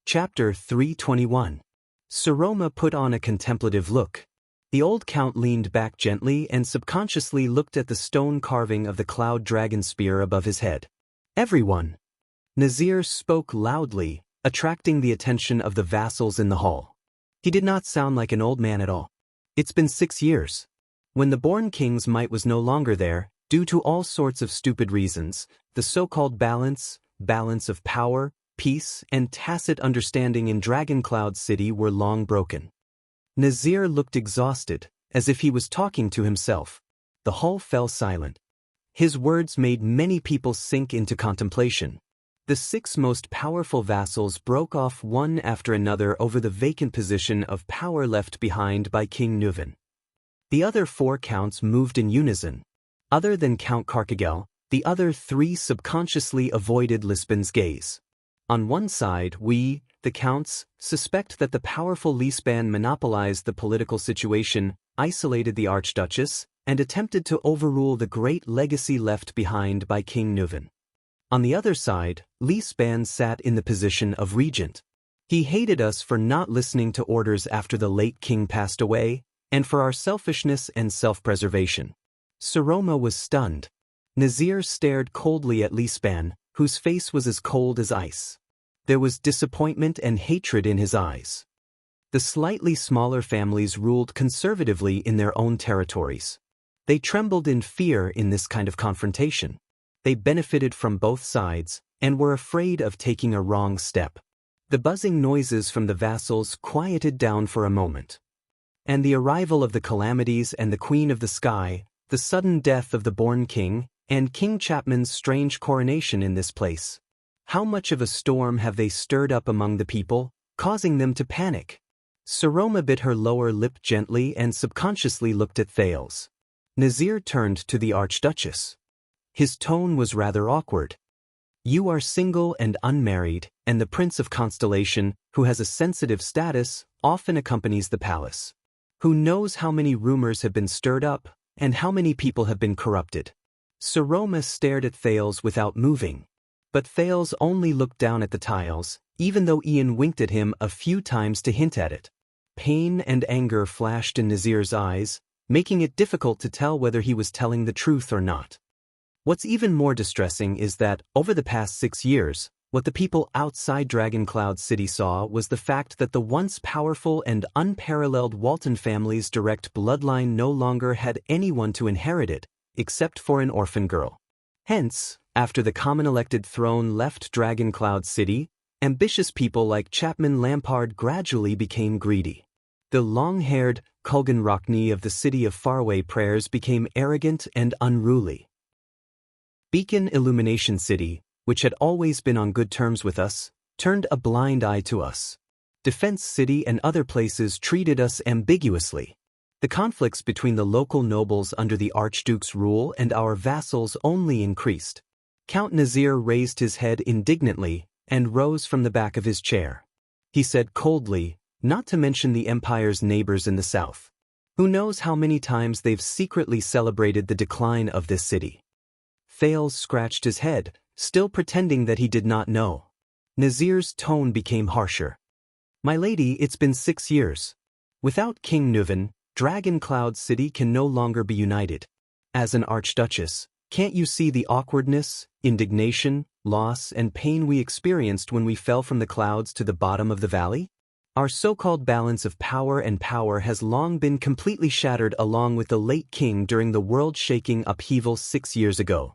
Chapter 321. Saroma put on a contemplative look. The old count leaned back gently and subconsciously looked at the stone carving of the cloud dragon spear above his head. Everyone. Nazir spoke loudly, attracting the attention of the vassals in the hall. He did not sound like an old man at all. It's been 6 years. When the born king's might was no longer there, due to all sorts of stupid reasons, the so-called balance of power, peace, and tacit understanding in Dragoncloud City were long broken. Nazir looked exhausted, as if he was talking to himself. The hall fell silent. His words made many people sink into contemplation. The 6 most powerful vassals broke off one after another over the vacant position of power left behind by King Nuven. The other 4 counts moved in unison. Other than Count Carcagel, the other 3 subconsciously avoided Lisbon's gaze. On one side, we, the counts, suspect that the powerful Lisban monopolized the political situation, isolated the Archduchess, and attempted to overrule the great legacy left behind by King Nuven. On the other side, Lisban sat in the position of regent. He hated us for not listening to orders after the late king passed away, and for our selfishness and self-preservation. Saroma was stunned. Nazir stared coldly at Lisban, whose face was as cold as ice. There was disappointment and hatred in his eyes. The slightly smaller families ruled conservatively in their own territories. They trembled in fear in this kind of confrontation. They benefited from both sides, and were afraid of taking a wrong step. The buzzing noises from the vassals quieted down for a moment. And the arrival of the calamities and the Queen of the Sky, the sudden death of the born king, and King Chapman's strange coronation in this place. How much of a storm have they stirred up among the people, causing them to panic? Saroma bit her lower lip gently and subconsciously looked at Thales. Nazir turned to the Archduchess. His tone was rather awkward. You are single and unmarried, and the Prince of Constellation, who has a sensitive status, often accompanies the palace. Who knows how many rumors have been stirred up, and how many people have been corrupted? Saroma stared at Thales without moving. But Thales only looked down at the tiles, even though Ian winked at him a few times to hint at it. Pain and anger flashed in Nazir's eyes, making it difficult to tell whether he was telling the truth or not. What's even more distressing is that, over the past 6 years, what the people outside Dragoncloud City saw was the fact that the once powerful and unparalleled Walton family's direct bloodline no longer had anyone to inherit it, except for an orphan girl. Hence, after the common-elected throne left Dragoncloud City, ambitious people like Chapman Lampard gradually became greedy. The long-haired Kulgan Rockney of the City of Faraway Prayers became arrogant and unruly. Beacon Illumination City, which had always been on good terms with us, turned a blind eye to us. Defense City and other places treated us ambiguously. The conflicts between the local nobles under the Archduke's rule and our vassals only increased. Count Nazir raised his head indignantly and rose from the back of his chair. He said coldly, not to mention the Empire's neighbors in the south. Who knows how many times they've secretly celebrated the decline of this city? Thales scratched his head, still pretending that he did not know. Nazir's tone became harsher. My lady, it's been 6 years. Without King Nuven, Dragoncloud City can no longer be united. As an Archduchess, can't you see the awkwardness, indignation, loss, and pain we experienced when we fell from the clouds to the bottom of the valley? Our so-called balance of power and power has long been completely shattered along with the late king during the world-shaking upheaval 6 years ago.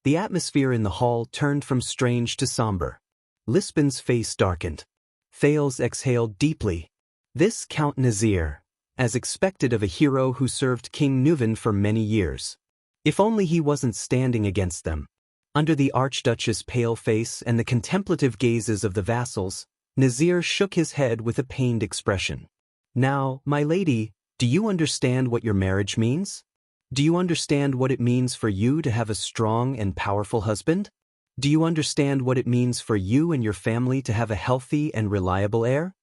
The atmosphere in the hall turned from strange to somber. Lisbon's face darkened. Thales exhaled deeply. This Count Nazir, as expected of a hero who served King Nuven for many years. If only he wasn't standing against them. Under the Archduchess' pale face and the contemplative gazes of the vassals, Nazir shook his head with a pained expression. Now, my lady, do you understand what your marriage means? Do you understand what it means for you to have a strong and powerful husband? Do you understand what it means for you and your family to have a healthy and reliable heir?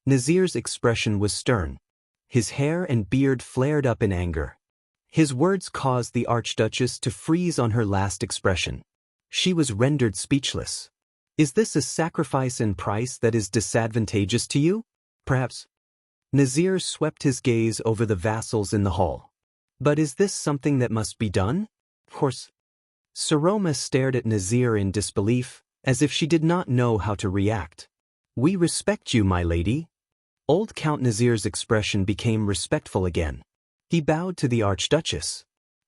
Nazir's expression was stern. His hair and beard flared up in anger. His words caused the Archduchess to freeze on her last expression. She was rendered speechless. Is this a sacrifice and price that is disadvantageous to you? Perhaps. Nazir swept his gaze over the vassals in the hall. But is this something that must be done? Of course. Saroma stared at Nazir in disbelief, as if she did not know how to react. We respect you, my lady. Old Count Nazir's expression became respectful again. He bowed to the Archduchess.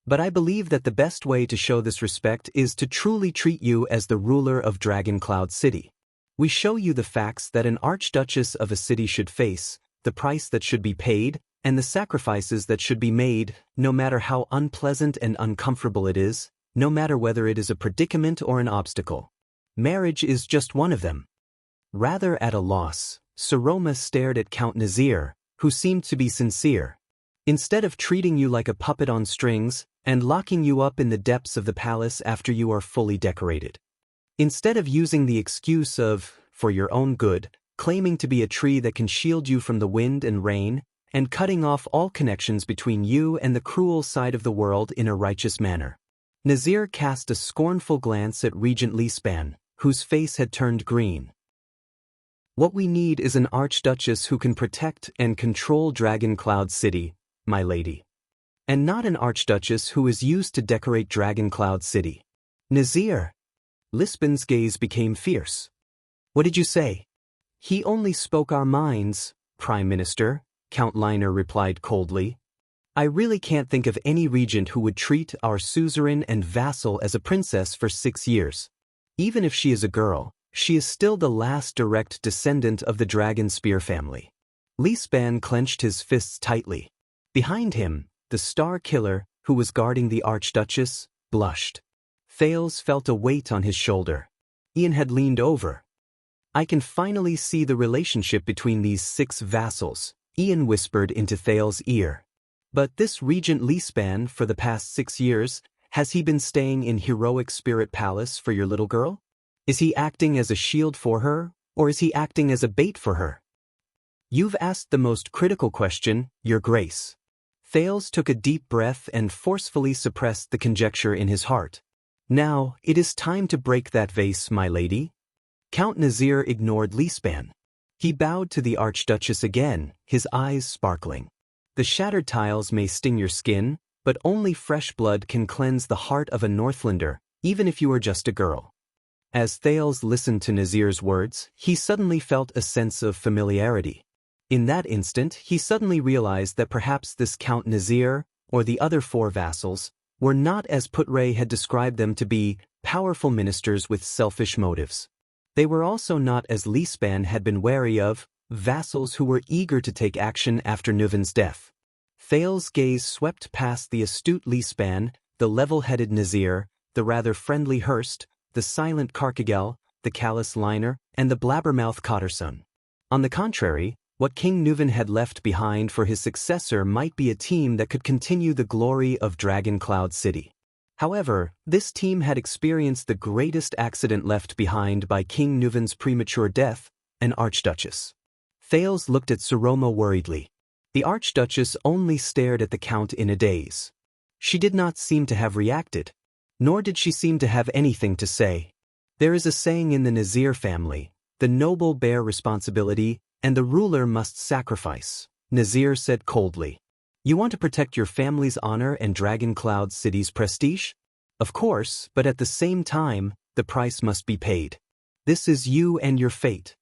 But I believe that the best way to show this respect is to truly treat you as the ruler of Dragon Cloud City. We show you the facts that an Archduchess of a city should face, the price that should be paid, and the sacrifices that should be made, no matter how unpleasant and uncomfortable it is, no matter whether it is a predicament or an obstacle. Marriage is just one of them. Rather at a loss, Saroma stared at Count Nazir, who seemed to be sincere. Instead of treating you like a puppet on strings and locking you up in the depths of the palace after you are fully decorated. Instead of using the excuse of, for your own good, claiming to be a tree that can shield you from the wind and rain, and cutting off all connections between you and the cruel side of the world in a righteous manner. Nazir cast a scornful glance at Regent Lispan, whose face had turned green. What we need is an Archduchess who can protect and control Dragon Cloud City, my lady. And not an Archduchess who is used to decorate Dragon Cloud City. Nazir! Lispan's gaze became fierce. What did you say? He only spoke our minds, Prime Minister, Count Liner replied coldly. I really can't think of any regent who would treat our suzerain and vassal as a princess for 6 years. Even if she is a girl, she is still the last direct descendant of the Dragon Spear family. Lispan clenched his fists tightly. Behind him, the Star Killer, who was guarding the Archduchess, blushed. Thales felt a weight on his shoulder. Ian had leaned over. I can finally see the relationship between these 6 vassals, Ian whispered into Thales' ear. But this Regent Lispan, for the past 6 years, has he been staying in Heroic Spirit Palace for your little girl? Is he acting as a shield for her, or is he acting as a bait for her? You've asked the most critical question, Your Grace. Thales took a deep breath and forcefully suppressed the conjecture in his heart. Now, it is time to break that vase, my lady. Count Nazir ignored Lispan. He bowed to the Archduchess again, his eyes sparkling. The shattered tiles may sting your skin, but only fresh blood can cleanse the heart of a Northlander, even if you are just a girl. As Thales listened to Nazir's words, he suddenly felt a sense of familiarity. In that instant, he suddenly realized that perhaps this Count Nazir, or the other 4 vassals, were not as Putray had described them to be, powerful ministers with selfish motives. They were also not, as Lispan had been wary of, vassals who were eager to take action after Nuven's death. Thales' gaze swept past the astute Lispan, the level-headed Nazir, the rather friendly Hurst, the silent Karkagel, the callous Liner, and the blabbermouth Cotterson. On the contrary, what King Nuven had left behind for his successor might be a team that could continue the glory of Dragon Cloud City. However, this team had experienced the greatest accident left behind by King Nuven's premature death, an Archduchess. Thales looked at Saroma worriedly. The Archduchess only stared at the Count in a daze. She did not seem to have reacted, nor did she seem to have anything to say. There is a saying in the Nazir family, the noble bear responsibility, and the ruler must sacrifice, Nazir said coldly. You want to protect your family's honor and Dragon Cloud City's prestige? Of course, but at the same time, the price must be paid. This is you and your fate.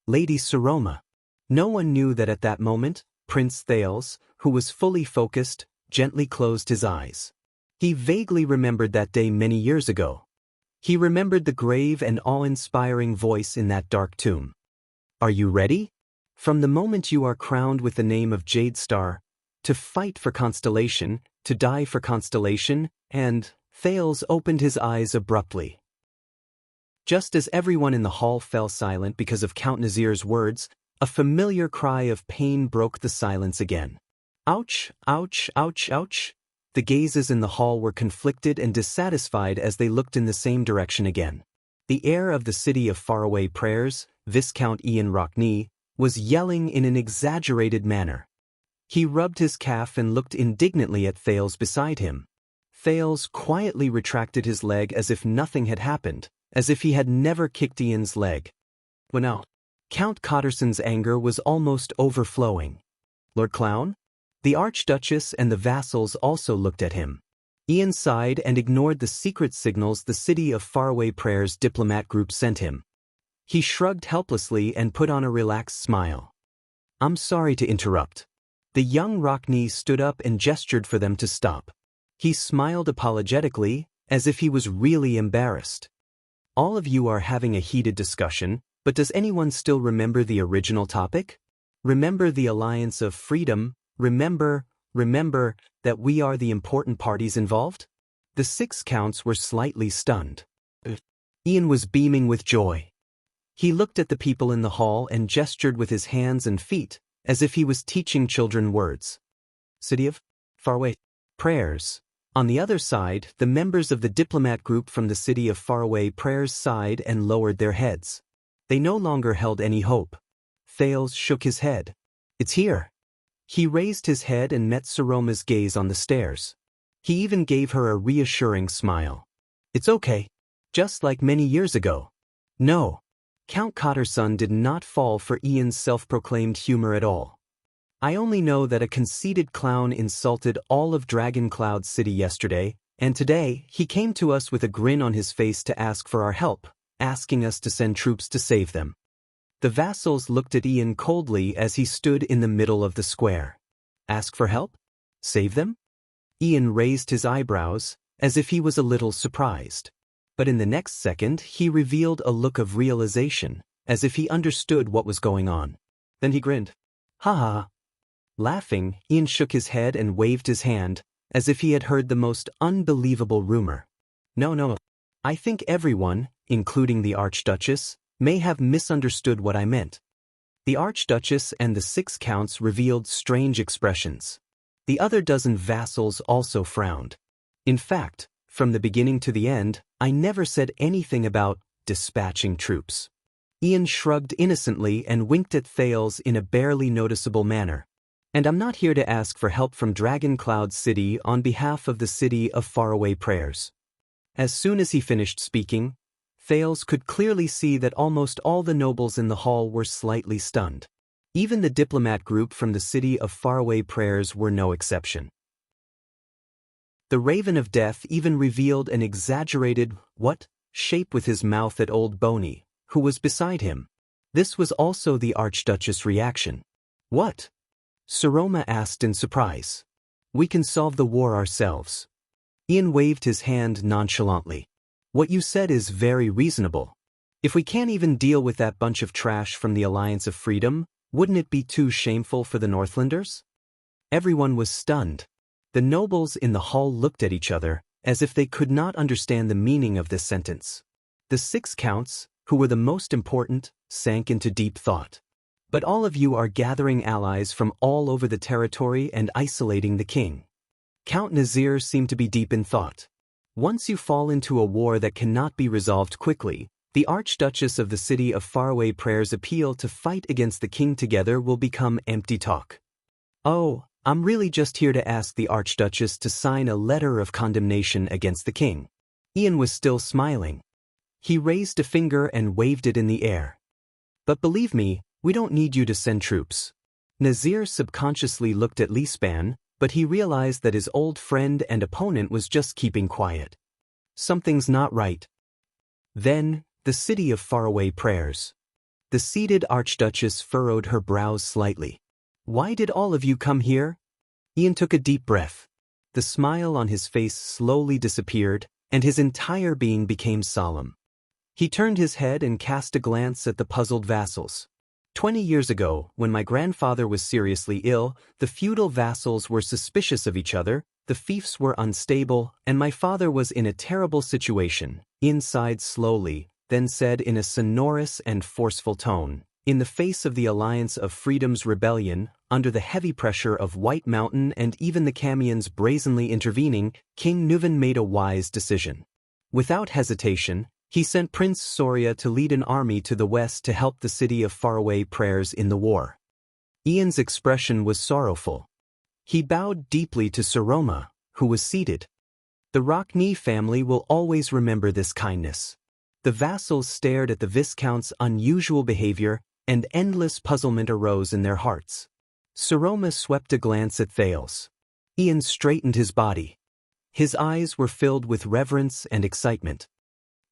Lady Saroma. No one knew that at that moment, Prince Thales, who was fully focused, gently closed his eyes. He vaguely remembered that day many years ago. He remembered the grave and awe-inspiring voice in that dark tomb. Are you ready? From the moment you are crowned with the name of Jade Star, to fight for Constellation, to die for Constellation, and Thales opened his eyes abruptly. Just as everyone in the hall fell silent because of Count Nazir's words, a familiar cry of pain broke the silence again. Ouch, ouch, ouch, ouch. The gazes in the hall were conflicted and dissatisfied as they looked in the same direction again. The heir of the city of faraway prayers, Viscount Ian Rockney, was yelling in an exaggerated manner. He rubbed his calf and looked indignantly at Thales beside him. Thales quietly retracted his leg as if nothing had happened, as if he had never kicked Ian's leg. Well now, Count Cotterson's anger was almost overflowing. Lord Clown? The Archduchess and the vassals also looked at him. Ian sighed and ignored the secret signals the City of Faraway Prayers diplomat group sent him. He shrugged helplessly and put on a relaxed smile. I'm sorry to interrupt. The young Rockney stood up and gestured for them to stop. He smiled apologetically, as if he was really embarrassed. All of you are having a heated discussion, but does anyone still remember the original topic? Remember the Alliance of Freedom? Remember that we are the important parties involved? The 6 counts were slightly stunned. Ian was beaming with joy. He looked at the people in the hall and gestured with his hands and feet, as if he was teaching children words. City of Faraway Prayers. On the other side, the members of the diplomat group from the City of Faraway Prayers sighed and lowered their heads. They no longer held any hope. Thales shook his head. It's here. He raised his head and met Saroma's gaze on the stairs. He even gave her a reassuring smile. It's okay. Just like many years ago. No. Count Cotterson did not fall for Ian's self-proclaimed humor at all. I only know that a conceited clown insulted all of Dragon Cloud City yesterday, and today he came to us with a grin on his face to ask for our help, asking us to send troops to save them. The vassals looked at Ian coldly as he stood in the middle of the square. Ask for help? Save them? Ian raised his eyebrows, as if he was a little surprised. But in the next second he revealed a look of realization, as if he understood what was going on. Then he grinned. Ha ha. Laughing, Ian shook his head and waved his hand, as if he had heard the most unbelievable rumor. No. I think everyone, including the Archduchess, may have misunderstood what I meant. The Archduchess and the 6 counts revealed strange expressions. The other dozen vassals also frowned. In fact, from the beginning to the end, I never said anything about dispatching troops. Ian shrugged innocently and winked at Thales in a barely noticeable manner. And I'm not here to ask for help from Dragon Cloud City on behalf of the City of Faraway Prayers. As soon as he finished speaking, Thales could clearly see that almost all the nobles in the hall were slightly stunned. Even the diplomat group from the City of Faraway Prayers were no exception. The Raven of Death even revealed an exaggerated, shape with his mouth at Old Boney, who was beside him. This was also the Archduchess' reaction. What? Saroma asked in surprise. We can solve the war ourselves. Ian waved his hand nonchalantly. What you said is very reasonable. If we can't even deal with that bunch of trash from the Alliance of Freedom, wouldn't it be too shameful for the Northlanders? Everyone was stunned. The nobles in the hall looked at each other, as if they could not understand the meaning of this sentence. The 6 counts, who were the most important, sank into deep thought. But all of you are gathering allies from all over the territory and isolating the king. Count Nazir seemed to be deep in thought. Once you fall into a war that cannot be resolved quickly, the Archduchess of the City of Faraway Prayers' appeal to fight against the king together will become empty talk. Oh, I'm really just here to ask the Archduchess to sign a letter of condemnation against the king. Ian was still smiling. He raised a finger and waved it in the air. But believe me, we don't need you to send troops. Nazir subconsciously looked at Lispan, but he realized that his old friend and opponent was just keeping quiet. Something's not right. Then, the City of Faraway Prayers. The seated Archduchess furrowed her brows slightly. Why did all of you come here? Ian took a deep breath. The smile on his face slowly disappeared, and his entire being became solemn. He turned his head and cast a glance at the puzzled vassals. 20 years ago, when my grandfather was seriously ill, the feudal vassals were suspicious of each other, the fiefs were unstable, and my father was in a terrible situation. Ian sighed slowly, then said in a sonorous and forceful tone, in the face of the Alliance of Freedom's rebellion, under the heavy pressure of White Mountain and even the Camions brazenly intervening, King Nuvan made a wise decision. Without hesitation, he sent Prince Soria to lead an army to the west to help the City of Faraway Prayers in the war. Ian's expression was sorrowful. He bowed deeply to Saroma, who was seated. The Rockney family will always remember this kindness. The vassals stared at the Viscount's unusual behavior, and endless puzzlement arose in their hearts. Saroma swept a glance at Thales. Ian straightened his body. His eyes were filled with reverence and excitement.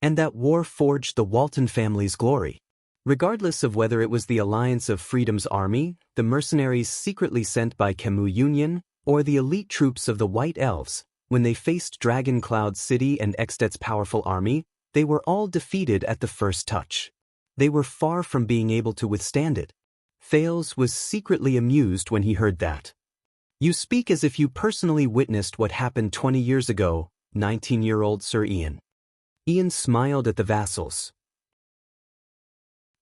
And that war forged the Walton family's glory. Regardless of whether it was the Alliance of Freedom's army, the mercenaries secretly sent by Camus Union, or the elite troops of the White Elves, when they faced Dragon Cloud City and Extet's powerful army, they were all defeated at the first touch. They were far from being able to withstand it. Thales was secretly amused when he heard that. You speak as if you personally witnessed what happened 20 years ago, 19-year-old Sir Ian. Ian smiled at the vassals.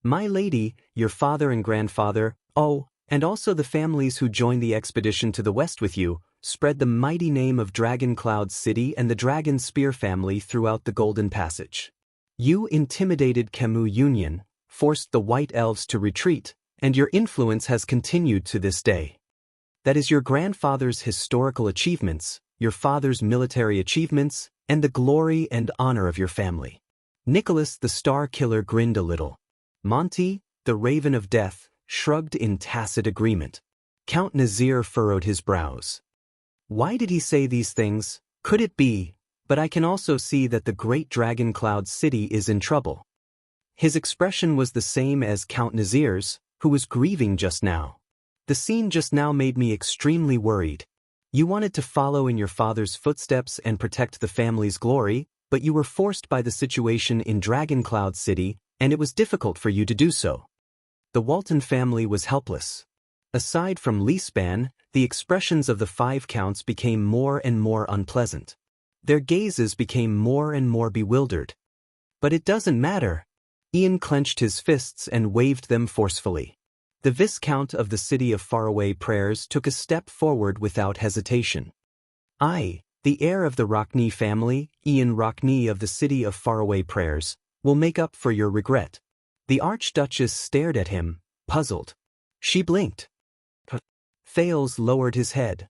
My lady, your father and grandfather, oh, and also the families who joined the expedition to the west with you, spread the mighty name of Dragon Cloud City and the Dragon Spear family throughout the Golden Passage. You intimidated Camus Union, forced the White Elves to retreat, and your influence has continued to this day. That is your grandfather's historical achievements, your father's military achievements, and the glory and honor of your family. Nicholas the Star Killer grinned a little. Monty, the Raven of Death, shrugged in tacit agreement. Count Nazir furrowed his brows. Why did he say these things? Could it be? But I can also see that the great Dragon Cloud City is in trouble. His expression was the same as Count Nazir's, who was grieving just now. The scene just now made me extremely worried. You wanted to follow in your father's footsteps and protect the family's glory, but you were forced by the situation in Dragon Cloud City, and it was difficult for you to do so. The Walton family was helpless. Aside from Leaspan, the expressions of the 5 counts became more and more unpleasant. Their gazes became more and more bewildered. But it doesn't matter. Ian clenched his fists and waved them forcefully. The Viscount of the City of Faraway Prayers took a step forward without hesitation. I, the heir of the Rockney family, Ian Rockney of the City of Faraway Prayers, will make up for your regret. The Archduchess stared at him, puzzled. She blinked. Thales lowered his head.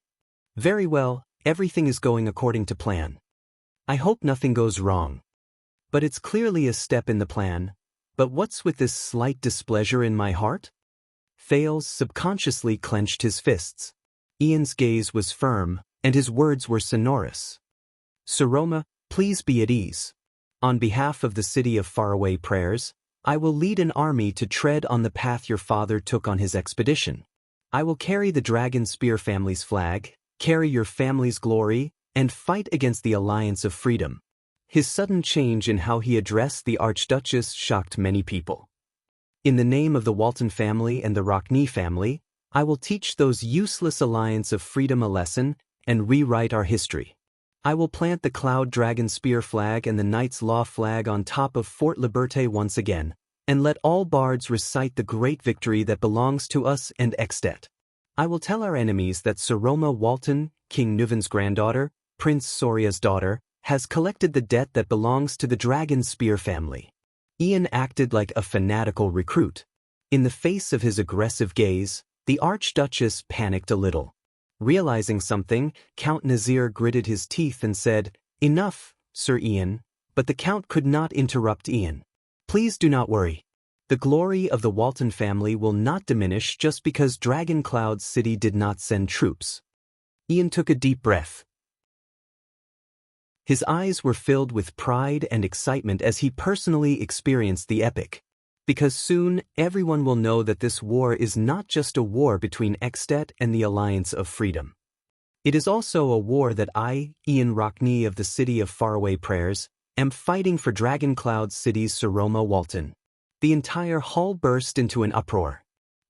Very well, everything is going according to plan. I hope nothing goes wrong. But it's clearly a step in the plan. But what's with this slight displeasure in my heart? Thales subconsciously clenched his fists. Ian's gaze was firm, and his words were sonorous. Saroma, please be at ease. On behalf of the City of Faraway Prayers, I will lead an army to tread on the path your father took on his expedition. I will carry the Dragon Spear family's flag, carry your family's glory, and fight against the Alliance of Freedom. His sudden change in how he addressed the Archduchess shocked many people. In the name of the Walton family and the Rockney family, I will teach those useless Alliance of Freedom a lesson and rewrite our history. I will plant the Cloud Dragon Spear flag and the Knight's Law flag on top of Fort Liberté once again, and let all bards recite the great victory that belongs to us and Extet. I will tell our enemies that Saroma Walton, King Nuvan's granddaughter, Prince Soria's daughter, has collected the debt that belongs to the Dragon Spear family. Ian acted like a fanatical recruit. In the face of his aggressive gaze, the Archduchess panicked a little. Realizing something, Count Nazir gritted his teeth and said, Enough, Sir Ian, but the Count could not interrupt Ian. Please do not worry. The glory of the Walton family will not diminish just because Dragon Cloud City did not send troops. Ian took a deep breath. His eyes were filled with pride and excitement as he personally experienced the epic. Because soon, everyone will know that this war is not just a war between Extet and the Alliance of Freedom. It is also a war that I, Ian Rockney of the City of Faraway Prayers, am fighting for Dragon Cloud City's Saroma Walton. The entire hall burst into an uproar.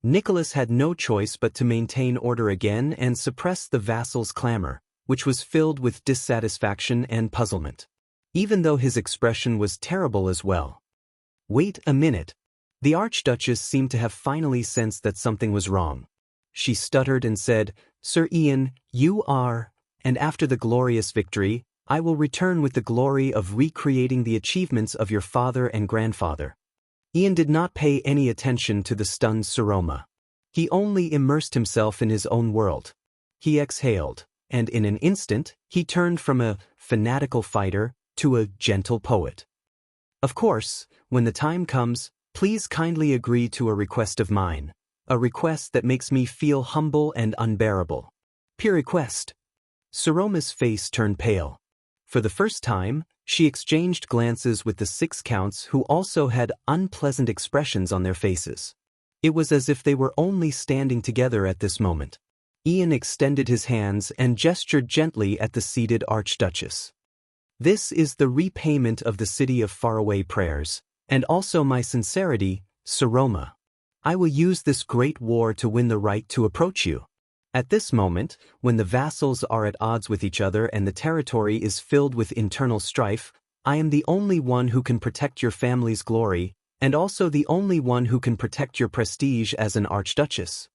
Nicholas had no choice but to maintain order again and suppress the vassals' clamor, which was filled with dissatisfaction and puzzlement. Even though his expression was terrible as well. Wait a minute. The Archduchess seemed to have finally sensed that something was wrong. She stuttered and said, Sir Ian, you are, and after the glorious victory, I will return with the glory of recreating the achievements of your father and grandfather. Ian did not pay any attention to the stunned Saroma. He only immersed himself in his own world. He exhaled, and in an instant, he turned from a fanatical fighter to a gentle poet. Of course, when the time comes, please kindly agree to a request of mine. A request that makes me feel humble and unbearable. Pure request. Saroma's face turned pale. For the first time, she exchanged glances with the 6 counts who also had unpleasant expressions on their faces. It was as if they were only standing together at this moment. Ian extended his hands and gestured gently at the seated Archduchess. This is the repayment of the city of faraway prayers, and also my sincerity, Saroma. I will use this great war to win the right to approach you. At this moment, when the vassals are at odds with each other and the territory is filled with internal strife, I am the only one who can protect your family's glory, and also the only one who can protect your prestige as an archduchess.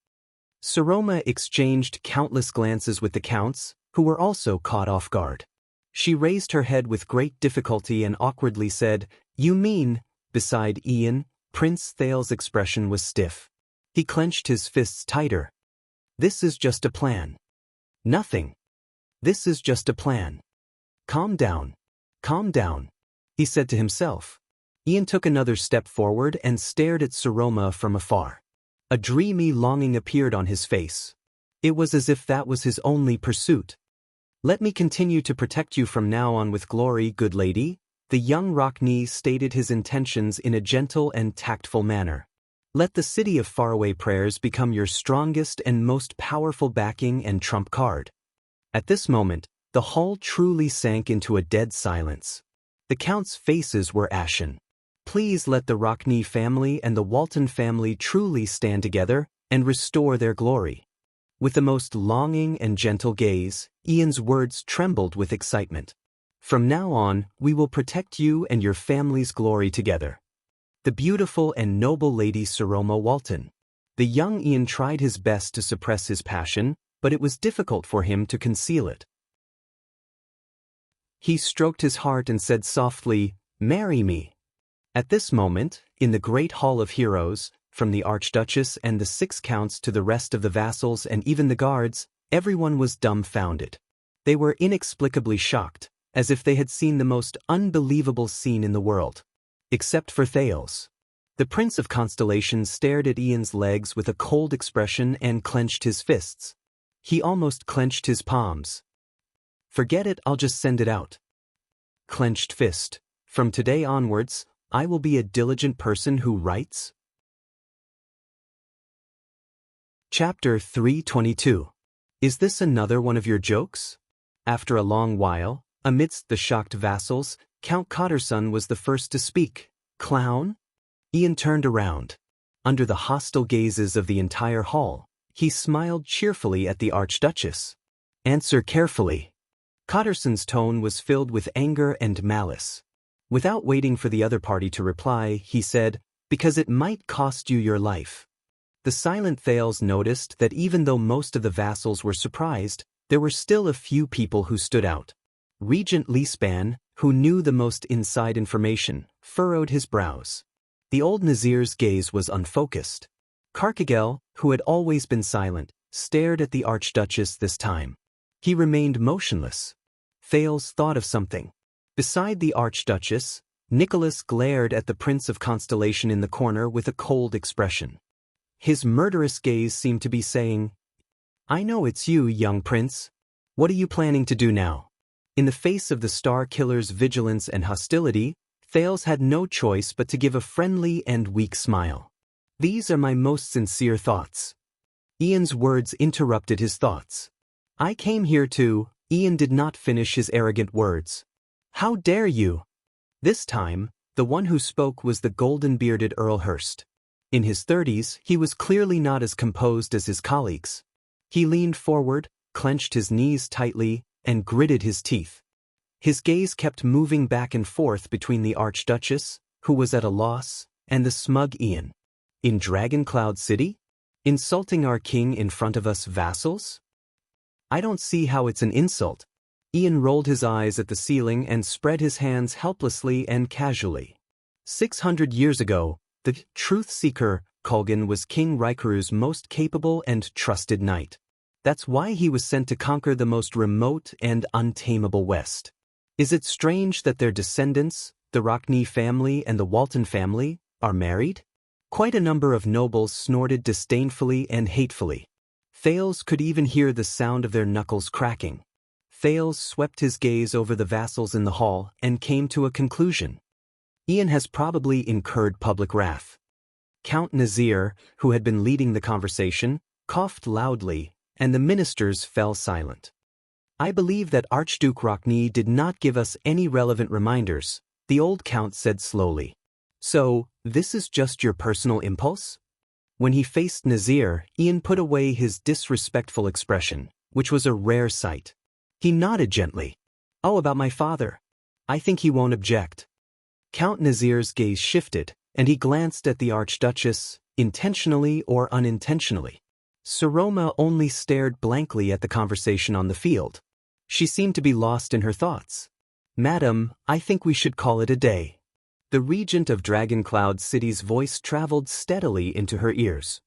Saroma exchanged countless glances with the counts, who were also caught off guard. She raised her head with great difficulty and awkwardly said, "You mean," beside Ian, Prince Thales's expression was stiff. He clenched his fists tighter. "This is just a plan." "Nothing. This is just a plan." Calm down, he said to himself. Ian took another step forward and stared at Saroma from afar. A dreamy longing appeared on his face. It was as if that was his only pursuit. "Let me continue to protect you from now on with glory, good lady." The young Rockney stated his intentions in a gentle and tactful manner. "Let the city of faraway prayers become your strongest and most powerful backing and trump card." At this moment, the hall truly sank into a dead silence. The Count's faces were ashen. Please let the Rockney family and the Walton family truly stand together and restore their glory. With the most longing and gentle gaze, Ian's words trembled with excitement. "From now on, we will protect you and your family's glory together." The beautiful and noble Lady Saroma Walton. The young Ian tried his best to suppress his passion, but it was difficult for him to conceal it. He stroked his heart and said softly, "Marry me." At this moment, in the great hall of heroes, from the Archduchess and the 6 counts to the rest of the vassals and even the guards, everyone was dumbfounded. They were inexplicably shocked, as if they had seen the most unbelievable scene in the world. Except for Thales. The Prince of Constellation stared at Ian's legs with a cold expression and clenched his fists. He almost clenched his palms. "Forget it, I'll just send it out." Clenched fist. "From today onwards, I will be a diligent person who writes." Chapter 322. Is this another one of your jokes? After a long while, amidst the shocked vassals, Count Cotterson was the first to speak. "Clown?" Ian turned around. Under the hostile gazes of the entire hall, he smiled cheerfully at the Archduchess. "Answer carefully." Cotterson's tone was filled with anger and malice. Without waiting for the other party to reply, he said, "Because it might cost you your life." The silent Thales noticed that even though most of the vassals were surprised, there were still a few people who stood out. Regent Leespan, who knew the most inside information, furrowed his brows. The old Nazir's gaze was unfocused. Carkagel, who had always been silent, stared at the Archduchess this time. He remained motionless. Thales thought of something. Beside the Archduchess, Nicholas glared at the Prince of Constellation in the corner with a cold expression. His murderous gaze seemed to be saying, "I know it's you, young prince. What are you planning to do now?" In the face of the Star Killer's vigilance and hostility, Thales had no choice but to give a friendly and weak smile. "These are my most sincere thoughts." Ian's words interrupted his thoughts. "I came here to—" Ian did not finish his arrogant words. "How dare you?" This time, the one who spoke was the golden-bearded Earl Hurst. In his 30s, he was clearly not as composed as his colleagues. He leaned forward, clenched his knees tightly, and gritted his teeth. His gaze kept moving back and forth between the Archduchess, who was at a loss, and the smug Ian. "In Dragoncloud City? Insulting our king in front of us vassals? I don't see how it's an insult." Ian rolled his eyes at the ceiling and spread his hands helplessly and casually. 600 years ago, the truth-seeker, Kulgan, was King Raikuru's most capable and trusted knight. That's why he was sent to conquer the most remote and untamable West. Is it strange that their descendants, The Rockne family and the Walton family are married? Quite a number of nobles snorted disdainfully and hatefully. Thales could even hear the sound of their knuckles cracking. Thales swept his gaze over the vassals in the hall and came to a conclusion. Ian has probably incurred public wrath. Count Nazir, who had been leading the conversation, coughed loudly, and the ministers fell silent. I believe that Archduke Rockne did not give us any relevant reminders, the old count said slowly. So, this is just your personal impulse? When he faced Nazir, Ian put away his disrespectful expression, which was a rare sight. He nodded gently. Oh, about my father. I think he won't object. Count Nazir's gaze shifted, and he glanced at the Archduchess, intentionally or unintentionally. Saroma only stared blankly at the conversation on the field. She seemed to be lost in her thoughts. Madam, I think we should call it a day. The regent of Dragoncloud City's voice traveled steadily into her ears.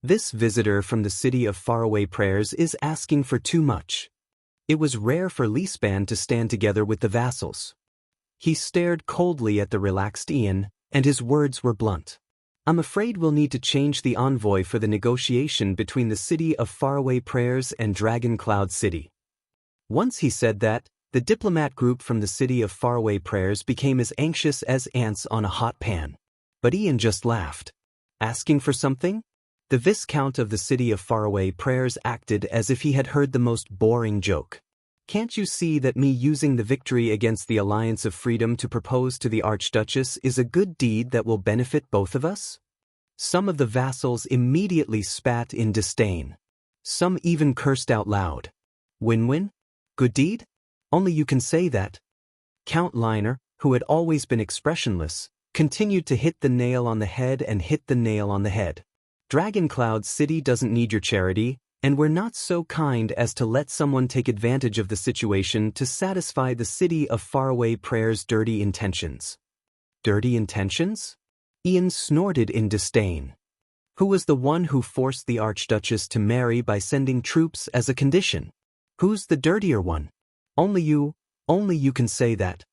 This visitor from the city of faraway prayers is asking for too much. It was rare for Lispan to stand together with the vassals. He stared coldly at the relaxed Ian, and his words were blunt. I'm afraid we'll need to change the envoy for the negotiation between the city of faraway prayers and Dragoncloud City. Once he said that, the diplomat group from the city of faraway prayers became as anxious as ants on a hot pan. But Ian just laughed. Asking for something? The Viscount of the city of faraway prayers acted as if he had heard the most boring joke. Can't you see that me using the victory against the Alliance of Freedom to propose to the Archduchess is a good deed that will benefit both of us? Some of the vassals immediately spat in disdain. Some even cursed out loud. Win-win? Good deed? Only you can say that. Count Liner, who had always been expressionless, continued to hit the nail on the head and hit the nail on the head. Dragoncloud City doesn't need your charity, and we're not so kind as to let someone take advantage of the situation to satisfy the city of faraway prayers' dirty intentions. Dirty intentions? Ian snorted in disdain. Who was the one who forced the Archduchess to marry by sending troops as a condition? Who's the dirtier one? Only you can say that.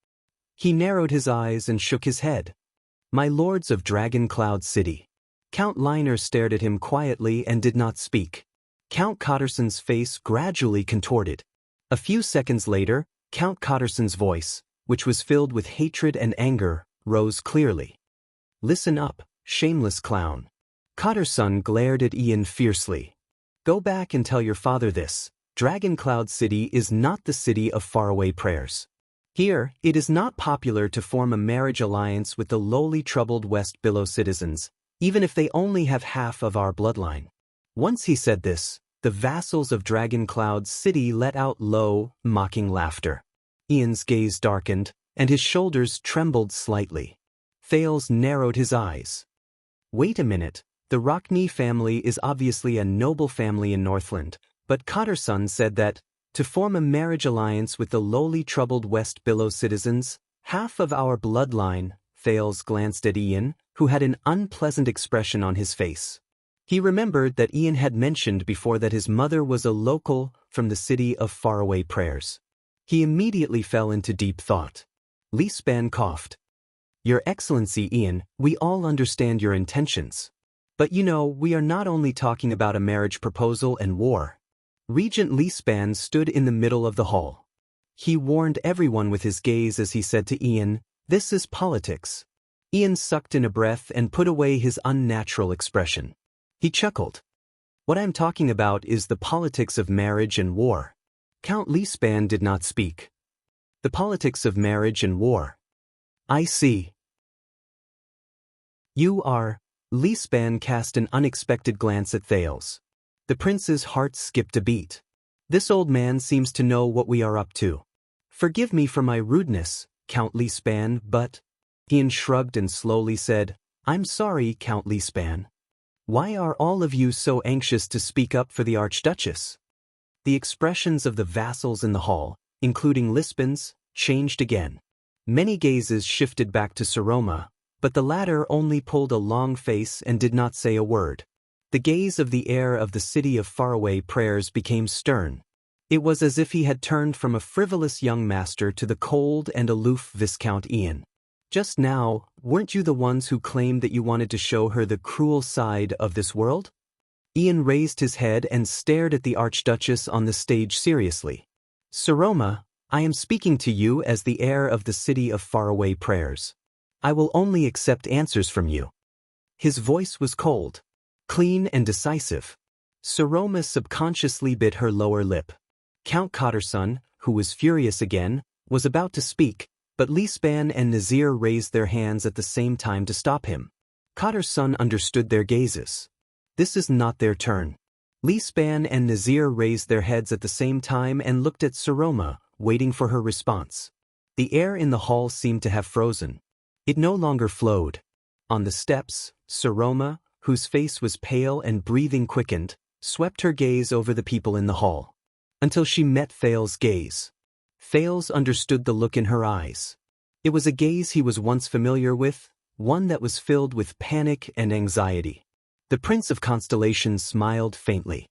He narrowed his eyes and shook his head. My lords of Dragoncloud City. Count Liner stared at him quietly and did not speak. Count Cotterson's face gradually contorted. A few seconds later, Count Cotterson's voice, which was filled with hatred and anger, rose clearly. Listen up, shameless clown. Cotterson glared at Ian fiercely. Go back and tell your father this. Dragoncloud City is not the city of faraway prayers. Here, it is not popular to form a marriage alliance with the lowly troubled West Billow citizens, even if they only have half of our bloodline. Once he said this, the vassals of Dragoncloud City let out low, mocking laughter. Ian's gaze darkened, and his shoulders trembled slightly. Thales narrowed his eyes. Wait a minute, the Rockne family is obviously a noble family in Northland, but Cotterson said that, to form a marriage alliance with the lowly troubled West Billow citizens, half of our bloodline. Thales glanced at Ian, who had an unpleasant expression on his face. He remembered that Ian had mentioned before that his mother was a local from the city of faraway prayers. He immediately fell into deep thought. Lispan coughed. Your Excellency Ian, we all understand your intentions. But we are not only talking about a marriage proposal and war. Regent Lispan stood in the middle of the hall. He warned everyone with his gaze as he said to Ian, this is politics. Ian sucked in a breath and put away his unnatural expression. He chuckled. What I'm talking about is the politics of marriage and war. Count Lispan did not speak. The politics of marriage and war. I see. You are. Lispan cast an unexpected glance at Thales. The prince's heart skipped a beat. This old man seems to know what we are up to. Forgive me for my rudeness, Count Lispan, but... Ian shrugged and slowly said, I'm sorry, Count Lispan. Why are all of you so anxious to speak up for the Archduchess? The expressions of the vassals in the hall, including Lispan's, changed again. Many gazes shifted back to Saroma, but the latter only pulled a long face and did not say a word. The gaze of the heir of the city of faraway prayers became stern. It was as if he had turned from a frivolous young master to the cold and aloof Viscount Ian. Just now, weren't you the ones who claimed that you wanted to show her the cruel side of this world? Ian raised his head and stared at the Archduchess on the stage seriously. Saroma, I am speaking to you as the heir of the city of faraway prayers. I will only accept answers from you. His voice was cold, clean and decisive. Saroma subconsciously bit her lower lip. Count Khatterson, who was furious again, was about to speak, but Lispan and Nazir raised their hands at the same time to stop him. Khatterson understood their gazes. This is not their turn. Lispan and Nazir raised their heads at the same time and looked at Saroma, waiting for her response. The air in the hall seemed to have frozen. It no longer flowed. On the steps, Saroma, whose face was pale and breathing quickened, swept her gaze over the people in the hall. Until she met Thales' gaze. Thales understood the look in her eyes. It was a gaze he was once familiar with, one that was filled with panic and anxiety. The Prince of Constellations smiled faintly.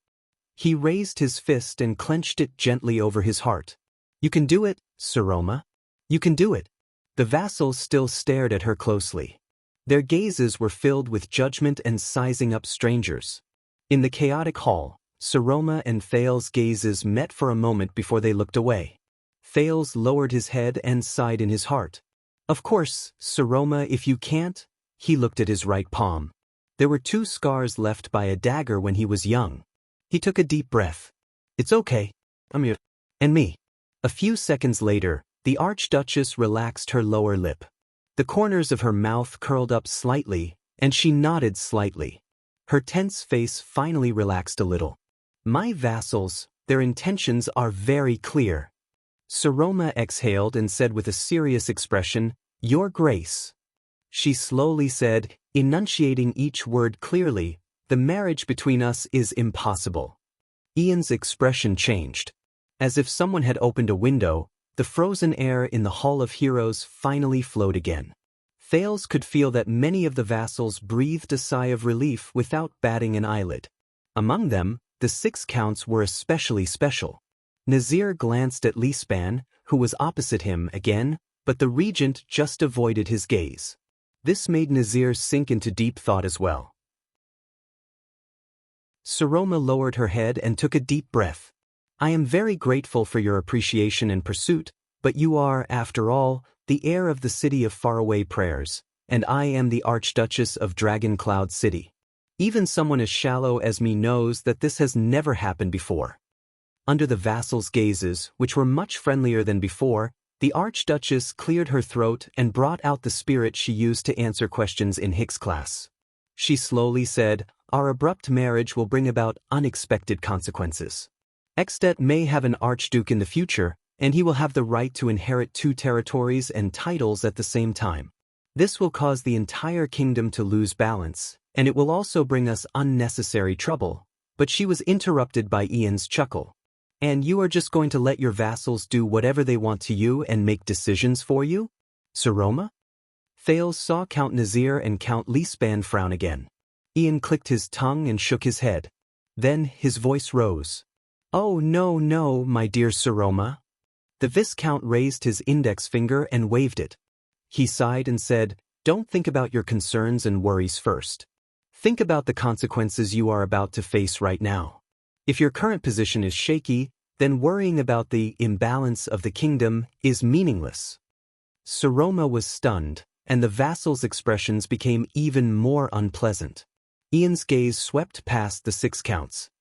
He raised his fist and clenched it gently over his heart. You can do it, Saroma. You can do it. The vassals still stared at her closely. Their gazes were filled with judgment and sizing up strangers. In the chaotic hall, Saroma and Thales' gazes met for a moment before they looked away. Thales lowered his head and sighed in his heart. Of course, Saroma, if you can't. He looked at his right palm. There were 2 scars left by a dagger when he was young. He took a deep breath. It's okay. I'm here. And me. A few seconds later, the Archduchess relaxed her lower lip. The corners of her mouth curled up slightly, and she nodded slightly. Her tense face finally relaxed a little. My vassals, their intentions are very clear. Saroma exhaled and said with a serious expression, Your Grace. She slowly said, enunciating each word clearly, the marriage between us is impossible. Ian's expression changed. As if someone had opened a window, the frozen air in the Hall of Heroes finally flowed again. Thales could feel that many of the vassals breathed a sigh of relief without batting an eyelid. Among them, the 6 counts were especially special. Nazir glanced at Lispan, who was opposite him again, but the regent just avoided his gaze. This made Nazir sink into deep thought as well. Saroma lowered her head and took a deep breath. I am very grateful for your appreciation and pursuit, but you are, after all, the heir of the city of faraway prayers, and I am the Archduchess of Dragon Cloud City. Even someone as shallow as me knows that this has never happened before. Under the vassals' gazes, which were much friendlier than before, the Archduchess cleared her throat and brought out the spirit she used to answer questions in Hicks class. She slowly said, Our abrupt marriage will bring about unexpected consequences. Extet may have an archduke in the future, and he will have the right to inherit 2 territories and titles at the same time. This will cause the entire kingdom to lose balance, and it will also bring us unnecessary trouble. But she was interrupted by Ian's chuckle. And you are just going to let your vassals do whatever they want to you and make decisions for you? Saroma? Thales saw Count Nazir and Count Lispan frown again. Ian clicked his tongue and shook his head. Then his voice rose. Oh no, my dear Saroma. The Viscount raised his index finger and waved it. He sighed and said, Don't think about your concerns and worries first. Think about the consequences you are about to face right now. If your current position is shaky, then worrying about the imbalance of the kingdom is meaningless. Saroma was stunned, and the vassals' expressions became even more unpleasant. Ian's gaze swept past the 6 counts.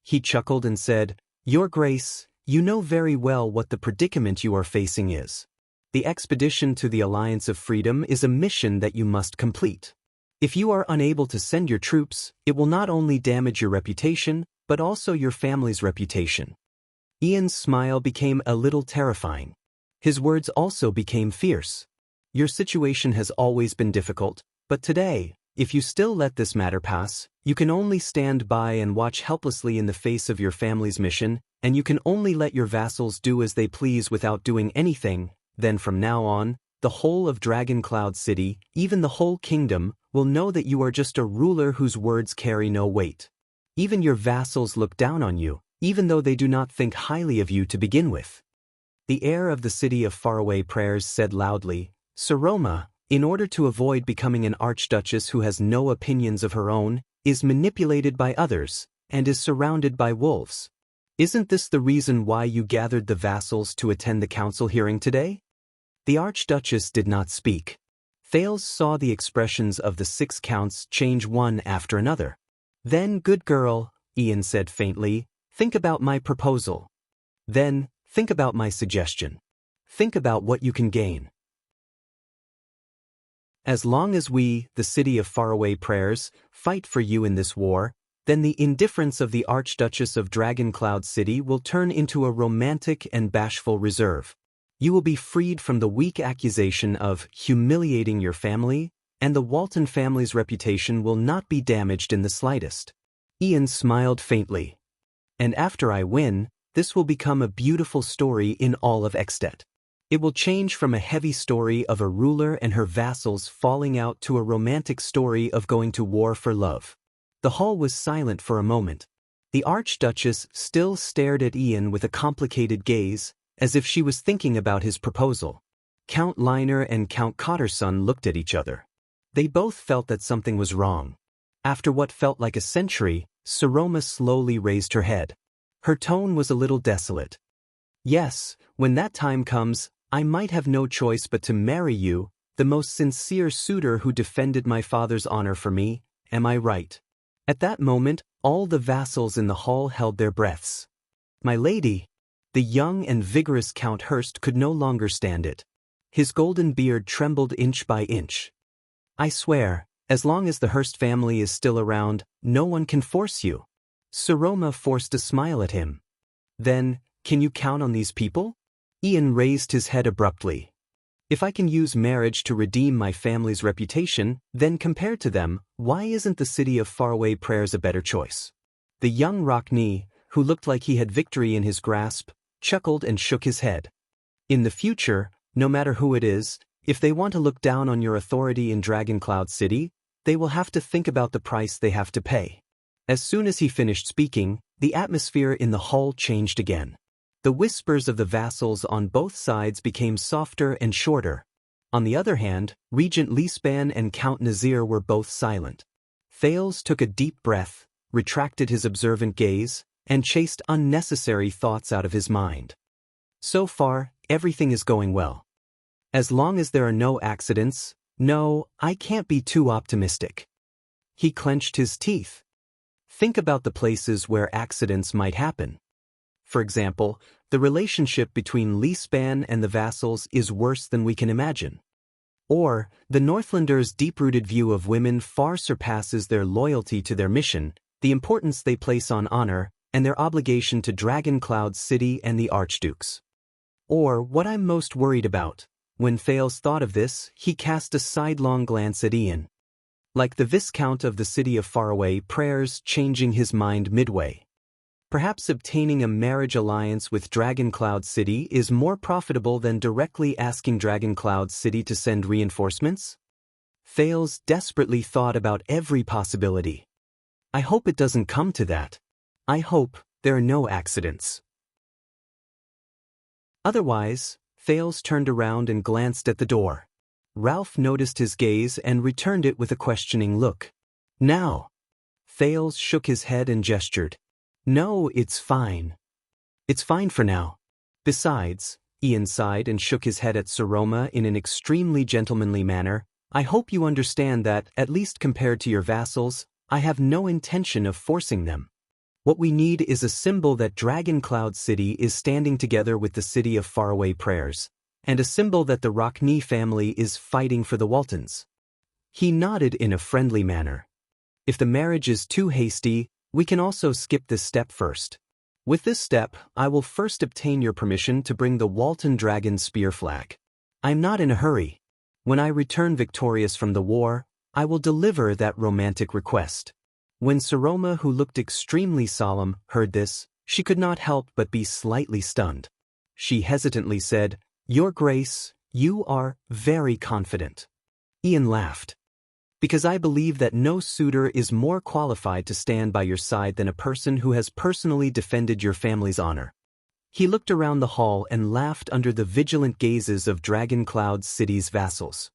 He chuckled and said, Your Grace, you know very well what the predicament you are facing is. The expedition to the Alliance of Freedom is a mission that you must complete. If you are unable to send your troops, it will not only damage your reputation, but also your family's reputation. Ian's smile became a little terrifying. His words also became fierce. Your situation has always been difficult, but today, if you still let this matter pass, you can only stand by and watch helplessly in the face of your family's mission, and you can only let your vassals do as they please without doing anything. Then from now on, the whole of Dragon Cloud City, even the whole kingdom, will know that you are just a ruler whose words carry no weight. Even your vassals look down on you, even though they do not think highly of you to begin with. The heir of the city of faraway prayers said loudly, Saroma, in order to avoid becoming an archduchess who has no opinions of her own, is manipulated by others, and is surrounded by wolves. Isn't this the reason why you gathered the vassals to attend the council hearing today? The archduchess did not speak. Thales saw the expressions of the 6 counts change one after another. Then, good girl, Ian said faintly, think about my proposal. Then, think about my suggestion. Think about what you can gain. As long as we, the city of faraway prayers, fight for you in this war, then the indifference of the Archduchess of Dragoncloud City will turn into a romantic and bashful reserve. You will be freed from the weak accusation of humiliating your family, and the Walton family's reputation will not be damaged in the slightest. Ian smiled faintly. And after I win, this will become a beautiful story in all of Extet. It will change from a heavy story of a ruler and her vassals falling out to a romantic story of going to war for love. The hall was silent for a moment. The Archduchess still stared at Ian with a complicated gaze, as if she was thinking about his proposal. Count Liner and Count Cotterson looked at each other. They both felt that something was wrong. After what felt like a century, Saroma slowly raised her head. Her tone was a little desolate. Yes, when that time comes, I might have no choice but to marry you, the most sincere suitor who defended my father's honor for me, am I right? At that moment, all the vassals in the hall held their breaths. My lady! The young and vigorous Count Hurst could no longer stand it. His golden beard trembled inch by inch. I swear, as long as the Hurst family is still around, no one can force you. Saroma forced a smile at him. Then, can you count on these people? Ian raised his head abruptly. If I can use marriage to redeem my family's reputation, then compared to them, why isn't the city of faraway prayers a better choice? The young Rockney, who looked like he had victory in his grasp, chuckled and shook his head. In the future, no matter who it is, if they want to look down on your authority in Dragoncloud City, they will have to think about the price they have to pay. As soon as he finished speaking, the atmosphere in the hall changed again. The whispers of the vassals on both sides became softer and shorter. On the other hand, Regent Leespan and Count Nazir were both silent. Thales took a deep breath, retracted his observant gaze, and chased unnecessary thoughts out of his mind. So far, everything is going well. As long as there are no accidents, no, I can't be too optimistic. He clenched his teeth. Think about the places where accidents might happen. For example, the relationship between Leespan and the vassals is worse than we can imagine. Or, the Northlanders' deep-rooted view of women far surpasses their loyalty to their mission, the importance they place on honor, and their obligation to Dragoncloud City and the Archdukes. Or, what I'm most worried about. When Thales thought of this, he cast a sidelong glance at Ian. Like the Viscount of the City of Faraway Prayers changing his mind midway. Perhaps obtaining a marriage alliance with Dragoncloud City is more profitable than directly asking Dragoncloud City to send reinforcements? Thales desperately thought about every possibility. I hope it doesn't come to that. I hope there are no accidents. Otherwise, Thales turned around and glanced at the door. Ralph noticed his gaze and returned it with a questioning look. Now. Thales shook his head and gestured. No, it's fine. It's fine for now. Besides, Ian sighed and shook his head at Saroma in an extremely gentlemanly manner, I hope you understand that, at least compared to your vassals, I have no intention of forcing them. What we need is a symbol that Dragoncloud City is standing together with the City of Faraway Prayers, and a symbol that the Rockney family is fighting for the Waltons. He nodded in a friendly manner. If the marriage is too hasty, we can also skip this step first. With this step, I will first obtain your permission to bring the Walton Dragon Spear flag. I'm not in a hurry. When I return victorious from the war, I will deliver that romantic request. When Saroma, who looked extremely solemn, heard this, she could not help but be slightly stunned. She hesitantly said, Your Grace, you are very confident. Ian laughed. because I believe that no suitor is more qualified to stand by your side than a person who has personally defended your family's honor. He looked around the hall and laughed under the vigilant gazes of Dragon Cloud City's vassals.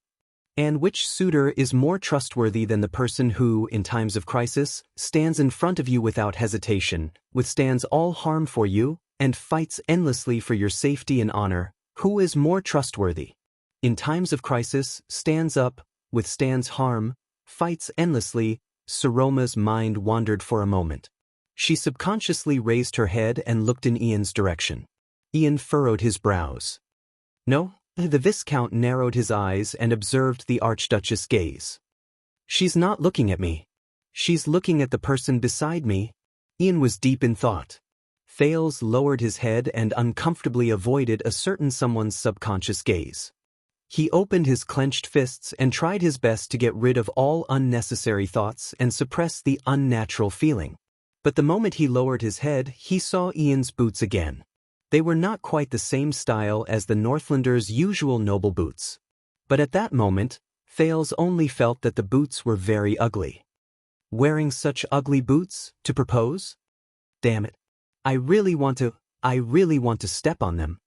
And which suitor is more trustworthy than the person who, in times of crisis, stands in front of you without hesitation, withstands all harm for you, and fights endlessly for your safety and honor? Who is more trustworthy? In times of crisis, stands up, withstands harm, fights endlessly. Saroma's mind wandered for a moment. She subconsciously raised her head and looked in Ian's direction. Ian furrowed his brows. No, the Viscount narrowed his eyes and observed the Archduchess' gaze. She's not looking at me. She's looking at the person beside me. Ian was deep in thought. Thales lowered his head and uncomfortably avoided a certain someone's subconscious gaze. He opened his clenched fists and tried his best to get rid of all unnecessary thoughts and suppress the unnatural feeling. But the moment he lowered his head, he saw Ian's boots again. They were not quite the same style as the Northlander's usual noble boots. But at that moment, Thales only felt that the boots were very ugly. Wearing such ugly boots, to propose? Damn it. I really want to step on them.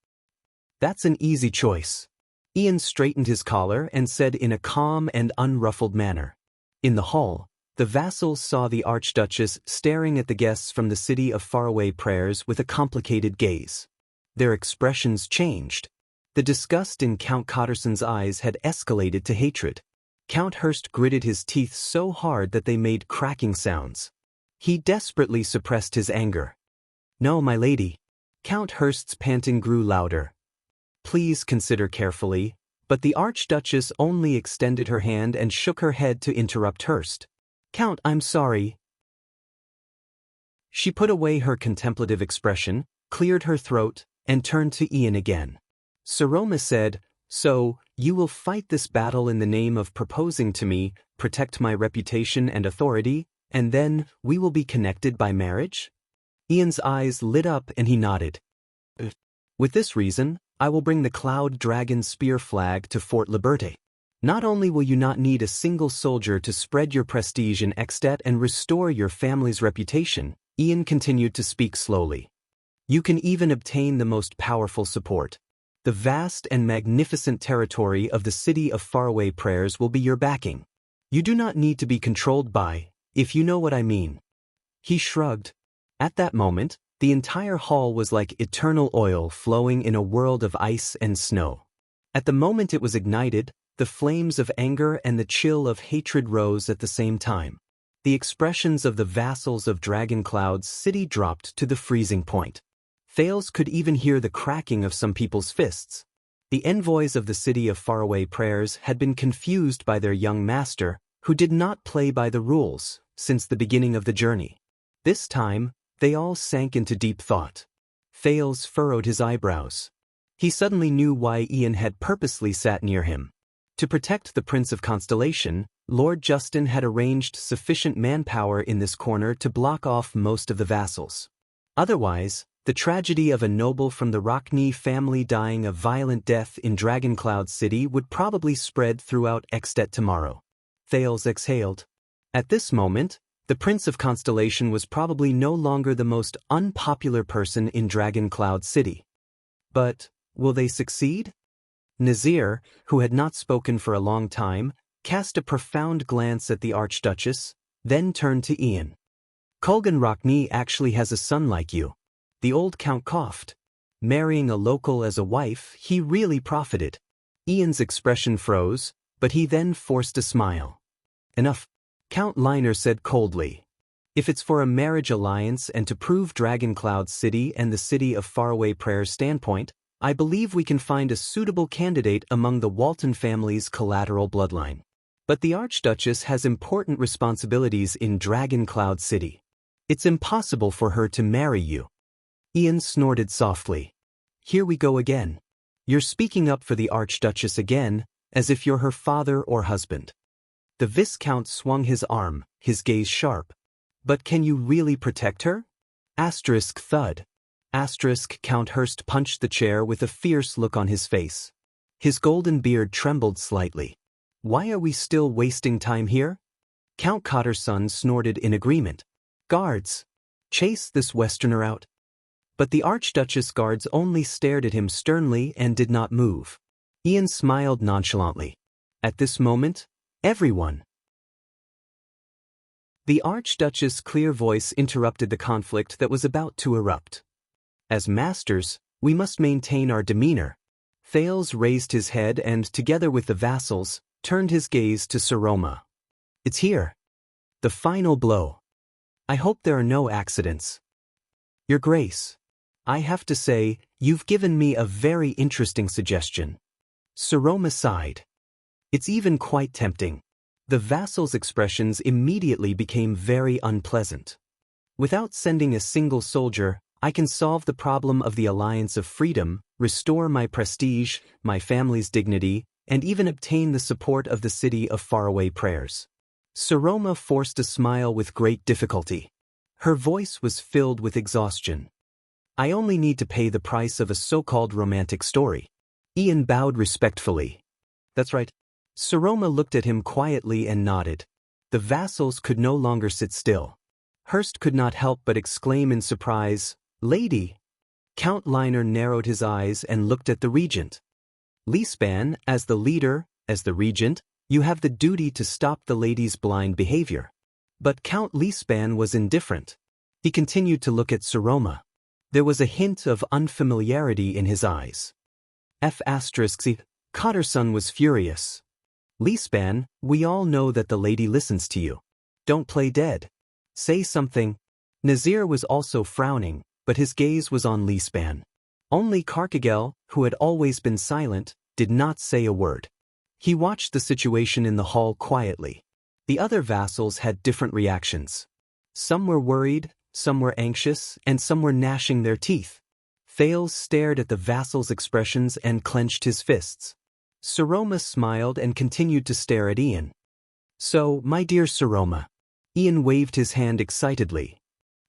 That's an easy choice. Ian straightened his collar and said in a calm and unruffled manner. In the hall, the vassals saw the Archduchess staring at the guests from the city of faraway prayers with a complicated gaze. Their expressions changed. The disgust in Count Cotterson's eyes had escalated to hatred. Count Hurst gritted his teeth so hard that they made cracking sounds. He desperately suppressed his anger. No, my lady. Count Hurst's panting grew louder. Please consider carefully, but the Archduchess only extended her hand and shook her head to interrupt Hurst. Count, I'm sorry. She put away her contemplative expression, cleared her throat, and turned to Ian again. Saroma said, So, you will fight this battle in the name of proposing to me, protect my reputation and authority, and then we will be connected by marriage? Ian's eyes lit up and he nodded. With this reason, I will bring the Cloud Dragon Spear flag to Fort Liberté. Not only will you not need a single soldier to spread your prestige in Extet and restore your family's reputation, Ian continued to speak slowly. You can even obtain the most powerful support. The vast and magnificent territory of the city of faraway prayers will be your backing. You do not need to be controlled by, if you know what I mean. He shrugged. At that moment, the entire hall was like eternal oil flowing in a world of ice and snow. At the moment it was ignited, the flames of anger and the chill of hatred rose at the same time. The expressions of the vassals of Dragon Cloud's city dropped to the freezing point. Thales could even hear the cracking of some people's fists. The envoys of the city of faraway prayers had been confused by their young master, who did not play by the rules, since the beginning of the journey. This time, they all sank into deep thought. Thales furrowed his eyebrows. He suddenly knew why Ian had purposely sat near him. To protect the Prince of Constellation, Lord Justin had arranged sufficient manpower in this corner to block off most of the vassals. Otherwise, the tragedy of a noble from the Rockney family dying a violent death in Dragoncloud City would probably spread throughout Extet tomorrow. Thales exhaled. At this moment, the Prince of Constellation was probably no longer the most unpopular person in Dragoncloud City. But, will they succeed? Nazir, who had not spoken for a long time, cast a profound glance at the Archduchess, then turned to Ian. Kulgan Rockney actually has a son like you. The old Count coughed. Marrying a local as a wife, he really profited. Ian's expression froze, but he then forced a smile. Enough, Count Liner said coldly. If it's for a marriage alliance and to prove Dragoncloud City and the city of faraway prayer's standpoint, I believe we can find a suitable candidate among the Walton family's collateral bloodline. But the Archduchess has important responsibilities in Dragoncloud City. It's impossible for her to marry you. Ian snorted softly. Here we go again. You're speaking up for the Archduchess again, as if you're her father or husband. The Viscount swung his arm, his gaze sharp. But can you really protect her? Asterisk thud. Asterisk Count Hurst punched the chair with a fierce look on his face. His golden beard trembled slightly. Why are we still wasting time here? Count Cotter's son snorted in agreement. Guards! Chase this Westerner out. But the Archduchess guards only stared at him sternly and did not move. Ian smiled nonchalantly. At this moment, everyone. The Archduchess' clear voice interrupted the conflict that was about to erupt. As masters, we must maintain our demeanor. Thales raised his head and, together with the vassals, turned his gaze to Saroma. It's here. The final blow. I hope there are no accidents. Your Grace, I have to say, you've given me a very interesting suggestion. Saroma sighed. It's even quite tempting. The vassal's expressions immediately became very unpleasant. Without sending a single soldier, I can solve the problem of the Alliance of Freedom, restore my prestige, my family's dignity, and even obtain the support of the city of faraway prayers. Saroma forced a smile with great difficulty. Her voice was filled with exhaustion. I only need to pay the price of a so-called romantic story. Ian bowed respectfully. That's right. Saroma looked at him quietly and nodded. The vassals could no longer sit still. Hurst could not help but exclaim in surprise, Lady! Count Liner narrowed his eyes and looked at the regent. Leespan, as the leader, as the regent, you have the duty to stop the lady's blind behavior. But Count Leespan was indifferent. He continued to look at Saroma. There was a hint of unfamiliarity in his eyes. Cotterson was furious. Leespan, we all know that the lady listens to you. Don't play dead. Say something. Nazir was also frowning, but his gaze was on Leespan. Only Carcagel, who had always been silent, did not say a word. He watched the situation in the hall quietly. The other vassals had different reactions. Some were worried, some were anxious, and some were gnashing their teeth. Thales stared at the vassal's expressions and clenched his fists. Saroma smiled and continued to stare at Ian. So, my dear Saroma. Ian waved his hand excitedly.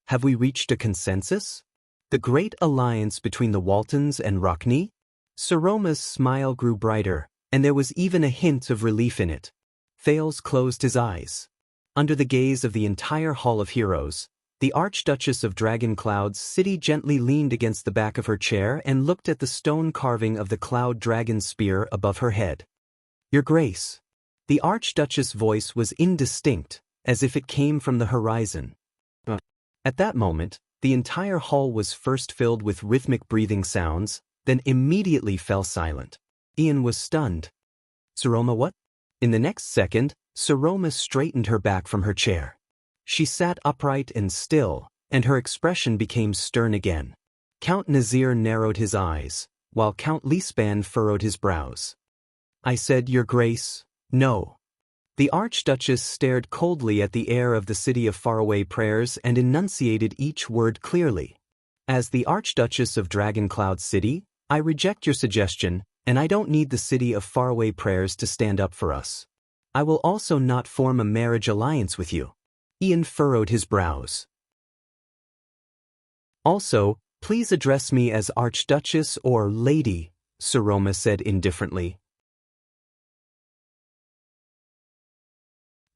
Have we reached a consensus? The great alliance between the Waltons and Rockney? Saroma's smile grew brighter, and there was even a hint of relief in it. Thales closed his eyes. Under the gaze of the entire Hall of Heroes, the Archduchess of Dragoncloud's city gently leaned against the back of her chair and looked at the stone carving of the cloud dragon spear above her head. Your Grace. The Archduchess' voice was indistinct, as if it came from the horizon. At that moment, the entire hall was first filled with rhythmic breathing sounds, then immediately fell silent. Ian was stunned. Saroma, what? In the next second, Saroma straightened her back from her chair. She sat upright and still, and her expression became stern again. Count Nazir narrowed his eyes, while Count Leespan furrowed his brows. I said, Your Grace, no. The Archduchess stared coldly at the air of the city of faraway prayers and enunciated each word clearly. As the Archduchess of Dragoncloud City, I reject your suggestion, and I don't need the city of faraway prayers to stand up for us. I will also not form a marriage alliance with you. Ian furrowed his brows. Also, please address me as Archduchess or Lady, Saroma said indifferently.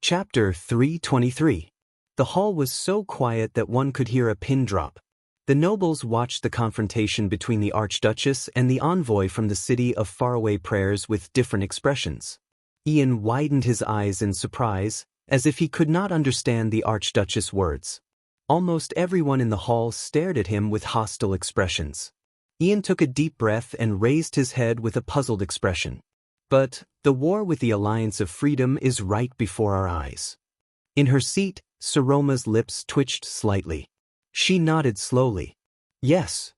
Chapter 323. The hall was so quiet that one could hear a pin drop. The nobles watched the confrontation between the Archduchess and the envoy from the city of faraway prayers with different expressions. Ian widened his eyes in surprise, as if he could not understand the Archduchess' words. Almost everyone in the hall stared at him with hostile expressions. Ian took a deep breath and raised his head with a puzzled expression. But the war with the Alliance of Freedom is right before our eyes. In her seat, Saroma's lips twitched slightly. She nodded slowly. Yes.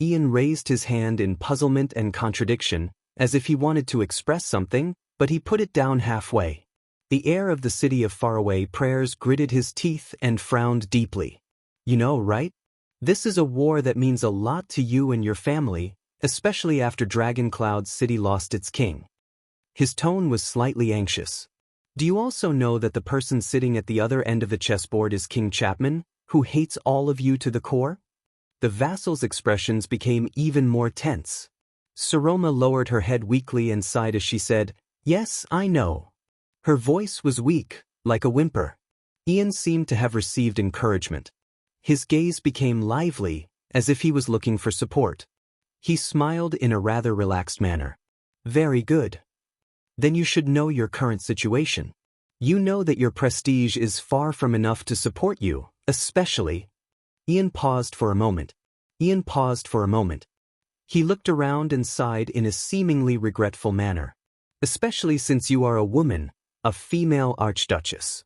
Ian raised his hand in puzzlement and contradiction, as if he wanted to express something, but he put it down halfway. The air of the city of faraway prayers gritted his teeth and frowned deeply. You know, right? This is a war that means a lot to you and your family, especially after Dragoncloud City lost its king. His tone was slightly anxious. Do you also know that the person sitting at the other end of the chessboard is King Chapman, who hates all of you to the core? The vassal's expressions became even more tense. Saroma lowered her head weakly and sighed as she said, Yes, I know. Her voice was weak, like a whimper. Ian seemed to have received encouragement. His gaze became lively, as if he was looking for support. He smiled in a rather relaxed manner. Very good. Then you should know your current situation. You know that your prestige is far from enough to support you, especially. Ian paused for a moment. He looked around and sighed in a seemingly regretful manner. Especially since you are a woman, a female archduchess.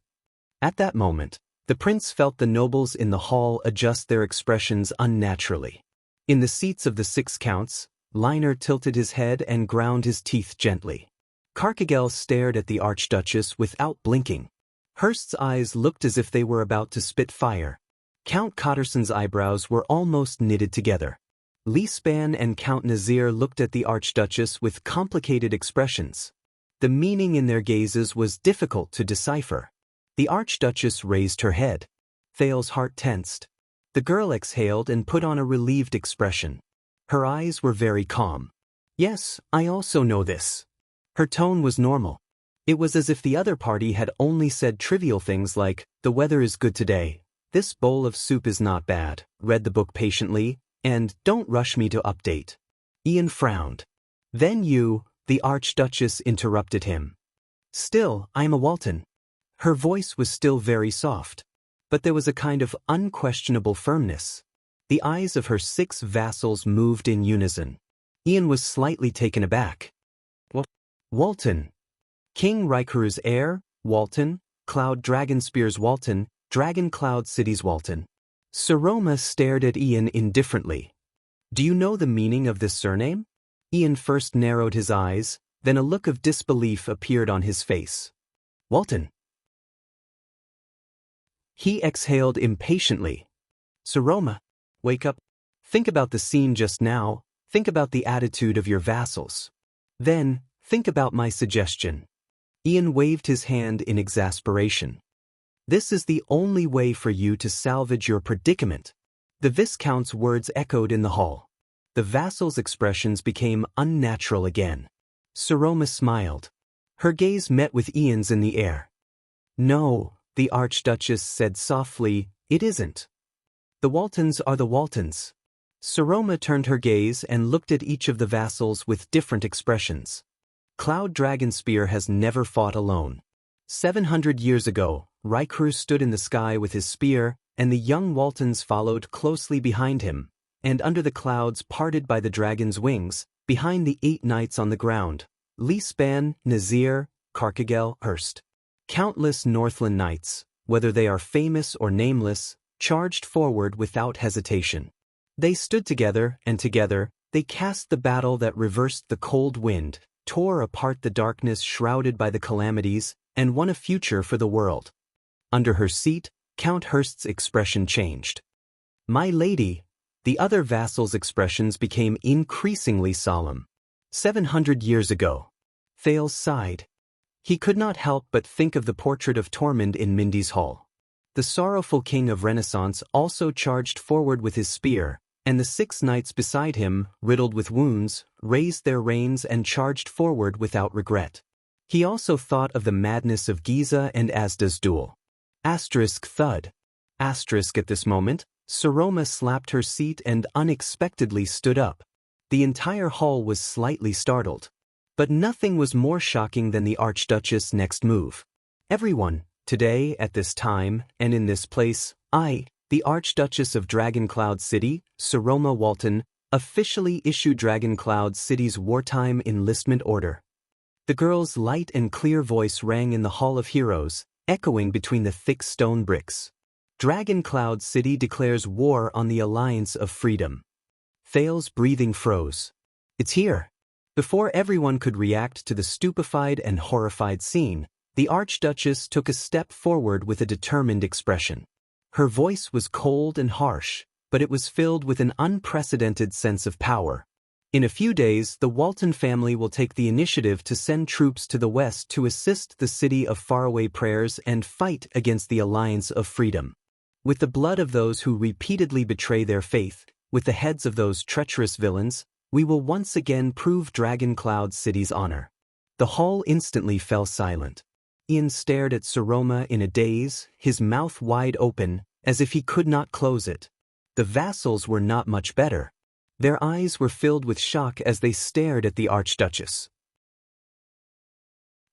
At that moment, the prince felt the nobles in the hall adjust their expressions unnaturally. In the seats of the 6 counts, Liner tilted his head and ground his teeth gently. Carkigel stared at the archduchess without blinking. Hurst's eyes looked as if they were about to spit fire. Count Cotterson's eyebrows were almost knitted together. Leespan and Count Nazir looked at the archduchess with complicated expressions. The meaning in their gazes was difficult to decipher. The archduchess raised her head. Thal's heart tensed. The girl exhaled and put on a relieved expression. Her eyes were very calm. Yes, I also know this. Her tone was normal. It was as if the other party had only said trivial things like, the weather is good today, this bowl of soup is not bad, read the book patiently, and don't rush me to update. Ian frowned. Then you, the archduchess interrupted him. Still, I'm a Walton. Her voice was still very soft, but there was a kind of unquestionable firmness. The eyes of her 6 vassals moved in unison. Ian was slightly taken aback. Walton. King Raikuru's heir, Walton, Cloud Dragonspear's Walton, Dragon Cloud City's Walton. Saroma stared at Ian indifferently. Do you know the meaning of this surname? Ian first narrowed his eyes, then a look of disbelief appeared on his face. Walton. He exhaled impatiently. Saroma, wake up. Think about the scene just now, think about the attitude of your vassals. Then, think about my suggestion. Ian waved his hand in exasperation. This is the only way for you to salvage your predicament. The Viscount's words echoed in the hall. The vassals' expressions became unnatural again. Saroma smiled. Her gaze met with Ian's in the air. No, the archduchess said softly, it isn't. The Waltons are the Waltons. Saroma turned her gaze and looked at each of the vassals with different expressions. Cloud Dragonspear has never fought alone. 700 years ago, Raikuru stood in the sky with his spear, and the young Waltons followed closely behind him, and under the clouds parted by the dragon's wings, behind the 8 knights on the ground, Leespan, Nazir, Carkigel, Hurst. Countless Northland knights, whether they are famous or nameless, charged forward without hesitation. They stood together, and together, they cast the battle that reversed the cold wind, tore apart the darkness shrouded by the calamities, and won a future for the world. Under her seat, Count Hurst's expression changed. My lady, the other vassals' expressions became increasingly solemn. 700 years ago. Thales sighed. He could not help but think of the portrait of Tormund in Mindy's hall. The sorrowful king of Renaissance also charged forward with his spear, and the 6 knights beside him, riddled with wounds, raised their reins and charged forward without regret. He also thought of the madness of Giza and Asda's duel. Asterisk thud. Asterisk at this moment, Saroma slapped her seat and unexpectedly stood up. The entire hall was slightly startled. But nothing was more shocking than the Archduchess' next move. Everyone, today, at this time, and in this place, I, the Archduchess of Dragoncloud City, Saroma Walton, officially issue Dragoncloud City's wartime enlistment order. The girl's light and clear voice rang in the Hall of Heroes, echoing between the thick stone bricks. Dragoncloud City declares war on the Alliance of Freedom. Thale's breathing froze. It's here. Before everyone could react to the stupefied and horrified scene, the Archduchess took a step forward with a determined expression. Her voice was cold and harsh, but it was filled with an unprecedented sense of power. In a few days, the Walton family will take the initiative to send troops to the west to assist the city of faraway prayers and fight against the Alliance of Freedom. With the blood of those who repeatedly betray their faith, with the heads of those treacherous villains, we will once again prove Dragoncloud City's honor. The hall instantly fell silent. Ian stared at Saroma in a daze, his mouth wide open, as if he could not close it. The vassals were not much better. Their eyes were filled with shock as they stared at the Archduchess.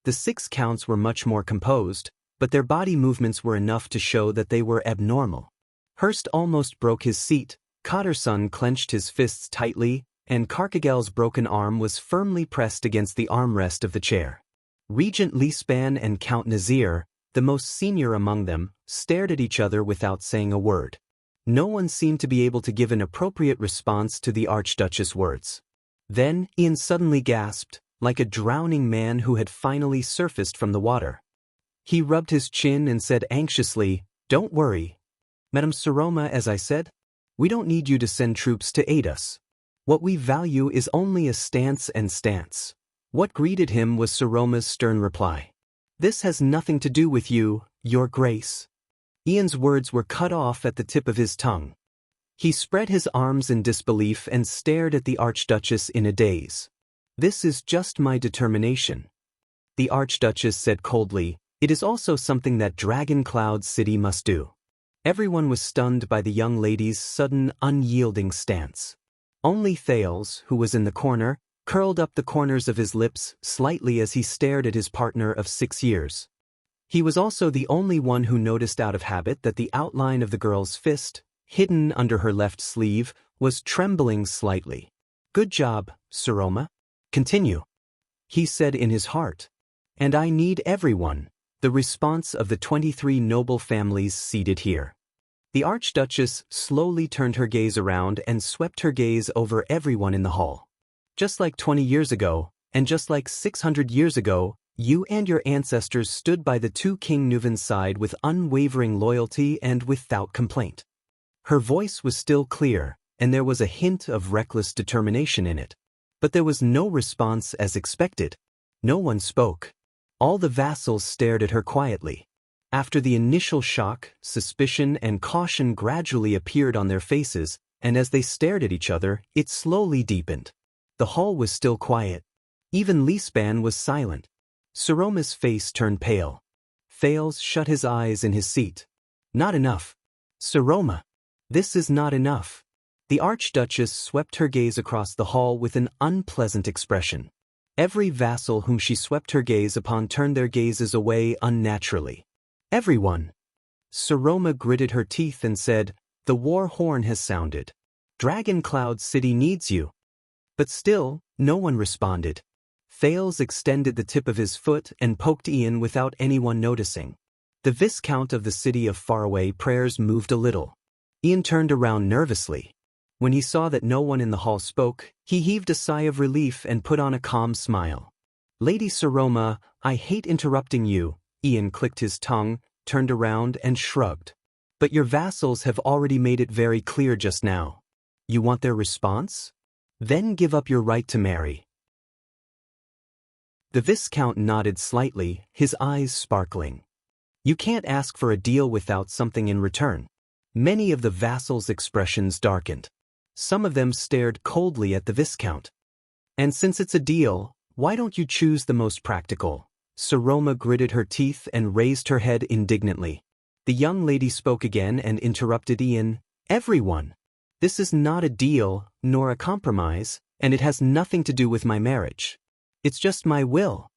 The 6 counts were much more composed, but their body movements were enough to show that they were abnormal. Hurst almost broke his seat, Cotterson clenched his fists tightly, and Carcagel's broken arm was firmly pressed against the armrest of the chair. Regent Lispan and Count Nazir, the most senior among them, stared at each other without saying a word. No one seemed to be able to give an appropriate response to the Archduchess' words. Then, Ian suddenly gasped, like a drowning man who had finally surfaced from the water. He rubbed his chin and said anxiously, "Don't worry. Madame Saroma, as I said, we don't need you to send troops to aid us. What we value is only a stance and stance." What greeted him was Saroma's stern reply. "This has nothing to do with you, Your Grace." Ian's words were cut off at the tip of his tongue. He spread his arms in disbelief and stared at the Archduchess in a daze. "This is just my determination," the Archduchess said coldly. "It is also something that Dragon Cloud City must do." Everyone was stunned by the young lady's sudden, unyielding stance. Only Thales, who was in the corner, curled up the corners of his lips slightly as he stared at his partner of 6 years. He was also the only one who noticed out of habit that the outline of the girl's fist, hidden under her left sleeve, was trembling slightly. "Good job, Saroma. Continue," he said in his heart. "And I need everyone," the response of the 23 noble families seated here. The Archduchess slowly turned her gaze around and swept her gaze over everyone in the hall. "Just like 20 years ago, and just like 600 years ago, you and your ancestors stood by the 2 King Nuven's side with unwavering loyalty and without complaint." Her voice was still clear, and there was a hint of reckless determination in it. But there was no response as expected. No one spoke. All the vassals stared at her quietly. After the initial shock, suspicion and caution gradually appeared on their faces, and as they stared at each other, it slowly deepened. The hall was still quiet. Even Lispan was silent. Saroma's face turned pale. Thales shut his eyes in his seat. "Not enough. Saroma. This is not enough." The Archduchess swept her gaze across the hall with an unpleasant expression. Every vassal whom she swept her gaze upon turned their gazes away unnaturally. "Everyone." Saroma gritted her teeth and said, "The war horn has sounded. Dragon Cloud City needs you." But still, no one responded. Thales extended the tip of his foot and poked Ian without anyone noticing. The Viscount of the city of Faraway Prayers moved a little. Ian turned around nervously. When he saw that no one in the hall spoke, he heaved a sigh of relief and put on a calm smile. "Lady Saroma, I hate interrupting you." Ian clicked his tongue, turned around and shrugged. "But your vassals have already made it very clear just now. You want their response? Then give up your right to marry." The Viscount nodded slightly, his eyes sparkling. "You can't ask for a deal without something in return." Many of the vassals' expressions darkened. Some of them stared coldly at the Viscount. "And since it's a deal, why don't you choose the most practical?" Saroma gritted her teeth and raised her head indignantly. The young lady spoke again and interrupted Ian. "Everyone. This is not a deal, nor a compromise, and it has nothing to do with my marriage. It's just my will."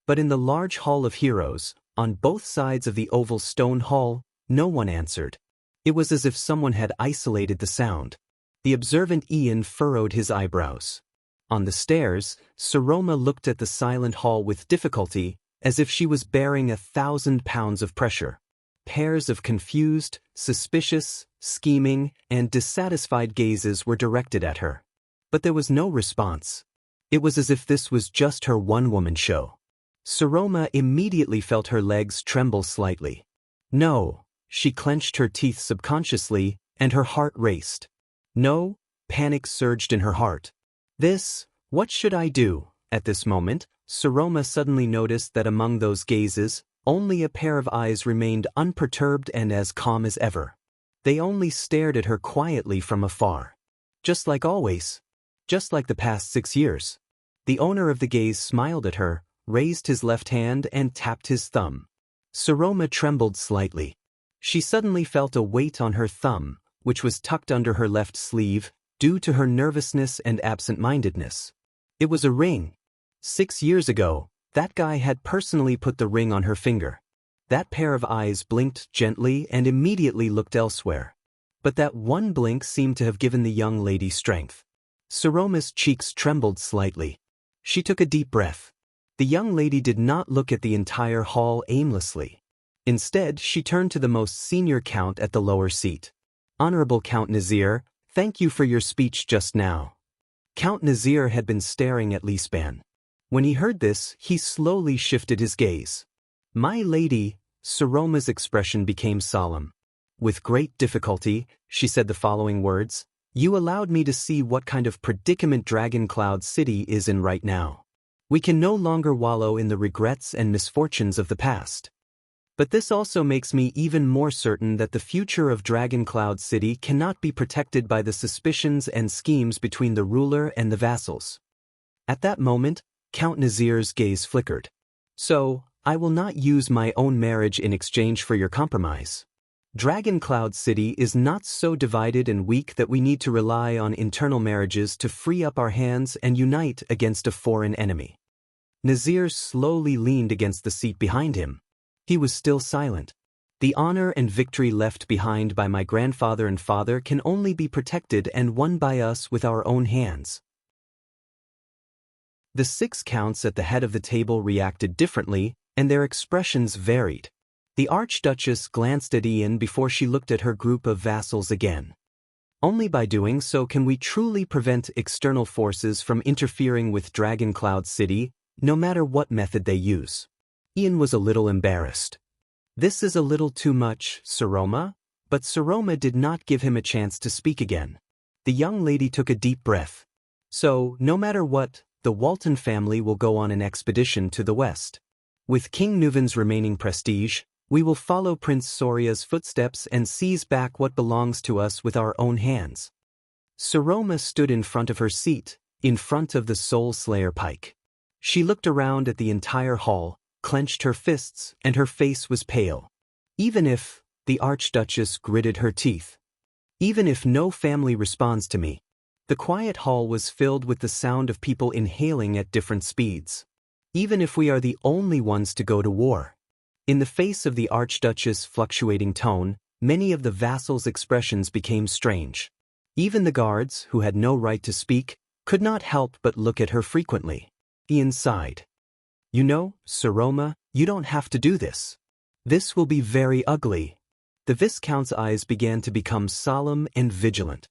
But in the large hall of heroes, on both sides of the oval stone hall, no one answered. It was as if someone had isolated the sound. The observant Ian furrowed his eyebrows. On the stairs, Saroma looked at the silent hall with difficulty, as if she was bearing 1,000 pounds of pressure. Pairs of confused, suspicious, scheming, and dissatisfied gazes were directed at her. But there was no response. It was as if this was just her one-woman show. Saroma immediately felt her legs tremble slightly. "No," she clenched her teeth subconsciously, and her heart raced. "No," panic surged in her heart. What should I do?" At this moment, Saroma suddenly noticed that among those gazes, only a pair of eyes remained unperturbed and as calm as ever. They only stared at her quietly from afar. Just like always. Just like the past 6 years. The owner of the gaze smiled at her, raised his left hand and tapped his thumb. Saroma trembled slightly. She suddenly felt a weight on her thumb, which was tucked under her left sleeve, due to her nervousness and absent-mindedness. It was a ring. 6 years ago, that guy had personally put the ring on her finger. That pair of eyes blinked gently and immediately looked elsewhere. But that one blink seemed to have given the young lady strength. Saroma's cheeks trembled slightly. She took a deep breath. The young lady did not look at the entire hall aimlessly. Instead, she turned to the most senior count at the lower seat. "Honorable Count Nazir, thank you for your speech just now." Count Nazir had been staring at Lisban. When he heard this, he slowly shifted his gaze. "My lady," Saroma's expression became solemn. With great difficulty, she said the following words, "You allowed me to see what kind of predicament Dragon Cloud City is in right now. We can no longer wallow in the regrets and misfortunes of the past. But this also makes me even more certain that the future of Dragon Cloud City cannot be protected by the suspicions and schemes between the ruler and the vassals." At that moment, Count Nazir's gaze flickered. "So, I will not use my own marriage in exchange for your compromise. Dragon Cloud City is not so divided and weak that we need to rely on internal marriages to free up our hands and unite against a foreign enemy." Nazir slowly leaned against the seat behind him. He was still silent. "The honor and victory left behind by my grandfather and father can only be protected and won by us with our own hands." The 6 counts at the head of the table reacted differently, and their expressions varied. The Archduchess glanced at Ian before she looked at her group of vassals again. "Only by doing so can we truly prevent external forces from interfering with Dragon Cloud City, no matter what method they use." Ian was a little embarrassed. "This is a little too much, Saroma," but Saroma did not give him a chance to speak again. The young lady took a deep breath. "So, no matter what, the Walton family will go on an expedition to the west. With King Nuven's remaining prestige, we will follow Prince Soria's footsteps and seize back what belongs to us with our own hands." Saroma stood in front of her seat, in front of the Soul Slayer pike. She looked around at the entire hall, clenched her fists, and her face was pale. "Even if," the Archduchess gritted her teeth, "even if no family responds to me." The quiet hall was filled with the sound of people inhaling at different speeds. "Even if we are the only ones to go to war." In the face of the Archduchess' fluctuating tone, many of the vassals' expressions became strange. Even the guards, who had no right to speak, could not help but look at her frequently. Ian sighed. "You know, Saroma, you don't have to do this. This will be very ugly." The Viscount's eyes began to become solemn and vigilant.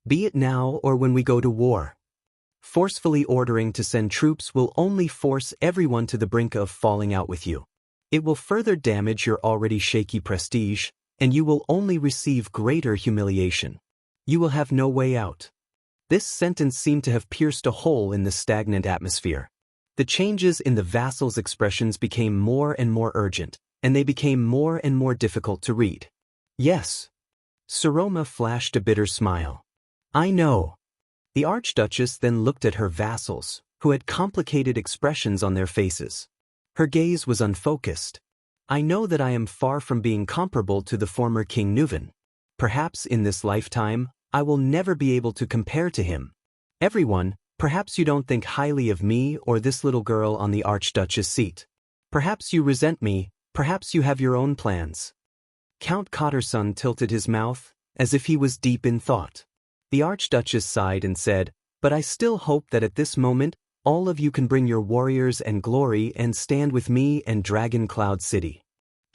"Be it now or when we go to war. Forcefully ordering to send troops will only force everyone to the brink of falling out with you. It will further damage your already shaky prestige, and you will only receive greater humiliation. You will have no way out." This sentence seemed to have pierced a hole in the stagnant atmosphere. The changes in the vassals' expressions became more and more urgent, and they became more and more difficult to read. "Yes." Saroma flashed a bitter smile. "I know." The Archduchess then looked at her vassals, who had complicated expressions on their faces. Her gaze was unfocused. "I know that I am far from being comparable to the former King Nuven. Perhaps in this lifetime, I will never be able to compare to him. Everyone, perhaps you don't think highly of me or this little girl on the Archduchess seat. Perhaps you resent me, perhaps you have your own plans." Count Cotterson tilted his mouth, as if he was deep in thought. The Archduchess sighed and said, "But I still hope that at this moment, all of you can bring your warriors and glory and stand with me and Dragon Cloud City."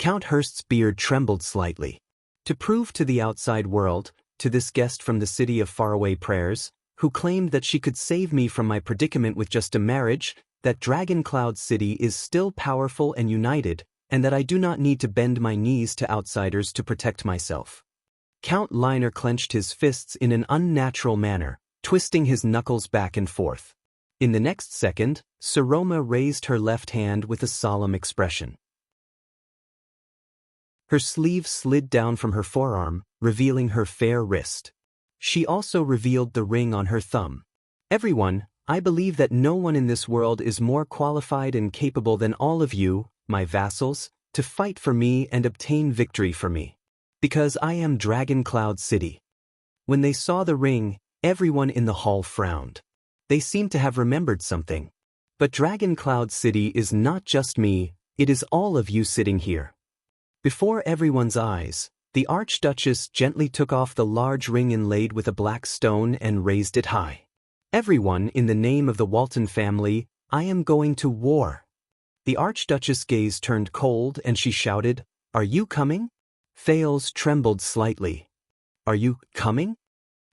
Count Hurst's beard trembled slightly. To prove to the outside world, to this guest from the city of faraway prayers, who claimed that she could save me from my predicament with just a marriage, that Dragon Cloud City is still powerful and united, and that I do not need to bend my knees to outsiders to protect myself. Count Liner clenched his fists in an unnatural manner, twisting his knuckles back and forth. In the next second, Saroma raised her left hand with a solemn expression. Her sleeve slid down from her forearm, revealing her fair wrist. She also revealed the ring on her thumb. Everyone, I believe that no one in this world is more qualified and capable than all of you, my vassals, to fight for me and obtain victory for me. Because I am Dragon Cloud City." When they saw the ring, everyone in the hall frowned. They seemed to have remembered something. But Dragon Cloud City is not just me, it is all of you sitting here. Before everyone's eyes, the Archduchess gently took off the large ring inlaid with a black stone and raised it high. "Everyone, in the name of the Walton family, I am going to war." The Archduchess' gaze turned cold and she shouted, "Are you coming?" Thales trembled slightly. "Are you coming?"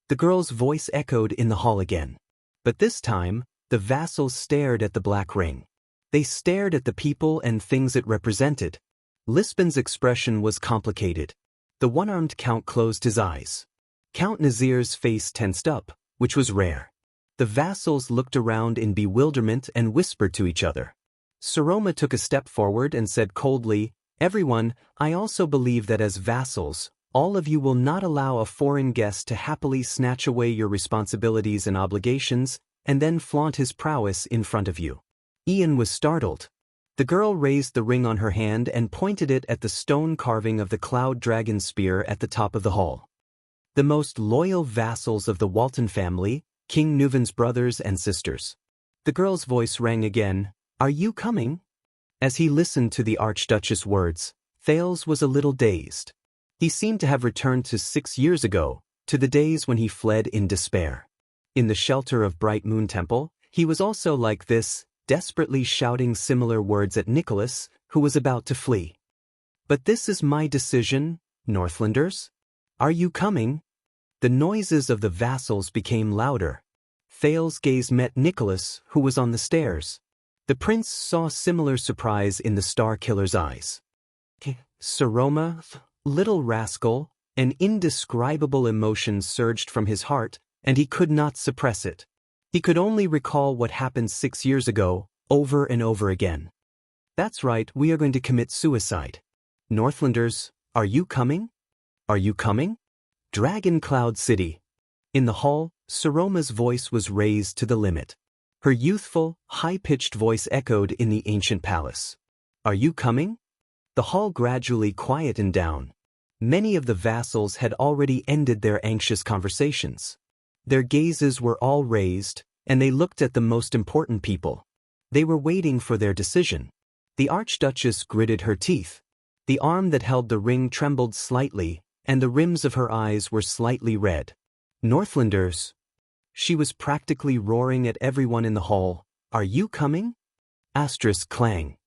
The girl's voice echoed in the hall again. But this time, the vassals stared at the black ring. They stared at the people and things it represented. Lisbon's expression was complicated. The one-armed count closed his eyes. Count Nazir's face tensed up, which was rare. The vassals looked around in bewilderment and whispered to each other. Saroma took a step forward and said coldly, "Everyone, I also believe that as vassals, all of you will not allow a foreign guest to happily snatch away your responsibilities and obligations, and then flaunt his prowess in front of you." Ian was startled. The girl raised the ring on her hand and pointed it at the stone carving of the cloud dragon spear at the top of the hall. "The most loyal vassals of the Walton family, King Nuvan's brothers and sisters." The girl's voice rang again, "Are you coming?" As he listened to the Archduchess' words, Thales was a little dazed. He seemed to have returned to 6 years ago, to the days when he fled in despair. In the shelter of Bright Moon Temple, he was also like this, desperately shouting similar words at Nicholas, who was about to flee. "But this is my decision, Northlanders. Are you coming?" The noises of the vassals became louder. Thales' gaze met Nicholas, who was on the stairs. The prince saw similar surprise in the Star Killer's eyes. "Saroma, little rascal," an indescribable emotion surged from his heart, and he could not suppress it. He could only recall what happened 6 years ago, over and over again. "That's right, we are going to commit suicide. Northlanders, are you coming? Are you coming?" Dragon Cloud City. In the hall, Saroma's voice was raised to the limit. Her youthful, high-pitched voice echoed in the ancient palace. "Are you coming?" The hall gradually quietened down. Many of the vassals had already ended their anxious conversations. Their gazes were all raised, and they looked at the most important people. They were waiting for their decision. The Archduchess gritted her teeth. The arm that held the ring trembled slightly, and the rims of her eyes were slightly red. "Northlanders." She was practically roaring at everyone in the hall. "Are you coming?" Asterisk clang.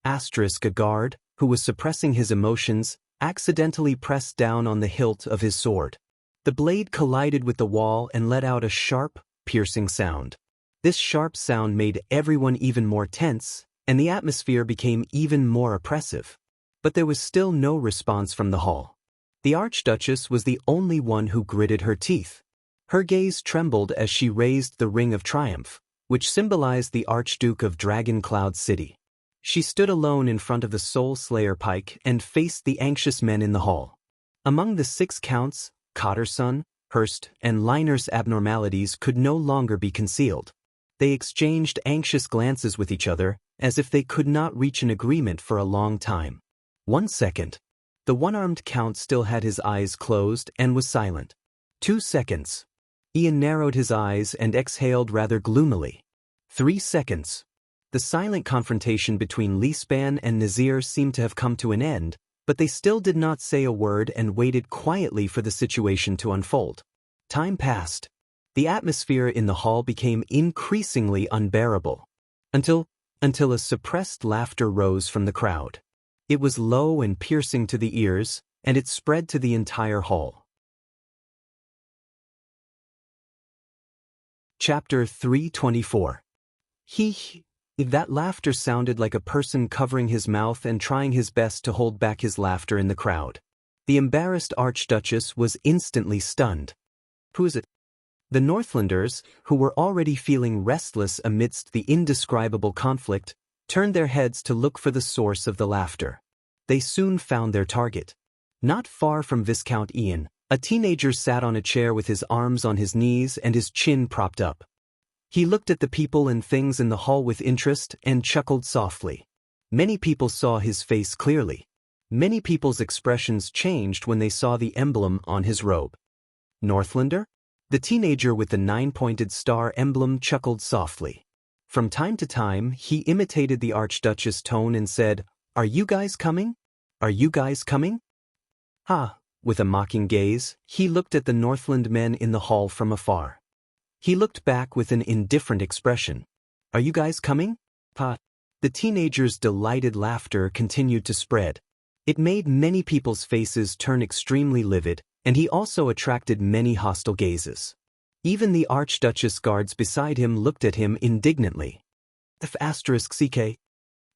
Asterisk a guard, who was suppressing his emotions, accidentally pressed down on the hilt of his sword. The blade collided with the wall and let out a sharp, piercing sound. This sharp sound made everyone even more tense, and the atmosphere became even more oppressive. But there was still no response from the hall. The Archduchess was the only one who gritted her teeth. Her gaze trembled as she raised the Ring of Triumph, which symbolized the Archduke of Dragon Cloud City. She stood alone in front of the Soul Slayer pike and faced the anxious men in the hall. Among the 6 counts, Cotterson, Hurst, and Liner's abnormalities could no longer be concealed. They exchanged anxious glances with each other, as if they could not reach an agreement for a long time. 1 second. The one-armed count still had his eyes closed and was silent. 2 seconds. Ian narrowed his eyes and exhaled rather gloomily. 3 seconds. The silent confrontation between Lisban and Nazir seemed to have come to an end, but they still did not say a word and waited quietly for the situation to unfold. Time passed. The atmosphere in the hall became increasingly unbearable. Until a suppressed laughter rose from the crowd. It was low and piercing to the ears, and it spread to the entire hall. Chapter 324. That laughter sounded like a person covering his mouth and trying his best to hold back his laughter in the crowd. The embarrassed Archduchess was instantly stunned. Who is it? The Northlanders, who were already feeling restless amidst the indescribable conflict, turned their heads to look for the source of the laughter. They soon found their target. Not far from Viscount Ian, A teenager sat on a chair with his arms on his knees and his chin propped up. He looked at the people and things in the hall with interest and chuckled softly. Many people saw his face clearly. Many people's expressions changed when they saw the emblem on his robe. Northlander? The teenager with the 9-pointed star emblem chuckled softly. From time to time, he imitated the Archduchess' tone and said, "Are you guys coming? Are you guys coming?" Ha! With a mocking gaze, he looked at the Northland men in the hall from afar. He looked back with an indifferent expression. "Are you guys coming? Pa?" The teenager's delighted laughter continued to spread. It made many people's faces turn extremely livid, and he also attracted many hostile gazes. Even the Archduchess guards beside him looked at him indignantly. *CK.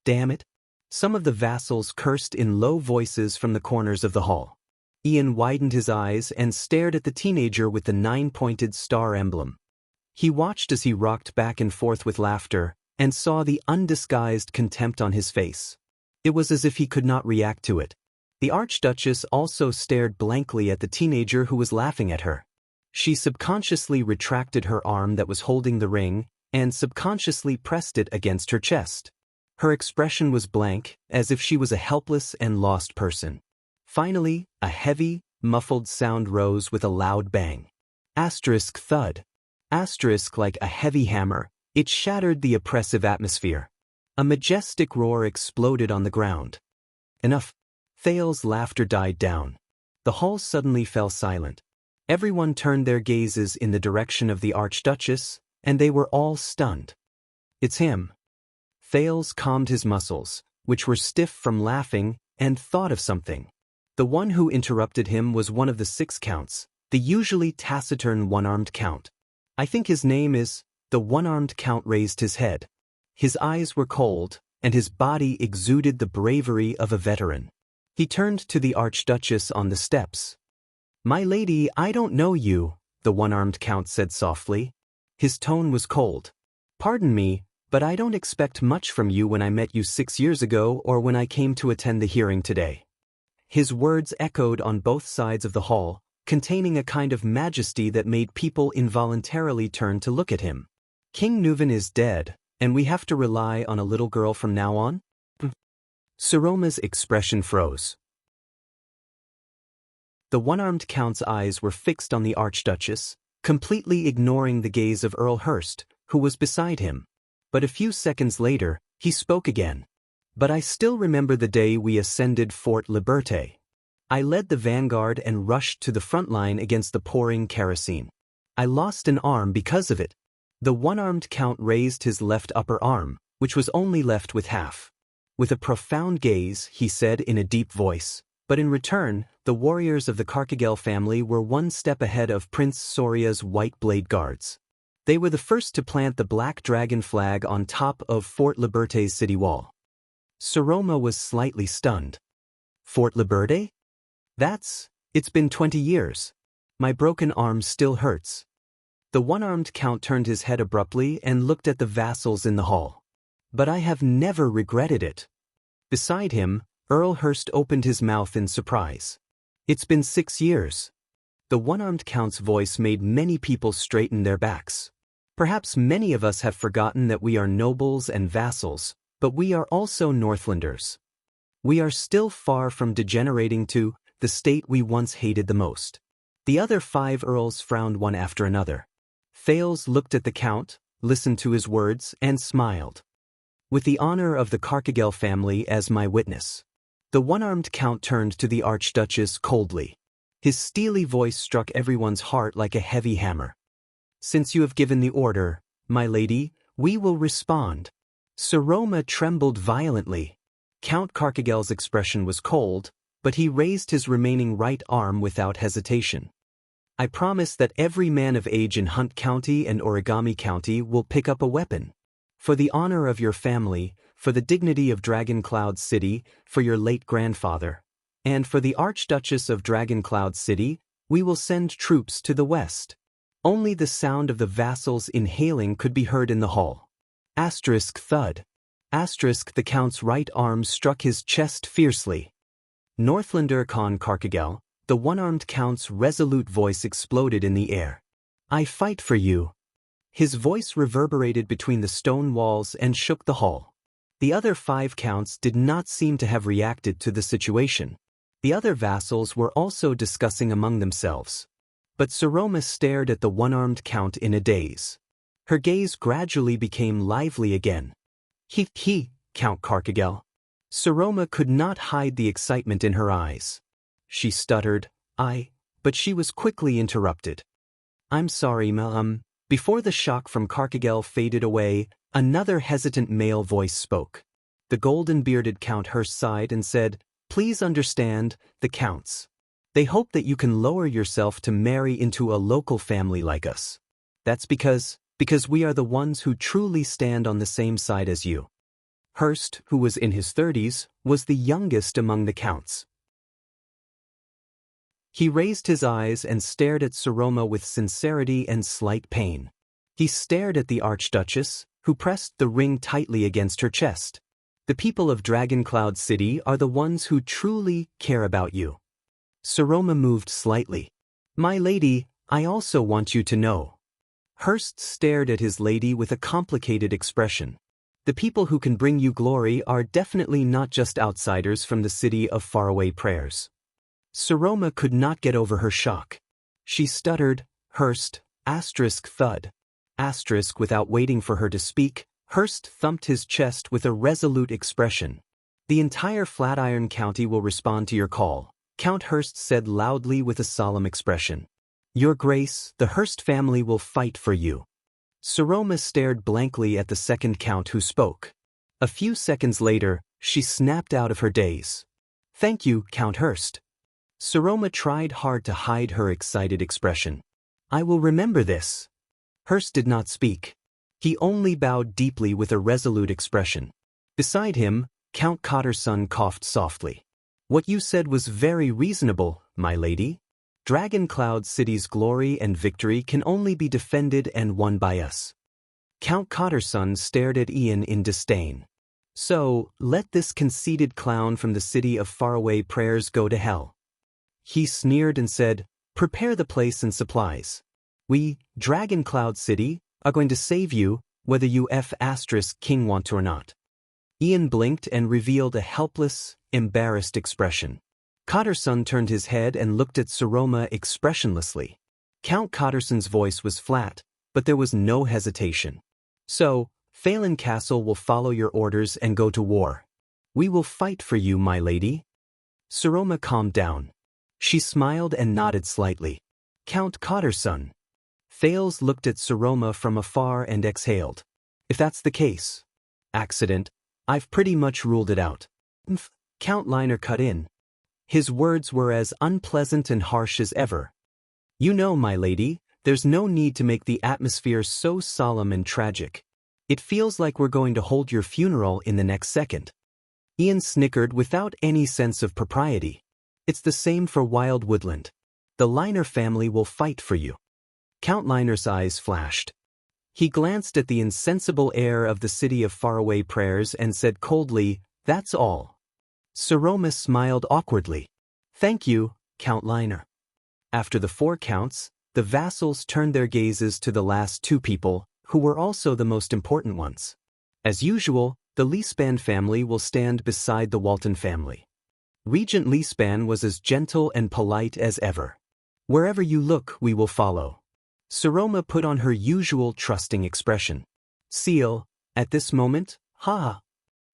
Damn it. Some of the vassals cursed in low voices from the corners of the hall. Ian widened his eyes and stared at the teenager with the 9-pointed star emblem. He watched as he rocked back and forth with laughter, and saw the undisguised contempt on his face. It was as if he could not react to it. The Archduchess also stared blankly at the teenager who was laughing at her. She subconsciously retracted her arm that was holding the ring, and subconsciously pressed it against her chest. Her expression was blank, as if she was a helpless and lost person. Finally, a heavy, muffled sound rose with a loud bang. *thud. Like a heavy hammer, it shattered the oppressive atmosphere. A majestic roar exploded on the ground. Enough. Thales's laughter died down. The hall suddenly fell silent. Everyone turned their gazes in the direction of the Archduchess, and they were all stunned. "It's him." Thales calmed his muscles, which were stiff from laughing, and thought of something. The one who interrupted him was one of the 6 counts, the usually taciturn one-armed count. "I think his name is—" The one-armed count raised his head. His eyes were cold, and his body exuded the bravery of a veteran. He turned to the Archduchess on the steps. "My lady, I don't know you," the one-armed count said softly. His tone was cold. "Pardon me, but I don't expect much from you when I met you 6 years ago or when I came to attend the hearing today." His words echoed on both sides of the hall, containing a kind of majesty that made people involuntarily turn to look at him. "King Nuvan is dead, and we have to rely on a little girl from now on?" Saroma's expression froze. The one-armed count's eyes were fixed on the Archduchess, completely ignoring the gaze of Earl Hurst, who was beside him. But a few seconds later, he spoke again. "But I still remember the day we ascended Fort Liberté. I led the vanguard and rushed to the front line against the pouring kerosene. I lost an arm because of it." The one-armed count raised his left upper arm, which was only left with half. With a profound gaze, he said in a deep voice, "But in return, the warriors of the Carcagel family were one step ahead of Prince Soria's White Blade Guards. They were the first to plant the Black Dragon flag on top of Fort Liberté's city wall." Saroma was slightly stunned. "Fort Liberté? It's been 20 years. My broken arm still hurts." The one-armed count turned his head abruptly and looked at the vassals in the hall. "But I have never regretted it." Beside him, Earl Hurst opened his mouth in surprise. "It's been 6 years." The one-armed count's voice made many people straighten their backs. Perhaps many of us have forgotten that we are nobles and vassals, but we are also Northlanders. We are still far from degenerating to the state we once hated the most. The other 5 earls frowned one after another. Thales looked at the count, listened to his words, and smiled. "With the honor of the Carcagel family as my witness." The one-armed count turned to the Archduchess coldly. His steely voice struck everyone's heart like a heavy hammer. "Since you have given the order, my lady, we will respond." Saroma trembled violently. Count Carcagel's expression was cold, but he raised his remaining right arm without hesitation. "I promise that every man of age in Hunt County and Origami County will pick up a weapon. For the honor of your family, for the dignity of Dragon Cloud City, for your late grandfather, and for the Archduchess of Dragon Cloud City, we will send troops to the west." Only the sound of the vassals inhaling could be heard in the hall. *thud. The count's right arm struck his chest fiercely. "Northlander Khan Carcagel, the one-armed count's resolute voice exploded in the air. I fight for you. His voice reverberated between the stone walls and shook the hall. The other 5 counts did not seem to have reacted to the situation. The other vassals were also discussing among themselves. But Saroma stared at the one-armed count in a daze. Her gaze gradually became lively again. He, Count Carcagel. Saroma could not hide the excitement in her eyes. She stuttered, but she was quickly interrupted. I'm sorry, ma'am. Before the shock from Carcagel faded away, another hesitant male voice spoke. The golden-bearded Count Hurst sighed and said, Please understand, the counts. They hope that you can lower yourself to marry into a local family like us. That's because we are the ones who truly stand on the same side as you. Hurst, who was in his 30s, was the youngest among the counts. He raised his eyes and stared at Saroma with sincerity and slight pain. He stared at the Archduchess, who pressed the ring tightly against her chest. The people of Dragoncloud City are the ones who truly care about you. Saroma moved slightly. My lady, I also want you to know. Hurst stared at his lady with a complicated expression. The people who can bring you glory are definitely not just outsiders from the city of faraway prayers. Saroma could not get over her shock. She stuttered, Hurst, thud. Without waiting for her to speak, Hurst thumped his chest with a resolute expression. The entire Flatiron County will respond to your call, Count Hurst said loudly with a solemn expression. Your Grace, the Hurst family will fight for you. Saroma stared blankly at the second count who spoke. A few seconds later, she snapped out of her daze. Thank you, Count Hurst. Saroma tried hard to hide her excited expression. I will remember this. Hurst did not speak. He only bowed deeply with a resolute expression. Beside him, Count Cotterson coughed softly. What you said was very reasonable, my lady. Dragoncloud City's glory and victory can only be defended and won by us. Count Cotterson stared at Ian in disdain. So, let this conceited clown from the city of faraway prayers go to hell. He sneered and said, Prepare the place and supplies. We, Dragoncloud City, are going to save you, whether you King want to or not. Ian blinked and revealed a helpless, embarrassed expression. Cotterson turned his head and looked at Saroma expressionlessly. Count Cotterson's voice was flat, but there was no hesitation. So, Phelan Castle will follow your orders and go to war. We will fight for you, my lady. Saroma calmed down. She smiled and nodded slightly. Count Cotterson. Thales looked at Saroma from afar and exhaled. If that's the case. Accident. I've pretty much ruled it out. Count Liner cut in. His words were as unpleasant and harsh as ever. You know, my lady, there's no need to make the atmosphere so solemn and tragic. It feels like we're going to hold your funeral in the next second. Ian snickered without any sense of propriety. It's the same for Wild Woodland. The Liner family will fight for you. Count Liner's eyes flashed. He glanced at the insensible air of the city of faraway prayers and said coldly, That's all. Saroma smiled awkwardly. Thank you, Count Liner. After the 4 counts, the vassals turned their gazes to the last 2 people, who were also the most important ones. As usual, the Leespan family will stand beside the Walton family. Regent Leespan was as gentle and polite as ever. Wherever you look, we will follow. Saroma put on her usual trusting expression. Seal, at this moment, ha!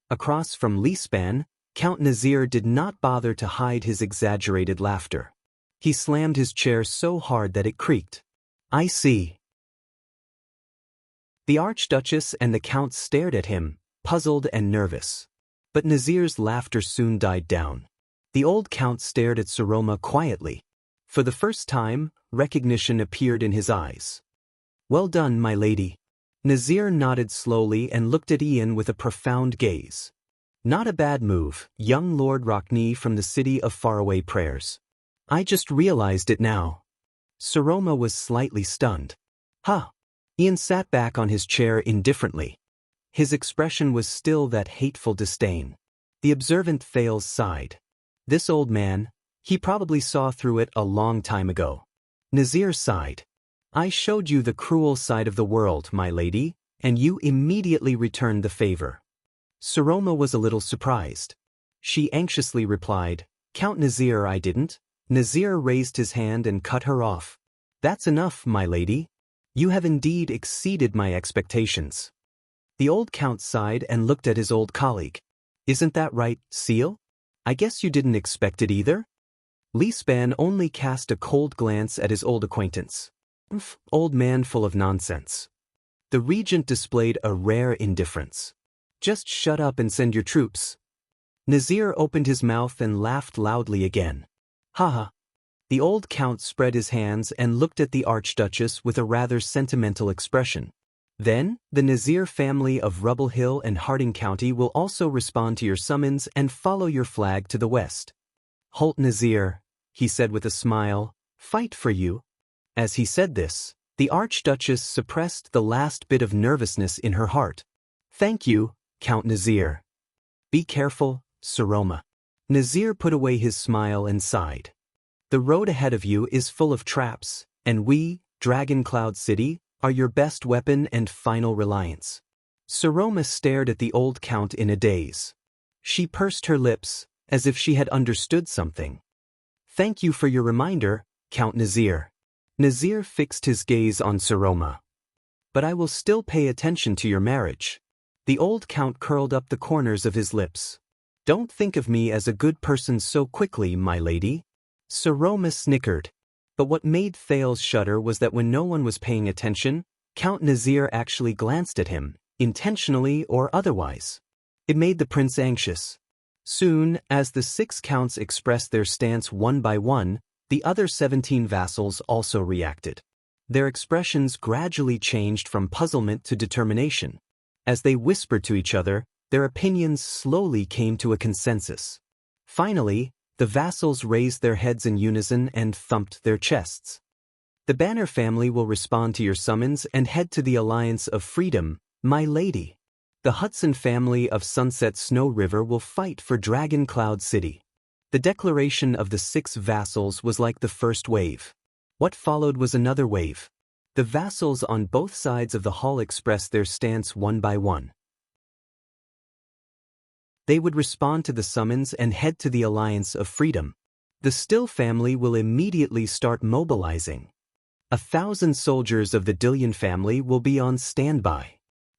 Across from Leespan, Count Nazir did not bother to hide his exaggerated laughter. He slammed his chair so hard that it creaked. I see. The Archduchess and the Count stared at him, puzzled and nervous. But Nazir's laughter soon died down. The old Count stared at Saroma quietly. For the first time, recognition appeared in his eyes. Well done, my lady. Nazir nodded slowly and looked at Ian with a profound gaze. Not a bad move, young Lord Rockney from the city of faraway prayers. I just realized it now. Saroma was slightly stunned. Huh. Ian sat back on his chair indifferently. His expression was still that hateful disdain. The observant Thales sighed. This old man, He probably saw through it a long time ago. Nazir sighed. I showed you the cruel side of the world, my lady, and you immediately returned the favor. Saroma was a little surprised. She anxiously replied, Count Nazir, I didn't. Nazir raised his hand and cut her off. That's enough, my lady. You have indeed exceeded my expectations. The old count sighed and looked at his old colleague. Isn't that right, Seal? I guess you didn't expect it either? Li Span only cast a cold glance at his old acquaintance. Old man full of nonsense. The regent displayed a rare indifference. Just shut up and send your troops. Nazir opened his mouth and laughed loudly again. Haha. The old count spread his hands and looked at the Archduchess with a rather sentimental expression. Then, the Nazir family of Rubble Hill and Harding County will also respond to your summons and follow your flag to the west. Halt, Nazir, he said with a smile, fight for you. As he said this, the Archduchess suppressed the last bit of nervousness in her heart. Thank you, Count Nazir. Be careful, Saroma. Nazir put away his smile and sighed. The road ahead of you is full of traps, and we, Dragon Cloud City, are your best weapon and final reliance. Saroma stared at the old count in a daze. She pursed her lips, as if she had understood something. Thank you for your reminder, Count Nazir. Nazir fixed his gaze on Saroma. But I will still pay attention to your marriage. The old count curled up the corners of his lips. Don't think of me as a good person so quickly, my lady. Saroma snickered. But what made Thales shudder was that when no one was paying attention, Count Nazir actually glanced at him, intentionally or otherwise. It made the prince anxious. Soon, as the 6 counts expressed their stance one by one, the other 17 vassals also reacted. Their expressions gradually changed from puzzlement to determination. As they whispered to each other, their opinions slowly came to a consensus. Finally, the vassals raised their heads in unison and thumped their chests. The Banner family will respond to your summons and head to the Alliance of Freedom, my lady. The Hudson family of Sunset Snow River will fight for Dragon Cloud City. The declaration of the 6 vassals was like the first wave. What followed was another wave. The vassals on both sides of the hall expressed their stance one by one. They would respond to the summons and head to the Alliance of Freedom. The Still family will immediately start mobilizing. 1,000 soldiers of the Dillion family will be on standby.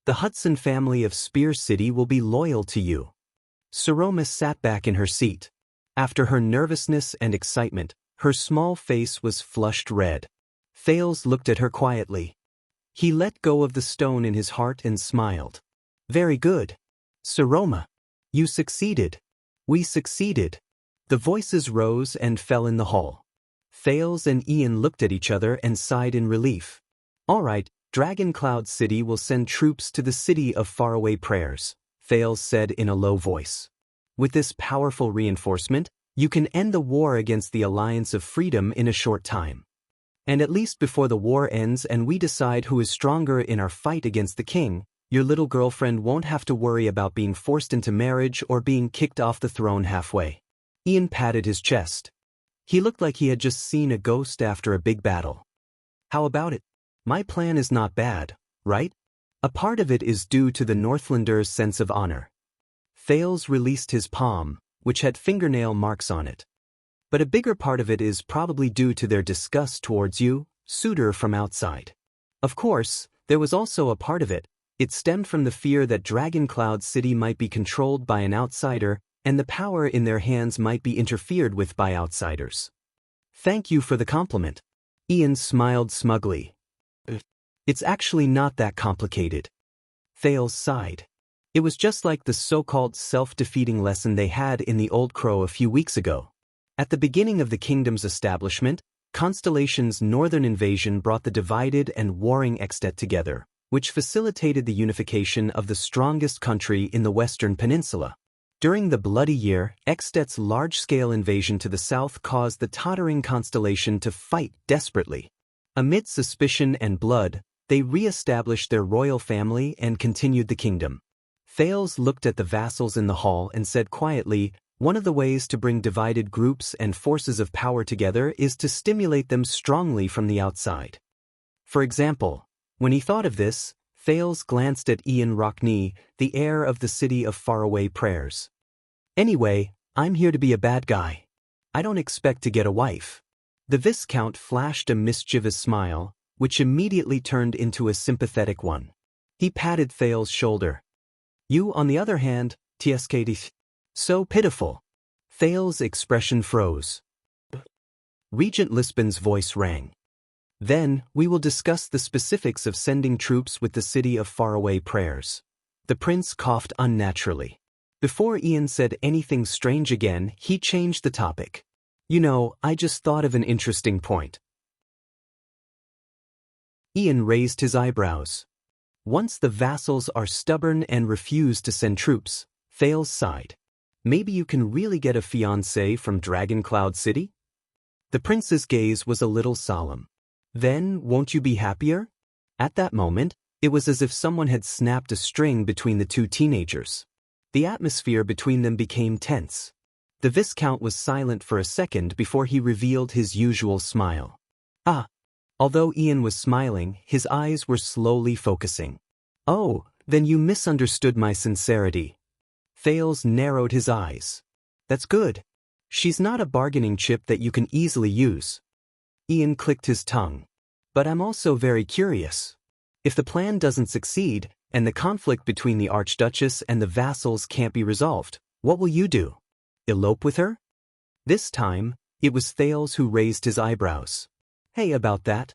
The Hudson family of Spear City will be loyal to you. Saroma sat back in her seat. After her nervousness and excitement, her small face was flushed red. Thales looked at her quietly. He let go of the stone in his heart and smiled. Very good. Saroma. You succeeded. We succeeded. The voices rose and fell in the hall. Thales and Ian looked at each other and sighed in relief. All right, Dragon Cloud City will send troops to the City of Faraway Prayers, Thales said in a low voice. With this powerful reinforcement, you can end the war against the Alliance of Freedom in a short time. And at least before the war ends and we decide who is stronger in our fight against the king, your little girlfriend won't have to worry about being forced into marriage or being kicked off the throne halfway. Ian patted his chest. He looked like he had just seen a ghost after a big battle. How about it? My plan is not bad, right? A part of it is due to the Northlander's sense of honor. Thales released his palm, which had fingernail marks on it. But a bigger part of it is probably due to their disgust towards you, suitor from outside. Of course, there was also a part of it. It stemmed from the fear that Dragon Cloud City might be controlled by an outsider and the power in their hands might be interfered with by outsiders. Thank you for the compliment. Ian smiled smugly. It's actually not that complicated. Thales sighed. It was just like the so-called self-defeating lesson they had in the Old Crow a few weeks ago. At the beginning of the kingdom's establishment, Constellation's northern invasion brought the divided and warring Extet together, which facilitated the unification of the strongest country in the Western Peninsula. During the Bloody Year, Extet's large-scale invasion to the south caused the tottering Constellation to fight desperately. Amid suspicion and blood, they re-established their royal family and continued the kingdom. Thales looked at the vassals in the hall and said quietly, One of the ways to bring divided groups and forces of power together is to stimulate them strongly from the outside. For example, when he thought of this, Thales glanced at Ian Rockney, the heir of the city of faraway prayers. Anyway, I'm here to be a bad guy. I don't expect to get a wife. The Viscount flashed a mischievous smile, which immediately turned into a sympathetic one. He patted Thales' shoulder. You, on the other hand, tskd. So pitiful. Thales' expression froze. Regent Lisbon's voice rang. Then, we will discuss the specifics of sending troops with the city of faraway prayers. The prince coughed unnaturally. Before Ian said anything strange again, he changed the topic. You know, I just thought of an interesting point. Ian raised his eyebrows. Once the vassals are stubborn and refuse to send troops, Thales sighed. Maybe you can really get a fiancé from Dragon Cloud City? The prince's gaze was a little solemn. Then, won't you be happier? At that moment, it was as if someone had snapped a string between the two teenagers. The atmosphere between them became tense. The Viscount was silent for a second before he revealed his usual smile. Ah! Although Ian was smiling, his eyes were slowly focusing. Oh, then you misunderstood my sincerity. Thales narrowed his eyes. That's good. She's not a bargaining chip that you can easily use. Ian clicked his tongue. But I'm also very curious. If the plan doesn't succeed, and the conflict between the Archduchess and the vassals can't be resolved, what will you do? Elope with her? This time, it was Thales who raised his eyebrows. Hey, about that?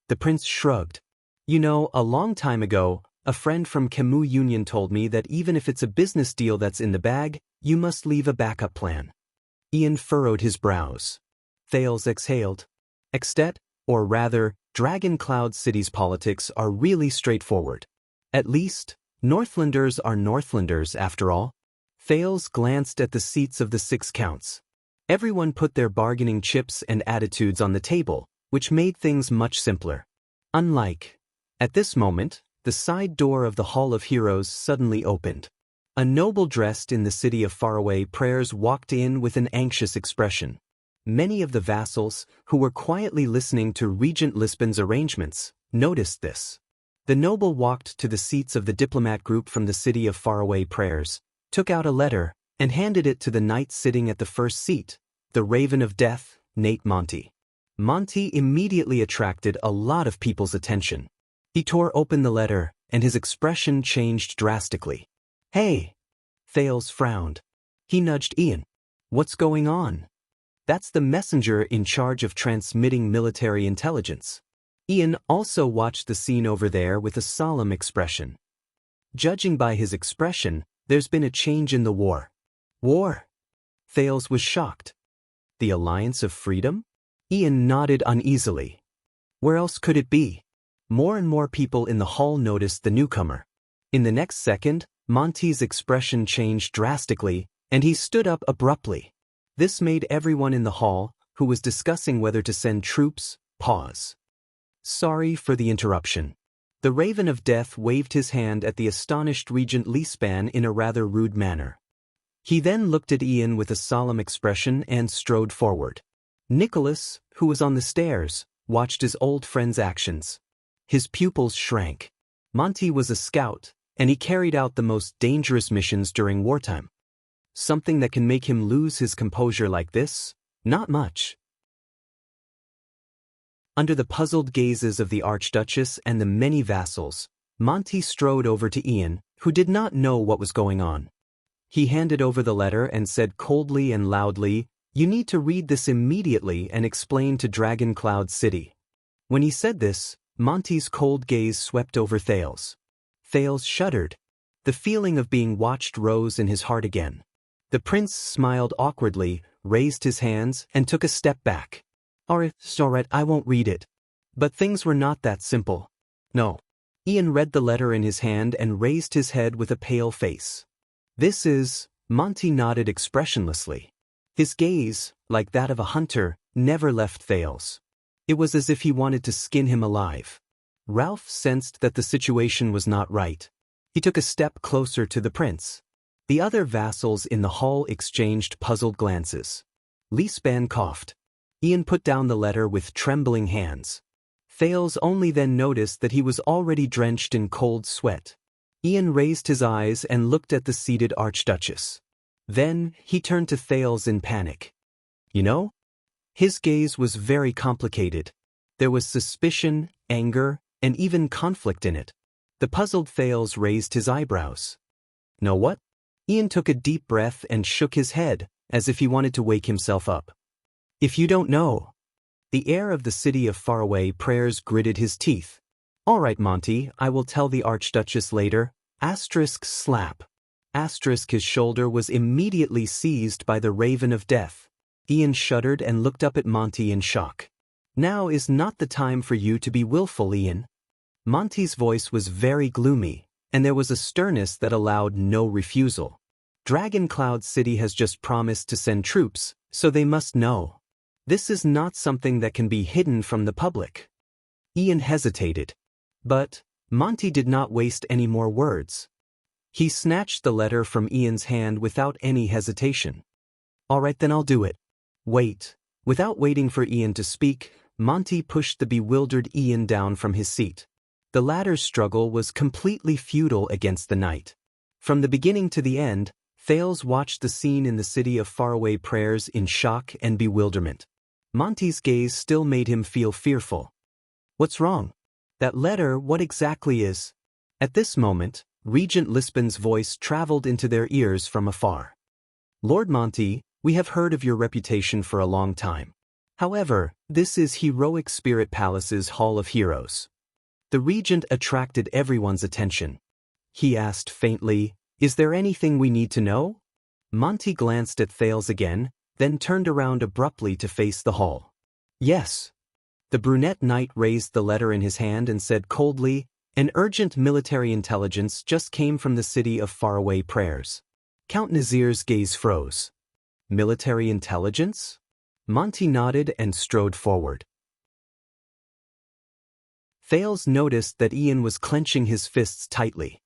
The prince shrugged. You know, a long time ago, a friend from Camus Union told me that even if it's a business deal that's in the bag, you must leave a backup plan. Ian furrowed his brows. Thales exhaled. Extet, or rather, Dragon Cloud City's politics are really straightforward. At least, Northlanders are Northlanders after all. Thales glanced at the seats of the 6 counts. Everyone put their bargaining chips and attitudes on the table, which made things much simpler. At this moment, the side door of the Hall of Heroes suddenly opened. A noble dressed in the city of faraway prayers walked in with an anxious expression. Many of the vassals, who were quietly listening to Regent Lisbon's arrangements, noticed this. The noble walked to the seats of the diplomat group from the city of faraway prayers, took out a letter, and handed it to the knight sitting at the first seat, the Raven of Death, Nate Monty. Monty immediately attracted a lot of people's attention. He tore open the letter, and his expression changed drastically. Hey! Thales frowned. He nudged Ian. What's going on? That's the messenger in charge of transmitting military intelligence. Ian also watched the scene over there with a solemn expression. Judging by his expression, there's been a change in the war. War? Thales was shocked. The Alliance of Freedom? Ian nodded uneasily. Where else could it be? More and more people in the hall noticed the newcomer. In the next second, Monty's expression changed drastically, and he stood up abruptly. This made everyone in the hall, who was discussing whether to send troops, pause. Sorry for the interruption. The Raven of Death waved his hand at the astonished Regent Lisban in a rather rude manner. He then looked at Ian with a solemn expression and strode forward. Nicholas, who was on the stairs, watched his old friend's actions. His pupils shrank. Monty was a scout, and he carried out the most dangerous missions during wartime. Something that can make him lose his composure like this? Not much. Under the puzzled gazes of the Archduchess and the many vassals, Monty strode over to Ian, who did not know what was going on. He handed over the letter and said coldly and loudly, "You need to read this immediately and explain to Dragon Cloud City." When he said this, Monty's cold gaze swept over Thales. Thales shuddered. The feeling of being watched rose in his heart again. The prince smiled awkwardly, raised his hands, and took a step back. Alright, I won't read it. But things were not that simple. No. Ian read the letter in his hand and raised his head with a pale face. This is... Monty nodded expressionlessly. His gaze, like that of a hunter, never left Thales. It was as if he wanted to skin him alive. Ralph sensed that the situation was not right. He took a step closer to the prince. The other vassals in the hall exchanged puzzled glances. Li Span coughed. Ian put down the letter with trembling hands. Thales only then noticed that he was already drenched in cold sweat. Ian raised his eyes and looked at the seated Archduchess. Then, he turned to Thales in panic. You know? His gaze was very complicated. There was suspicion, anger, and even conflict in it. The puzzled Thales raised his eyebrows. Know what? Ian took a deep breath and shook his head, as if he wanted to wake himself up. If you don't know. The air of the city of faraway prayers gritted his teeth. All right, Monty, I will tell the Archduchess later. Asterisk slap. Asterisk his shoulder was immediately seized by the raven of death. Ian shuddered and looked up at Monty in shock. Now is not the time for you to be willful, Ian. Monty's voice was very gloomy, and there was a sternness that allowed no refusal. Dragon Cloud City has just promised to send troops, so they must know. This is not something that can be hidden from the public. Ian hesitated. But Monty did not waste any more words. He snatched the letter from Ian's hand without any hesitation. All right, then I'll do it. Wait. Without waiting for Ian to speak, Monty pushed the bewildered Ian down from his seat. The latter's struggle was completely futile against the knight. From the beginning to the end, Thales watched the scene in the city of faraway prayers in shock and bewilderment. Monty's gaze still made him feel fearful. What's wrong? That letter, what exactly is? At this moment, Regent Lisbon's voice traveled into their ears from afar. Lord Monty, we have heard of your reputation for a long time. However, this is Heroic Spirit Palace's Hall of Heroes. The regent attracted everyone's attention. He asked faintly, is there anything we need to know? Monty glanced at Thales again, then turned around abruptly to face the hall. Yes. The brunette knight raised the letter in his hand and said coldly, an urgent military intelligence just came from the city of faraway prayers. Count Nazir's gaze froze. Military intelligence? Monty nodded and strode forward. Thales noticed that Ian was clenching his fists tightly.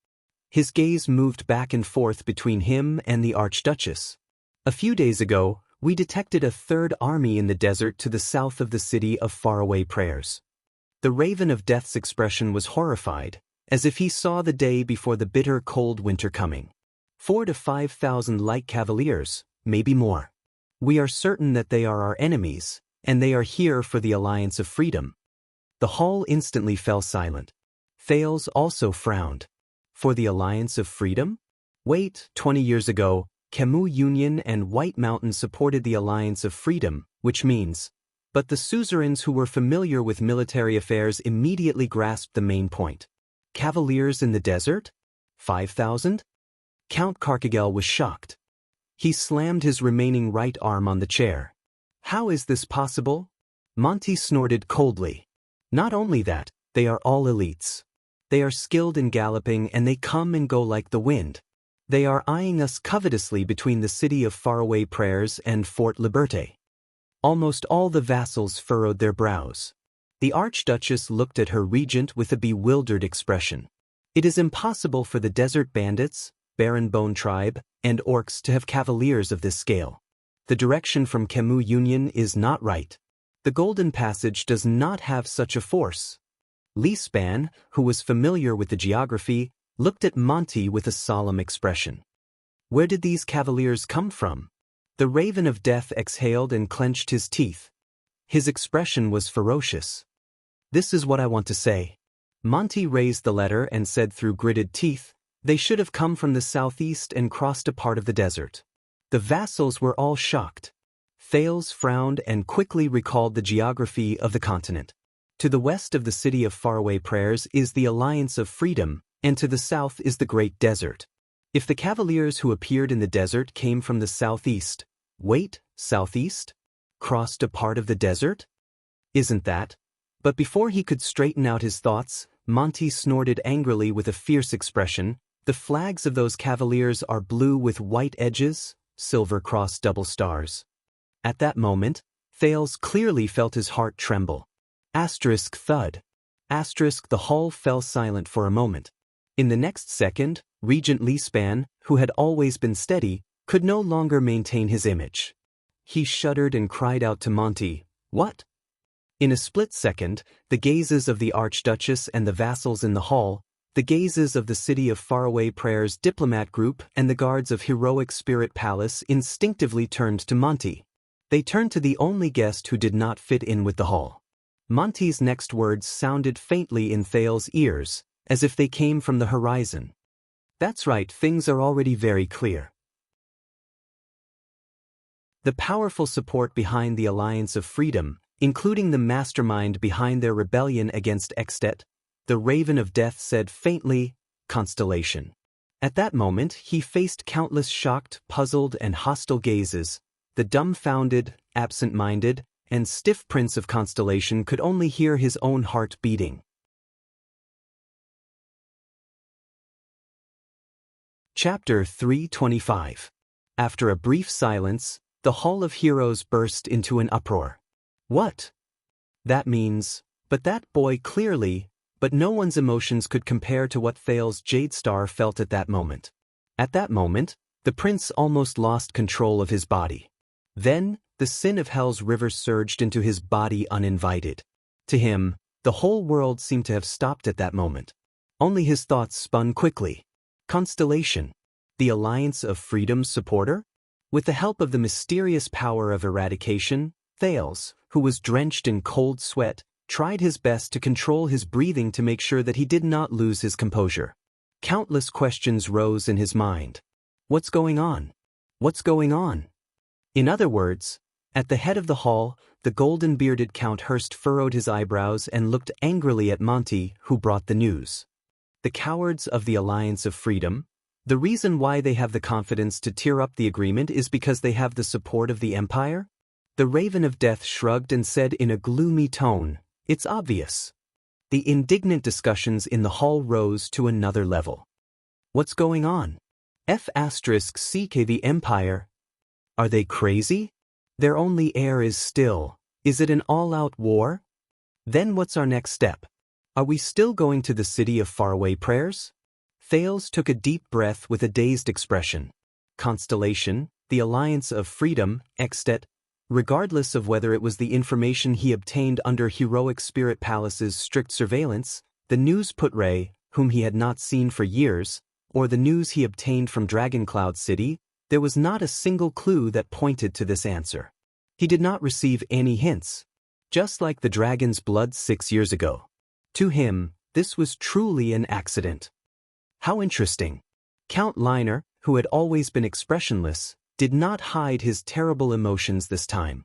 His gaze moved back and forth between him and the Archduchess. A few days ago, we detected a third army in the desert to the south of the city of faraway prayers. The Raven of Death's expression was horrified, as if he saw the day before the bitter cold winter coming. 4,000 to 5,000 light cavaliers, maybe more. We are certain that they are our enemies, and they are here for the Alliance of Freedom. The hall instantly fell silent. Thales also frowned. For the Alliance of Freedom? Wait, 20 years ago, Camus Union and White Mountain supported the Alliance of Freedom, which means, but the suzerains who were familiar with military affairs immediately grasped the main point. Cavaliers in the desert? 5,000? Count Carcagel was shocked. He slammed his remaining right arm on the chair. How is this possible? Monty snorted coldly. Not only that, they are all elites. They are skilled in galloping and they come and go like the wind. They are eyeing us covetously between the city of faraway prayers and Fort Liberté. Almost all the vassals furrowed their brows. The Archduchess looked at her regent with a bewildered expression. It is impossible for the desert bandits, Baron Bone Tribe, and orcs to have cavaliers of this scale. The direction from Camus Union is not right. The Golden Passage does not have such a force. Li Span, who was familiar with the geography, looked at Monty with a solemn expression. Where did these cavaliers come from? The Raven of Death exhaled and clenched his teeth. His expression was ferocious. This is what I want to say. Monty raised the letter and said through gritted teeth, they should have come from the southeast and crossed a part of the desert. The vassals were all shocked. Thales frowned and quickly recalled the geography of the continent. To the west of the city of faraway prayers is the Alliance of Freedom, and to the south is the Great Desert. If the cavaliers who appeared in the desert came from the southeast, wait, southeast? Crossed a part of the desert? Isn't that? But before he could straighten out his thoughts, Monty snorted angrily with a fierce expression, the flags of those cavaliers are blue with white edges, silver cross double stars. At that moment, Thales clearly felt his heart tremble. Asterisk thud. Asterisk the hall fell silent for a moment. In the next second, Regent Li Span, who had always been steady, could no longer maintain his image. He shuddered and cried out to Monty, "What?" In a split second, the gazes of the Archduchess and the vassals in the hall, the gazes of the City of Faraway Prayers diplomat group and the guards of Heroic Spirit Palace instinctively turned to Monty. They turned to the only guest who did not fit in with the hall. Monty's next words sounded faintly in Thale's ears, as if they came from the horizon. "That's right, things are already very clear." The powerful support behind the Alliance of Freedom, including the mastermind behind their rebellion against Extet, the Raven of Death said faintly, "Constellation." At that moment he faced countless shocked, puzzled and hostile gazes. The dumbfounded, absent-minded, and stiff Prince of Constellation could only hear his own heart beating. Chapter 325. After a brief silence, the Hall of Heroes burst into an uproar. "What?" "That means," "But that boy clearly," but no one's emotions could compare to what Thale's Jade Star felt at that moment. At that moment, the prince almost lost control of his body. Then, the sin of Hell's river surged into his body uninvited. To him, the whole world seemed to have stopped at that moment. Only his thoughts spun quickly. Constellation, the Alliance of Freedom's supporter? With the help of the mysterious power of eradication, Thales, who was drenched in cold sweat, tried his best to control his breathing to make sure that he did not lose his composure. Countless questions rose in his mind. What's going on? What's going on? In other words, at the head of the hall, the golden-bearded Count Hurst furrowed his eyebrows and looked angrily at Monty, who brought the news. The cowards of the Alliance of Freedom? The reason why they have the confidence to tear up the agreement is because they have the support of the Empire? The Raven of Death shrugged and said in a gloomy tone, "It's obvious." The indignant discussions in the hall rose to another level. What's going on? F***CK the Empire? Are they crazy? Their only heir is still. Is it an all-out war? Then what's our next step? Are we still going to the City of Faraway Prayers? Thales took a deep breath with a dazed expression. Constellation, the Alliance of Freedom, Extet, regardless of whether it was the information he obtained under Heroic Spirit Palace's strict surveillance, the news Putray, whom he had not seen for years, or the news he obtained from Dragoncloud City, there was not a single clue that pointed to this answer. He did not receive any hints. Just like the dragon's blood 6 years ago. To him, this was truly an accident. How interesting. Count Liner, who had always been expressionless, did not hide his terrible emotions this time.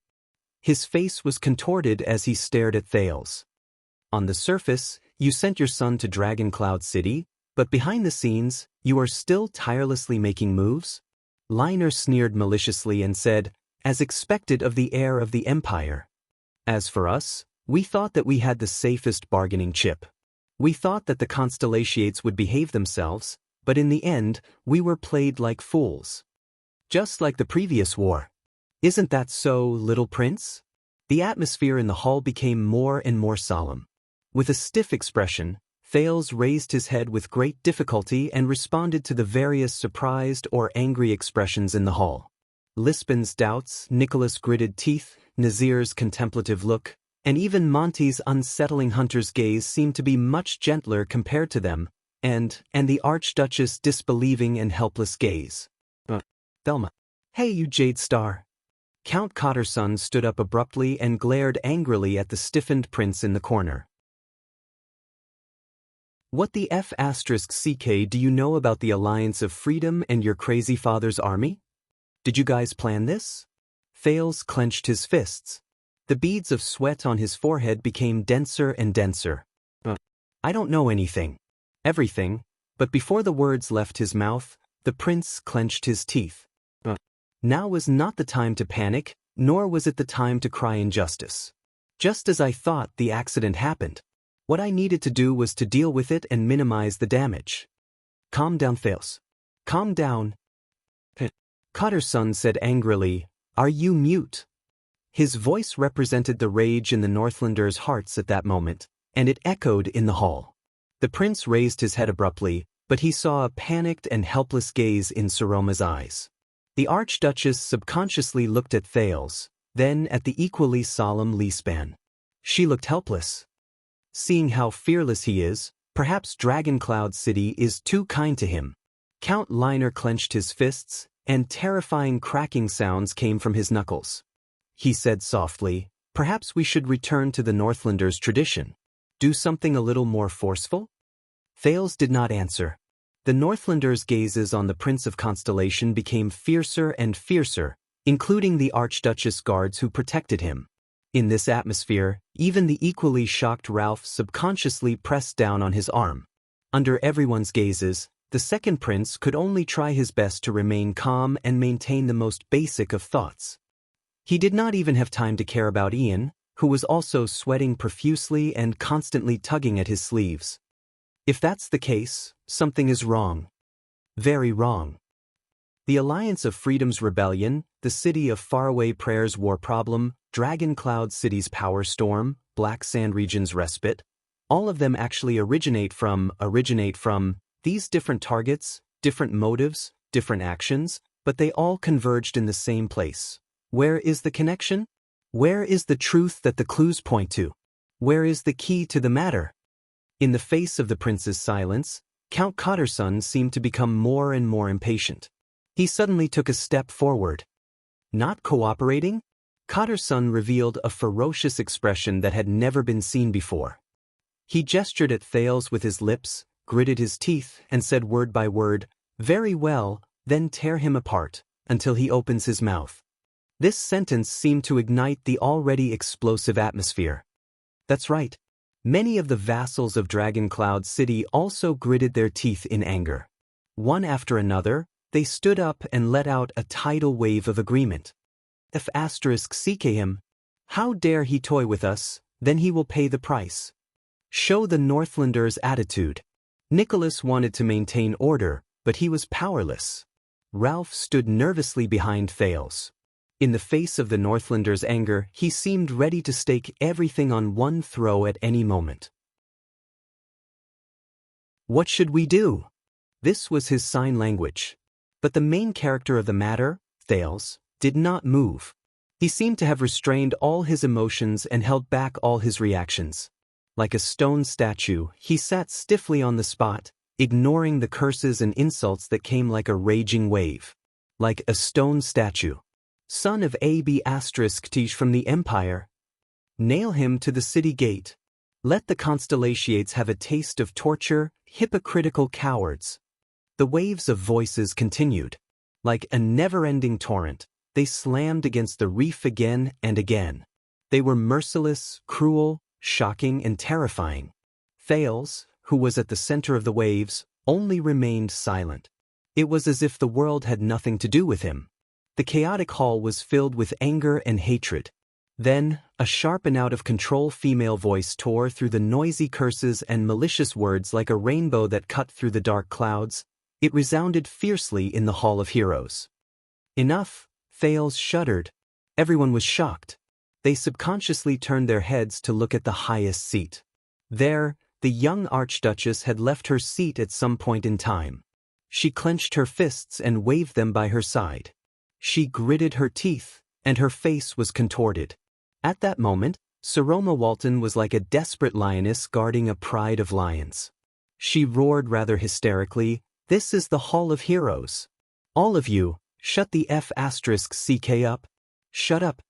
His face was contorted as he stared at Thales. On the surface, you sent your son to Dragoncloud City, but behind the scenes, you are still tirelessly making moves? Liner sneered maliciously and said, as expected of the heir of the Empire. As for us, we thought that we had the safest bargaining chip. We thought that the Constellations would behave themselves, but in the end, we were played like fools. Just like the previous war. Isn't that so, little prince? The atmosphere in the hall became more and more solemn. With a stiff expression, Thales raised his head with great difficulty and responded to the various surprised or angry expressions in the hall. Lisbon's doubts, Nicholas' gritted teeth, Nazir's contemplative look, and even Monty's unsettling hunter's gaze seemed to be much gentler compared to them, and the Archduchess' disbelieving and helpless gaze. Thelma. Hey, you Jade Star. Count Cotterson stood up abruptly and glared angrily at the stiffened prince in the corner. What the F***CK do you know about the Alliance of Freedom and your crazy father's army? Did you guys plan this? Thales clenched his fists. The beads of sweat on his forehead became denser and denser. I don't know anything. Everything, but before the words left his mouth, the prince clenched his teeth. Now was not the time to panic, nor was it the time to cry injustice. Just as I thought, the accident happened. What I needed to do was to deal with it and minimize the damage. Calm down, Thales. Calm down. Cotterson said angrily, Are you mute? His voice represented the rage in the Northlanders' hearts at that moment, and it echoed in the hall. The prince raised his head abruptly, but he saw a panicked and helpless gaze in Saroma's eyes. The Archduchess subconsciously looked at Thales, then at the equally solemn Leespan. She looked helpless. Seeing how fearless he is, perhaps Dragoncloud City is too kind to him. Count Liner clenched his fists, and terrifying cracking sounds came from his knuckles. He said softly, "Perhaps we should return to the Northlanders' tradition. Do something a little more forceful?" Thales did not answer. The Northlanders' gazes on the Prince of Constellation became fiercer and fiercer, including the Archduchess guards who protected him. In this atmosphere, even the equally shocked Ralph subconsciously pressed down on his arm. Under everyone's gazes, the second prince could only try his best to remain calm and maintain the most basic of thoughts. He did not even have time to care about Ian, who was also sweating profusely and constantly tugging at his sleeves. If that's the case, something is wrong. Very wrong. The Alliance of Freedom's rebellion, the City of Faraway Prayer's war problem, Dragoncloud City's power storm, Black Sand Region's respite, all of them actually originate from these different targets, different motives, different actions, but they all converged in the same place. Where is the connection? Where is the truth that the clues point to? Where is the key to the matter? In the face of the prince's silence, Count Cotterson seemed to become more and more impatient. He suddenly took a step forward. Not cooperating? Cotterson revealed a ferocious expression that had never been seen before. He gestured at Thales with his lips, gritted his teeth, and said word by word, "Very well, then tear him apart, until he opens his mouth." This sentence seemed to ignite the already explosive atmosphere. That's right. Many of the vassals of Dragoncloud City also gritted their teeth in anger. One after another, they stood up and let out a tidal wave of agreement. If seek him, how dare he toy with us, then he will pay the price. Show the Northlanders' attitude. Nicholas wanted to maintain order, but he was powerless. Ralph stood nervously behind Thales. In the face of the Northlanders' anger, he seemed ready to stake everything on one throw at any moment. What should we do? This was his sign language. But the main character of the matter, Thales, did not move. He seemed to have restrained all his emotions and held back all his reactions. Like a stone statue, he sat stiffly on the spot, ignoring the curses and insults that came like a raging wave. Like a stone statue. Son of A.B. Tish from the Empire. Nail him to the city gate. Let the Constellations have a taste of torture, hypocritical cowards. The waves of voices continued. Like a never-ending torrent, they slammed against the reef again and again. They were merciless, cruel, shocking, and terrifying. Thales, who was at the center of the waves, only remained silent. It was as if the world had nothing to do with him. The chaotic hall was filled with anger and hatred. Then, a sharp and out-of-control female voice tore through the noisy curses and malicious words like a rainbow that cut through the dark clouds. It resounded fiercely in the Hall of Heroes. Enough, Thales shuddered. Everyone was shocked. They subconsciously turned their heads to look at the highest seat. There, the young Archduchess had left her seat at some point in time. She clenched her fists and waved them by her side. She gritted her teeth, and her face was contorted. At that moment, Saroma Walton was like a desperate lioness guarding a pride of lions. She roared rather hysterically, "This is the Hall of Heroes. All of you, shut the *CK up. Shut up."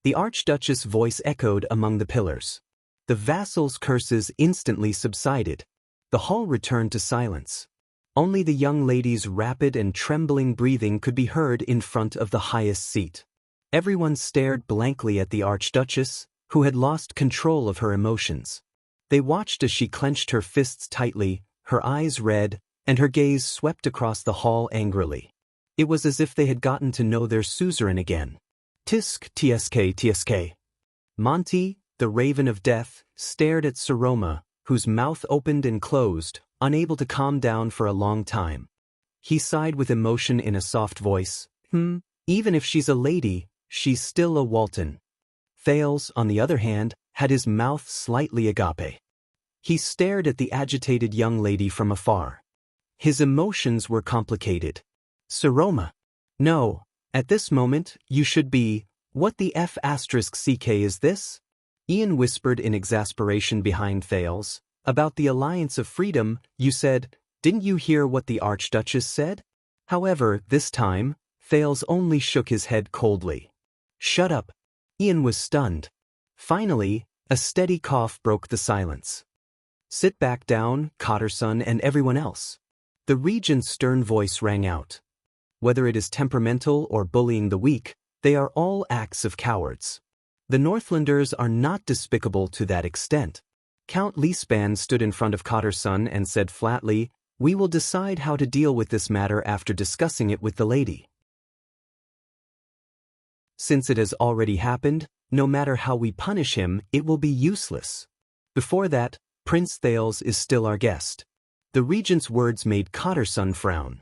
The Archduchess' voice echoed among the pillars. The vassals' curses instantly subsided. The hall returned to silence. Only the young lady's rapid and trembling breathing could be heard in front of the highest seat. Everyone stared blankly at the Archduchess, who had lost control of her emotions. They watched as she clenched her fists tightly, her eyes red, and her gaze swept across the hall angrily. It was as if they had gotten to know their suzerain again. Tsk. Monty, the Raven of Death, stared at Saroma, whose mouth opened and closed, unable to calm down for a long time. He sighed with emotion in a soft voice. Even if she's a lady, she's still a Walton. Thales, on the other hand, had his mouth slightly agape. He stared at the agitated young lady from afar. His emotions were complicated. Saroma. No, at this moment, you should be, what the F***ck is this? Ian whispered in exasperation behind Thales. About the Alliance of Freedom, you said, didn't you hear what the Archduchess said? However, this time, Thales only shook his head coldly. Shut up. Ian was stunned. Finally, a steady cough broke the silence. Sit back down, Cotterson and everyone else. The regent's stern voice rang out. Whether it is temperamental or bullying the weak, they are all acts of cowards. The Northlanders are not despicable to that extent. Count Leespan stood in front of Cotterson and said flatly, we will decide how to deal with this matter after discussing it with the lady. Since it has already happened, no matter how we punish him, it will be useless. Before that, Prince Thales is still our guest. The regent's words made Cotterson frown.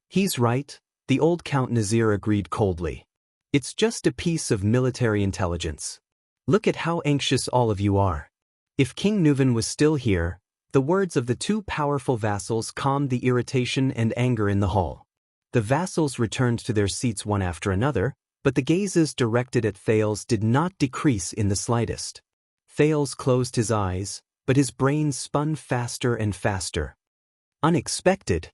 He's right, the old Count Nazir agreed coldly. It's just a piece of military intelligence. Look at how anxious all of you are. If King Nuvan was still here, the words of the two powerful vassals calmed the irritation and anger in the hall. The vassals returned to their seats one after another, but the gazes directed at Thales did not decrease in the slightest. Thales closed his eyes, but his brain spun faster and faster. Unexpected.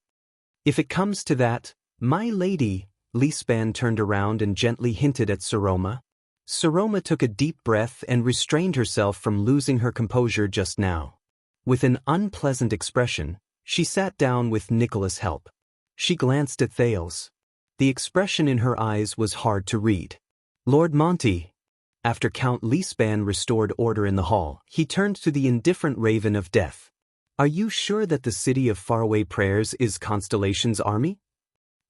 If it comes to that, my lady, Leespan turned around and gently hinted at Saroma. Saroma took a deep breath and restrained herself from losing her composure just now. With an unpleasant expression, she sat down with Nicholas' help. She glanced at Thales. The expression in her eyes was hard to read. Lord Monty. After Count Leespan restored order in the hall, he turned to the indifferent Raven of Death. Are you sure that the city of faraway prayers is Constellation's army?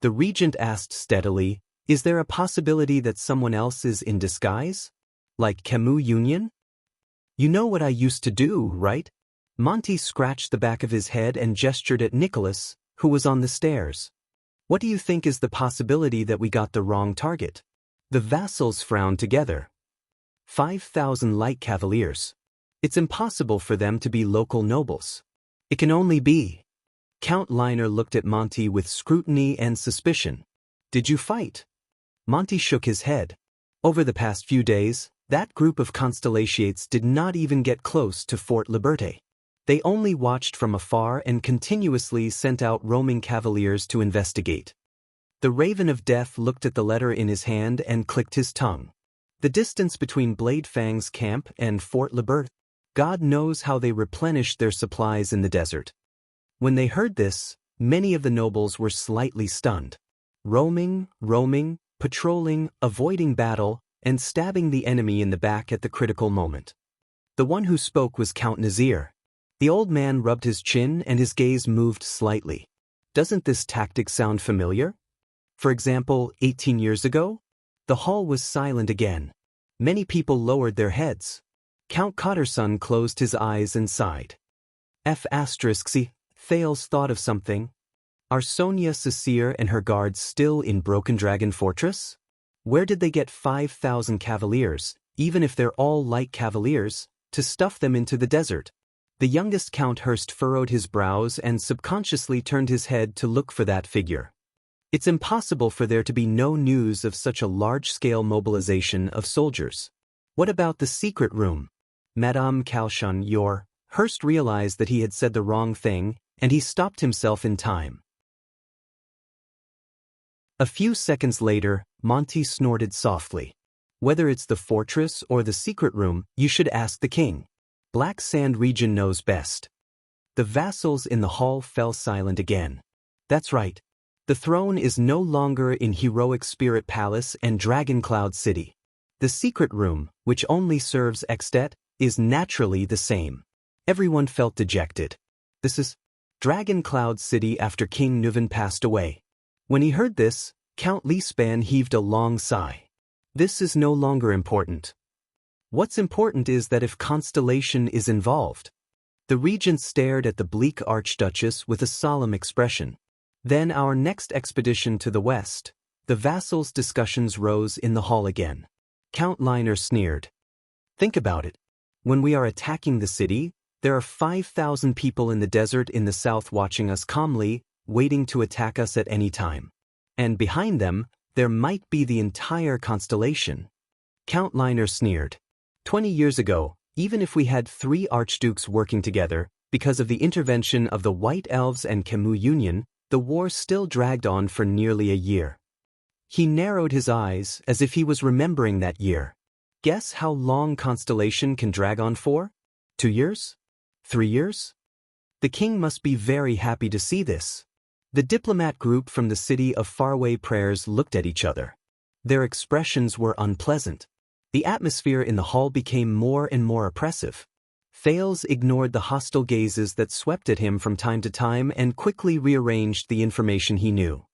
The regent asked steadily, is there a possibility that someone else is in disguise? Like Camus Union? You know what I used to do, right? Monty scratched the back of his head and gestured at Nicholas, who was on the stairs. What do you think is the possibility that we got the wrong target? The vassals frowned together. 5,000 light cavaliers. It's impossible for them to be local nobles. It can only be. Count Liner looked at Monty with scrutiny and suspicion. Did you fight? Monty shook his head. Over the past few days, that group of Constellations did not even get close to Fort Liberté. They only watched from afar and continuously sent out roaming cavaliers to investigate. The Raven of Death looked at the letter in his hand and clicked his tongue. The distance between Bladefang's camp and Fort Liberté. God knows how they replenished their supplies in the desert. When they heard this, many of the nobles were slightly stunned. Roaming, patrolling, avoiding battle, and stabbing the enemy in the back at the critical moment. The one who spoke was Count Nazir. The old man rubbed his chin and his gaze moved slightly. Doesn't this tactic sound familiar? For example, 18 years ago? The hall was silent again. Many people lowered their heads. Count Cotterson closed his eyes and sighed. Thales thought of something. Are Sonia Cecere and her guards still in Broken Dragon Fortress? Where did they get 5,000 cavaliers, even if they're all light cavaliers, to stuff them into the desert? The youngest Count Hurst furrowed his brows and subconsciously turned his head to look for that figure. It's impossible for there to be no news of such a large-scale mobilization of soldiers. What about the secret room? Madame Calchon, Hurst realized that he had said the wrong thing, and he stopped himself in time. A few seconds later, Monty snorted softly. Whether it's the fortress or the secret room, you should ask the king. Black Sand region knows best. The vassals in the hall fell silent again. That's right. The throne is no longer in Heroic Spirit Palace and Dragon Cloud City. The secret room, which only serves Extet, is naturally the same. Everyone felt dejected. This is Dragon Cloud City after King Nuvan passed away. When he heard this, Count Leespan heaved a long sigh. This is no longer important. What's important is that if Constellation is involved. The regent stared at the bleak Archduchess with a solemn expression. Then our next expedition to the west. The vassals' discussions rose in the hall again. Count Liner sneered. Think about it. When we are attacking the city, there are 5,000 people in the desert in the south watching us calmly, waiting to attack us at any time. And behind them, there might be the entire constellation. Count Liner sneered. 20 years ago, even if we had 3 archdukes working together, because of the intervention of the White Elves and Khemu Union, the war still dragged on for nearly a year. He narrowed his eyes as if he was remembering that year. Guess how long Constellation can drag on for? 2 years? 3 years? The king must be very happy to see this. The diplomat group from the city of faraway prayers looked at each other. Their expressions were unpleasant. The atmosphere in the hall became more and more oppressive. Thales ignored the hostile gazes that swept at him from time to time and quickly rearranged the information he knew.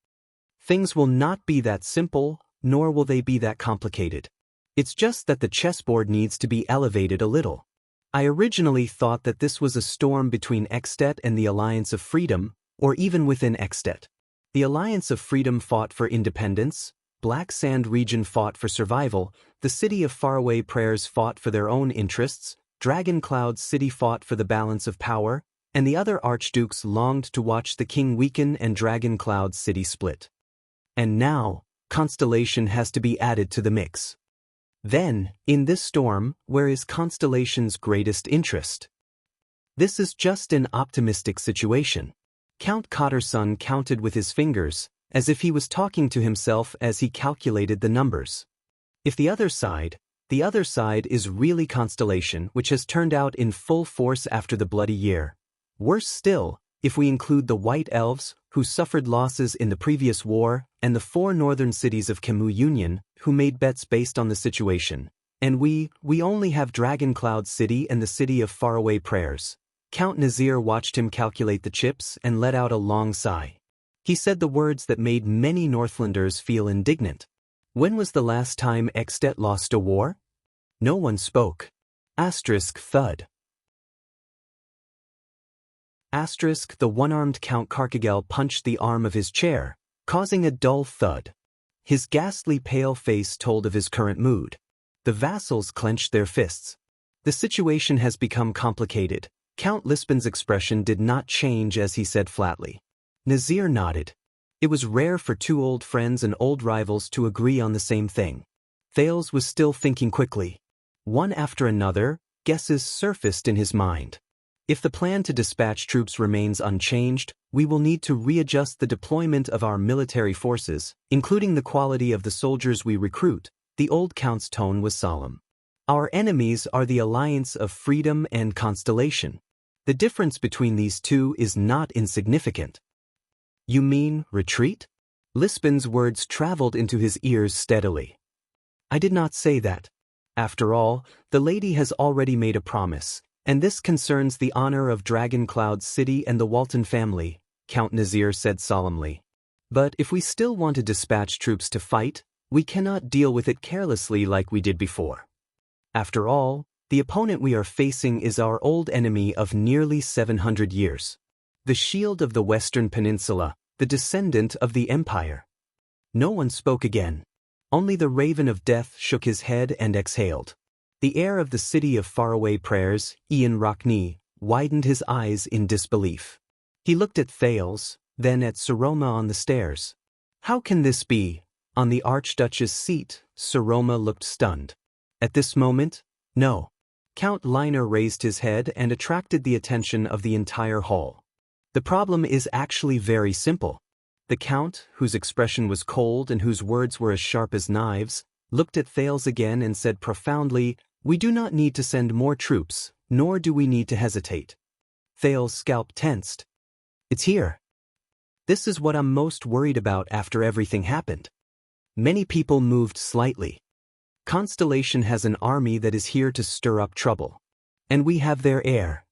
Things will not be that simple, nor will they be that complicated. It's just that the chessboard needs to be elevated a little. I originally thought that this was a storm between Extet and the Alliance of Freedom, or even within Extet. The Alliance of Freedom fought for independence, Black Sand region fought for survival, the city of faraway prayers fought for their own interests, Dragon Cloud City fought for the balance of power, and the other archdukes longed to watch the king weaken and Dragon Cloud City split. And now, Constellation has to be added to the mix. Then, in this storm, where is Constellation's greatest interest? This is just an optimistic situation. Count Cotterson counted with his fingers, as if he was talking to himself as he calculated the numbers. If the other side is really Constellation, which has turned out in full force after the Bloody Year. Worse still, if we include the White Elves, who suffered losses in the previous war, and the 4 northern cities of Khemu Union, who made bets based on the situation. And we only have Dragon Cloud City and the city of faraway prayers. Count Nazir watched him calculate the chips and let out a long sigh. He said the words that made many Northlanders feel indignant. When was the last time Extet lost a war? No one spoke. Thud. The one-armed Count Karkagel punched the arm of his chair, causing a dull thud. His ghastly pale face told of his current mood. The vassals clenched their fists. The situation has become complicated. Count Lisbon's expression did not change as he said flatly. Nazir nodded. It was rare for 2 old friends and old rivals to agree on the same thing. Thales was still thinking quickly. One after another, guesses surfaced in his mind. If the plan to dispatch troops remains unchanged, we will need to readjust the deployment of our military forces, including the quality of the soldiers we recruit. The old count's tone was solemn. Our enemies are the Alliance of Freedom and Constellation. The difference between these two is not insignificant. You mean retreat? Lisbon's words traveled into his ears steadily. I did not say that. After all, the lady has already made a promise, and this concerns the honor of Dragon Cloud City and the Walton family, Count Nazir said solemnly. But if we still want to dispatch troops to fight, we cannot deal with it carelessly like we did before. After all, the opponent we are facing is our old enemy of nearly 700 years. The Shield of the Western Peninsula, the descendant of the Empire. No one spoke again. Only the Raven of Death shook his head and exhaled. The heir of the city of faraway prayers, Ian Rockney, widened his eyes in disbelief. He looked at Thales, then at Saroma on the stairs. How can this be? On the Archduchess' seat, Saroma looked stunned. At this moment, no. Count Liner raised his head and attracted the attention of the entire hall. The problem is actually very simple. The Count, whose expression was cold and whose words were as sharp as knives, looked at Thales again and said profoundly, "We do not need to send more troops, nor do we need to hesitate." Thales' scalp tensed. It's here. This is what I'm most worried about after everything happened. Many people moved slightly. Constellation has an army that is here to stir up trouble. And we have their heir.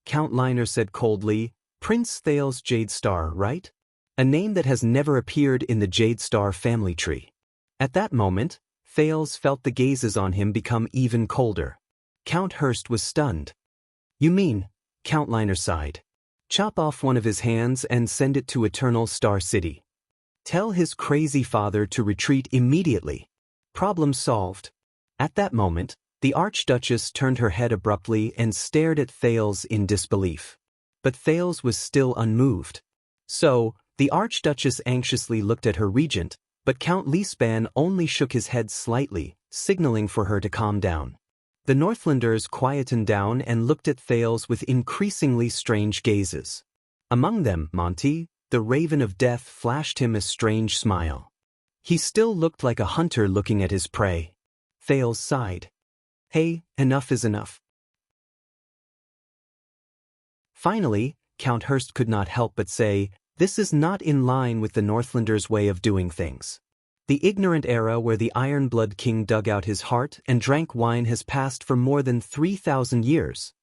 Count Liner said coldly, Prince Thales Jadestar, right? A name that has never appeared in the Jadestar family tree. At that moment, Thales felt the gazes on him become even colder. Count Hurst was stunned. You mean, Count Liner sighed. Chop off one of his hands and send it to Eternal Star City. Tell his crazy father to retreat immediately. Problem solved. At that moment, the Archduchess turned her head abruptly and stared at Thales in disbelief. But Thales was still unmoved. So, The Archduchess anxiously looked at her regent, but Count Lisban only shook his head slightly, signaling for her to calm down. The Northlanders quietened down and looked at Thales with increasingly strange gazes. Among them, Monty, the Raven of Death, flashed him a strange smile. He still looked like a hunter looking at his prey. Thales sighed. Hey, enough is enough. Finally, Count Hurst could not help but say, this is not in line with the Northlanders' way of doing things. The ignorant era where the Iron-Blood King dug out his heart and drank wine has passed for more than 3,000 years.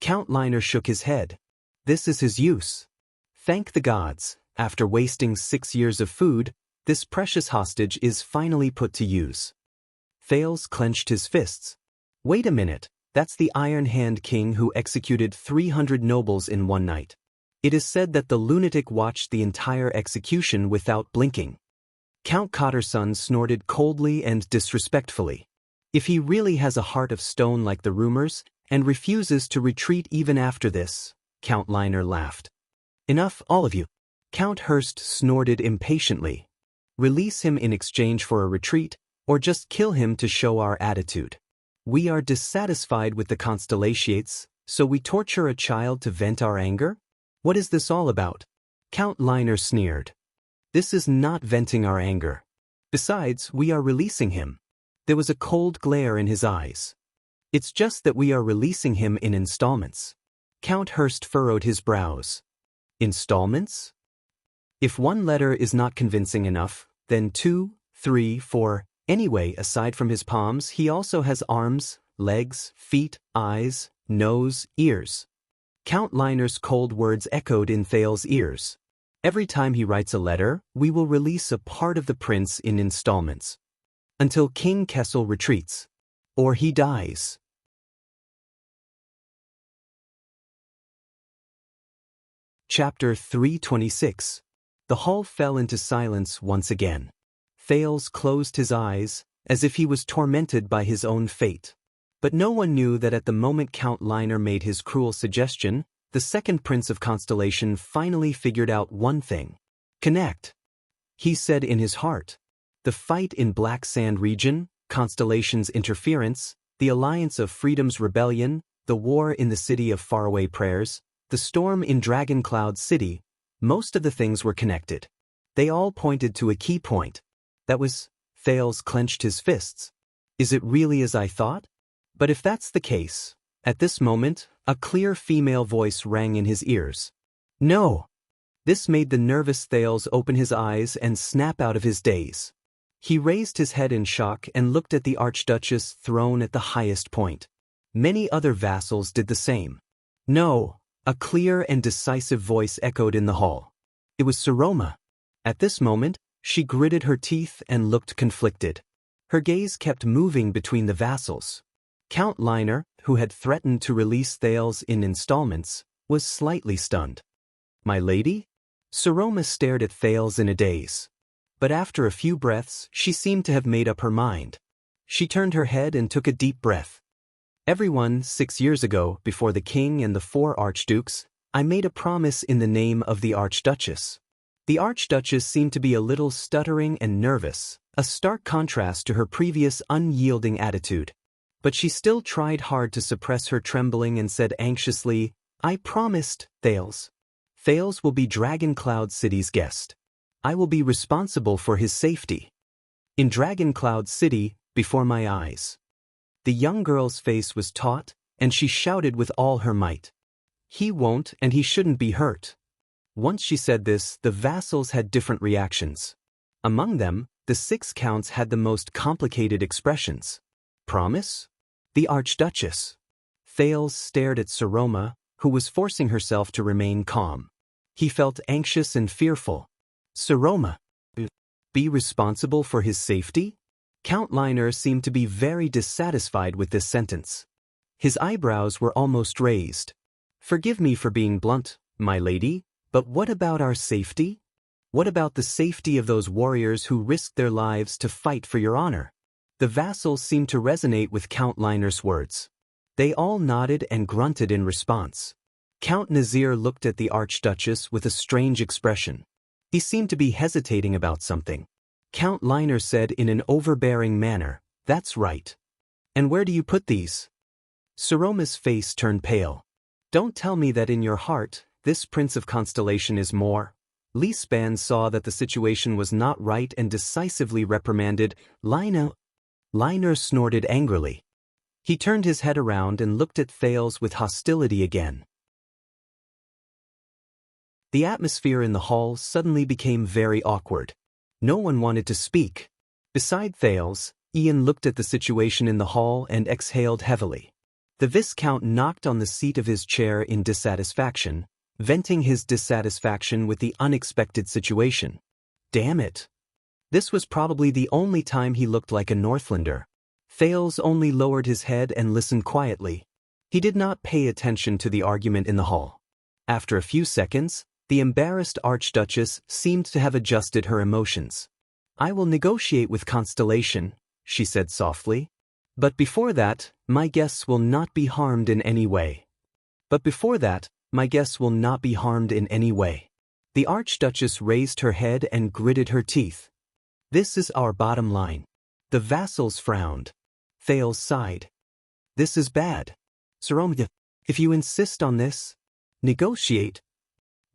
Count Liner shook his head. This is his use. Thank the gods, after wasting 6 years of food, this precious hostage is finally put to use. Thales clenched his fists. Wait a minute, that's the Iron Hand King who executed 300 nobles in one night. It is said that the lunatic watched the entire execution without blinking. Count Cotterson snorted coldly and disrespectfully. If he really has a heart of stone like the rumors, and refuses to retreat even after this, Count Liner laughed. Enough, all of you. Count Hurst snorted impatiently. Release him in exchange for a retreat, or just kill him to show our attitude. We are dissatisfied with the constellations, so we torture a child to vent our anger? What is this all about? Count Liner sneered. This is not venting our anger. Besides, we are releasing him. There was a cold glare in his eyes. It's just that we are releasing him in installments. Count Hurst furrowed his brows. Installments? If one letter is not convincing enough, then 2, 3, 4. Anyway, aside from his palms, he also has arms, legs, feet, eyes, nose, ears. Count Liner's cold words echoed in Thales' ears. Every time he writes a letter, we will release a part of the prince in installments. Until King Kessel retreats. Or he dies. Chapter 326. The hall fell into silence once again. Thales closed his eyes, as if he was tormented by his own fate. But no one knew that at the moment Count Liner made his cruel suggestion, the second prince of Constellation finally figured out one thing. Connect. He said in his heart. The fight in Black Sand region, Constellation's interference, the alliance of Freedom's rebellion, the war in the city of faraway prayers, the storm in Dragon Cloud City, most of the things were connected. They all pointed to a key point. That was, Thales clenched his fists. Is it really as I thought? But if that's the case, at this moment, a clear female voice rang in his ears. No! This made the nervous Thales open his eyes and snap out of his daze. He raised his head in shock and looked at the Archduchess thrown at the highest point. Many other vassals did the same. No! A clear and decisive voice echoed in the hall. It was Saroma. At this moment, she gritted her teeth and looked conflicted. Her gaze kept moving between the vassals. Count Liner, who had threatened to release Thales in installments, was slightly stunned. My lady? Saroma stared at Thales in a daze. But after a few breaths, she seemed to have made up her mind. She turned her head and took a deep breath. Everyone, 6 years ago, before the king and the 4 archdukes, I made a promise in the name of the Archduchess. The Archduchess seemed to be a little stuttering and nervous, a stark contrast to her previous unyielding attitude. But she still tried hard to suppress her trembling and said anxiously, I promised, Thales. Thales will be Dragon Cloud City's guest. I will be responsible for his safety. In Dragon Cloud City, before my eyes. The young girl's face was taut, and she shouted with all her might. He won't and he shouldn't be hurt. Once she said this, the vassals had different reactions. Among them, the 6 counts had the most complicated expressions. Promise? The Archduchess. Thales stared at Saroma, who was forcing herself to remain calm. He felt anxious and fearful. Saroma. Be responsible for his safety? Count Liner seemed to be very dissatisfied with this sentence. His eyebrows were almost raised. Forgive me for being blunt, my lady, but what about our safety? What about the safety of those warriors who risked their lives to fight for your honor? The vassals seemed to resonate with Count Liner's words. They all nodded and grunted in response. Count Nazir looked at the Archduchess with a strange expression. He seemed to be hesitating about something. Count Liner said in an overbearing manner, "That's right. And where do you put these?" Saroma's face turned pale. "Don't tell me that in your heart, this Prince of Constellation is more." Li Span saw that the situation was not right and decisively reprimanded. Liner snorted angrily. He turned his head around and looked at Thales with hostility again. The atmosphere in the hall suddenly became very awkward. No one wanted to speak. Beside Thales, Ian looked at the situation in the hall and exhaled heavily. The Viscount knocked on the seat of his chair in dissatisfaction, venting his dissatisfaction with the unexpected situation. Damn it. This was probably the only time he looked like a Northlander. Thales only lowered his head and listened quietly. He did not pay attention to the argument in the hall. After a few seconds, the embarrassed Archduchess seemed to have adjusted her emotions. "I will negotiate with Constellation," she said softly. "But before that, my guests will not be harmed in any way. The Archduchess raised her head and gritted her teeth. "This is our bottom line." The vassals frowned. Thales sighed. "This is bad. Saroma, if you insist on this, negotiate."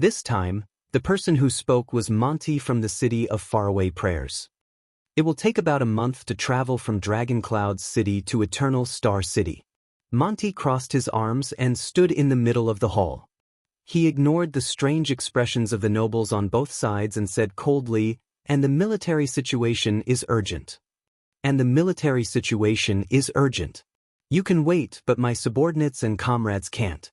This time, the person who spoke was Monty from the City of Faraway Prayers. "It will take about a month to travel from Dragon Cloud City to Eternal Star City." Monty crossed his arms and stood in the middle of the hall. He ignored the strange expressions of the nobles on both sides and said coldly, "And the military situation is urgent. You can wait, but my subordinates and comrades can't.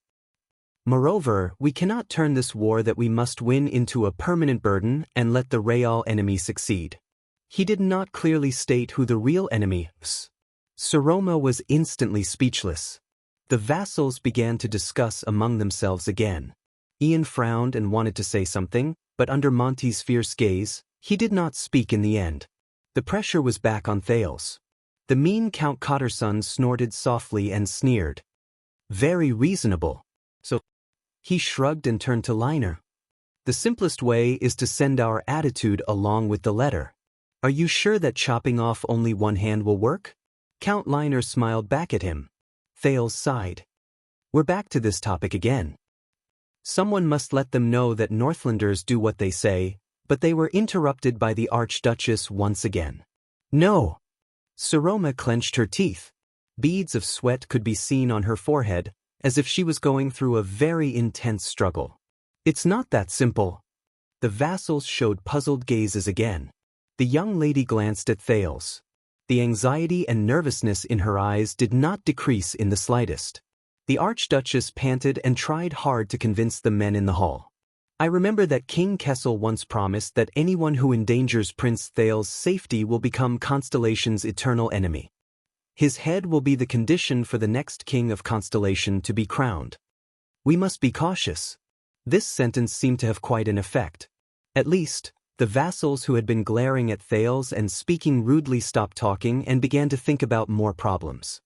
Moreover, we cannot turn this war that we must win into a permanent burden and let the real enemy succeed." He did not clearly state who the real enemy was. Saroma was instantly speechless. The vassals began to discuss among themselves again. Ian frowned and wanted to say something, but under Monty's fierce gaze, he did not speak in the end. The pressure was back on Thales. The mean Count Cotterson snorted softly and sneered. "Very reasonable. So?" He shrugged and turned to Liner. "The simplest way is to send our attitude along with the letter. Are you sure that chopping off only one hand will work?" Count Liner smiled back at him. Thales sighed. "We're back to this topic again. Someone must let them know that Northlanders do what they say," but they were interrupted by the Archduchess once again. "No!" Saroma clenched her teeth. Beads of sweat could be seen on her forehead, as if she was going through a very intense struggle. "It's not that simple." The vassals showed puzzled gazes again. The young lady glanced at Thales. The anxiety and nervousness in her eyes did not decrease in the slightest. The Archduchess panted and tried hard to convince the men in the hall. "I remember that King Kessel once promised that anyone who endangers Prince Thales' safety will become Constellation's eternal enemy. His head will be the condition for the next king of Constellation to be crowned. We must be cautious." This sentence seemed to have quite an effect. At least, the vassals who had been glaring at Thales and speaking rudely stopped talking and began to think about more problems.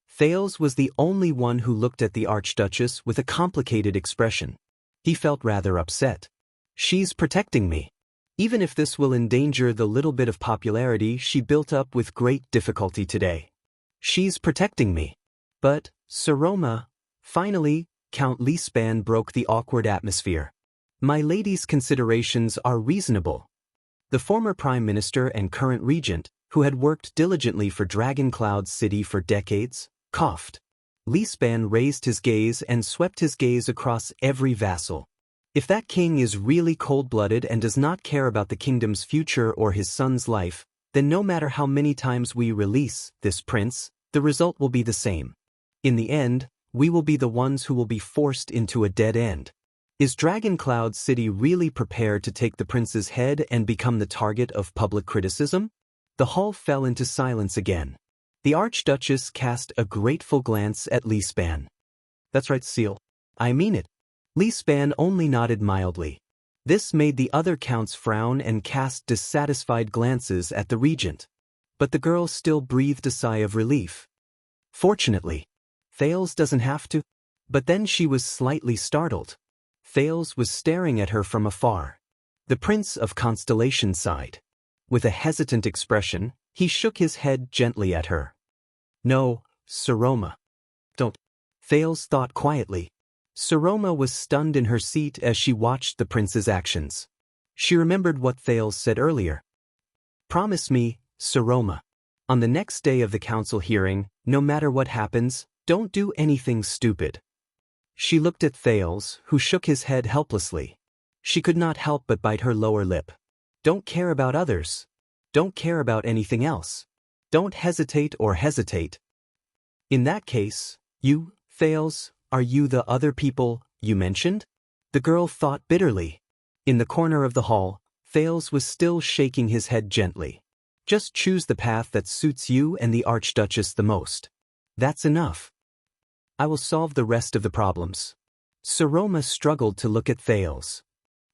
Thales was the only one who looked at the Archduchess with a complicated expression. He felt rather upset. "She's protecting me. Even if this will endanger the little bit of popularity she built up with great difficulty today. She's protecting me." "But, Saroma..." Finally, Count Li Span broke the awkward atmosphere. "My lady's considerations are reasonable." The former Prime Minister and current regent, who had worked diligently for Dragon Cloud City for decades, coughed. Li Span raised his gaze and swept his gaze across every vassal. "If that king is really cold-blooded and does not care about the kingdom's future or his son's life, then no matter how many times we release this prince, the result will be the same. In the end, we will be the ones who will be forced into a dead end. Is Dragon Cloud City really prepared to take the prince's head and become the target of public criticism?" The hall fell into silence again. The Archduchess cast a grateful glance at Li Span. "That's right, Seal. I mean it." Li Span only nodded mildly. This made the other counts frown and cast dissatisfied glances at the regent. But the girl still breathed a sigh of relief. "Fortunately, Thales doesn't have to." But then she was slightly startled. Thales was staring at her from afar. The Prince of Constellation sighed. With a hesitant expression, he shook his head gently at her. No, Saroma. Don't. Thales thought quietly. Saroma was stunned in her seat as she watched the prince's actions. She remembered what Thales said earlier. Promise me, Saroma. On the next day of the council hearing, no matter what happens, don't do anything stupid. She looked at Thales, who shook his head helplessly. She could not help but bite her lower lip. Don't care about others. Don't care about anything else. Don't hesitate or hesitate. In that case, you, Thales, are you the other people you mentioned? The girl thought bitterly. In the corner of the hall, Thales was still shaking his head gently. Just choose the path that suits you and the Archduchess the most. That's enough. I will solve the rest of the problems. Saroma struggled to look at Thales.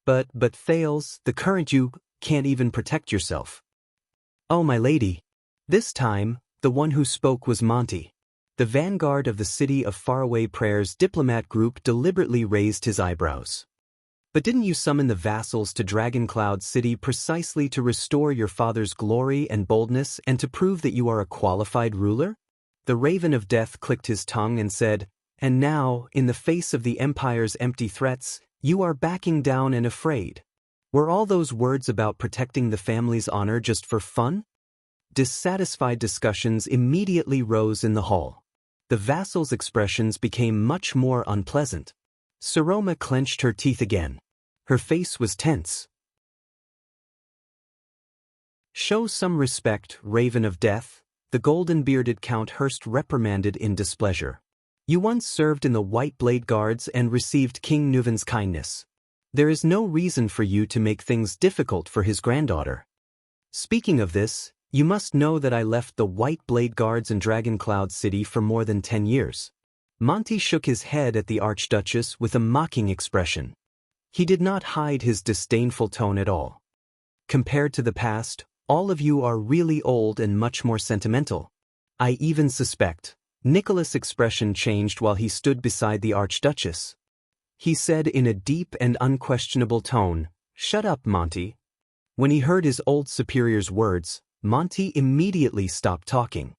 But Thales, the current you can't even protect yourself. Oh, my lady. This time, the one who spoke was Monty. The vanguard of the City of Faraway Prayers diplomat group deliberately raised his eyebrows. But didn't you summon the vassals to Dragoncloud City precisely to restore your father's glory and boldness and to prove that you are a qualified ruler? The Raven of Death clicked his tongue and said, and now, in the face of the Empire's empty threats, you are backing down and afraid. Were all those words about protecting the family's honor just for fun? Dissatisfied discussions immediately rose in the hall. The vassals' expressions became much more unpleasant. Saroma clenched her teeth again. Her face was tense. Show some respect, Raven of Death, the golden-bearded Count Hurst reprimanded in displeasure. You once served in the White Blade Guards and received King Nuven's kindness. There is no reason for you to make things difficult for his granddaughter. Speaking of this, you must know that I left the White Blade Guards in Dragoncloud City for more than 10 years. Monty shook his head at the Archduchess with a mocking expression. He did not hide his disdainful tone at all. Compared to the past, all of you are really old and much more sentimental. I even suspect. Nicholas' expression changed while he stood beside the Archduchess. He said in a deep and unquestionable tone, "Shut up, Monty." When he heard his old superior's words, Monty immediately stopped talking.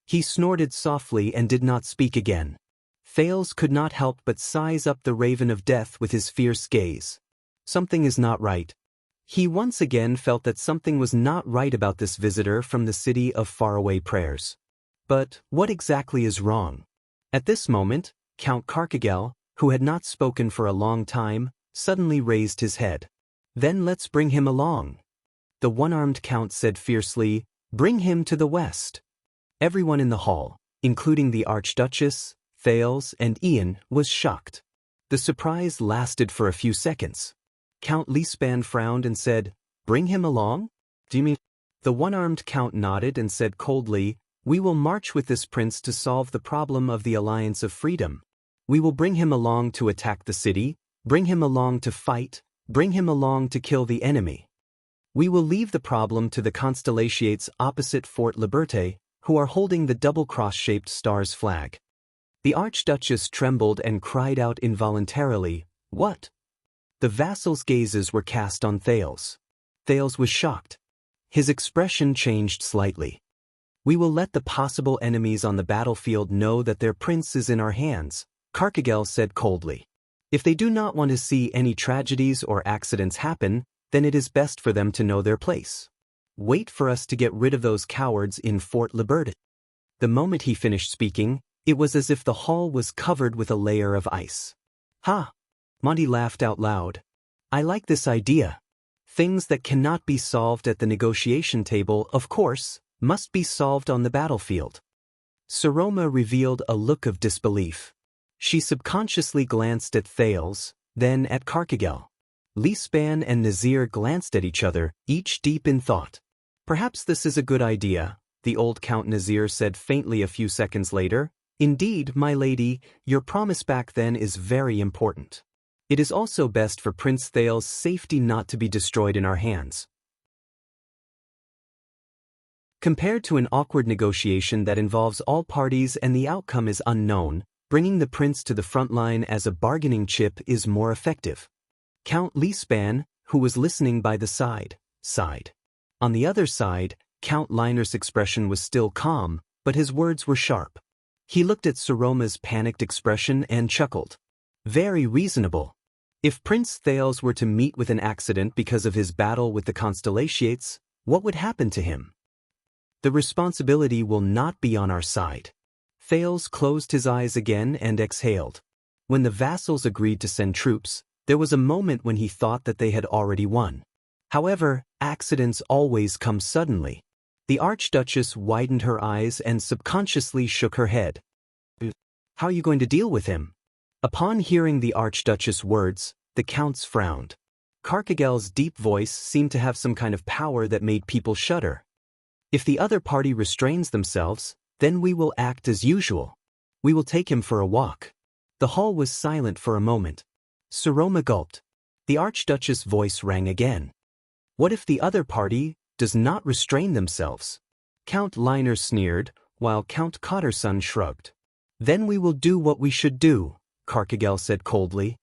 He snorted softly and did not speak again. Thales could not help but size up the Raven of Death with his fierce gaze. Something is not right. He once again felt that something was not right about this visitor from the City of Faraway Prayers. But what exactly is wrong? At this moment, Count Carcagel, who had not spoken for a long time, suddenly raised his head. Then let's bring him along. The one-armed count said fiercely, bring him to the west. Everyone in the hall, including the Archduchess, Thales, and Ian, was shocked. The surprise lasted for a few seconds. Count Lispan frowned and said, bring him along? Do you mean? The one-armed count nodded and said coldly, we will march with this prince to solve the problem of the Alliance of Freedom. We will bring him along to attack the city, bring him along to fight, bring him along to kill the enemy. We will leave the problem to the Constellations opposite Fort Liberté, who are holding the double-cross-shaped star's flag. The Archduchess trembled and cried out involuntarily, what? The vassals' gazes were cast on Thales. Thales was shocked. His expression changed slightly. We will let the possible enemies on the battlefield know that their prince is in our hands, Carcagel said coldly. If they do not want to see any tragedies or accidents happen, then it is best for them to know their place. Wait for us to get rid of those cowards in Fort Liberté. The moment he finished speaking, it was as if the hall was covered with a layer of ice. Ha! Monty laughed out loud. I like this idea. Things that cannot be solved at the negotiation table, of course, must be solved on the battlefield. Saroma revealed a look of disbelief. She subconsciously glanced at Thales, then at Carcagel. Lispan and Nazir glanced at each other, each deep in thought. Perhaps this is a good idea, the old Count Nazir said faintly a few seconds later. Indeed, my lady, your promise back then is very important. It is also best for Prince Thales' safety not to be destroyed in our hands. Compared to an awkward negotiation that involves all parties and the outcome is unknown, Bringing the prince to the front line as a bargaining chip is more effective. Count Lispan, who was listening by the side, sighed. On the other side, Count Liner's expression was still calm, but his words were sharp. He looked at Saroma's panicked expression and chuckled. Very reasonable. If Prince Thales were to meet with an accident because of his battle with the Constellations, what would happen to him? The responsibility will not be on our side. Thales closed his eyes again and exhaled. When the vassals agreed to send troops, there was a moment when he thought that they had already won. However, accidents always come suddenly. The Archduchess widened her eyes and subconsciously shook her head. How are you going to deal with him? Upon hearing the Archduchess' words, the counts frowned. Carcagel's deep voice seemed to have some kind of power that made people shudder. If the other party restrains themselves, then we will act as usual. We will take him for a walk. The hall was silent for a moment. Saroma gulped. The Archduchess' voice rang again. What if the other party does not restrain themselves? Count Liner sneered, while Count Cotterson shrugged. Then we will do what we should do, Carcagel said coldly.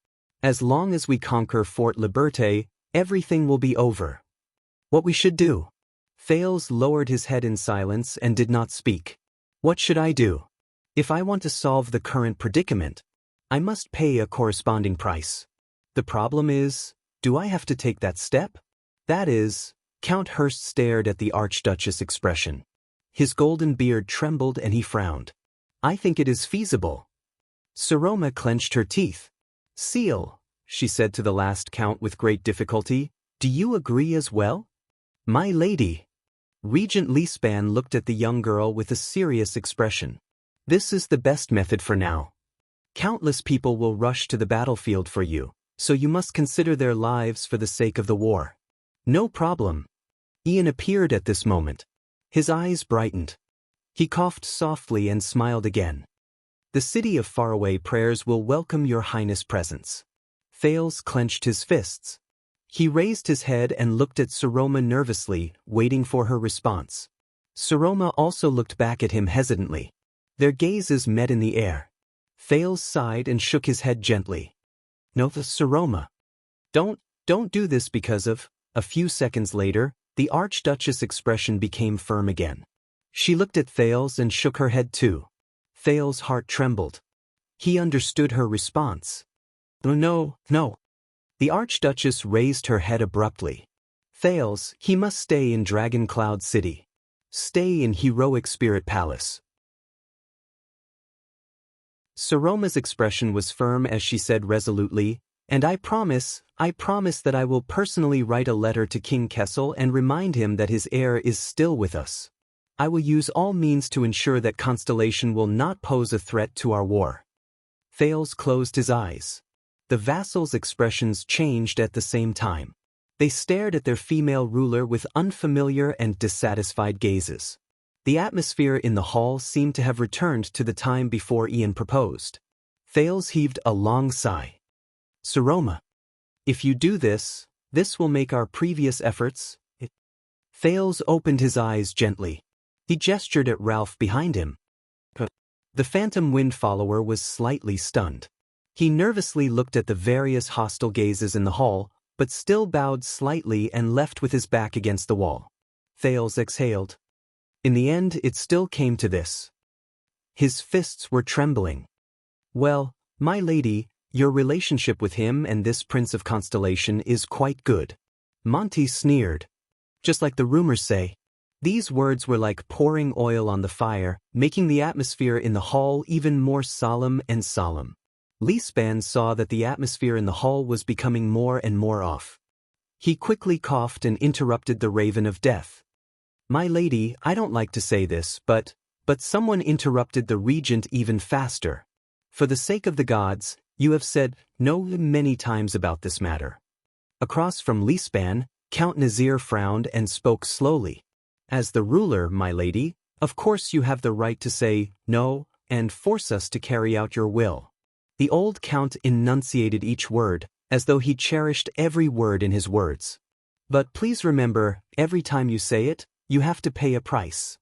As long as we conquer Fort Liberté, everything will be over. What we should do? Thales lowered his head in silence and did not speak. What should I do? If I want to solve the current predicament, I must pay a corresponding price. The problem is, do I have to take that step? That is, Count Hurst stared at the Archduchess' expression. His golden beard trembled and he frowned. I think it is feasible. Saroma clenched her teeth. Seal, she said to the last count with great difficulty, do you agree as well? My lady. Regent Lispan looked at the young girl with a serious expression. This is the best method for now. Countless people will rush to the battlefield for you, so you must consider their lives for the sake of the war. No problem. Ian appeared at this moment. His eyes brightened. He coughed softly and smiled again. The city of faraway prayers will welcome your highness' presence. Thales clenched his fists. He raised his head and looked at Saroma nervously, waiting for her response. Saroma also looked back at him hesitantly. Their gazes met in the air. Thales sighed and shook his head gently. No, Saroma. Don't do this because of... A few seconds later, the Archduchess' expression became firm again. She looked at Thales and shook her head too. Thales' heart trembled. He understood her response. No. The Archduchess raised her head abruptly. Thales, he must stay in Dragon Cloud City. Stay in Heroic Spirit Palace. Saroma's expression was firm as she said resolutely, and I promise that I will personally write a letter to King Kessel and remind him that his heir is still with us. I will use all means to ensure that Constellation will not pose a threat to our war. Thales closed his eyes. The vassals' expressions changed at the same time. They stared at their female ruler with unfamiliar and dissatisfied gazes. The atmosphere in the hall seemed to have returned to the time before Ian proposed. Thales heaved a long sigh. Saroma, if you do this, this will make our previous efforts... Thales opened his eyes gently. He gestured at Ralph behind him. The Phantom Wind follower was slightly stunned. He nervously looked at the various hostile gazes in the hall, but still bowed slightly and left with his back against the wall. Thales exhaled. In the end, it still came to this. His fists were trembling. Well, my lady, your relationship with him and this Prince of Constellation is quite good. Monty sneered. Just like the rumors say. These words were like pouring oil on the fire, making the atmosphere in the hall even more solemn and solemn. Lispan saw that the atmosphere in the hall was becoming more and more off. He quickly coughed and interrupted the Raven of Death. My lady, I don't like to say this, but someone interrupted the regent even faster. For the sake of the gods, you have said no many times about this matter. Across from Lispan, Count Nazir frowned and spoke slowly. As the ruler, my lady, of course you have the right to say no and force us to carry out your will. The old count enunciated each word, as though he cherished every word in his words. But please remember, every time you say it, you have to pay a price.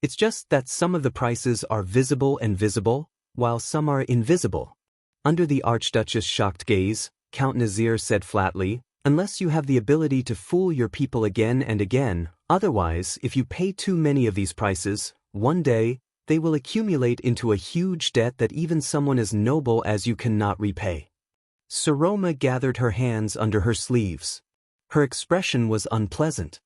It's just that some of the prices are visible and visible, while some are invisible. Under the Archduchess' shocked gaze, Count Nazir said flatly, "Unless you have the ability to fool your people again and again, otherwise, if you pay too many of these prices, one day, they will accumulate into a huge debt that even someone as noble as you cannot repay." Saroma gathered her hands under her sleeves. Her expression was unpleasant.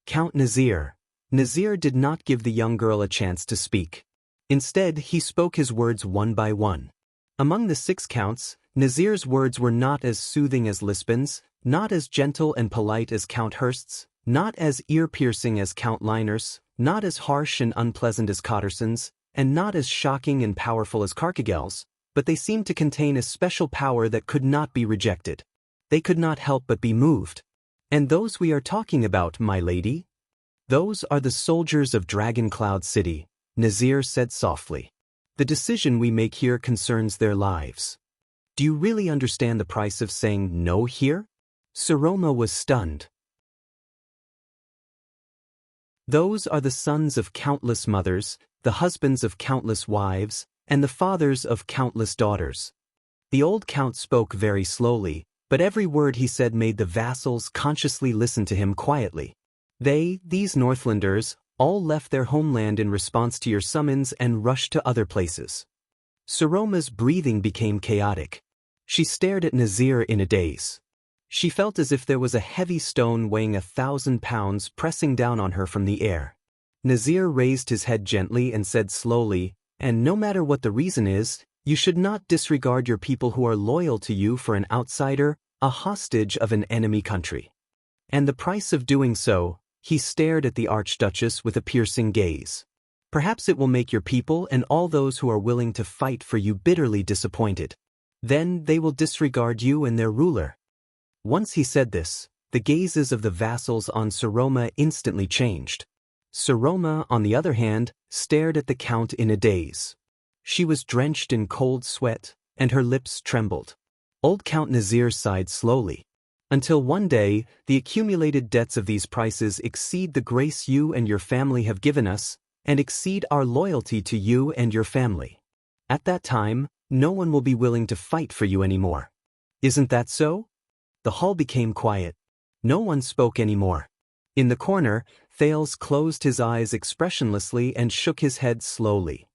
Count Nazir. Nazir did not give the young girl a chance to speak. Instead, he spoke his words one by one. Among the 6 counts, Nazir's words were not as soothing as Lispin's, not as gentle and polite as Count Hurst's, not as ear-piercing as Count Liner's, not as harsh and unpleasant as Cotterson's, and not as shocking and powerful as Carcagel's, but they seemed to contain a special power that could not be rejected. They could not help but be moved. "And those we are talking about, my lady? Those are the soldiers of Dragon Cloud City," Nazir said softly. "The decision we make here concerns their lives. Do you really understand the price of saying no here?" Saroma was stunned. "Those are the sons of countless mothers, the husbands of countless wives, and the fathers of countless daughters." The old count spoke very slowly, but every word he said made the vassals consciously listen to him quietly. These Northlanders, all left their homeland in response to your summons and rushed to other places." Saroma's breathing became chaotic. She stared at Nazir in a daze. She felt as if there was a heavy stone weighing 1,000 pounds pressing down on her from the air. Nazir raised his head gently and said slowly, "And no matter what the reason is, you should not disregard your people who are loyal to you for an outsider, a hostage of an enemy country. And the price of doing so," he stared at the Archduchess with a piercing gaze. "Perhaps it will make your people and all those who are willing to fight for you bitterly disappointed. Then they will disregard you and their ruler." Once he said this, the gazes of the vassals on Saroma instantly changed. Saroma, on the other hand, stared at the count in a daze. She was drenched in cold sweat, and her lips trembled. Old Count Nazir sighed slowly. "Until one day, the accumulated debts of these prices exceed the grace you and your family have given us, and exceed our loyalty to you and your family. At that time, no one will be willing to fight for you anymore. Isn't that so?" The hall became quiet. No one spoke anymore. In the corner, Thales closed his eyes expressionlessly and shook his head slowly.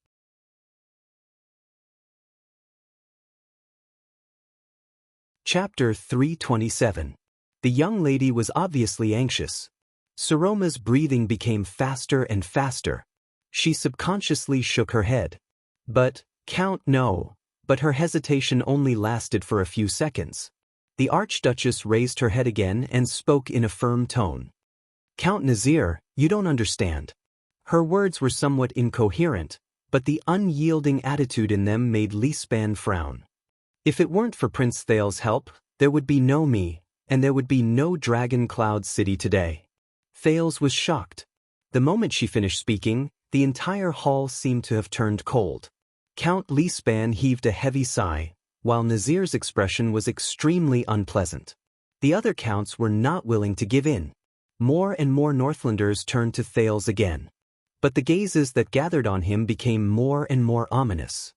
Chapter 327. The young lady was obviously anxious. Saroma's breathing became faster and faster. She subconsciously shook her head. "But, Count, no." But her hesitation only lasted for a few seconds. The Archduchess raised her head again and spoke in a firm tone. "Count Nazir, you don't understand." Her words were somewhat incoherent, but the unyielding attitude in them made Lispan frown. "If it weren't for Prince Thales's help, there would be no me, and there would be no Dragon Cloud City today." Thales was shocked. The moment she finished speaking, the entire hall seemed to have turned cold. Count Lispan heaved a heavy sigh, while Nazir's expression was extremely unpleasant. The other counts were not willing to give in. More and more Northlanders turned to Thales again. But the gazes that gathered on him became more and more ominous.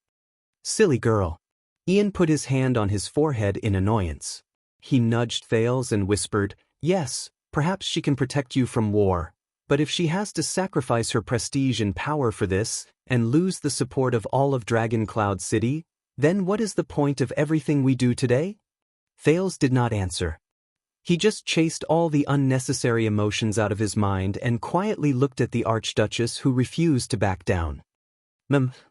"Silly girl." Ian put his hand on his forehead in annoyance. He nudged Thales and whispered, "Yes, perhaps she can protect you from war, but if she has to sacrifice her prestige and power for this, and lose the support of all of Dragon Cloud City, then what is the point of everything we do today?" Thales did not answer. He just chased all the unnecessary emotions out of his mind and quietly looked at the Archduchess, who refused to back down.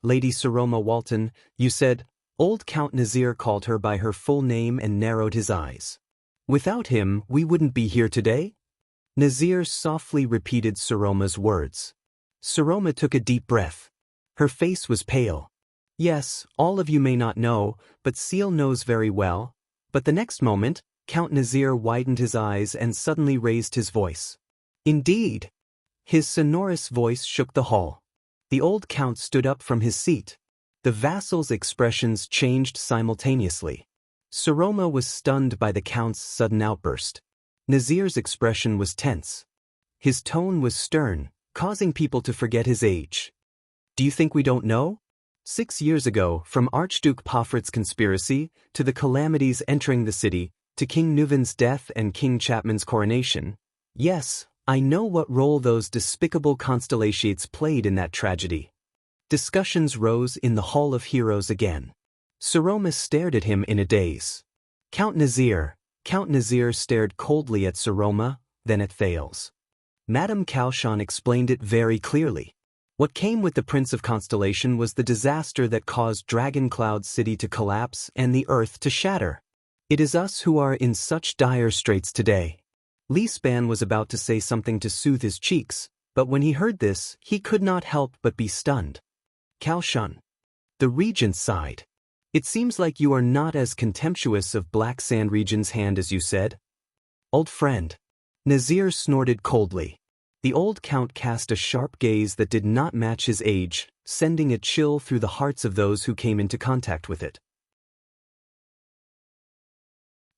"Lady Saroma Walton, you said..." Old Count Nazir called her by her full name and narrowed his eyes. "Without him, we wouldn't be here today?" Nazir softly repeated Saroma's words. Saroma took a deep breath. Her face was pale. "Yes, all of you may not know, but Seal knows very well." But the next moment, Count Nazir widened his eyes and suddenly raised his voice. "Indeed!" His sonorous voice shook the hall. The old count stood up from his seat. The vassals' expressions changed simultaneously. Saroma was stunned by the count's sudden outburst. Nazir's expression was tense. His tone was stern, causing people to forget his age. "Do you think we don't know?" 6 years ago, from Archduke Pofrit's conspiracy, to the calamities entering the city, to King Nuven's death and King Chapman's coronation. Yes, I know what role those despicable constellations played in that tragedy. Discussions rose in the Hall of Heroes again. Saroma stared at him in a daze. Count Nazir stared coldly at Saroma, then at Thales. Madame Kaoshan explained it very clearly. What came with the Prince of Constellation was the disaster that caused Dragon Cloud City to collapse and the earth to shatter. It is us who are in such dire straits today. Li Span was about to say something to soothe his cheeks, but when he heard this, he could not help but be stunned. Kaoshan. The regent sighed. It seems like you are not as contemptuous of Black Sand Region's hand as you said. Old friend. Nazir snorted coldly. The old count cast a sharp gaze that did not match his age, sending a chill through the hearts of those who came into contact with it.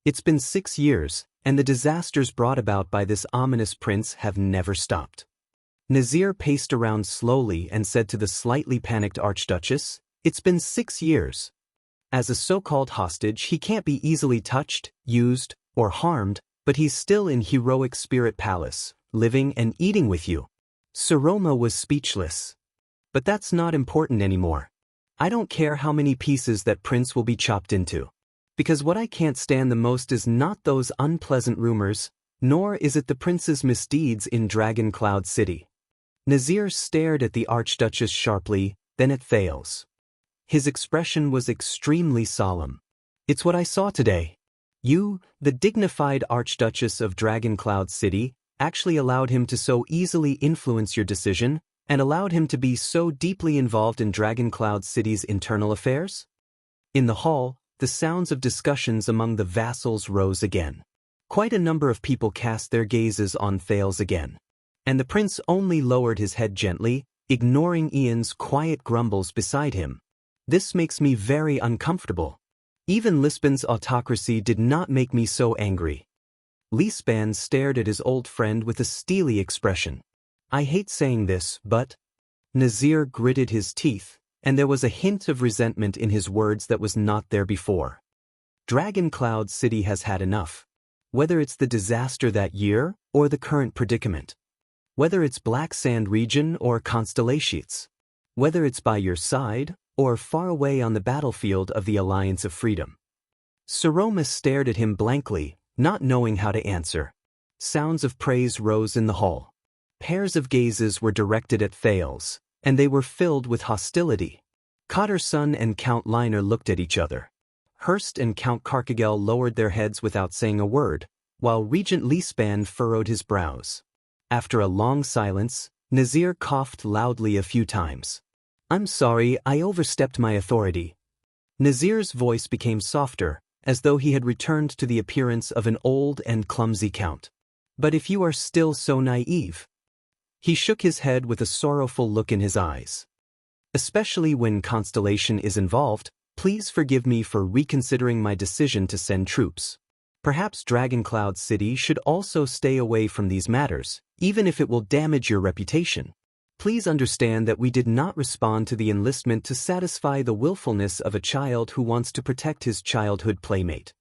It's been 6 years, and the disasters brought about by this ominous prince have never stopped. Nazir paced around slowly and said to the slightly panicked Archduchess, "It's been 6 years. As a so-called hostage, he can't be easily touched, used, or harmed, but he's still in Heroic Spirit Palace, living and eating with you." Saroma was speechless. But that's not important anymore. I don't care how many pieces that prince will be chopped into. Because what I can't stand the most is not those unpleasant rumors, nor is it the prince's misdeeds in Dragon Cloud City. Nazir stared at the Archduchess sharply, then at Thales. His expression was extremely solemn. It's what I saw today. You, the dignified Archduchess of Dragon Cloud City, actually allowed him to so easily influence your decision, and allowed him to be so deeply involved in Dragon Cloud City's internal affairs? In the hall, the sounds of discussions among the vassals rose again. Quite a number of people cast their gazes on Thales again. And the prince only lowered his head gently, ignoring Ian's quiet grumbles beside him. This makes me very uncomfortable. Even Lisbon's autocracy did not make me so angry. Li Span stared at his old friend with a steely expression. I hate saying this, but... Nazir gritted his teeth, and there was a hint of resentment in his words that was not there before. Dragon Cloud City has had enough. Whether it's the disaster that year, or the current predicament. Whether it's Black Sand Region or Constellations. Whether it's by your side, or far away on the battlefield of the Alliance of Freedom. Saroma stared at him blankly, not knowing how to answer. Sounds of praise rose in the hall. Pairs of gazes were directed at Thales, and they were filled with hostility. Cotterson and Count Liner looked at each other. Hurst and Count Carcagel lowered their heads without saying a word, while Regent Leespan furrowed his brows. After a long silence, Nazir coughed loudly a few times. I'm sorry, I overstepped my authority. Nazir's voice became softer, as though he had returned to the appearance of an old and clumsy count. But if you are still so naive... He shook his head with a sorrowful look in his eyes. Especially when Constellation is involved, please forgive me for reconsidering my decision to send troops. Perhaps Dragon Cloud City should also stay away from these matters, even if it will damage your reputation. Please understand that we did not respond to the enlistment to satisfy the willfulness of a child who wants to protect his childhood playmate.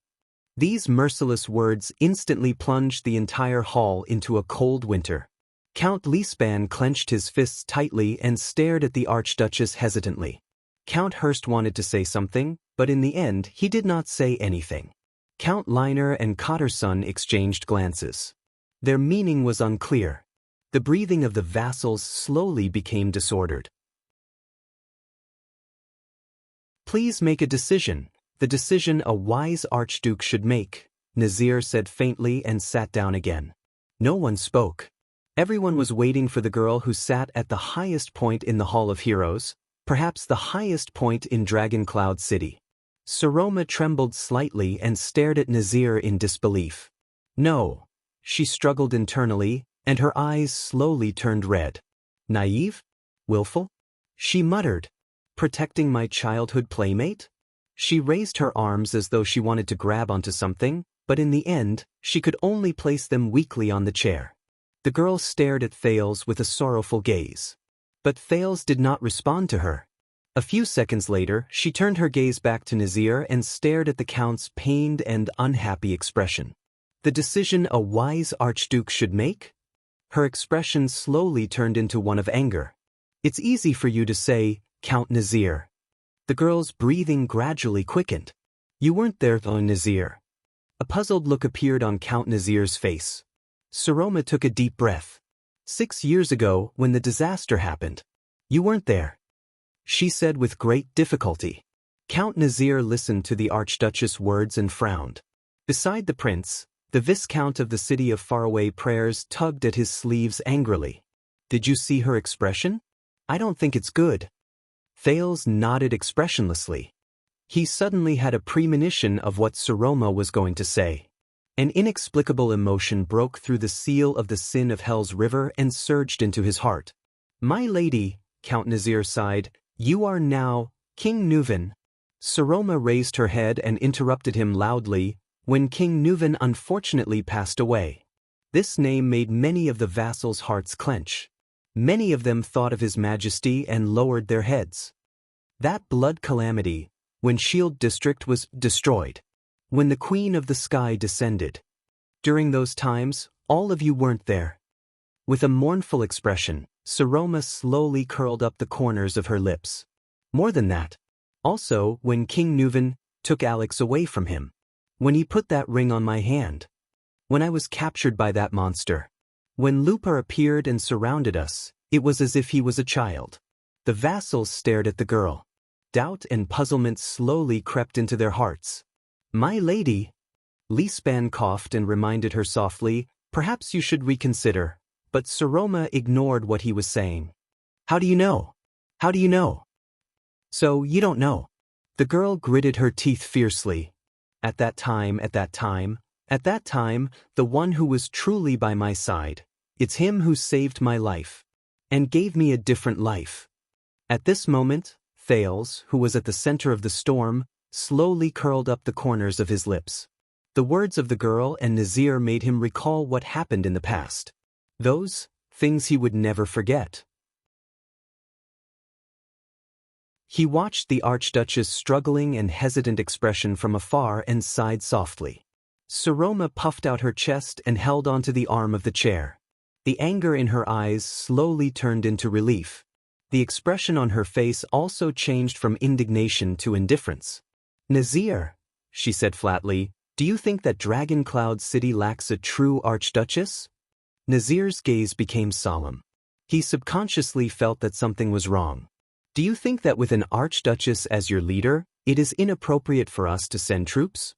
These merciless words instantly plunged the entire hall into a cold winter. Count Leespan clenched his fists tightly and stared at the Archduchess hesitantly. Count Hurst wanted to say something, but in the end he did not say anything. Count Liner and Cotterson exchanged glances. Their meaning was unclear. The breathing of the vassals slowly became disordered. Please make a decision, the decision a wise archduke should make, Nazir said faintly and sat down again. No one spoke. Everyone was waiting for the girl who sat at the highest point in the Hall of Heroes, perhaps the highest point in Dragon Cloud City. Saroma trembled slightly and stared at Nazir in disbelief. No, she struggled internally, and her eyes slowly turned red. Naive? Willful? She muttered. Protecting my childhood playmate? She raised her arms as though she wanted to grab onto something, but in the end, she could only place them weakly on the chair. The girl stared at Thales with a sorrowful gaze. But Thales did not respond to her. A few seconds later, she turned her gaze back to Nazir and stared at the Count's pained and unhappy expression. The decision a wise archduke should make? Her expression slowly turned into one of anger. It's easy for you to say, Count Nazir. The girl's breathing gradually quickened. You weren't there, though, Nazir. A puzzled look appeared on Count Nazir's face. Saroma took a deep breath. 6 years ago, when the disaster happened. You weren't there, she said with great difficulty. Count Nazir listened to the Archduchess' words and frowned. Beside the prince, the Viscount of the city of faraway prayers tugged at his sleeves angrily. Did you see her expression? I don't think it's good. Thales nodded expressionlessly. He suddenly had a premonition of what Saroma was going to say. An inexplicable emotion broke through the seal of the sin of Hell's river and surged into his heart. My lady, Count Nazir sighed, you are now King Nuvan. Saroma raised her head and interrupted him loudly, when King Nuvan unfortunately passed away. This name made many of the vassals' hearts clench. Many of them thought of His Majesty and lowered their heads. That blood calamity, when Shield District was destroyed. When the Queen of the Sky descended. During those times, all of you weren't there. With a mournful expression, Saroma slowly curled up the corners of her lips. More than that. Also, when King Nuvan took Alex away from him. When he put that ring on my hand. When I was captured by that monster. When Lupa appeared and surrounded us, it was as if he was a child. The vassals stared at the girl. Doubt and puzzlement slowly crept into their hearts. My lady, Lispan coughed and reminded her softly, perhaps you should reconsider, but Saroma ignored what he was saying. How do you know? How do you know? So, you don't know. The girl gritted her teeth fiercely. At that time, the one who was truly by my side, it's him who saved my life. And gave me a different life. At this moment, Thales, who was at the center of the storm, slowly curled up the corners of his lips. The words of the girl and Nazir made him recall what happened in the past. Those things he would never forget. He watched the Archduchess' struggling and hesitant expression from afar and sighed softly. Saroma puffed out her chest and held onto the arm of the chair. The anger in her eyes slowly turned into relief. The expression on her face also changed from indignation to indifference. Nazir, she said flatly, do you think that Dragon Cloud City lacks a true Archduchess? Nazir's gaze became solemn. He subconsciously felt that something was wrong. Do you think that with an Archduchess as your leader, it is inappropriate for us to send troops?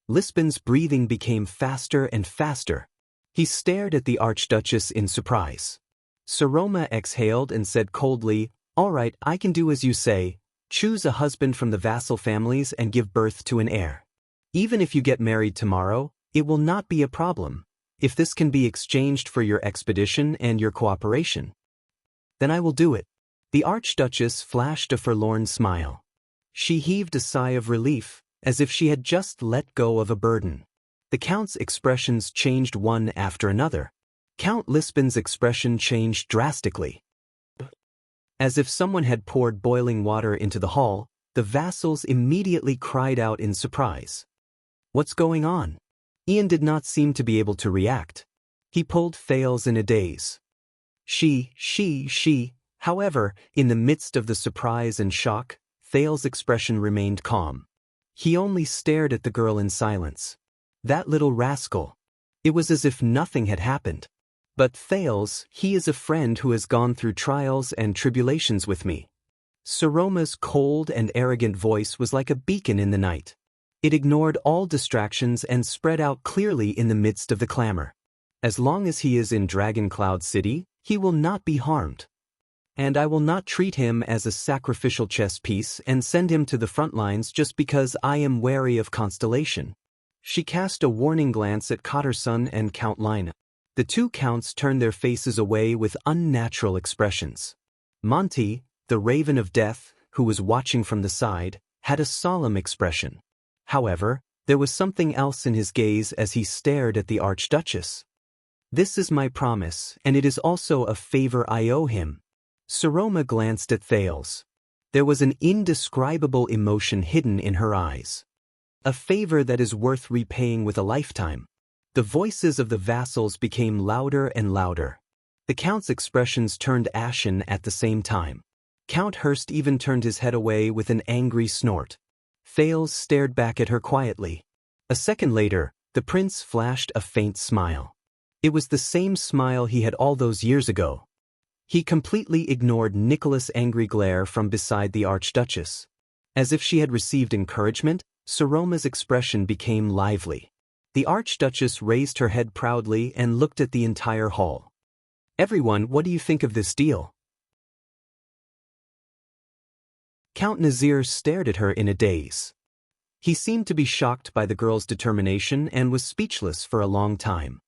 Lispan's breathing became faster and faster. He stared at the Archduchess in surprise. Saroma exhaled and said coldly, all right, I can do as you say. Choose a husband from the vassal families and give birth to an heir. Even if you get married tomorrow, it will not be a problem, if this can be exchanged for your expedition and your cooperation. Then I will do it. The Archduchess flashed a forlorn smile. She heaved a sigh of relief, as if she had just let go of a burden. The Count's expressions changed one after another. Count Lispan's expression changed drastically. As if someone had poured boiling water into the hall, the vassals immediately cried out in surprise. What's going on? Ian did not seem to be able to react. He pulled Thales in a daze. However, in the midst of the surprise and shock, Thales' expression remained calm. He only stared at the girl in silence. That little rascal. It was as if nothing had happened. But Thales, he is a friend who has gone through trials and tribulations with me. Saroma's cold and arrogant voice was like a beacon in the night. It ignored all distractions and spread out clearly in the midst of the clamor. As long as he is in Dragon Cloud City, he will not be harmed. And I will not treat him as a sacrificial chess piece and send him to the front lines just because I am wary of Constellation. She cast a warning glance at Cotterson and Count Lina. The two counts turned their faces away with unnatural expressions. Monty, the Raven of Death, who was watching from the side, had a solemn expression. However, there was something else in his gaze as he stared at the Archduchess. This is my promise, and it is also a favor I owe him. Saroma glanced at Thales. There was an indescribable emotion hidden in her eyes. A favor that is worth repaying with a lifetime. The voices of the vassals became louder and louder. The Count's expressions turned ashen at the same time. Count Hurst even turned his head away with an angry snort. Thales stared back at her quietly. A second later, the prince flashed a faint smile. It was the same smile he had all those years ago. He completely ignored Nicholas' angry glare from beside the Archduchess. As if she had received encouragement, Saroma's expression became lively. The Archduchess raised her head proudly and looked at the entire hall. "Everyone, what do you think of this deal?" Count Nazir stared at her in a daze. He seemed to be shocked by the girl's determination and was speechless for a long time.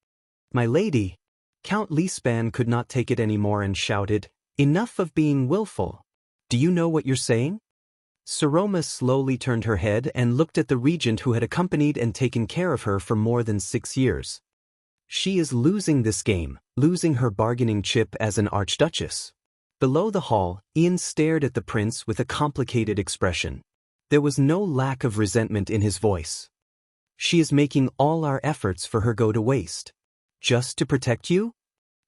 "My lady," Count Lisban could not take it anymore and shouted, "Enough of being willful. Do you know what you're saying?" Saroma slowly turned her head and looked at the regent who had accompanied and taken care of her for more than 6 years. She is losing this game, losing her bargaining chip as an archduchess. Below the hall, Ian stared at the prince with a complicated expression. There was no lack of resentment in his voice. "She is making all our efforts for her go to waste. Just to protect you?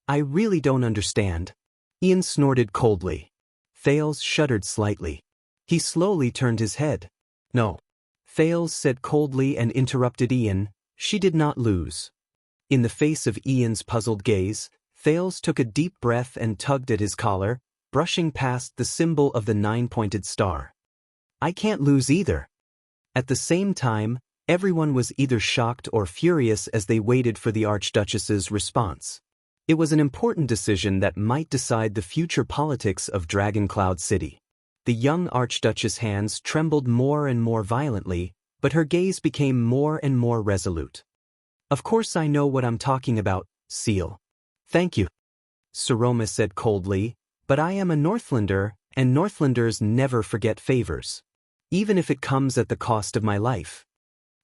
I really don't understand." Ian snorted coldly. Thales shuddered slightly. He slowly turned his head. "No," Thales said coldly and interrupted Ian, "she did not lose." In the face of Ian's puzzled gaze, Thales took a deep breath and tugged at his collar, brushing past the symbol of the 9-pointed star. "I can't lose either." At the same time, everyone was either shocked or furious as they waited for the Archduchess's response. It was an important decision that might decide the future politics of Dragoncloud City. The young Archduchess' hands trembled more and more violently, but her gaze became more and more resolute. "Of course I know what I'm talking about, Seal." "Thank you," Saroma said coldly, "but I am a Northlander, and Northlanders never forget favors. Even if it comes at the cost of my life."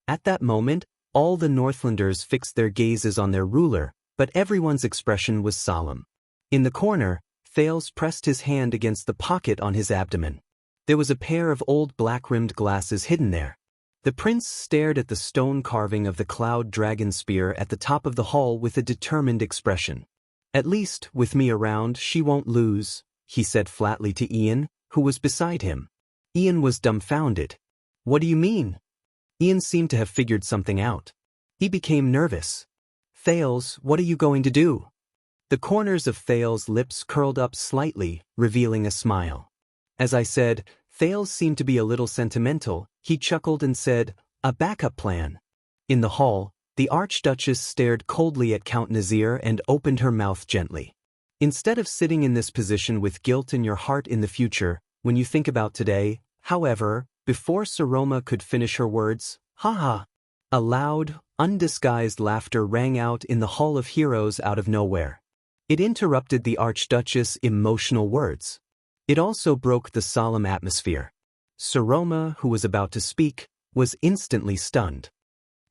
At that moment, all the Northlanders fixed their gazes on their ruler, but everyone's expression was solemn. In the corner, Thales pressed his hand against the pocket on his abdomen. There was a pair of old black-rimmed glasses hidden there. The prince stared at the stone carving of the cloud dragon spear at the top of the hall with a determined expression. "At least, with me around, she won't lose," he said flatly to Ian, who was beside him. Ian was dumbfounded. "What do you mean?" Ian seemed to have figured something out. He became nervous. "Thales, what are you going to do?" The corners of Thales' lips curled up slightly, revealing a smile. As I said, Thales seemed to be a little sentimental. He chuckled and said, "A backup plan." In the hall, the Archduchess stared coldly at Count Nazir and opened her mouth gently. "Instead of sitting in this position with guilt in your heart in the future, when you think about today, however," before Saroma could finish her words, "Ha ha!" A loud, undisguised laughter rang out in the Hall of Heroes out of nowhere. It interrupted the Archduchess' emotional words. It also broke the solemn atmosphere. Saroma, who was about to speak, was instantly stunned.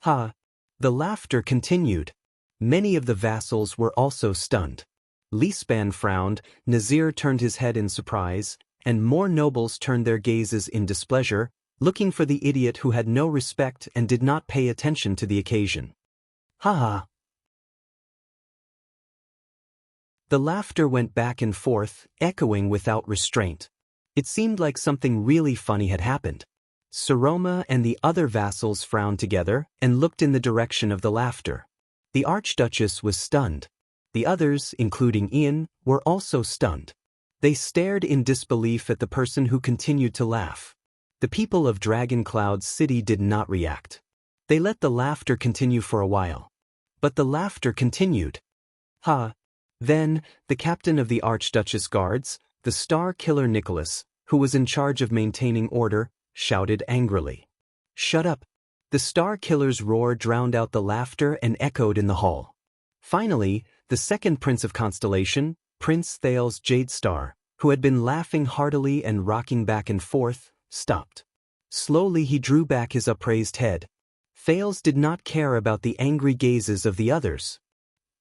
"Ha!" The laughter continued. Many of the vassals were also stunned. Lisban frowned, Nazir turned his head in surprise, and more nobles turned their gazes in displeasure, looking for the idiot who had no respect and did not pay attention to the occasion. "Ha ha!" The laughter went back and forth, echoing without restraint. It seemed like something really funny had happened. Saroma and the other vassals frowned together and looked in the direction of the laughter. The Archduchess was stunned. The others, including Ian, were also stunned. They stared in disbelief at the person who continued to laugh. The people of Dragoncloud City did not react. They let the laughter continue for a while. But the laughter continued. "Ha!" Then, the captain of the Archduchess Guards, the Star Killer Nicholas, who was in charge of maintaining order, shouted angrily. "Shut up!" The Star Killer's roar drowned out the laughter and echoed in the hall. Finally, the second Prince of Constellation, Prince Thales Jadestar, who had been laughing heartily and rocking back and forth, stopped. Slowly he drew back his upraised head. Thales did not care about the angry gazes of the others.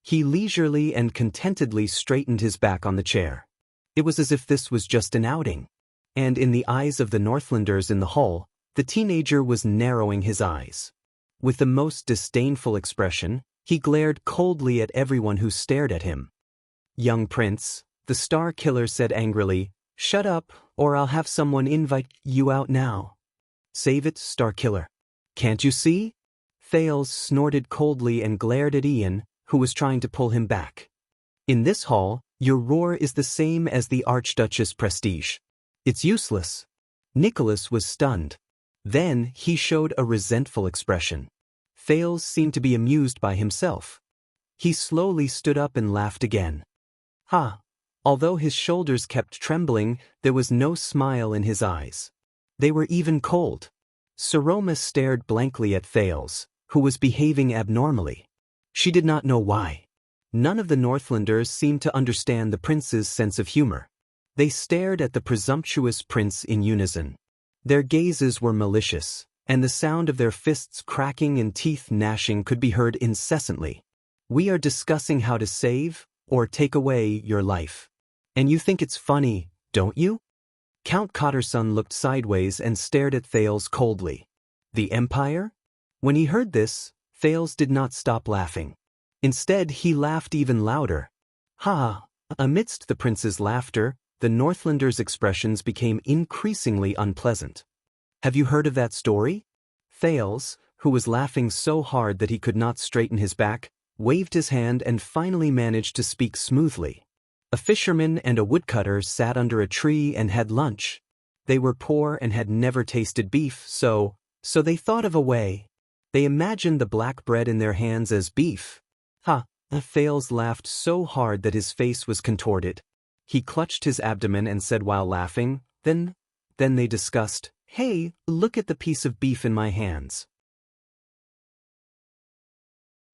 He leisurely and contentedly straightened his back on the chair. It was as if this was just an outing. and in the eyes of the Northlanders in the hall, the teenager was narrowing his eyes. With the most disdainful expression, he glared coldly at everyone who stared at him. "Young prince," the Star Killer said angrily, "shut up, or I'll have someone invite you out now." "Save it, Star Killer. Can't you see?" Thales snorted coldly and glared at Ian, who was trying to pull him back. "In this hall, your roar is the same as the Archduchess' prestige. It's useless." Nicholas was stunned. Then he showed a resentful expression. Thales seemed to be amused by himself. He slowly stood up and laughed again. Ha! Although his shoulders kept trembling, there was no smile in his eyes. They were even cold. Saroma stared blankly at Thales, who was behaving abnormally. She did not know why. None of the Northlanders seemed to understand the prince's sense of humor. They stared at the presumptuous prince in unison. Their gazes were malicious, and the sound of their fists cracking and teeth gnashing could be heard incessantly. "We are discussing how to save or take away your life. And you think it's funny, don't you?" Count Cotterson looked sideways and stared at Thales coldly. "The Empire?" When he heard this, Thales did not stop laughing. Instead, he laughed even louder. Ha! Amidst the prince's laughter, the Northlanders' expressions became increasingly unpleasant. "Have you heard of that story?" Thales, who was laughing so hard that he could not straighten his back, waved his hand and finally managed to speak smoothly. "A fisherman and a woodcutter sat under a tree and had lunch. They were poor and had never tasted beef, so they thought of a way. They imagined the black bread in their hands as beef." Ha! Thales laughed so hard that his face was contorted. He clutched his abdomen and said while laughing, Then they discussed, "Hey, look at the piece of beef in my hands.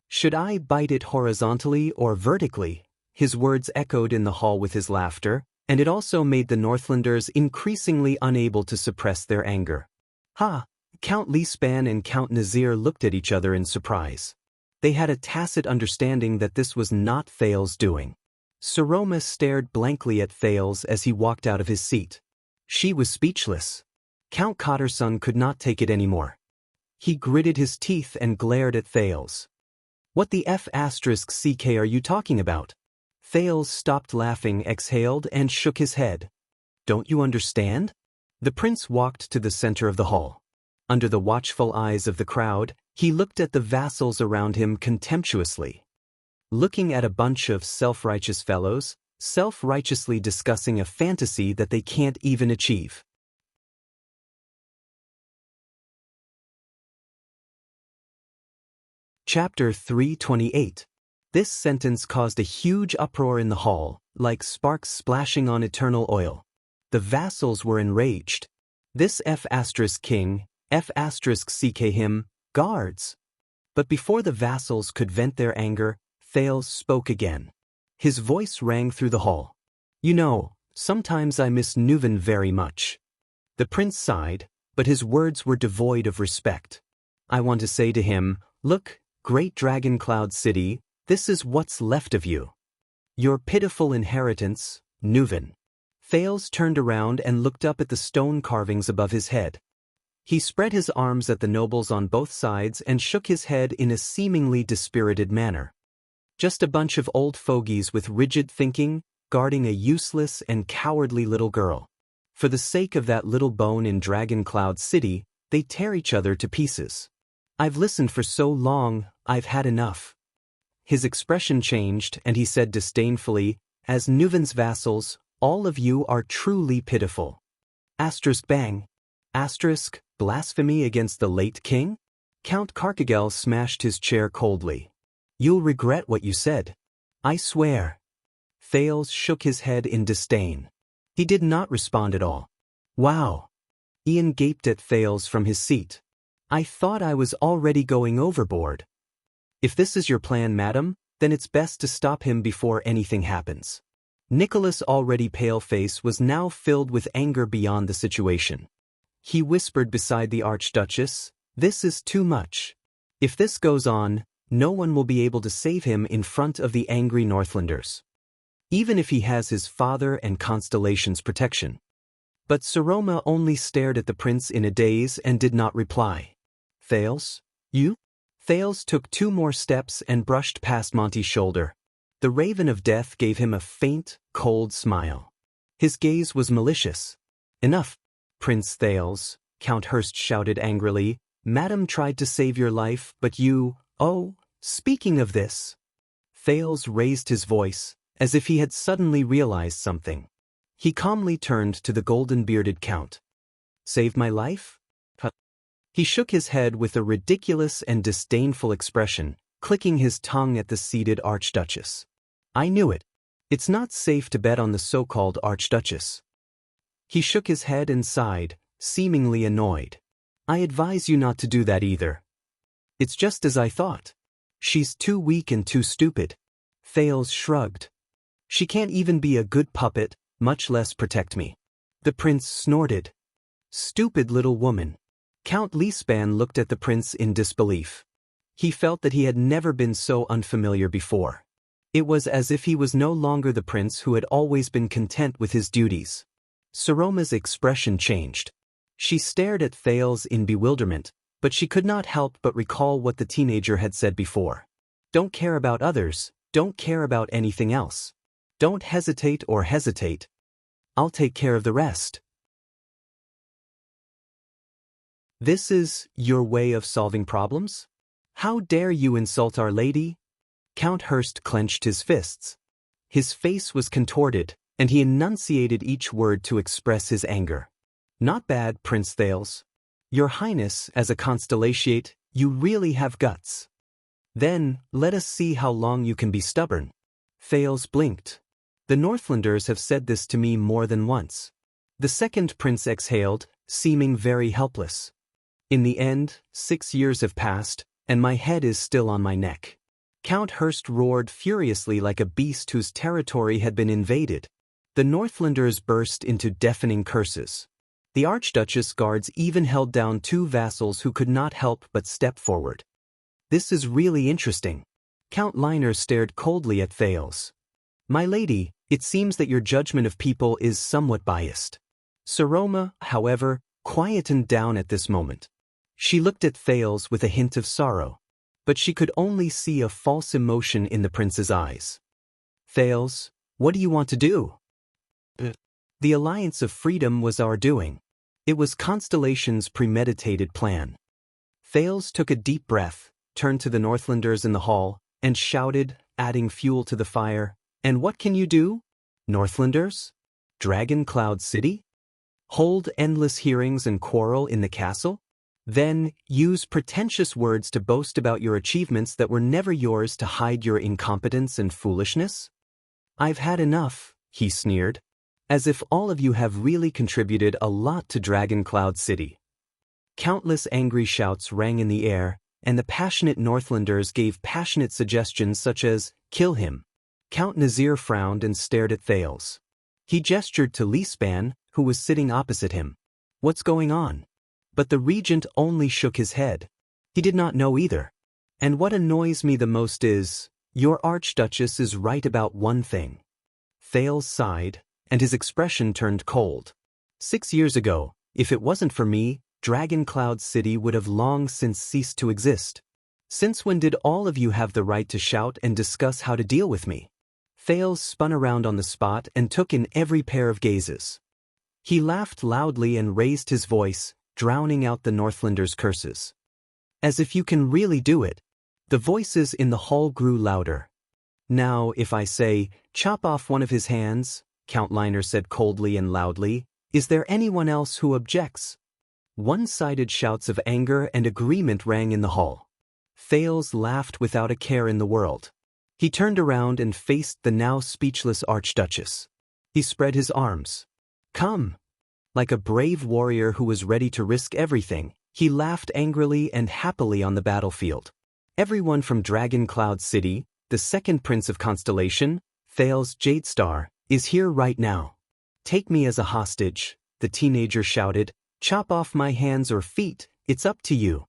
Should I bite it horizontally or vertically?" His words echoed in the hall with his laughter, and it also made the Northlanders increasingly unable to suppress their anger. Ha! Count Lispan and Count Nazir looked at each other in surprise. They had a tacit understanding that this was not Thales' doing. Saroma stared blankly at Thales as he walked out of his seat. She was speechless. Count Cotterson could not take it anymore. He gritted his teeth and glared at Thales. "What the F***ck are you talking about?" Thales stopped laughing, exhaled, and shook his head. "Don't you understand?" The prince walked to the center of the hall. Under the watchful eyes of the crowd, he looked at the vassals around him contemptuously. Looking at a bunch of self-righteous fellows, self-righteously discussing a fantasy that they can't even achieve. Chapter 328. This sentence caused a huge uproar in the hall, like sparks splashing on eternal oil. The vassals were enraged. This F***king, F***ck him, guards. But before the vassals could vent their anger, Thales spoke again. His voice rang through the hall. "You know, sometimes I miss Nuven very much." The prince sighed, but his words were devoid of respect. "I want to say to him, look, great Dragon Cloud City, this is what's left of you. Your pitiful inheritance, Nuven." Thales turned around and looked up at the stone carvings above his head. He spread his arms at the nobles on both sides and shook his head in a seemingly dispirited manner. "Just a bunch of old fogies with rigid thinking, guarding a useless and cowardly little girl. For the sake of that little bone in Dragon Cloud City, they tear each other to pieces. I've listened for so long, I've had enough." His expression changed and he said disdainfully, "As Nuven's vassals, all of you are truly pitiful." Bang. Blasphemy against the late king? Count Karkagel smashed his chair coldly. "You'll regret what you said. I swear." Thales shook his head in disdain. He did not respond at all. "Wow." Ian gaped at Thales from his seat. "I thought I was already going overboard." "If this is your plan, madam, then it's best to stop him before anything happens." Nicholas' already pale face was now filled with anger beyond the situation. He whispered beside the Archduchess, "This is too much. If this goes on, no one will be able to save him in front of the angry Northlanders. Even if he has his father and Constellation's protection." But Saroma only stared at the prince in a daze and did not reply. Thales? You? Thales took 2 more steps and brushed past Monty's shoulder. The Raven of Death gave him a faint, cold smile. His gaze was malicious. Enough, Prince Thales, Count Hurst shouted angrily. Madam tried to save your life, but you— Oh, speaking of this. Thales raised his voice, as if he had suddenly realized something. He calmly turned to the golden-bearded count. Saved my life? He shook his head with a ridiculous and disdainful expression, clicking his tongue at the seated Archduchess. I knew it. It's not safe to bet on the so-called Archduchess. He shook his head and sighed, seemingly annoyed. I advise you not to do that either. It's just as I thought. She's too weak and too stupid. Thales shrugged. She can't even be a good puppet, much less protect me. The prince snorted. Stupid little woman. Count Lispan looked at the prince in disbelief. He felt that he had never been so unfamiliar before. It was as if he was no longer the prince who had always been content with his duties. Saroma's expression changed. She stared at Thales in bewilderment, but she could not help but recall what the teenager had said before. Don't care about others, don't care about anything else. Don't hesitate or hesitate. I'll take care of the rest. This is your way of solving problems? How dare you insult Our Lady? Count Hurst clenched his fists. His face was contorted, and he enunciated each word to express his anger. Not bad, Prince Thales. Your Highness, as a constellatiate, you really have guts. Then, let us see how long you can be stubborn. Thales blinked. The Northlanders have said this to me more than once. The second prince exhaled, seeming very helpless. In the end, 6 years have passed, and my head is still on my neck. Count Hurst roared furiously like a beast whose territory had been invaded. The Northlanders burst into deafening curses. The Archduchess guards even held down 2 vassals who could not help but step forward. This is really interesting. Count Liner stared coldly at Thales. My lady, it seems that your judgment of people is somewhat biased. Saroma, however, quietened down at this moment. She looked at Thales with a hint of sorrow, but she could only see a false emotion in the prince's eyes. Thales, what do you want to do? The Alliance of Freedom was our doing. It was Constellation's premeditated plan. Thales took a deep breath, turned to the Northlanders in the hall, and shouted, adding fuel to the fire, And what can you do? Northlanders? Dragon Cloud City? Hold endless hearings and quarrel in the castle? Then, use pretentious words to boast about your achievements that were never yours to hide your incompetence and foolishness? I've had enough, he sneered. As if all of you have really contributed a lot to Dragon Cloud City. Countless angry shouts rang in the air, and the passionate Northlanders gave passionate suggestions such as, kill him. Count Nazir frowned and stared at Thales. He gestured to Lispan, who was sitting opposite him. What's going on? But the regent only shook his head. He did not know either. And what annoys me the most is, your Archduchess is right about one thing. Thales sighed, and his expression turned cold. 6 years ago, if it wasn't for me, Dragon Cloud City would have long since ceased to exist. Since when did all of you have the right to shout and discuss how to deal with me? Thales spun around on the spot and took in every pair of gazes. He laughed loudly and raised his voice, drowning out the Northlanders' curses. As if you can really do it. The voices in the hall grew louder. Now, if I say, chop off one of his hands, Count Liner said coldly and loudly, is there anyone else who objects? One-sided shouts of anger and agreement rang in the hall. Thales laughed without a care in the world. He turned around and faced the now speechless Archduchess. He spread his arms. Come! Like a brave warrior who was ready to risk everything, he laughed angrily and happily on the battlefield. Everyone from Dragon Cloud City, the second prince of Constellation, Thales Jadestar, is here right now. Take me as a hostage, the teenager shouted. Chop off my hands or feet, it's up to you.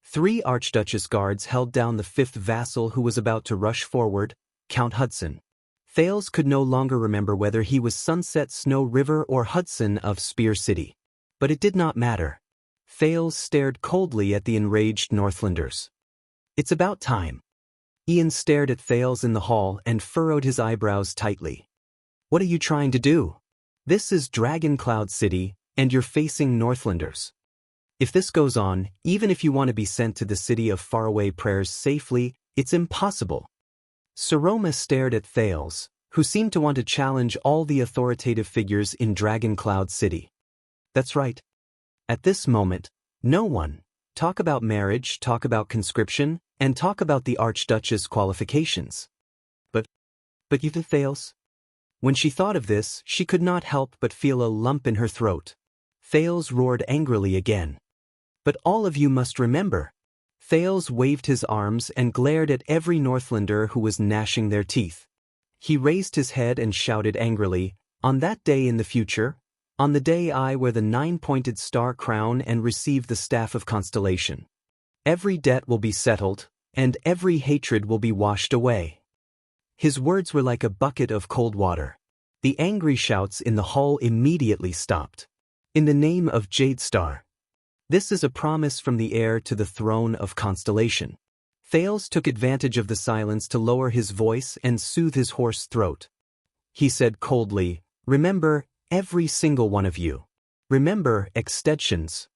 3 Archduchess guards held down the 5th vassal who was about to rush forward, Count Hudson. Thales could no longer remember whether he was Sunset Snow River or Hudson of Spear City. But it did not matter. Thales stared coldly at the enraged Northlanders. It's about time. Ian stared at Thales in the hall and furrowed his eyebrows tightly. What are you trying to do? This is Dragon Cloud City, and you're facing Northlanders. If this goes on, even if you want to be sent to the city of faraway prayers safely, it's impossible. Saroma stared at Thales, who seemed to want to challenge all the authoritative figures in Dragon Cloud City. That's right. At this moment, no one, talk about marriage, talk about conscription, and talk about the Archduchess qualifications. But you did, Thales? When she thought of this, she could not help but feel a lump in her throat. Thales roared angrily again. But all of you must remember. Thales waved his arms and glared at every Northlander who was gnashing their teeth. He raised his head and shouted angrily, "On that day in the future, on the day I wear the 9-pointed star crown and receive the staff of constellation, every debt will be settled, and every hatred will be washed away." His words were like a bucket of cold water. The angry shouts in the hall immediately stopped. In the name of Jade Star. This is a promise from the heir to the throne of Constellation. Thales took advantage of the silence to lower his voice and soothe his hoarse throat. He said coldly, "Remember, every single one of you. Remember, extensions."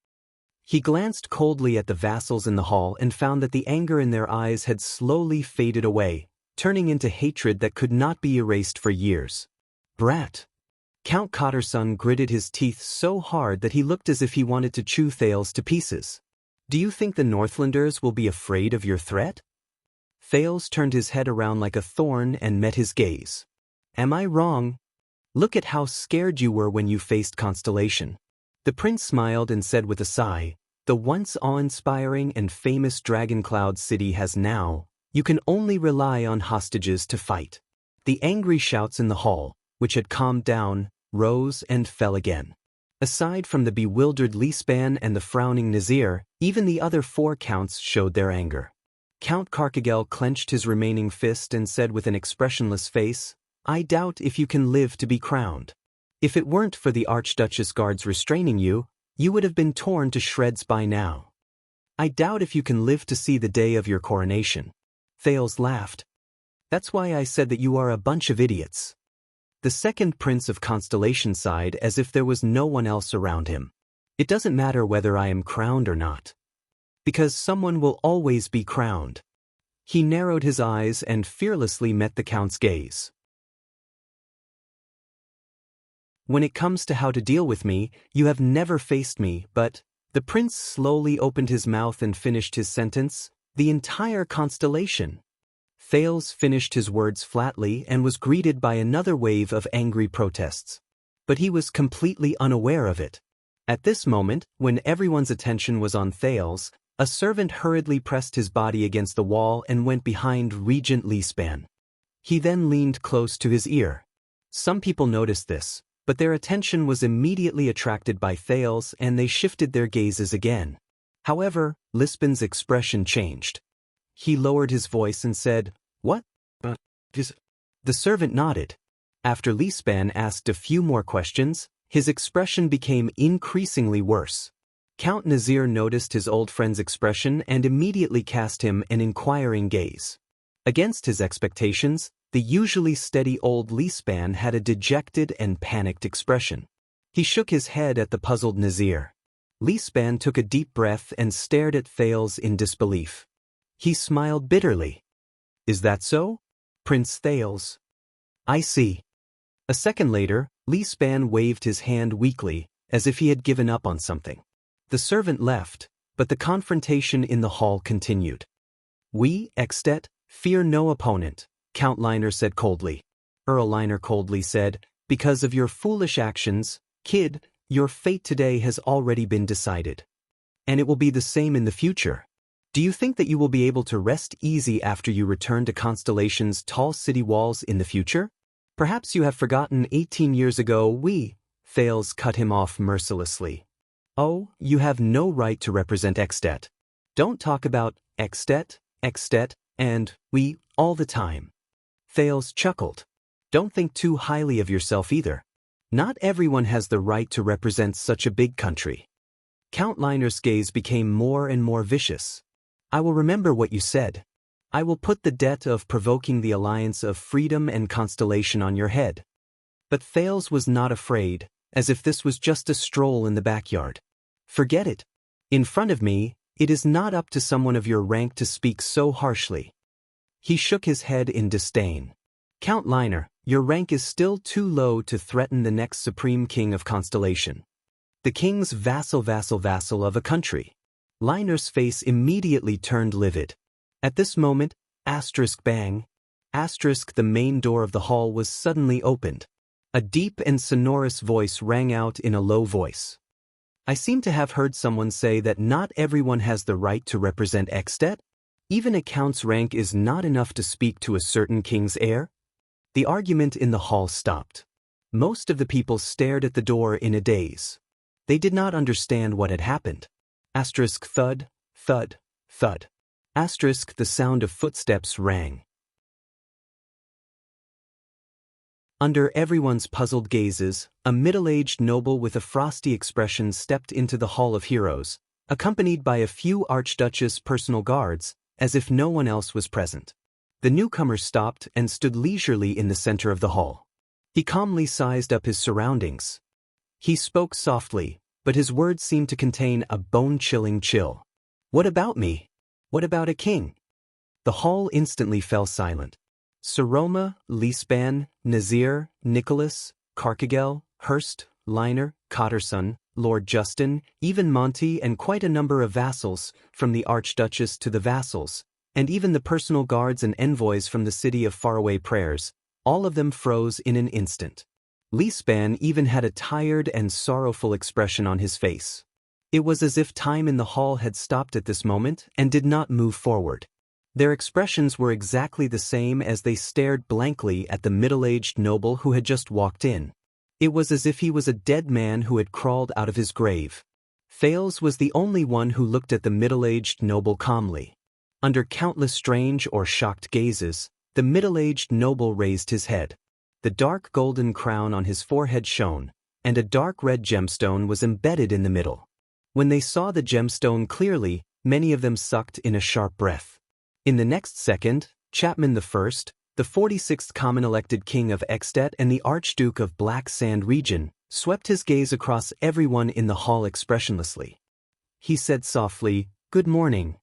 He glanced coldly at the vassals in the hall and found that the anger in their eyes had slowly faded away, turning into hatred that could not be erased for years. Brat. Count Cotterson gritted his teeth so hard that he looked as if he wanted to chew Thales to pieces. "Do you think the Northlanders will be afraid of your threat?" Thales turned his head around like a thorn and met his gaze. "Am I wrong? Look at how scared you were when you faced Constellation." The prince smiled and said with a sigh, "The once awe-inspiring and famous Dragon Cloud City has now, you can only rely on hostages to fight." The angry shouts in the hall, which had calmed down, rose and fell again. Aside from the bewildered Lispan and the frowning Nazir, even the other 4 counts showed their anger. Count Karkagel clenched his remaining fist and said with an expressionless face, "I doubt if you can live to be crowned. If it weren't for the Archduchess guards restraining you, you would have been torn to shreds by now. I doubt if you can live to see the day of your coronation." Thales laughed. "That's why I said that you are a bunch of idiots." The second prince of Constellation sighed as if there was no one else around him. "It doesn't matter whether I am crowned or not. Because someone will always be crowned." He narrowed his eyes and fearlessly met the count's gaze. "When it comes to how to deal with me, you have never faced me, but..." The prince slowly opened his mouth and finished his sentence, "The entire constellation." Thales finished his words flatly and was greeted by another wave of angry protests. But he was completely unaware of it. At this moment, when everyone's attention was on Thales, a servant hurriedly pressed his body against the wall and went behind Regent Lispan. He then leaned close to his ear. Some people noticed this, but their attention was immediately attracted by Thales and they shifted their gazes again. However, Lispan's expression changed. He lowered his voice and said, "What? The servant nodded. After Lispan asked a few more questions, his expression became increasingly worse. Count Nazir noticed his old friend's expression and immediately cast him an inquiring gaze. Against his expectations, the usually steady old Lispan had a dejected and panicked expression. He shook his head at the puzzled Nazir. Lispan took a deep breath and stared at Thales in disbelief. He smiled bitterly. "Is that so, Prince Thales? I see." A second later, Lispan waved his hand weakly, as if he had given up on something. The servant left, but the confrontation in the hall continued. "We, Extet, fear no opponent," Count Liner said coldly. Earl Liner coldly said, "Because of your foolish actions, kid, your fate today has already been decided. And it will be the same in the future. Do you think that you will be able to rest easy after you return to Constellation's tall city walls in the future? Perhaps you have forgotten 18 years ago we..." Thales cut him off mercilessly. "Oh, you have no right to represent Extet. Don't talk about Extet, and we all the time." Thales chuckled. Don't think too highly of yourself either. Not everyone has the right to represent such a big country. Count Liner's gaze became more and more vicious. I will remember what you said. I will put the debt of provoking the alliance of freedom and constellation on your head. But Thales was not afraid, as if this was just a stroll in the backyard. Forget it. In front of me, it is not up to someone of your rank to speak so harshly. He shook his head in disdain. Count Liner, your rank is still too low to threaten the next supreme king of constellation. The king's vassal of a country. Liner's face immediately turned livid. At this moment, bang, the main door of the hall was suddenly opened. A deep and sonorous voice rang out in a low voice. I seem to have heard someone say that not everyone has the right to represent Extet. Even a count's rank is not enough to speak to a certain king's heir. The argument in the hall stopped. Most of the people stared at the door in a daze. They did not understand what had happened. Thud, thud, thud. The sound of footsteps rang. Under everyone's puzzled gazes, a middle-aged noble with a frosty expression stepped into the Hall of Heroes, accompanied by a few Archduchess' personal guards, as if no one else was present. The newcomer stopped and stood leisurely in the center of the hall. He calmly sized up his surroundings. He spoke softly, but his words seemed to contain a bone-chilling chill. What about me? What about a king? The hall instantly fell silent. Saroma, Lisban, Nazir, Nicholas, Carkagel, Hurst, Liner, Cotterson, Lord Justin, even Monty and quite a number of vassals, from the Archduchess to the vassals, and even the personal guards and envoys from the city of faraway prayers, all of them froze in an instant. Lisban even had a tired and sorrowful expression on his face. It was as if time in the hall had stopped at this moment and did not move forward. Their expressions were exactly the same as they stared blankly at the middle-aged noble who had just walked in. It was as if he was a dead man who had crawled out of his grave. Thales was the only one who looked at the middle-aged noble calmly. Under countless strange or shocked gazes, the middle-aged noble raised his head. The dark golden crown on his forehead shone, and a dark red gemstone was embedded in the middle. When they saw the gemstone clearly, many of them sucked in a sharp breath. In the next second, Chapman I, the 46th common elected king of Extet and the Archduke of Black Sand region, swept his gaze across everyone in the hall expressionlessly. He said softly, "Good morning."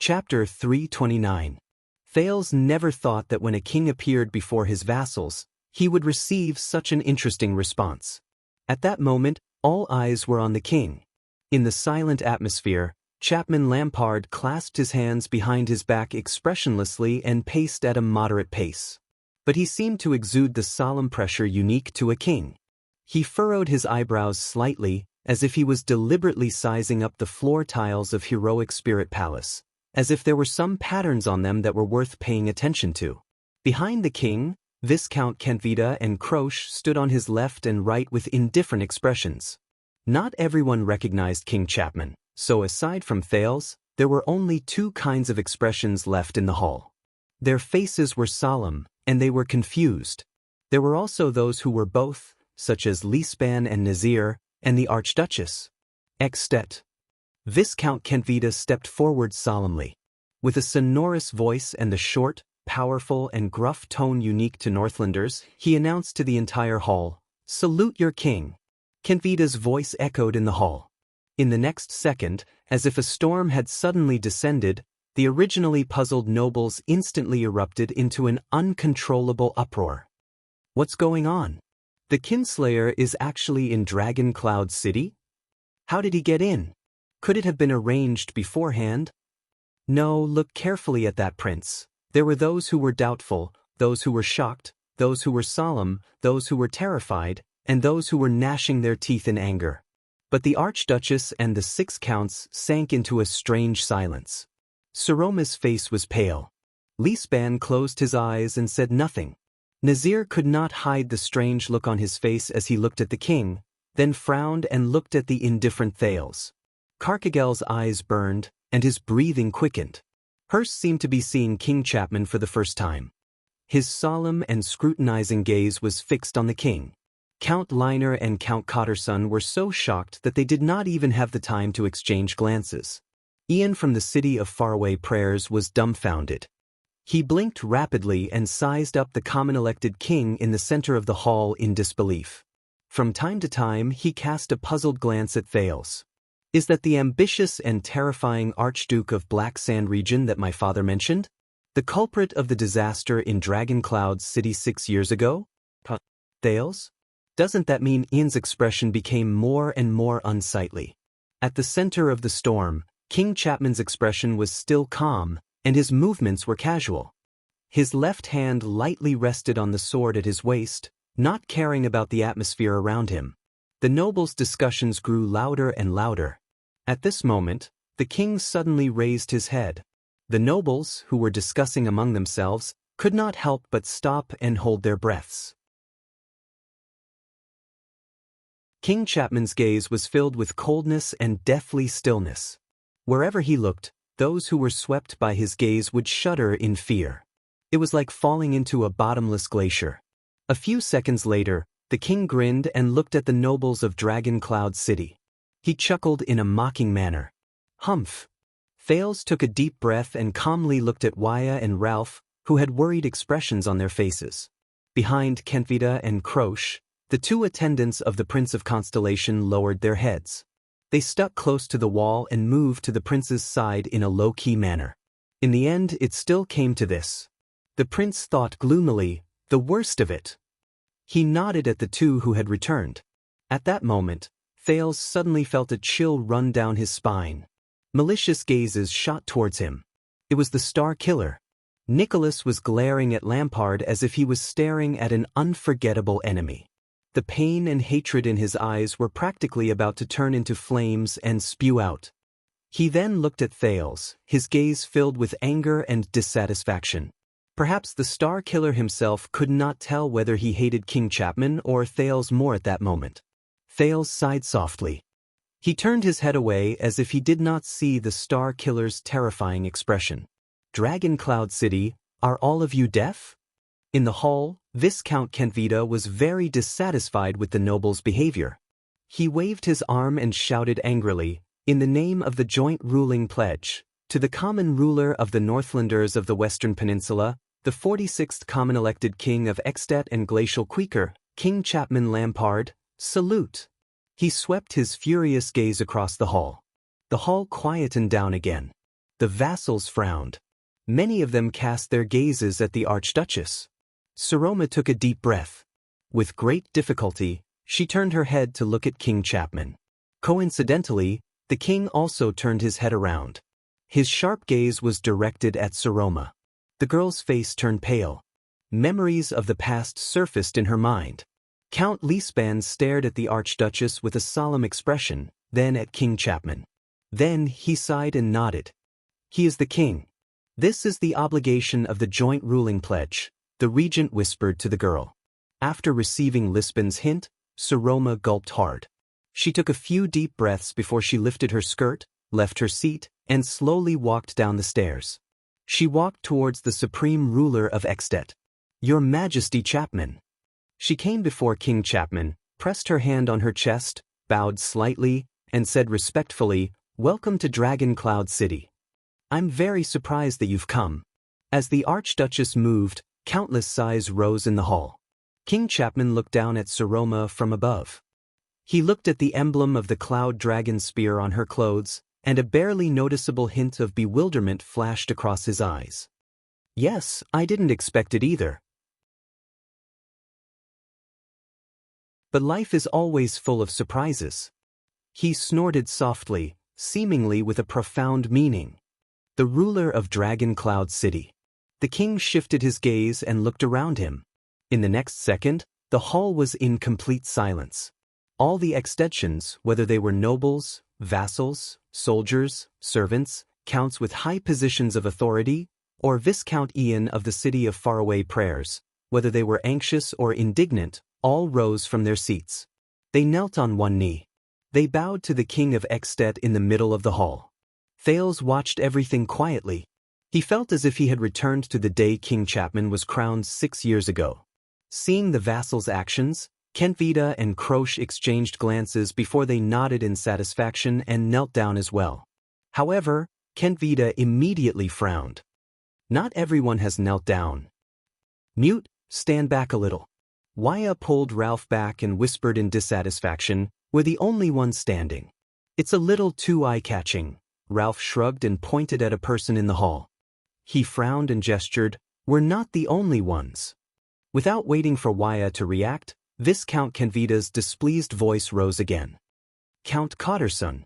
Chapter 329. Thales never thought that when a king appeared before his vassals, he would receive such an interesting response. At that moment, all eyes were on the king. In the silent atmosphere, Chapman Lampard clasped his hands behind his back expressionlessly and paced at a moderate pace. But he seemed to exude the solemn pressure unique to a king. He furrowed his eyebrows slightly, as if he was deliberately sizing up the floor tiles of heroic Spirit Palace, as if there were some patterns on them that were worth paying attention to. Behind the king, Viscount Kentvita and Croce stood on his left and right with indifferent expressions. Not everyone recognized King Chapman, so aside from Thales, there were only two kinds of expressions left in the hall. Their faces were solemn, and they were confused. There were also those who were both, such as Lisban and Nazir, and the Archduchess. Extet. Viscount Kentvita stepped forward solemnly. With a sonorous voice and the short, powerful and gruff tone unique to Northlanders, he announced to the entire hall, "Salute your king." Kentvita's voice echoed in the hall. In the next second, as if a storm had suddenly descended, the originally puzzled nobles instantly erupted into an uncontrollable uproar. What's going on? The Kinslayer is actually in Dragon Cloud City? How did he get in? Could it have been arranged beforehand? No, look carefully at that prince. There were those who were doubtful, those who were shocked, those who were solemn, those who were terrified, and those who were gnashing their teeth in anger. But the Archduchess and the 6 counts sank into a strange silence. Saroma's face was pale. Lisban closed his eyes and said nothing. Nazir could not hide the strange look on his face as he looked at the king, then frowned and looked at the indifferent Thales. Carkagel's eyes burned, and his breathing quickened. Hearst seemed to be seeing King Chapman for the first time. His solemn and scrutinizing gaze was fixed on the king. Count Liner and Count Cotterson were so shocked that they did not even have the time to exchange glances. Ian from the city of faraway prayers was dumbfounded. He blinked rapidly and sized up the common-elected king in the center of the hall in disbelief. From time to time he cast a puzzled glance at Thales. "Is that the ambitious and terrifying Archduke of Black Sand region that my father mentioned? The culprit of the disaster in Dragon Cloud City 6 years ago? Thales? Doesn't that mean?" Ian's expression became more and more unsightly. At the center of the storm, King Chapman's expression was still calm, and his movements were casual. His left hand lightly rested on the sword at his waist, not caring about the atmosphere around him. The nobles' discussions grew louder and louder. At this moment, the king suddenly raised his head. The nobles, who were discussing among themselves, could not help but stop and hold their breaths. King Chapman's gaze was filled with coldness and deathly stillness. Wherever he looked, those who were swept by his gaze would shudder in fear. It was like falling into a bottomless glacier. A few seconds later, the king grinned and looked at the nobles of Dragon Cloud City. He chuckled in a mocking manner. "Humph." Thales took a deep breath and calmly looked at Waya and Ralph, who had worried expressions on their faces. Behind Kentvita and Croche, the two attendants of the Prince of Constellation lowered their heads. They stuck close to the wall and moved to the prince's side in a low-key manner. In the end, it still came to this. The prince thought gloomily, the worst of it. He nodded at the two who had returned. At that moment, Thales suddenly felt a chill run down his spine. Malicious gazes shot towards him. It was the Star Killer. Nicholas was glaring at Lampard as if he was staring at an unforgettable enemy. The pain and hatred in his eyes were practically about to turn into flames and spew out. He then looked at Thales, his gaze filled with anger and dissatisfaction. Perhaps the Star Killer himself could not tell whether he hated King Chapman or Thales more at that moment. Thales sighed softly. He turned his head away as if he did not see the Star Killer's terrifying expression. "Dragon Cloud City, are all of you deaf?" In the hall, Viscount Kentvita was very dissatisfied with the noble's behavior. He waved his arm and shouted angrily, "In the name of the joint ruling pledge, to the common ruler of the Northlanders of the Western Peninsula, the 46th common elected king of Extet and Glacial Queeker, King Chapman Lampard, salute." He swept his furious gaze across the hall. The hall quietened down again. The vassals frowned. Many of them cast their gazes at the Archduchess. Saroma took a deep breath. With great difficulty, she turned her head to look at King Chapman. Coincidentally, the king also turned his head around. His sharp gaze was directed at Saroma. The girl's face turned pale. Memories of the past surfaced in her mind. Count Leespan stared at the Archduchess with a solemn expression, then at King Chapman. Then he sighed and nodded. "He is the king. This is the obligation of the joint ruling pledge," the regent whispered to the girl. After receiving Lispan's hint, Saroma gulped hard. She took a few deep breaths before she lifted her skirt, left her seat, and slowly walked down the stairs. She walked towards the supreme ruler of Extet. "Your Majesty Chapman." She came before King Chapman, pressed her hand on her chest, bowed slightly, and said respectfully, "Welcome to Dragon Cloud City. I'm very surprised that you've come." As the Archduchess moved, countless sighs rose in the hall. King Chapman looked down at Saroma from above. He looked at the emblem of the cloud dragon spear on her clothes, and a barely noticeable hint of bewilderment flashed across his eyes. "Yes, I didn't expect it either. But life is always full of surprises." He snorted softly, seemingly with a profound meaning. The ruler of Dragon Cloud City. The king shifted his gaze and looked around him. In the next second, the hall was in complete silence. All the Extetians, whether they were nobles, vassals, soldiers, servants, counts with high positions of authority, or Viscount Ian of the city of faraway prayers, whether they were anxious or indignant, all rose from their seats. They knelt on one knee. They bowed to the king of Extet in the middle of the hall. Thales watched everything quietly. He felt as if he had returned to the day King Chapman was crowned 6 years ago. Seeing the vassals' actions, Kentvita and Croce exchanged glances before they nodded in satisfaction and knelt down as well. However, Kentvita immediately frowned. Not everyone has knelt down. Mute, stand back a little. Waya pulled Ralph back and whispered in dissatisfaction, "We're the only ones standing." "It's a little too eye-catching." Ralph shrugged and pointed at a person in the hall. He frowned and gestured, "We're not the only ones." Without waiting for Waya to react, Viscount Kentvita's displeased voice rose again. "Count Cotterson.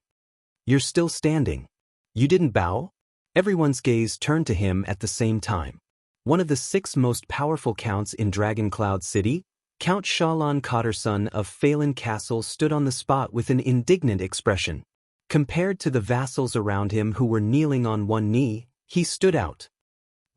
You're still standing. You didn't bow?" Everyone's gaze turned to him at the same time. One of the 6 most powerful counts in Dragoncloud City, Count Shalon Cotterson of Phelan Castle, stood on the spot with an indignant expression. Compared to the vassals around him who were kneeling on one knee, he stood out.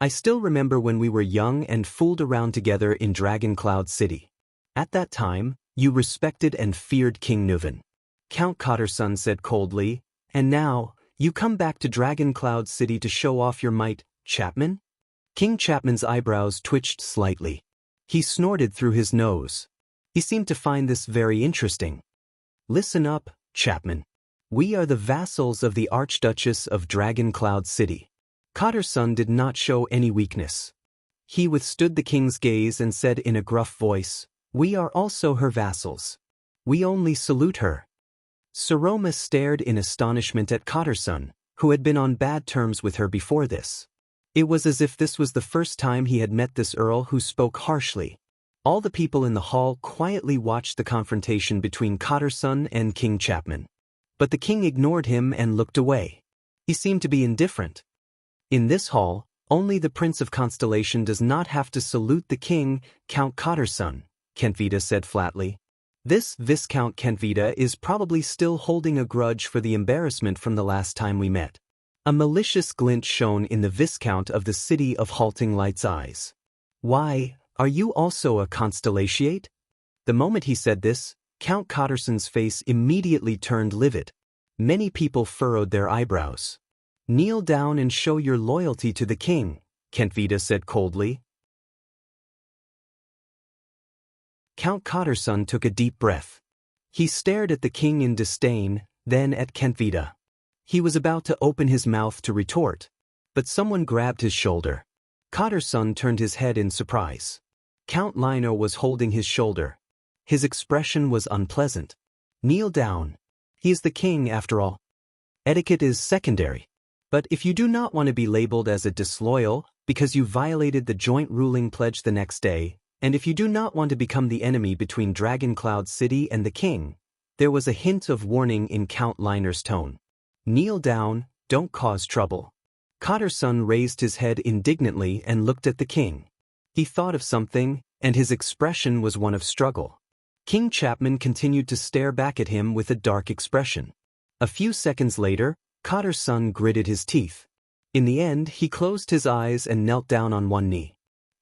"I still remember when we were young and fooled around together in Dragoncloud City. At that time, you respected and feared King Nuvan," Count Cotterson said coldly, "and now, you come back to Dragoncloud City to show off your might, Chapman?" King Chapman's eyebrows twitched slightly. He snorted through his nose. He seemed to find this very interesting. "Listen up, Chapman. We are the vassals of the Archduchess of Dragoncloud City." Cotterson did not show any weakness. He withstood the king's gaze and said in a gruff voice, "We are also her vassals. We only salute her." Saroma stared in astonishment at Cotterson, who had been on bad terms with her before this. It was as if this was the first time he had met this earl who spoke harshly. All the people in the hall quietly watched the confrontation between Cotterson and King Chapman. But the king ignored him and looked away. He seemed to be indifferent. In this hall, only the Prince of Constellation does not have to salute the king, Count Cotterson, Kentvita said flatly. This Viscount Kentvita is probably still holding a grudge for the embarrassment from the last time we met. A malicious glint shone in the Viscount of the City of Halting Light's eyes. "Why, are you also a Constellatiate?" The moment he said this, Count Cotterson's face immediately turned livid. Many people furrowed their eyebrows. "Kneel down and show your loyalty to the king," Kentvita said coldly. Count Cotterson took a deep breath. He stared at the king in disdain, then at Kentvita. He was about to open his mouth to retort, but someone grabbed his shoulder. Cotterson turned his head in surprise. Count Lino was holding his shoulder. His expression was unpleasant. "Kneel down. He is the king after all. Etiquette is secondary. But if you do not want to be labeled as a disloyal because you violated the joint ruling pledge the next day, and if you do not want to become the enemy between Dragoncloud City and the king," there was a hint of warning in Count Liner's tone. "Kneel down, don't cause trouble." Cotterson raised his head indignantly and looked at the king. He thought of something, and his expression was one of struggle. King Chapman continued to stare back at him with a dark expression. A few seconds later, Cotterson gritted his teeth. In the end, he closed his eyes and knelt down on one knee.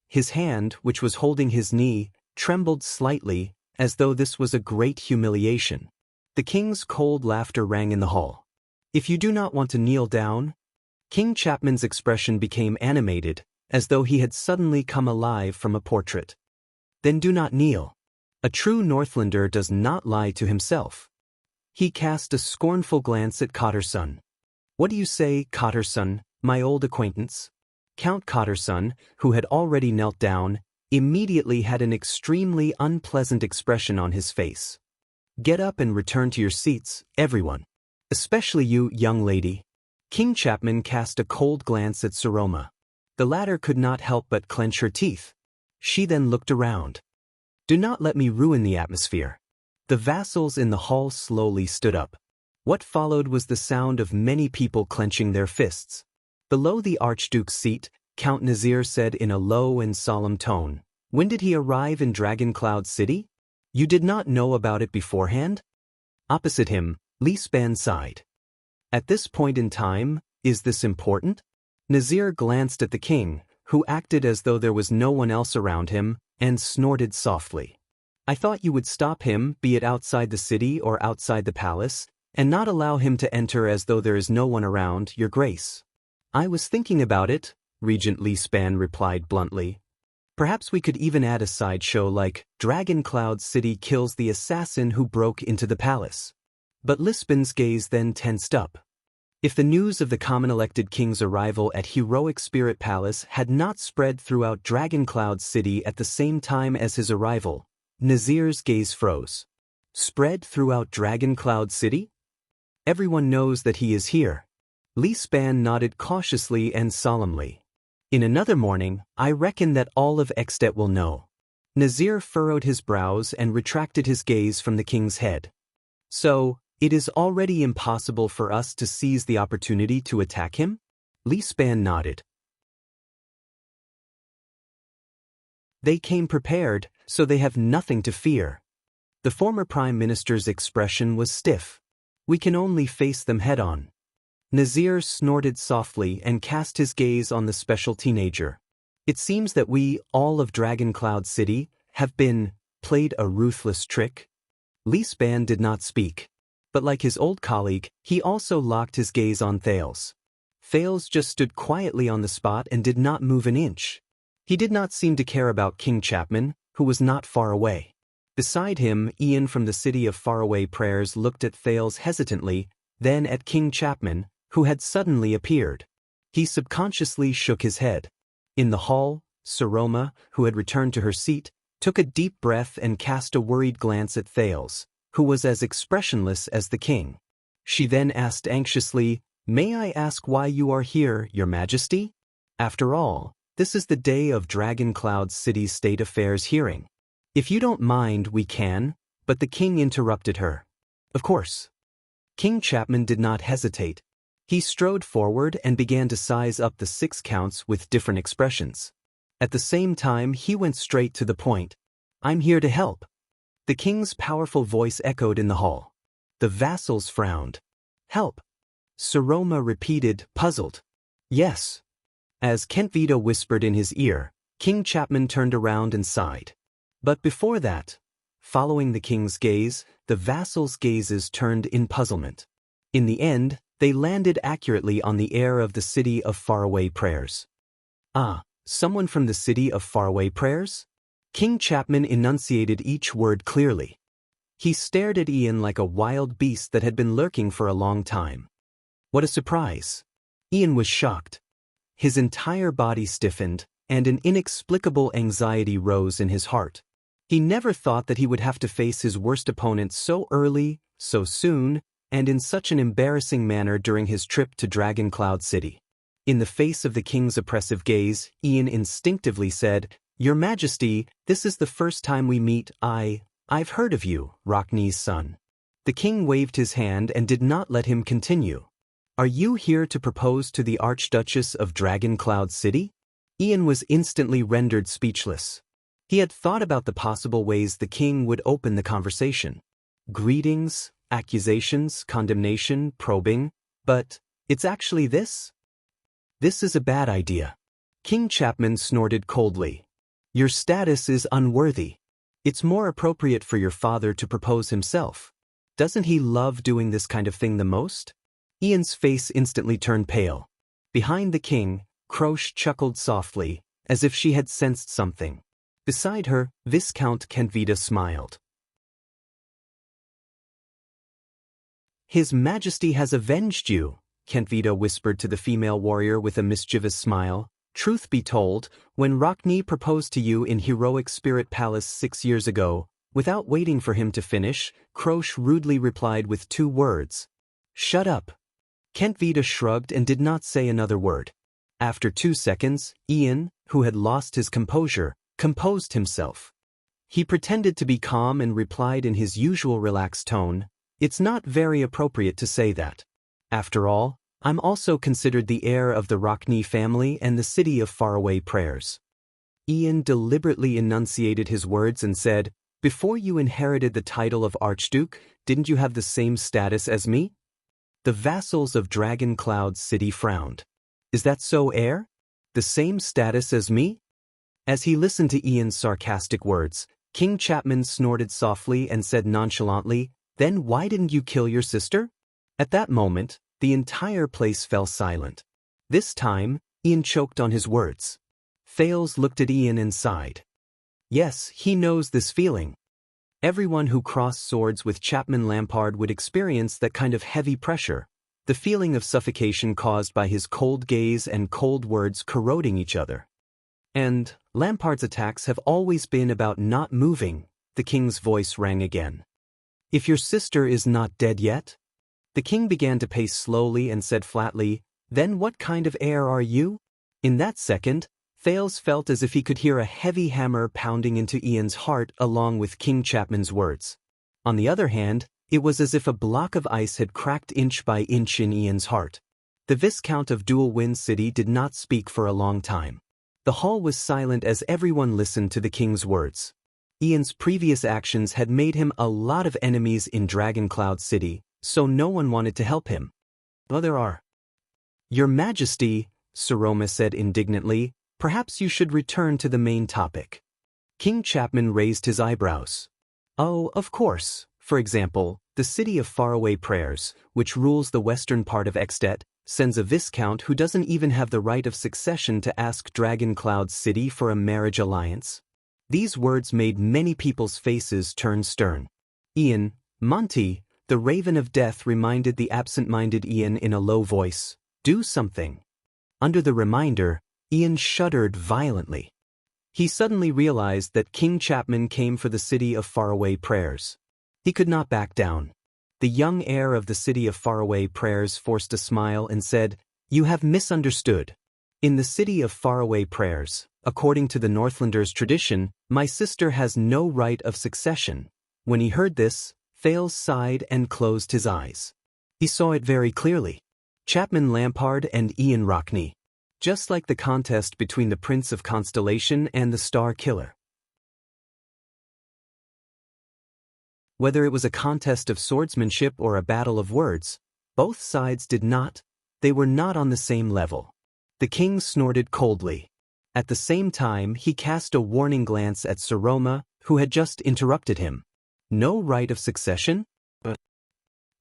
His hand, which was holding his knee, trembled slightly, as though this was a great humiliation. The king's cold laughter rang in the hall. "If you do not want to kneel down..." King Chapman's expression became animated, as though he had suddenly come alive from a portrait. "Then do not kneel. A true Northlander does not lie to himself." He cast a scornful glance at Cotterson. "What do you say, Cotterson, my old acquaintance?" Count Cotterson, who had already knelt down, immediately had an extremely unpleasant expression on his face. "Get up and return to your seats, everyone. Especially you, young lady." King Chapman cast a cold glance at Saroma. The latter could not help but clench her teeth. She then looked around. "Do not let me ruin the atmosphere." The vassals in the hall slowly stood up. What followed was the sound of many people clenching their fists. Below the Archduke's seat, Count Nazir said in a low and solemn tone, "When did he arrive in Dragoncloud City? You did not know about it beforehand?" Opposite him, Li Span sighed. "At this point in time, is this important?" Nazir glanced at the king, who acted as though there was no one else around him, and snorted softly. "I thought you would stop him, be it outside the city or outside the palace, and not allow him to enter as though there is no one around, Your Grace. I was thinking about it, Regent Li Span replied bluntly. Perhaps we could even add a sideshow like Dragon Cloud City kills the assassin who broke into the palace. But Lispan's gaze then tensed up. If the news of the common elected king's arrival at Heroic Spirit Palace had not spread throughout Dragon Cloud City at the same time as his arrival, Nazir's gaze froze. Spread throughout Dragon Cloud City? Everyone knows that he is here. Li Span nodded cautiously and solemnly. In another morning, I reckon that all of Extet will know. Nazir furrowed his brows and retracted his gaze from the king's head. So, it is already impossible for us to seize the opportunity to attack him? Li Span nodded. They came prepared, so they have nothing to fear. The former prime minister's expression was stiff. We can only face them head-on. Nazir snorted softly and cast his gaze on the special teenager. It seems that we, all of Dragon Cloud City, have been played a ruthless trick. Li Span did not speak. But like his old colleague, he also locked his gaze on Thales. Thales just stood quietly on the spot and did not move an inch. He did not seem to care about King Chapman, who was not far away. Beside him, Ian from the City of Faraway Prayers looked at Thales hesitantly, then at King Chapman, who had suddenly appeared. He subconsciously shook his head. In the hall, Saroma, who had returned to her seat, took a deep breath and cast a worried glance at Thales, who was as expressionless as the king. She then asked anxiously, "May I ask why you are here, Your Majesty? After all, this is the day of Dragon Cloud City's State Affairs hearing. If you don't mind, we can," but the king interrupted her. "Of course." King Chapman did not hesitate. He strode forward and began to size up the 6 counts with different expressions. At the same time, he went straight to the point. "I'm here to help." The king's powerful voice echoed in the hall. The vassals frowned. "Help?" Saroma repeated, puzzled. "Yes." As Kentvita whispered in his ear, King Chapman turned around and sighed. But before that, following the king's gaze, the vassals' gazes turned in puzzlement. In the end, they landed accurately on the heir of the City of Faraway Prayers. "Ah, someone from the City of Faraway Prayers?" King Chapman enunciated each word clearly. He stared at Ian like a wild beast that had been lurking for a long time. What a surprise! Ian was shocked. His entire body stiffened, and an inexplicable anxiety rose in his heart. He never thought that he would have to face his worst opponent so early, so soon, and in such an embarrassing manner during his trip to Dragon Cloud City. In the face of the king's oppressive gaze, Ian instinctively said, "Your Majesty, this is the first time we meet. I've heard of you, Rocknee's son." The king waved his hand and did not let him continue. "Are you here to propose to the Archduchess of Dragon Cloud City?" Ian was instantly rendered speechless. He had thought about the possible ways the king would open the conversation. Greetings, accusations, condemnation, probing, but it's actually this? This is a bad idea. King Chapman snorted coldly. "Your status is unworthy. It's more appropriate for your father to propose himself. Doesn't he love doing this kind of thing the most?" Ian's face instantly turned pale. Behind the king, Croche chuckled softly, as if she had sensed something. Beside her, Viscount Kentvita smiled. "His Majesty has avenged you," Kentvita whispered to the female warrior with a mischievous smile. "Truth be told, when Rocknee proposed to you in Heroic Spirit Palace 6 years ago, without waiting for him to finish, Croche rudely replied with 2 words. Shut up." Kentvita shrugged and did not say another word. After 2 seconds, Ian, who had lost his composure, composed himself. He pretended to be calm and replied in his usual relaxed tone, "It's not very appropriate to say that. After all, I'm also considered the heir of the Rocknee family and the City of Faraway Prayers." Ian deliberately enunciated his words and said, "Before you inherited the title of Archduke, didn't you have the same status as me?" The vassals of Dragon Cloud City frowned. "Is that so, heir? The same status as me?" As he listened to Ian's sarcastic words, King Chapman snorted softly and said nonchalantly, "Then why didn't you kill your sister?" At that moment, the entire place fell silent. This time, Ian choked on his words. Thales looked at Ian and sighed. Yes, he knows this feeling. Everyone who crossed swords with Chapman Lampard would experience that kind of heavy pressure, the feeling of suffocation caused by his cold gaze and cold words corroding each other. And Lampard's attacks have always been about not moving, the king's voice rang again. If your sister is not dead yet? The king began to pace slowly and said flatly, then what kind of heir are you? In that second, Thales felt as if he could hear a heavy hammer pounding into Ian's heart along with King Chapman's words. On the other hand, it was as if a block of ice had cracked inch by inch in Ian's heart. The Viscount of Dual Wind City did not speak for a long time. The hall was silent as everyone listened to the king's words. Ian's previous actions had made him a lot of enemies in Dragon Cloud City, so no one wanted to help him. Well, there are. Your Majesty, Saroma said indignantly, perhaps you should return to the main topic. King Chapman raised his eyebrows. Oh, of course. For example, the city of Faraway Prayers, which rules the western part of Extet, sends a viscount who doesn't even have the right of succession to ask Dragon Cloud City for a marriage alliance. These words made many people's faces turn stern. Ian, Monty, the Raven of Death reminded the absent-minded Ian in a low voice, do something. Under the reminder, Ian shuddered violently. He suddenly realized that King Chapman came for the city of Faraway Prayers. He could not back down. The young heir of the city of Faraway Prayers forced a smile and said, you have misunderstood. In the city of Faraway Prayers, according to the Northlanders' tradition, my sister has no right of succession. When he heard this, Thales sighed and closed his eyes. He saw it very clearly. Chapman Lampard and Ian Rockney. Just like the contest between the Prince of Constellation and the Star Killer. Whether it was a contest of swordsmanship or a battle of words, both sides they were not on the same level. The king snorted coldly. At the same time, he cast a warning glance at Saroma, who had just interrupted him. No right of succession? But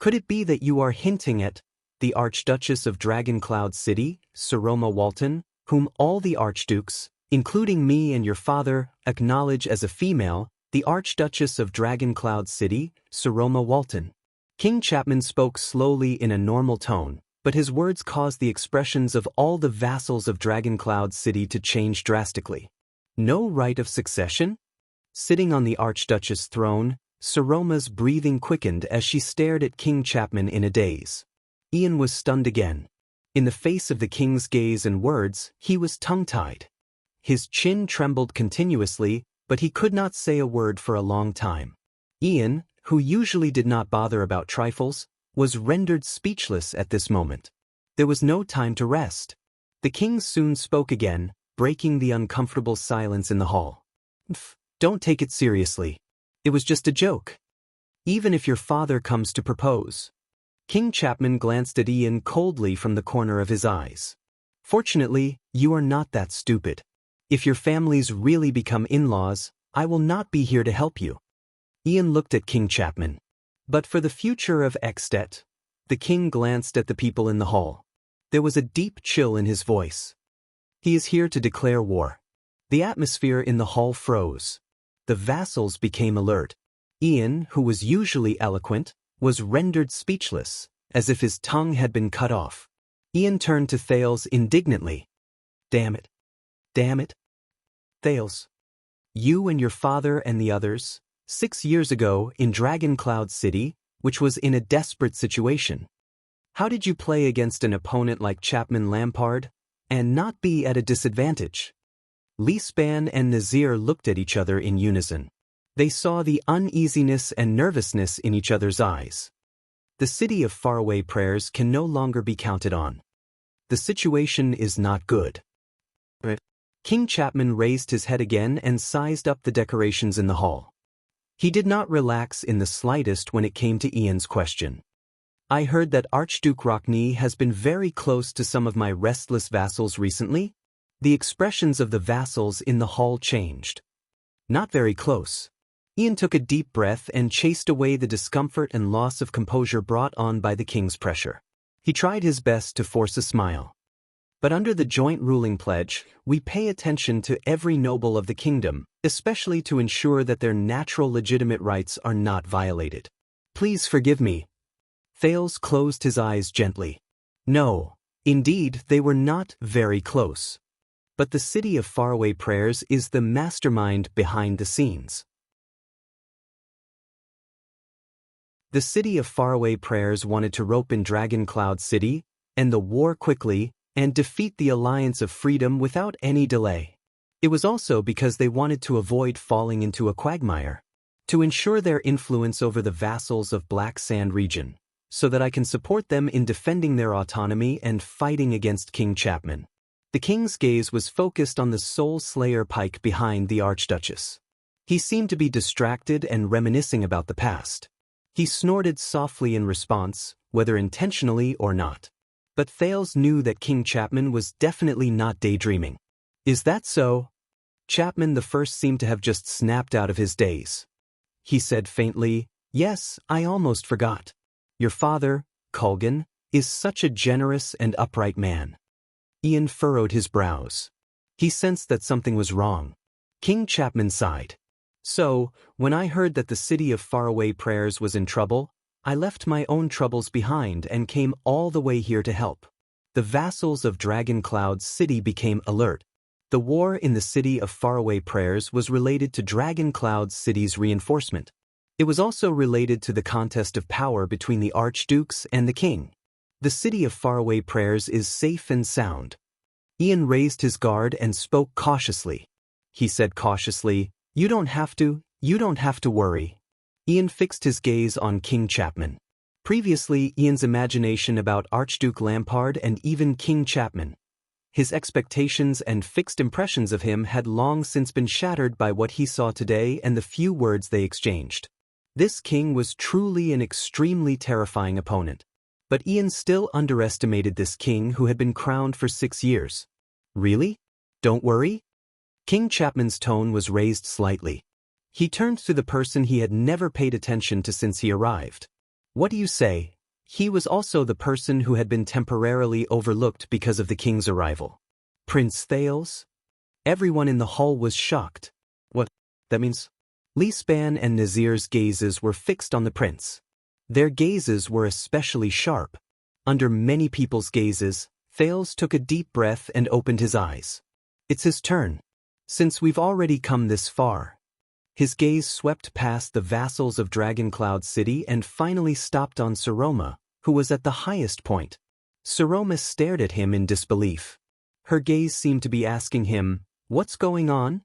could it be that you are hinting at the Archduchess of Dragon Cloud City, Saroma Walton, whom all the archdukes, including me and your father, acknowledge as a female, the Archduchess of Dragon Cloud City, Saroma Walton? King Chapman spoke slowly in a normal tone, but his words caused the expressions of all the vassals of Dragon Cloud City to change drastically. No right of succession? Sitting on the Archduchess' throne, Saroma's breathing quickened as she stared at King Chapman in a daze. Ian was stunned again. In the face of the king's gaze and words, he was tongue-tied. His chin trembled continuously, but he could not say a word for a long time. Ian, who usually did not bother about trifles, was rendered speechless at this moment. There was no time to rest. The king soon spoke again, breaking the uncomfortable silence in the hall. Don't take it seriously. It was just a joke. Even if your father comes to propose. King Chapman glanced at Ian coldly from the corner of his eyes. Fortunately, you are not that stupid. If your families really become in-laws, I will not be here to help you. Ian looked at King Chapman. But for the future of Extet, the king glanced at the people in the hall. There was a deep chill in his voice. He is here to declare war. The atmosphere in the hall froze. The vassals became alert. Ian, who was usually eloquent, was rendered speechless, as if his tongue had been cut off. Ian turned to Thales indignantly. Damn it. Damn it. Thales. You and your father and the others, 6 years ago in Dragon Cloud City, which was in a desperate situation. How did you play against an opponent like Chapman Lampard, and not be at a disadvantage? Leespan and Nazir looked at each other in unison. They saw the uneasiness and nervousness in each other's eyes. The city of Faraway Prayers can no longer be counted on. The situation is not good. King Chapman raised his head again and sized up the decorations in the hall. He did not relax in the slightest when it came to Ian's question. I heard that Archduke Rockney has been very close to some of my restless vassals recently. The expressions of the vassals in the hall changed. Not very close. Ian took a deep breath and chased away the discomfort and loss of composure brought on by the king's pressure. He tried his best to force a smile. But under the joint ruling pledge, we pay attention to every noble of the kingdom, especially to ensure that their natural legitimate rights are not violated. Please forgive me. Thales closed his eyes gently. No, indeed, they were not very close. But the city of faraway prayers is the mastermind behind the scenes. The city of faraway prayers wanted to rope in Dragon Cloud City, end the war quickly, and defeat the Alliance of Freedom without any delay. It was also because they wanted to avoid falling into a quagmire. To ensure their influence over the vassals of Black Sand region, so that I can support them in defending their autonomy and fighting against King Chapman. The king's gaze was focused on the Soul Slayer pike behind the Archduchess. He seemed to be distracted and reminiscing about the past. He snorted softly in response, whether intentionally or not. But Thales knew that King Chapman was definitely not daydreaming. Is that so? Chapman the First seemed to have just snapped out of his daze. He said faintly, "Yes, I almost forgot. Your father, Kulgan, is such a generous and upright man." Ian furrowed his brows. He sensed that something was wrong. King Chapman sighed. So, when I heard that the city of faraway prayers was in trouble, I left my own troubles behind and came all the way here to help. The vassals of Dragon Cloud City became alert. The war in the city of faraway prayers was related to Dragon Cloud City's reinforcement. It was also related to the contest of power between the archdukes and the king. The city of faraway prayers is safe and sound. Ian raised his guard and spoke cautiously. He said cautiously, You don't have to worry. Ian fixed his gaze on King Chapman. Previously, Ian's imagination about Archduke Lampard and even King Chapman, his expectations and fixed impressions of him had long since been shattered by what he saw today and the few words they exchanged. This king was truly an extremely terrifying opponent. But Ian still underestimated this king who had been crowned for 6 years. Really? Don't worry? King Chapman's tone was raised slightly. He turned to the person he had never paid attention to since he arrived. What do you say? He was also the person who had been temporarily overlooked because of the king's arrival. Prince Thales? Everyone in the hall was shocked. What? That means? Lisban and Nazir's gazes were fixed on the prince. Their gazes were especially sharp. Under many people's gazes, Thales took a deep breath and opened his eyes. It's his turn. Since we've already come this far. His gaze swept past the vassals of Dragon Cloud City and finally stopped on Saroma, who was at the highest point. Saroma stared at him in disbelief. Her gaze seemed to be asking him, "What's going on?"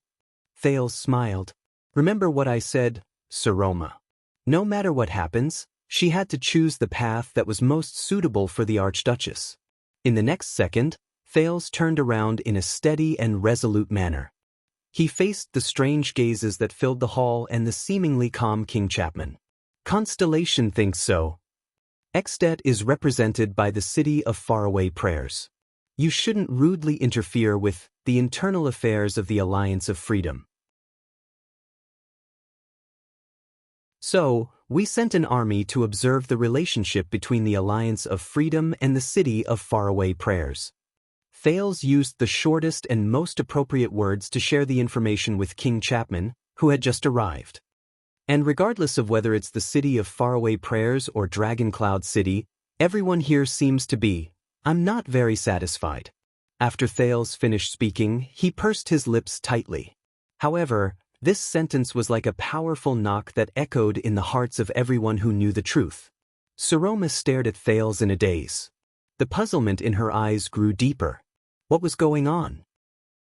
Thales smiled. "Remember what I said, Saroma. No matter what happens, she had to choose the path that was most suitable for the Archduchess." In the next second, Thales turned around in a steady and resolute manner. He faced the strange gazes that filled the hall and the seemingly calm King Chapman. Constellation thinks so. Extet is represented by the city of faraway prayers. You shouldn't rudely interfere with the internal affairs of the Alliance of Freedom. So, we sent an army to observe the relationship between the Alliance of Freedom and the city of faraway prayers. Thales used the shortest and most appropriate words to share the information with King Chapman, who had just arrived. And regardless of whether it's the city of faraway prayers or Dragon Cloud City, everyone here seems to be, I'm not very satisfied. After Thales finished speaking, he pursed his lips tightly. However, this sentence was like a powerful knock that echoed in the hearts of everyone who knew the truth. Saroma stared at Thales in a daze. The puzzlement in her eyes grew deeper. What was going on?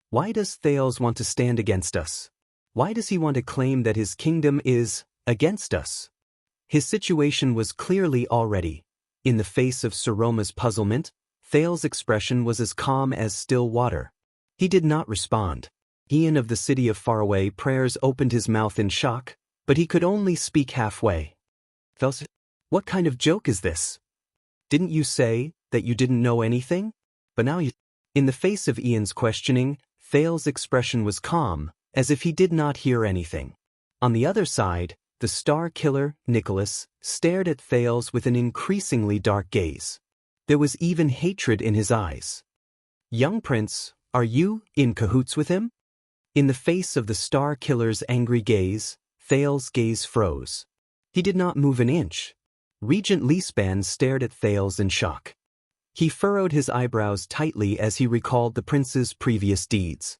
Why does Thales want to stand against us? Why does he want to claim that his kingdom is against us? His situation was clearly already. In the face of Saroma's puzzlement, Thales' expression was as calm as still water. He did not respond. Ian of the city of faraway prayers opened his mouth in shock, but he could only speak halfway. Thales, what kind of joke is this? Didn't you say that you didn't know anything? But now you... In the face of Ian's questioning, Thales' expression was calm, as if he did not hear anything. On the other side, the star killer, Nicholas, stared at Thales with an increasingly dark gaze. There was even hatred in his eyes. "Young prince, are you in cahoots with him?" In the face of the star killer's angry gaze, Thales' gaze froze. He did not move an inch. Regent Lispan stared at Thales in shock. He furrowed his eyebrows tightly as he recalled the prince's previous deeds.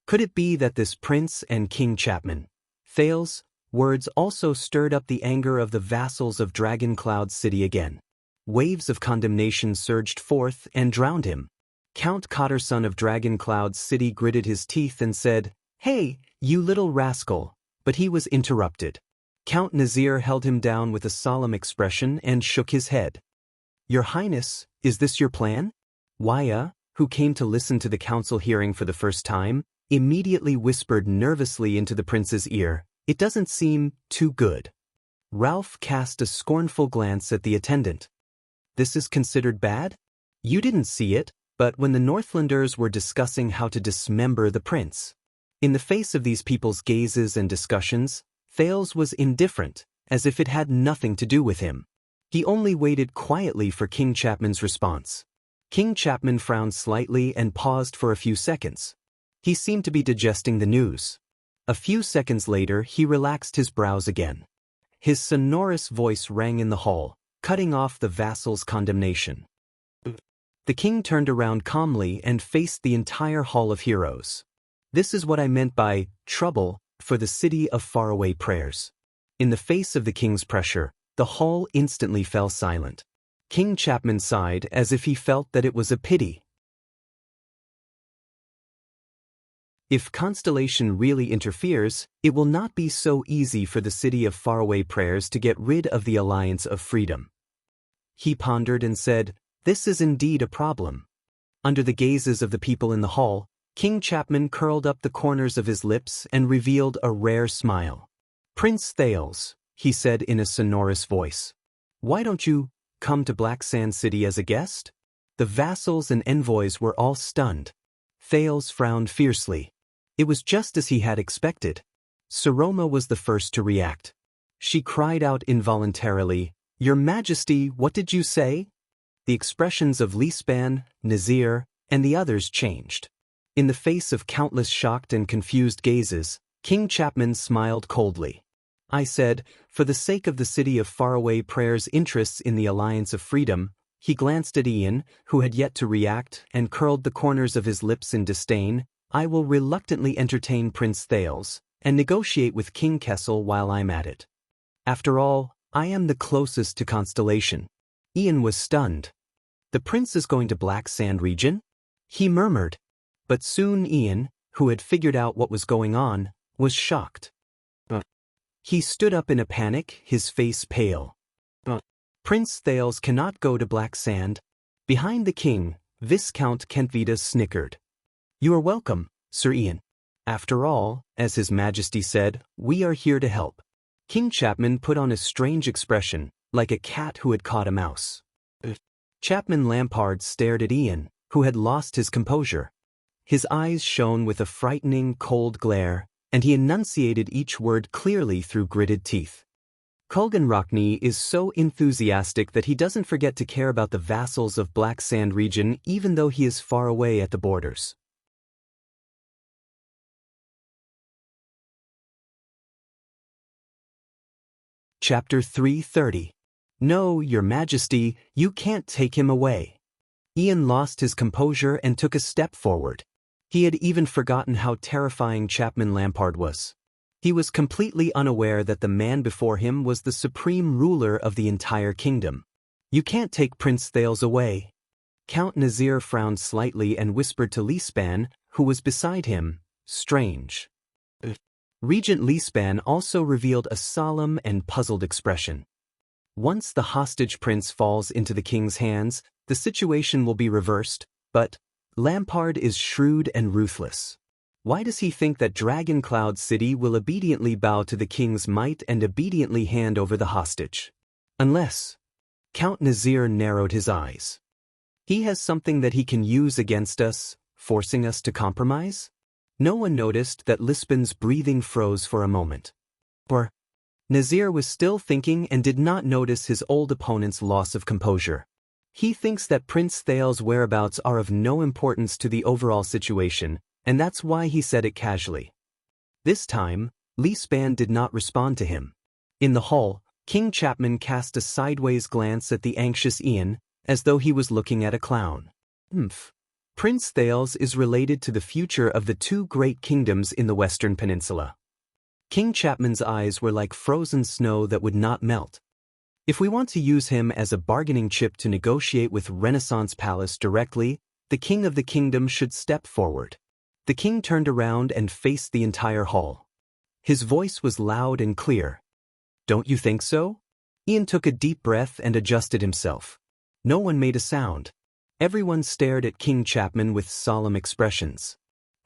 Could it be that this prince and King Chapman, Thales' words also stirred up the anger of the vassals of Dragon Cloud City again? Waves of condemnation surged forth and drowned him. Count Cotterson of Dragon Cloud City gritted his teeth and said, "Hey, you little rascal," but he was interrupted. Count Nazir held him down with a solemn expression and shook his head. "Your Highness, is this your plan?" Waya, who came to listen to the council hearing for the first time, immediately whispered nervously into the prince's ear, "It doesn't seem too good." Ralph cast a scornful glance at the attendant. "This is considered bad? You didn't see it, but when the Northlanders were discussing how to dismember the prince." In the face of these people's gazes and discussions, Thales was indifferent, as if it had nothing to do with him. He only waited quietly for King Chapman's response. King Chapman frowned slightly and paused for a few seconds. He seemed to be digesting the news. A few seconds later, he relaxed his brows again. His sonorous voice rang in the hall, cutting off the vassal's condemnation. The king turned around calmly and faced the entire hall of heroes. "This is what I meant by trouble for the city of faraway prayers." In the face of the king's pressure, the hall instantly fell silent. King Chapman sighed as if he felt that it was a pity. If Constellation really interferes, it will not be so easy for the city of faraway prayers to get rid of the Alliance of Freedom. He pondered and said, "This is indeed a problem." Under the gazes of the people in the hall, King Chapman curled up the corners of his lips and revealed a rare smile. "Prince Thales," he said in a sonorous voice, "why don't you come to Black Sand City as a guest?" The vassals and envoys were all stunned. Thales frowned fiercely. It was just as he had expected. Saroma was the first to react. She cried out involuntarily, "Your Majesty, what did you say?" The expressions of Lispan, Nazir, and the others changed. In the face of countless shocked and confused gazes, King Chapman smiled coldly. "I said, for the sake of the city of faraway prayers' interests in the Alliance of Freedom." He glanced at Ian, who had yet to react, and curled the corners of his lips in disdain. "I will reluctantly entertain Prince Thales, and negotiate with King Kessel while I'm at it. After all, I am the closest to Constellation." Ian was stunned. "The prince is going to Black Sand region?" he murmured. But soon Ian, who had figured out what was going on, was shocked. He stood up in a panic, his face pale. "Prince Thales cannot go to Black Sand." Behind the king, Viscount Kentvita snickered. "You are welcome, Sir Ian. After all, as His Majesty said, we are here to help." King Chapman put on a strange expression, like a cat who had caught a mouse. Chapman Lampard stared at Ian, who had lost his composure. His eyes shone with a frightening, cold glare, and he enunciated each word clearly through gritted teeth. "Kulgan Rockney is so enthusiastic that he doesn't forget to care about the vassals of Black Sand region even though he is far away at the borders." Chapter 330. "No, Your Majesty, you can't take him away." Ian lost his composure and took a step forward. He had even forgotten how terrifying Chapman Lampard was. He was completely unaware that the man before him was the supreme ruler of the entire kingdom. "You can't take Prince Thales away." Count Nazir frowned slightly and whispered to Lispan, who was beside him, "Strange." Regent Lispan also revealed a solemn and puzzled expression. "Once the hostage prince falls into the king's hands, the situation will be reversed, but Lampard is shrewd and ruthless. Why does he think that Dragon Cloud City will obediently bow to the king's might and obediently hand over the hostage? Unless..." Count Nazir narrowed his eyes. "He has something that he can use against us, forcing us to compromise?" No one noticed that Lispan's breathing froze for a moment. Or Nazir was still thinking and did not notice his old opponent's loss of composure. He thinks that Prince Thail's whereabouts are of no importance to the overall situation, and that's why he said it casually. This time, Li Span did not respond to him. In the hall, King Chapman cast a sideways glance at the anxious Ian, as though he was looking at a clown. Prince Thales is related to the future of the two great kingdoms in the Western Peninsula. King Chapman's eyes were like frozen snow that would not melt. If we want to use him as a bargaining chip to negotiate with Renaissance Palace directly, the king of the kingdom should step forward. The king turned around and faced the entire hall. His voice was loud and clear. Don't you think so? Ian took a deep breath and adjusted himself. No one made a sound. Everyone stared at King Chapman with solemn expressions.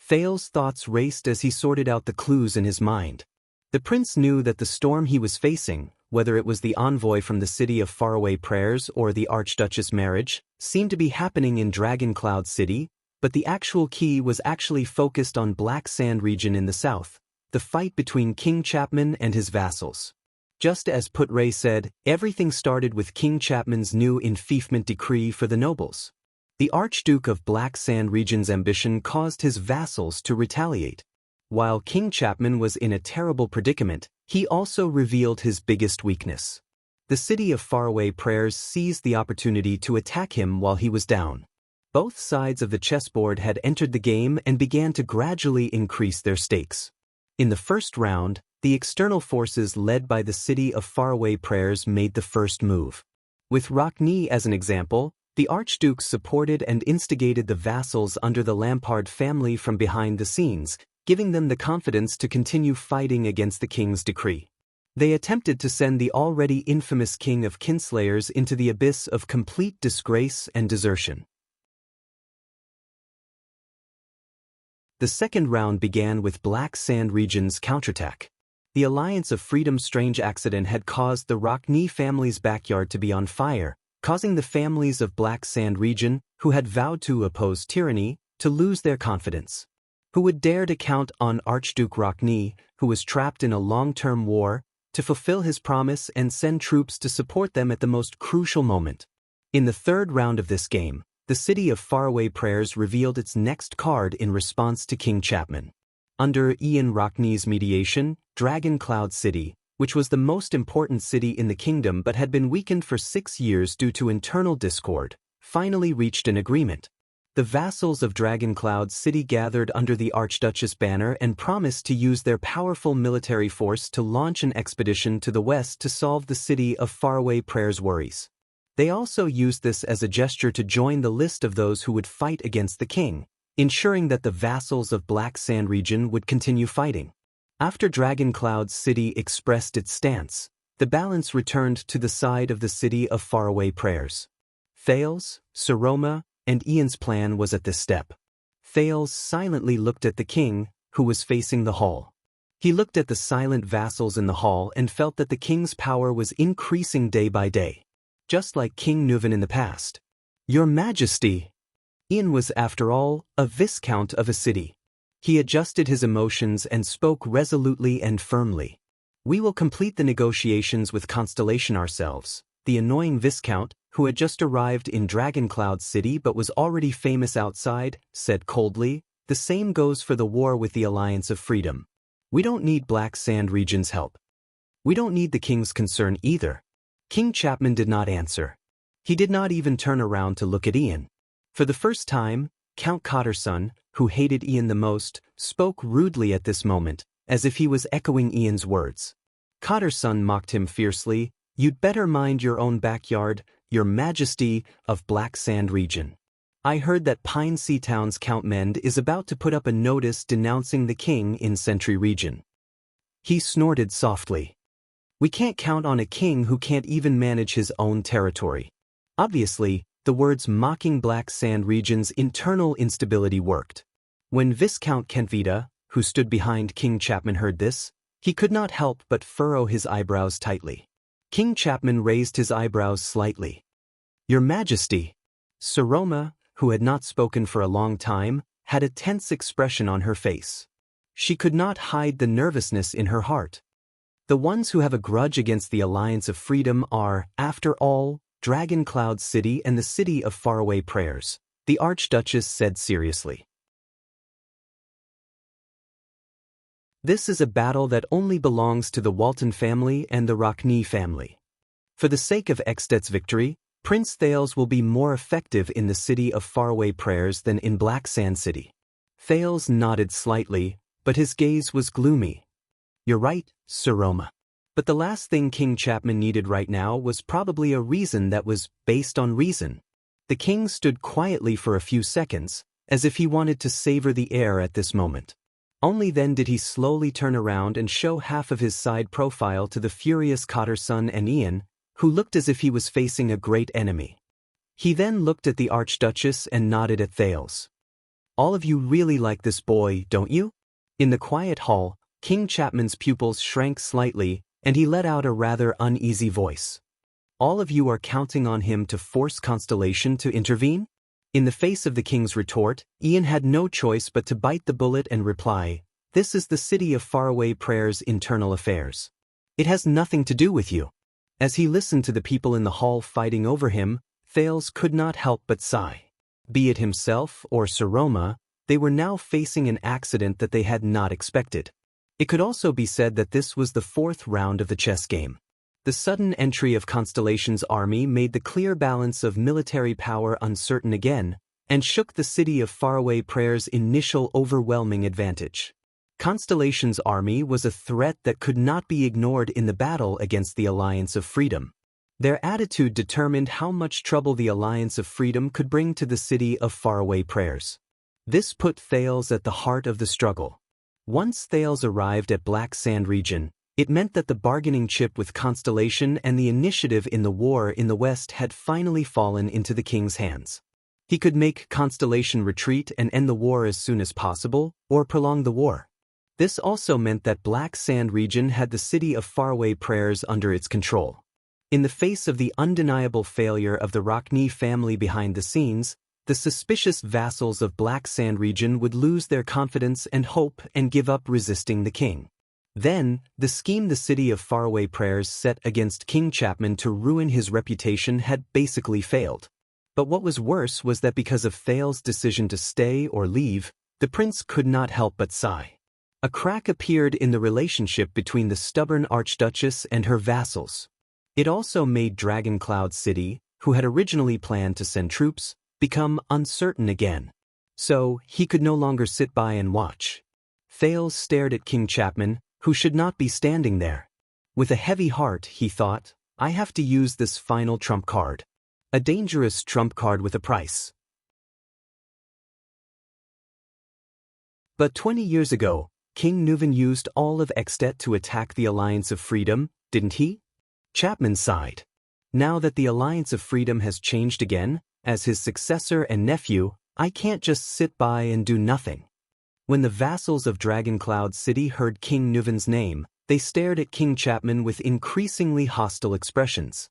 Thales' thoughts raced as he sorted out the clues in his mind. The prince knew that the storm he was facing, whether it was the envoy from the city of faraway prayers or the Archduchess marriage, seemed to be happening in Dragon Cloud City, but the actual key was actually focused on Black Sand region in the south, the fight between King Chapman and his vassals. Just as Put Ray said, everything started with King Chapman's new enfeoffment decree for the nobles. The Archduke of Black Sand region's ambition caused his vassals to retaliate. While King Chapman was in a terrible predicament, he also revealed his biggest weakness. The city of faraway prayers seized the opportunity to attack him while he was down. Both sides of the chessboard had entered the game and began to gradually increase their stakes. In the first round, the external forces led by the city of faraway prayers made the first move. With Rockney as an example, the Archduke supported and instigated the vassals under the Lampard family from behind the scenes, giving them the confidence to continue fighting against the king's decree. They attempted to send the already infamous king of kinslayers into the abyss of complete disgrace and desertion. The second round began with Black Sand region's counterattack. The Alliance of Freedom's strange accident had caused the Rockney family's backyard to be on fire, causing the families of Black Sand region, who had vowed to oppose tyranny, to lose their confidence. Who would dare to count on Archduke Rockney, who was trapped in a long-term war, to fulfill his promise and send troops to support them at the most crucial moment? In the third round of this game, the city of faraway prayers revealed its next card in response to King Chapman. Under Ian Rockney's mediation, Dragon Cloud City, which was the most important city in the kingdom but had been weakened for 6 years due to internal discord, finally reached an agreement. The vassals of Dragon Cloud City gathered under the Archduchess banner and promised to use their powerful military force to launch an expedition to the west to solve the city of faraway prayers' worries. They also used this as a gesture to join the list of those who would fight against the king, ensuring that the vassals of Black Sand region would continue fighting. After Dragon Cloud City expressed its stance, the balance returned to the side of the city of faraway prayers. Thales, Saroma, and Ian's plan was at this step. Thales silently looked at the king, who was facing the hall. He looked at the silent vassals in the hall and felt that the king's power was increasing day by day. Just like King Nuvan in the past. Your Majesty! Ian was, after all, a viscount of a city. He adjusted his emotions and spoke resolutely and firmly. We will complete the negotiations with Constellation ourselves. The annoying viscount, who had just arrived in Dragon Cloud City but was already famous outside, said coldly, the same goes for the war with the Alliance of Freedom. We don't need Black Sand region's help. We don't need the king's concern either. King Chapman did not answer. He did not even turn around to look at Ian. For the first time, Count Cotterson, who hated Ian the most, spoke rudely at this moment, as if he was echoing Ian's words. Cotterson mocked him fiercely, "You'd better mind your own backyard, Your Majesty of Black Sand region. I heard that Pine Sea Town's Count Mend is about to put up a notice denouncing the king in Sentry region." He snorted softly. We can't count on a king who can't even manage his own territory. Obviously, the words mocking Black Sand region's internal instability worked. When Viscount Kentvita, who stood behind King Chapman, heard this, he could not help but furrow his eyebrows tightly. King Chapman raised his eyebrows slightly. Your Majesty! Saroma, who had not spoken for a long time, had a tense expression on her face. She could not hide the nervousness in her heart. The ones who have a grudge against the Alliance of Freedom are, after all, Dragon Cloud City and the City of Faraway Prayers, the Archduchess said seriously. This is a battle that only belongs to the Walton family and the Rockne family. For the sake of Extet's victory, Prince Thales will be more effective in the City of Faraway Prayers than in Black Sand City. Thales nodded slightly, but his gaze was gloomy. You're right, Sir Roma. But the last thing King Chapman needed right now was probably a reason that was based on reason. The king stood quietly for a few seconds, as if he wanted to savor the air at this moment. Only then did he slowly turn around and show half of his side profile to the furious Cotter's son and Ian, who looked as if he was facing a great enemy. He then looked at the Archduchess and nodded at Thales. All of you really like this boy, don't you? In the quiet hall, King Chapman's pupils shrank slightly, and he let out a rather uneasy voice. All of you are counting on him to force Constellation to intervene? In the face of the king's retort, Ian had no choice but to bite the bullet and reply, this is the City of Faraway Prayers' internal affairs. It has nothing to do with you. As he listened to the people in the hall fighting over him, Thales could not help but sigh. Be it himself or Sir Roma, they were now facing an accident that they had not expected. It could also be said that this was the fourth round of the chess game. The sudden entry of Constellation's army made the clear balance of military power uncertain again, and shook the City of Faraway Prayers' initial overwhelming advantage. Constellation's army was a threat that could not be ignored in the battle against the Alliance of Freedom. Their attitude determined how much trouble the Alliance of Freedom could bring to the City of Faraway Prayers. This put Thales at the heart of the struggle. Once Thales arrived at Black Sand region, it meant that the bargaining chip with Constellation and the initiative in the war in the West had finally fallen into the king's hands. He could make Constellation retreat and end the war as soon as possible, or prolong the war. This also meant that Black Sand region had the City of Faraway Prayers under its control. In the face of the undeniable failure of the Rockne family behind the scenes, the suspicious vassals of Black Sand region would lose their confidence and hope and give up resisting the king. Then, the scheme the City of Faraway Prayers set against King Chapman to ruin his reputation had basically failed. But what was worse was that because of Thales' decision to stay or leave, the prince could not help but sigh. A crack appeared in the relationship between the stubborn Archduchess and her vassals. It also made Dragon Cloud City, who had originally planned to send troops, become uncertain again. So, he could no longer sit by and watch. Thales stared at King Chapman, who should not be standing there. With a heavy heart, he thought, I have to use this final trump card. A dangerous trump card with a price. But 20 years ago, King Nuvan used all of Extet to attack the Alliance of Freedom, didn't he? Chapman sighed. Now that the Alliance of Freedom has changed again, as his successor and nephew, I can't just sit by and do nothing. When the vassals of Dragon Cloud City heard King Nuvan's name, they stared at King Chapman with increasingly hostile expressions.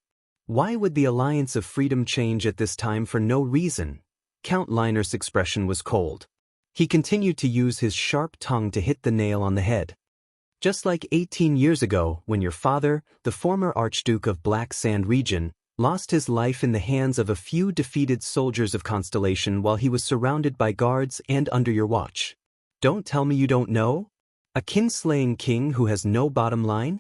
Why would the Alliance of Freedom change at this time for no reason? Count Liner's expression was cold. He continued to use his sharp tongue to hit the nail on the head. Just like 18 years ago, when your father, the former Archduke of Black Sand region, lost his life in the hands of a few defeated soldiers of Constellation while he was surrounded by guards and under your watch. Don't tell me you don't know? A kinslaying king who has no bottom line?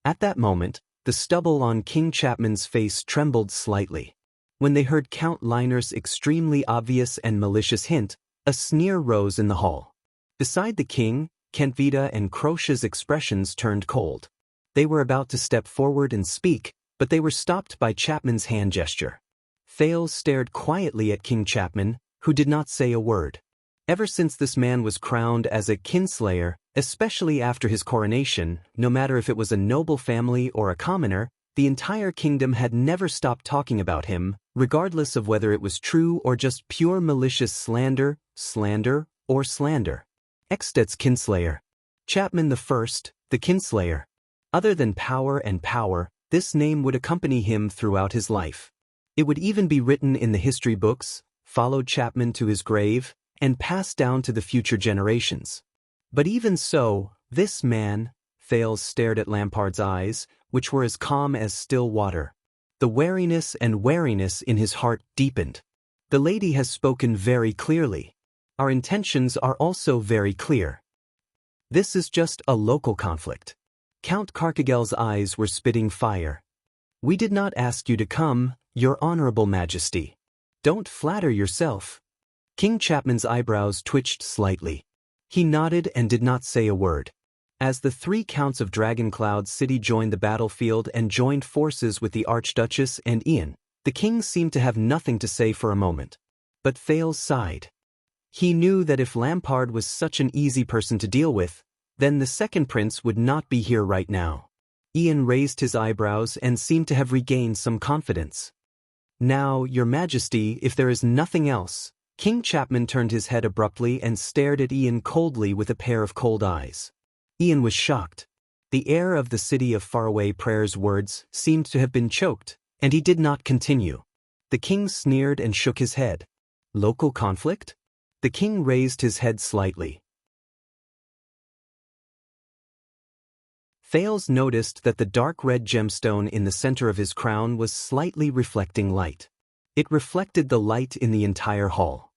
At that moment, the stubble on King Chapman's face trembled slightly. When they heard Count Liner's extremely obvious and malicious hint, a sneer rose in the hall. Beside the king, Kentvita and Croce's expressions turned cold. They were about to step forward and speak, but they were stopped by Chapman's hand gesture. Thales stared quietly at King Chapman, who did not say a word. Ever since this man was crowned as a kinslayer, especially after his coronation, no matter if it was a noble family or a commoner, the entire kingdom had never stopped talking about him, regardless of whether it was true or just pure malicious slander, or slander. Extet's kinslayer. Chapman the First, the kinslayer. Other than power, this name would accompany him throughout his life. It would even be written in the history books, followed Chapman to his grave, and passed down to the future generations. But even so, this man, Thales stared at Lampard's eyes, which were as calm as still water. The wariness in his heart deepened. The lady has spoken very clearly. Our intentions are also very clear. This is just a local conflict. Count Carcagel's eyes were spitting fire. We did not ask you to come, Your Honorable Majesty. Don't flatter yourself. King Chapman's eyebrows twitched slightly. He nodded and did not say a word. As the 3 counts of Dragoncloud City joined the battlefield and joined forces with the Archduchess and Ian, the king seemed to have nothing to say for a moment. But Thales sighed. He knew that if Lampard was such an easy person to deal with, then the second prince would not be here right now. Ian raised his eyebrows and seemed to have regained some confidence. Now, Your Majesty, if there is nothing else. King Chapman turned his head abruptly and stared at Ian coldly with a pair of cold eyes. Ian was shocked. The air of the city of faraway prayers' words seemed to have been choked, and he did not continue. The king sneered and shook his head. Local conflict? The king raised his head slightly. Thales noticed that the dark red gemstone in the center of his crown was slightly reflecting light. It reflected the light in the entire hall.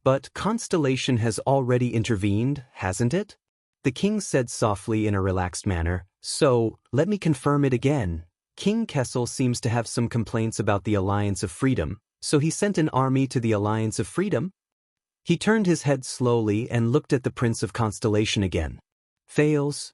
But Constellation has already intervened, hasn't it? The king said softly in a relaxed manner. So, let me confirm it again. King Kessel seems to have some complaints about the Alliance of Freedom, so he sent an army to the Alliance of Freedom? He turned his head slowly and looked at the Prince of Constellation again. Thales?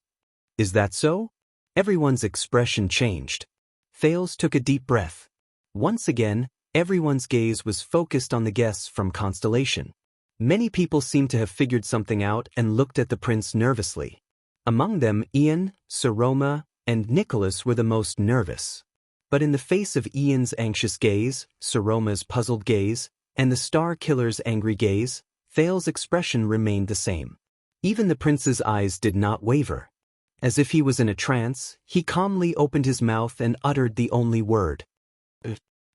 Is that so? Everyone's expression changed. Thales took a deep breath. Once again, everyone's gaze was focused on the guests from Constellation. Many people seemed to have figured something out and looked at the prince nervously. Among them, Ian, Saroma, and Nicholas were the most nervous. But in the face of Ian's anxious gaze, Saroma's puzzled gaze, and the Star Killer's angry gaze, Thales' expression remained the same. Even the prince's eyes did not waver. As if he was in a trance, he calmly opened his mouth and uttered the only word.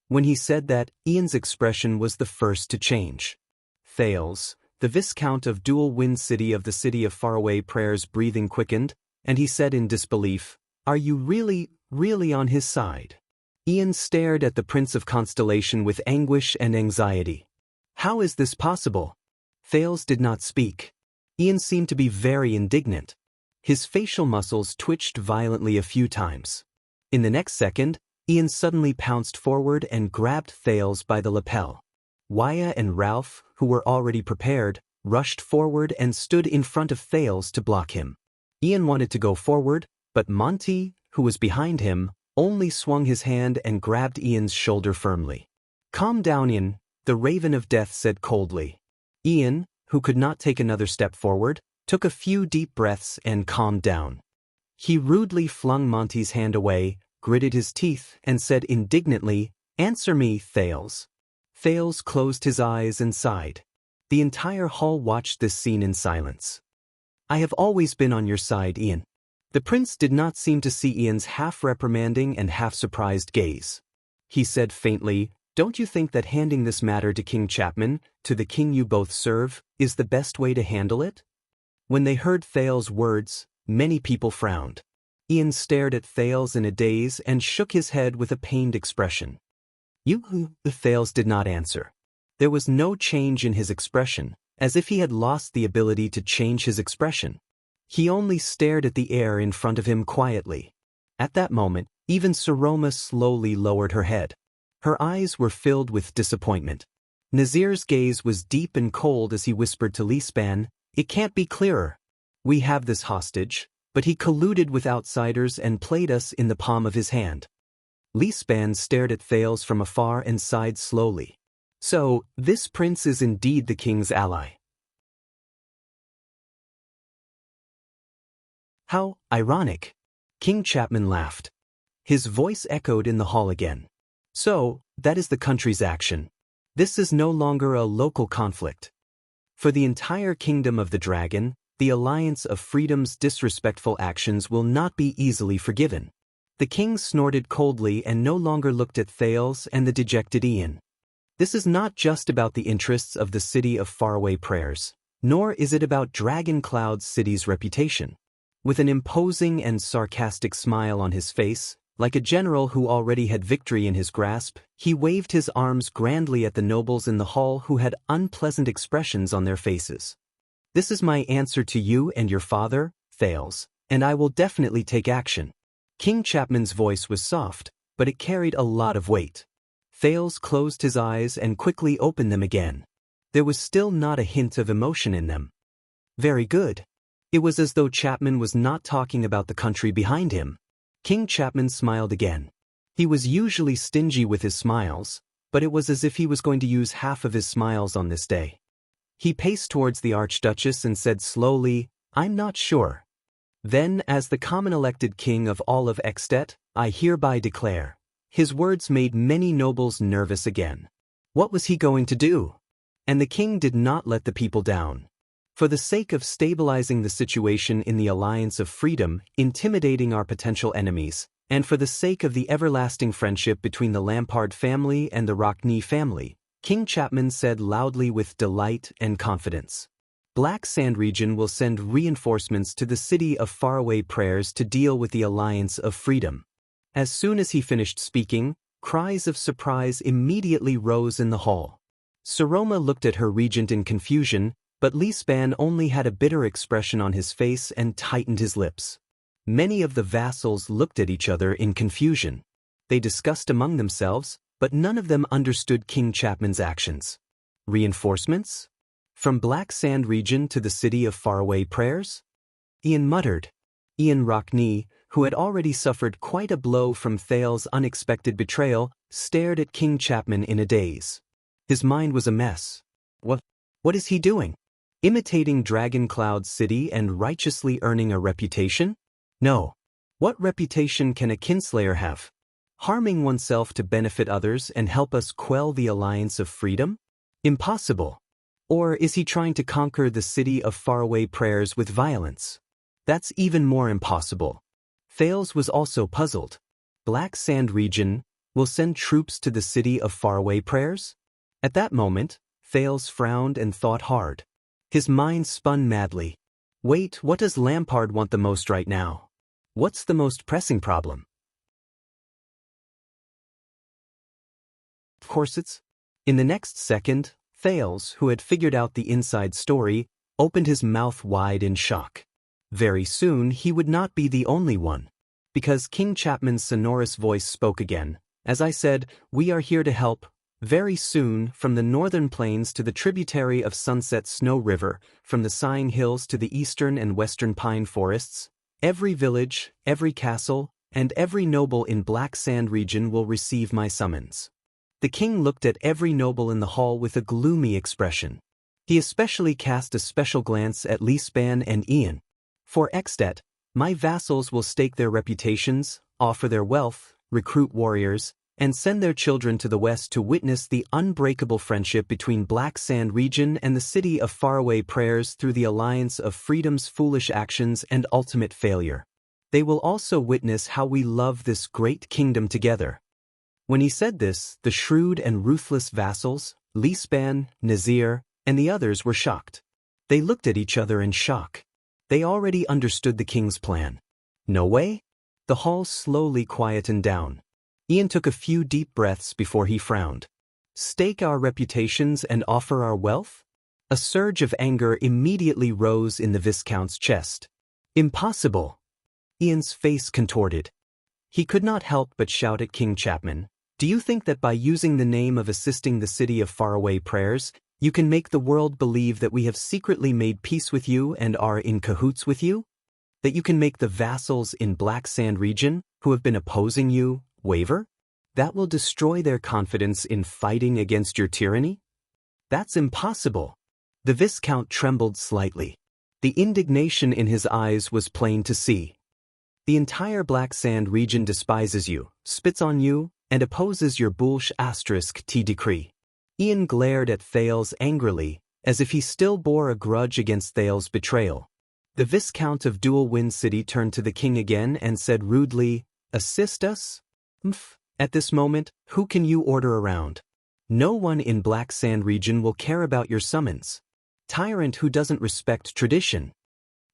When he said that, Ian's expression was the first to change. Thales, the Viscount of Dual Wind City of the City of Faraway Prayers, breathing quickened, and he said in disbelief, "Are you really on his side?" Ian stared at the Prince of Constellation with anguish and anxiety. How is this possible? Thales did not speak. Ian seemed to be very indignant. His facial muscles twitched violently a few times. In the next second, Ian suddenly pounced forward and grabbed Thales by the lapel. Waya and Ralph, who were already prepared, rushed forward and stood in front of Thales to block him. Ian wanted to go forward, but Monty, who was behind him, only swung his hand and grabbed Ian's shoulder firmly. "Calm down, Ian," the Raven of Death said coldly. Ian, who could not take another step forward, took a few deep breaths and calmed down. He rudely flung Monty's hand away, gritted his teeth, and said indignantly, "Answer me, Thales." Thales closed his eyes and sighed. The entire hall watched this scene in silence. "I have always been on your side, Ian." The prince did not seem to see Ian's half-reprimanding and half-surprised gaze. He said faintly, "Don't you think that handing this matter to King Chapman, to the king you both serve, is the best way to handle it?" When they heard Thales' words, many people frowned. Ian stared at Thales in a daze and shook his head with a pained expression. Thales did not answer. There was no change in his expression, as if he had lost the ability to change his expression. He only stared at the air in front of him quietly. At that moment, even Saroma slowly lowered her head. Her eyes were filled with disappointment. Nazir's gaze was deep and cold as he whispered to Lispan, "It can't be clearer. We have this hostage, but he colluded with outsiders and played us in the palm of his hand." Lispan stared at Thales from afar and sighed slowly. "So, this prince is indeed the king's ally." "How ironic." King Chapman laughed. His voice echoed in the hall again. "So, that is the country's action. This is no longer a local conflict. For the entire kingdom of the dragon, the Alliance of Freedom's disrespectful actions will not be easily forgiven." The king snorted coldly and no longer looked at Thales and the dejected Ian. "This is not just about the interests of the City of Faraway Prayers, nor is it about Dragoncloud City's reputation. With an imposing and sarcastic smile on his face, like a general who already had victory in his grasp, he waved his arms grandly at the nobles in the hall who had unpleasant expressions on their faces. "This is my answer to you and your father, Thales, and I will definitely take action." King Chapman's voice was soft, but it carried a lot of weight. Thales closed his eyes and quickly opened them again. There was still not a hint of emotion in them. Very good. It was as though Chapman was not talking about the country behind him. King Chapman smiled again. He was usually stingy with his smiles, but it was as if he was going to use half of his smiles on this day. He paced towards the Archduchess and said slowly, "I'm not sure." Then, as the common elected king of all of Extet, I hereby declare. His words made many nobles nervous again. What was he going to do? And the king did not let the people down. For the sake of stabilizing the situation in the Alliance of Freedom, intimidating our potential enemies, and for the sake of the everlasting friendship between the Lampard family and the Rockney family, King Chapman said loudly with delight and confidence. Black Sand Region will send reinforcements to the city of Faraway Prayers to deal with the Alliance of Freedom. As soon as he finished speaking, cries of surprise immediately rose in the hall. Saroma looked at her regent in confusion, but Li Span only had a bitter expression on his face and tightened his lips. Many of the vassals looked at each other in confusion. They discussed among themselves, but none of them understood King Chapman's actions. Reinforcements? From Black Sand Region to the city of Faraway Prayers? Ian muttered. Ian Rockney, who had already suffered quite a blow from Thales' unexpected betrayal, stared at King Chapman in a daze. His mind was a mess. What is he doing? Imitating Dragon Cloud City and righteously earning a reputation? No. What reputation can a kinslayer have? Harming oneself to benefit others and help us quell the Alliance of Freedom? Impossible. Or is he trying to conquer the city of Faraway Prayers with violence? That's even more impossible. Thales was also puzzled. Black Sand Region will send troops to the city of Faraway Prayers? At that moment, Thales frowned and thought hard. His mind spun madly. Wait, what does Lampard want the most right now? What's the most pressing problem? Corsets? In the next second, Thales, who had figured out the inside story, opened his mouth wide in shock. Very soon he would not be the only one. Because King Chapman's sonorous voice spoke again. As I said, we are here to help. Very soon, from the northern plains to the tributary of Sunset Snow River, from the Sighing Hills to the eastern and western pine forests, every village, every castle, and every noble in Black Sand Region will receive my summons. The king looked at every noble in the hall with a gloomy expression. He especially cast a special glance at Li Span and Ian. For Extet, my vassals will stake their reputations, offer their wealth, recruit warriors, and send their children to the west to witness the unbreakable friendship between Black Sand Region and the city of Faraway Prayers through the Alliance of Freedom's foolish actions and ultimate failure. They will also witness how we love this great kingdom together. When he said this, the shrewd and ruthless vassals, Li Span, Nazir, and the others were shocked. They looked at each other in shock. They already understood the king's plan. No way? The hall slowly quietened down. Ian took a few deep breaths before he frowned. Stake our reputations and offer our wealth? A surge of anger immediately rose in the Viscount's chest. Impossible! Ian's face contorted. He could not help but shout at King Chapman, "Do you think that by using the name of assisting the city of Faraway Prayers, you can make the world believe that we have secretly made peace with you and are in cahoots with you? That you can make the vassals in Black Sand Region, who have been opposing you, waver? That will destroy their confidence in fighting against your tyranny? That's impossible." The Viscount trembled slightly. The indignation in his eyes was plain to see. The entire Black Sand Region despises you, spits on you, and opposes your **T decree. Ian glared at Thales angrily, as if he still bore a grudge against Thales' betrayal. The Viscount of Dual Wind City turned to the king again and said rudely, "Assist us? At this moment, who can you order around? No one in Black Sand Region will care about your summons. Tyrant who doesn't respect tradition."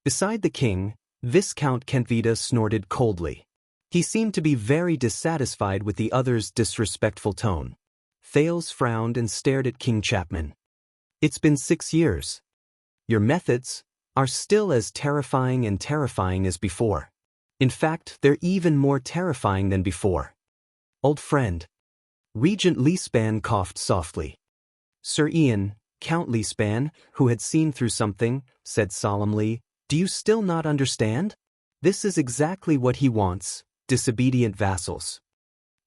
Beside the king, Viscount Kentvita snorted coldly. He seemed to be very dissatisfied with the other's disrespectful tone. Thales frowned and stared at King Chapman. It's been 6 years. Your methods are still as terrifying as before. In fact, they're even more terrifying than before. Old friend. Regent Leespan coughed softly. Sir Ian, Count Leespan, who had seen through something, said solemnly, "Do you still not understand? This is exactly what he wants, disobedient vassals."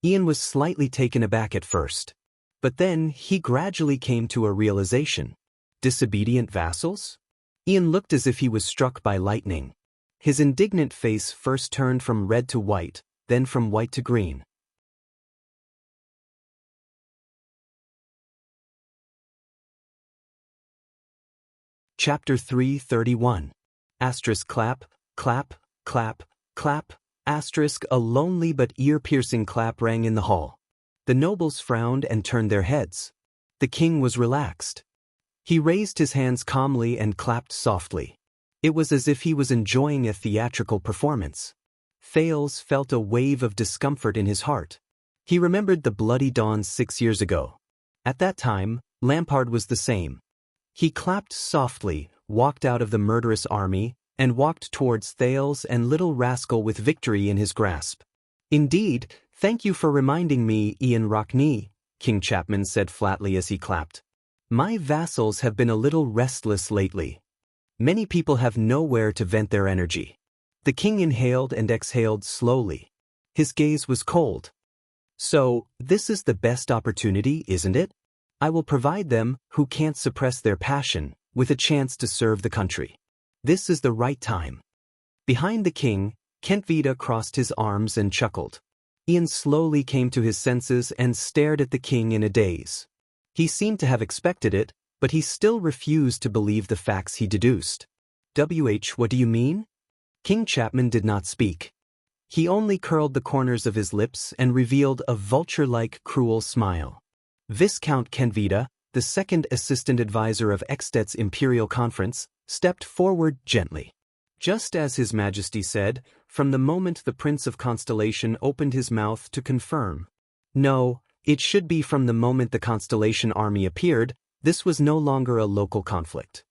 Ian was slightly taken aback at first. But then he gradually came to a realization. Disobedient vassals? Ian looked as if he was struck by lightning. His indignant face first turned from red to white, then from white to green. Chapter 331. Asterisk clap, clap, clap, clap, asterisk a lonely but ear-piercing clap rang in the hall. The nobles frowned and turned their heads. The king was relaxed. He raised his hands calmly and clapped softly. It was as if he was enjoying a theatrical performance. Thales felt a wave of discomfort in his heart. He remembered the bloody dawn 6 years ago. At that time, Lampard was the same. He clapped softly, walked out of the murderous army, and walked towards Thales and Little Rascal with victory in his grasp. "Indeed, thank you for reminding me, Ian Rockney," King Chapman said flatly as he clapped. "My vassals have been a little restless lately. Many people have nowhere to vent their energy." The king inhaled and exhaled slowly. His gaze was cold. "So, this is the best opportunity, isn't it? I will provide them, who can't suppress their passion, with a chance to serve the country. This is the right time." Behind the king, Kentvita crossed his arms and chuckled. Ian slowly came to his senses and stared at the king in a daze. He seemed to have expected it, but he still refused to believe the facts he deduced. What do you mean?" King Chapman did not speak. He only curled the corners of his lips and revealed a vulture-like cruel smile. Viscount Kentvita, the second assistant advisor of Extet's Imperial Conference, stepped forward gently. Just as His Majesty said, from the moment the Prince of Constellation opened his mouth to confirm. No, it should be from the moment the Constellation army appeared. This was no longer a local conflict.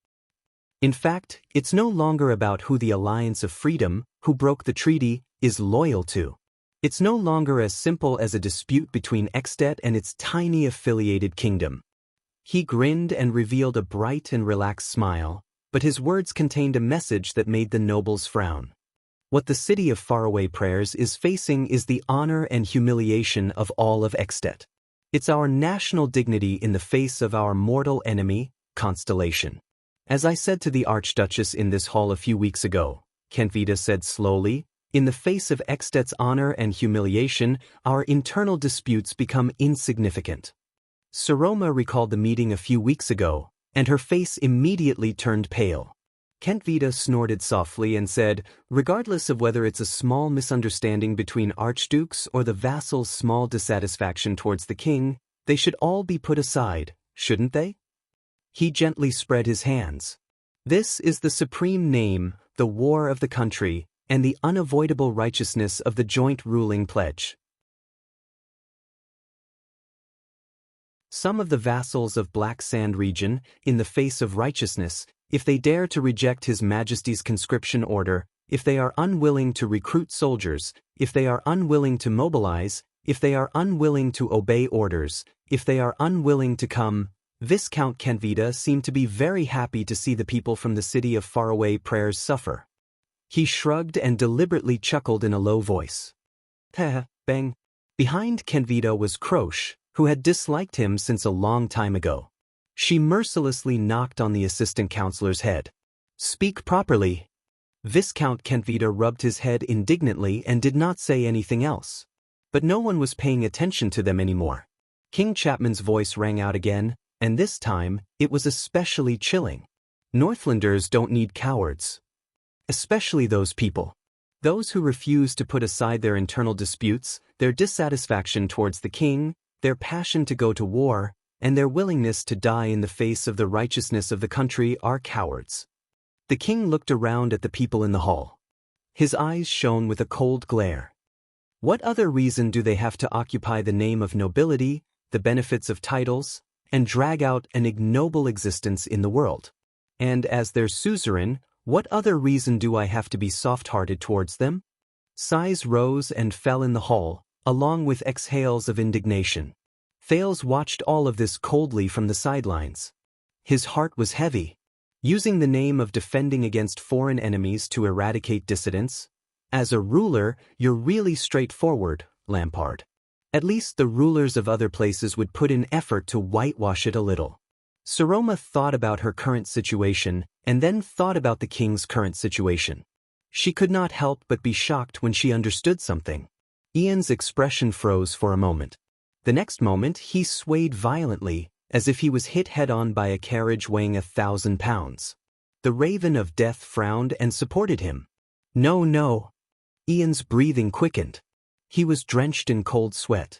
In fact, it's no longer about who the Alliance of Freedom, who broke the treaty, is loyal to. It's no longer as simple as a dispute between Extet and its tiny affiliated kingdom. He grinned and revealed a bright and relaxed smile, but his words contained a message that made the nobles frown. What the city of Faraway Prayers is facing is the honor and humiliation of all of Extet. It's our national dignity in the face of our mortal enemy, Constellation. As I said to the Archduchess in this hall a few weeks ago, Kentvita said slowly, in the face of Extet's honor and humiliation, our internal disputes become insignificant. Saroma recalled the meeting a few weeks ago, and her face immediately turned pale. Kentvita snorted softly and said, regardless of whether it's a small misunderstanding between archdukes or the vassals' small dissatisfaction towards the king, they should all be put aside, shouldn't they? He gently spread his hands. This is the supreme name, the war of the country, and the unavoidable righteousness of the joint ruling pledge. Some of the vassals of Black Sand region, in the face of righteousness, if they dare to reject His Majesty's conscription order, if they are unwilling to recruit soldiers, if they are unwilling to mobilize, if they are unwilling to obey orders, if they are unwilling to come, Viscount Kentvita seemed to be very happy to see the people from the city of Faraway Prayers suffer. He shrugged and deliberately chuckled in a low voice. Bang. Behind Kentvita was Croche, who had disliked him since a long time ago. She mercilessly knocked on the assistant counselor's head. Speak properly. Viscount Kentvita rubbed his head indignantly and did not say anything else. But no one was paying attention to them anymore. King Chapman's voice rang out again, and this time, it was especially chilling. Northlanders don't need cowards. Especially those people. Those who refuse to put aside their internal disputes, their dissatisfaction towards the king, their passion to go to war, and their willingness to die in the face of the righteousness of the country are cowards. The king looked around at the people in the hall. His eyes shone with a cold glare. What other reason do they have to occupy the name of nobility, the benefits of titles, and drag out an ignoble existence in the world? And as their suzerain, what other reason do I have to be soft-hearted towards them? Sighs rose and fell in the hall, along with exhales of indignation. Thales watched all of this coldly from the sidelines. His heart was heavy. Using the name of defending against foreign enemies to eradicate dissidents? As a ruler, you're really straightforward, Lampard. At least the rulers of other places would put in effort to whitewash it a little. Saroma thought about her current situation, and then thought about the king's current situation. She could not help but be shocked when she understood something. Ian's expression froze for a moment. The next moment he swayed violently, as if he was hit head-on by a carriage weighing 1,000 pounds. The Raven of Death frowned and supported him. No, no. Ian's breathing quickened. He was drenched in cold sweat.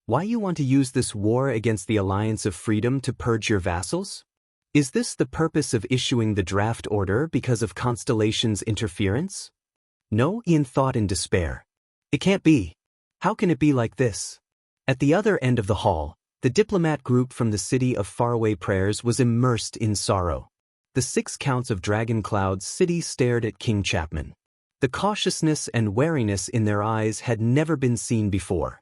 Why you want to use this war against the Alliance of Freedom to purge your vassals? Is this the purpose of issuing the draft order because of Constellation's interference? No, Ian thought in despair. It can't be. How can it be like this? At the other end of the hall, the diplomat group from the city of faraway prayers was immersed in sorrow. The 6 counts of Dragon Cloud's city stared at King Chapman. The cautiousness and wariness in their eyes had never been seen before.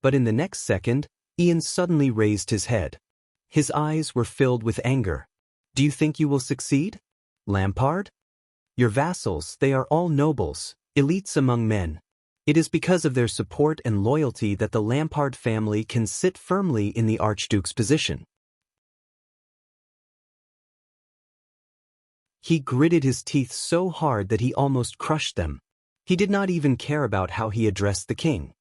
But in the next second, Ian suddenly raised his head. His eyes were filled with anger. Do you think you will succeed, Lampard? Your vassals, they are all nobles, elites among men. It is because of their support and loyalty that the Lampard family can sit firmly in the Archduke's position. He gritted his teeth so hard that he almost crushed them. He did not even care about how he addressed the king.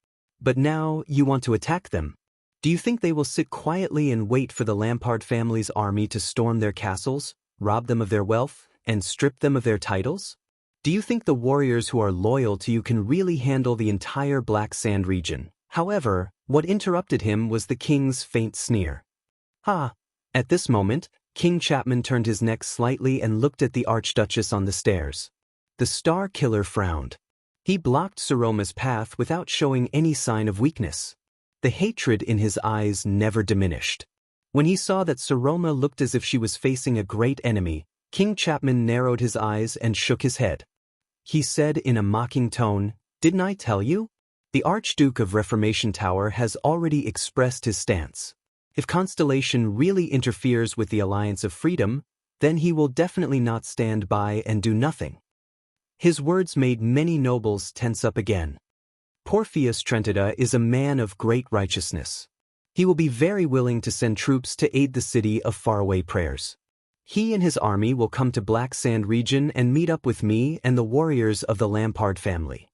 But now you want to attack them. Do you think they will sit quietly and wait for the Lampard family's army to storm their castles, rob them of their wealth, and strip them of their titles? Do you think the warriors who are loyal to you can really handle the entire Black Sand region? However, what interrupted him was the king's faint sneer. Ha! At this moment, King Chapman turned his neck slightly and looked at the Archduchess on the stairs. The Star Killer frowned. He blocked Saroma's path without showing any sign of weakness. The hatred in his eyes never diminished. When he saw that Saroma looked as if she was facing a great enemy, King Chapman narrowed his eyes and shook his head. He said in a mocking tone, "Didn't I tell you? The Archduke of Reformation Tower has already expressed his stance. If Constellation really interferes with the Alliance of Freedom, then he will definitely not stand by and do nothing." His words made many nobles tense up again. Porphyus Trentida is a man of great righteousness. He will be very willing to send troops to aid the city of faraway prayers. He and his army will come to Black Sand region and meet up with me and the warriors of the Lampard family.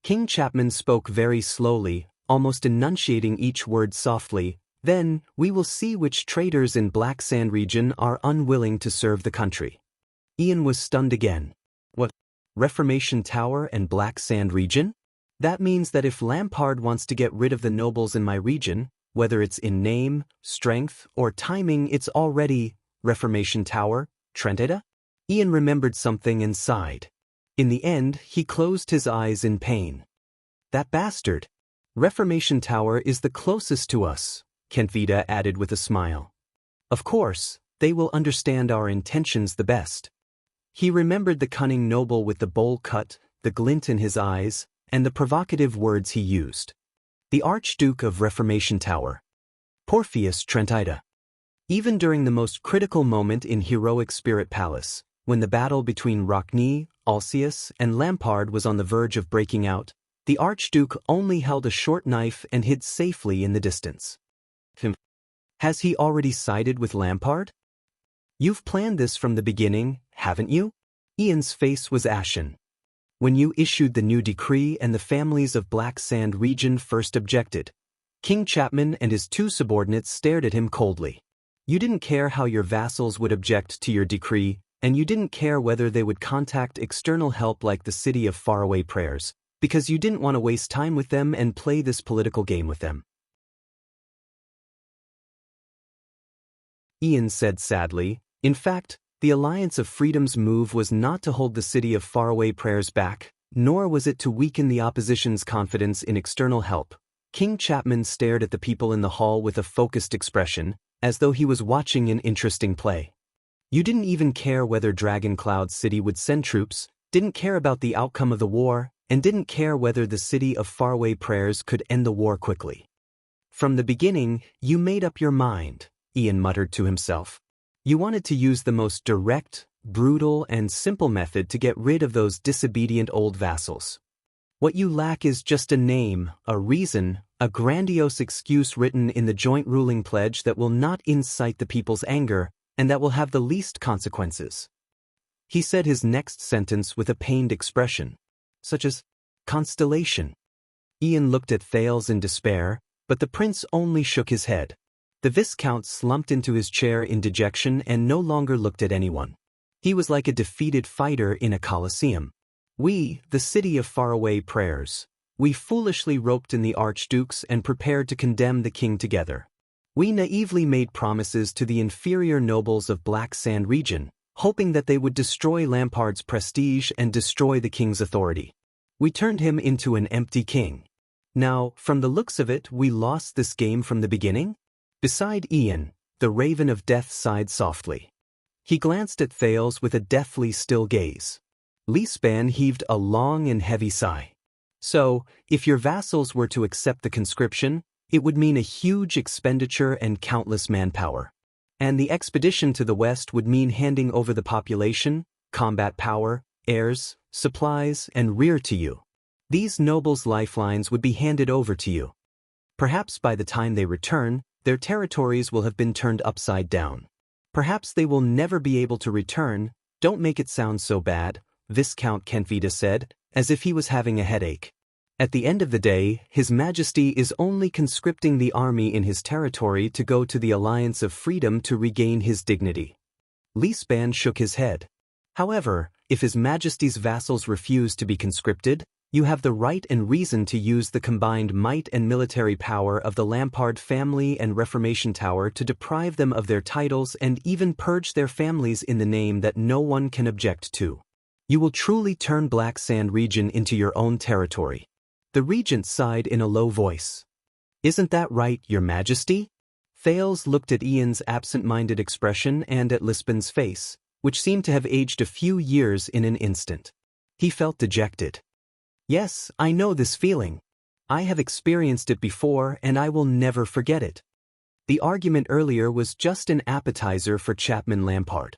King Chapman spoke very slowly, almost enunciating each word softly. Then, we will see which traitors in Black Sand region are unwilling to serve the country. Ian was stunned again. What? Reformation Tower and Black Sand region? That means that if Lampard wants to get rid of the nobles in my region, whether it's in name, strength, or timing, it's already Reformation Tower, Trentida? Ian remembered something and sighed. In the end, he closed his eyes in pain. That bastard. Reformation Tower is the closest to us, Kenfida added with a smile. Of course, they will understand our intentions the best. He remembered the cunning noble with the bowl cut, the glint in his eyes, and the provocative words he used. The Archduke of Reformation Tower. Porphyus Trentida. Even during the most critical moment in Heroic Spirit Palace, when the battle between Rockney, Alcius, and Lampard was on the verge of breaking out, the Archduke only held a short knife and hid safely in the distance. Has he already sided with Lampard? You've planned this from the beginning, haven't you? Ian's face was ashen. When you issued the new decree and the families of Black Sand region first objected, King Chapman and his 2 subordinates stared at him coldly. You didn't care how your vassals would object to your decree, and you didn't care whether they would contact external help like the City of Faraway Prayers, because you didn't want to waste time with them and play this political game with them. Ian said sadly. In fact, the Alliance of Freedom's move was not to hold the City of Faraway Prayers back, nor was it to weaken the opposition's confidence in external help. King Chapman stared at the people in the hall with a focused expression, as though he was watching an interesting play. You didn't even care whether Dragon Cloud City would send troops, didn't care about the outcome of the war, and didn't care whether the city of faraway prayers could end the war quickly. From the beginning, you made up your mind, Ian muttered to himself. You wanted to use the most direct, brutal, and simple method to get rid of those disobedient old vassals. What you lack is just a name, a reason, a grandiose excuse written in the joint ruling pledge that will not incite the people's anger, and that will have the least consequences. He said his next sentence with a pained expression, such as, Constellation. Ian looked at Thales in despair, but the prince only shook his head. The Viscount slumped into his chair in dejection and no longer looked at anyone. He was like a defeated fighter in a coliseum. We, the city of faraway prayers, we foolishly roped in the archdukes and prepared to condemn the king together. We naively made promises to the inferior nobles of Black Sand region, hoping that they would destroy Lampard's prestige and destroy the king's authority. We turned him into an empty king. Now, from the looks of it, we lost this game from the beginning? Beside Ian, the Raven of Death sighed softly. He glanced at Thales with a deathly still gaze. Lispan heaved a long and heavy sigh. So, if your vassals were to accept the conscription, it would mean a huge expenditure and countless manpower. And the expedition to the west would mean handing over the population, combat power, heirs, supplies, and rear to you. These nobles' lifelines would be handed over to you. Perhaps by the time they return, their territories will have been turned upside down. Perhaps they will never be able to return. Don't make it sound so bad, Viscount Kenfida said, as if he was having a headache. At the end of the day, His Majesty is only conscripting the army in his territory to go to the Alliance of Freedom to regain his dignity. Lispan shook his head. However, if His Majesty's vassals refuse to be conscripted, you have the right and reason to use the combined might and military power of the Lampard family and Reformation Tower to deprive them of their titles and even purge their families in the name that no one can object to. You will truly turn Black Sand region into your own territory. The regent sighed in a low voice. Isn't that right, Your Majesty? Thales looked at Ian's absent-minded expression and at Lispan's face, which seemed to have aged a few years in an instant. He felt dejected. Yes, I know this feeling. I have experienced it before and I will never forget it. The argument earlier was just an appetizer for Chapman Lampard.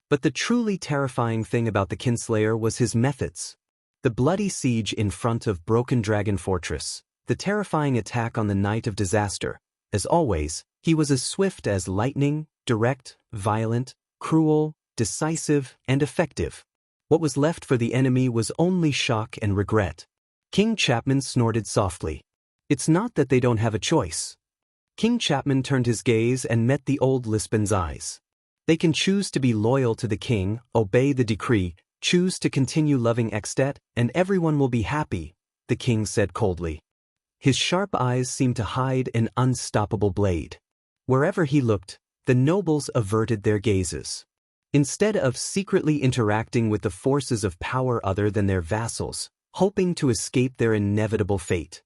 But the truly terrifying thing about the Kinslayer was his methods. The bloody siege in front of Broken Dragon Fortress, the terrifying attack on the night of disaster. As always, he was as swift as lightning, direct, violent, cruel, decisive, and effective. What was left for the enemy was only shock and regret. King Chapman snorted softly. It's not that they don't have a choice. King Chapman turned his gaze and met the old Lispan's eyes. They can choose to be loyal to the king, obey the decree, choose to continue loving Extet, and everyone will be happy, the king said coldly. His sharp eyes seemed to hide an unstoppable blade. Wherever he looked, the nobles averted their gazes. Instead of secretly interacting with the forces of power other than their vassals, hoping to escape their inevitable fate.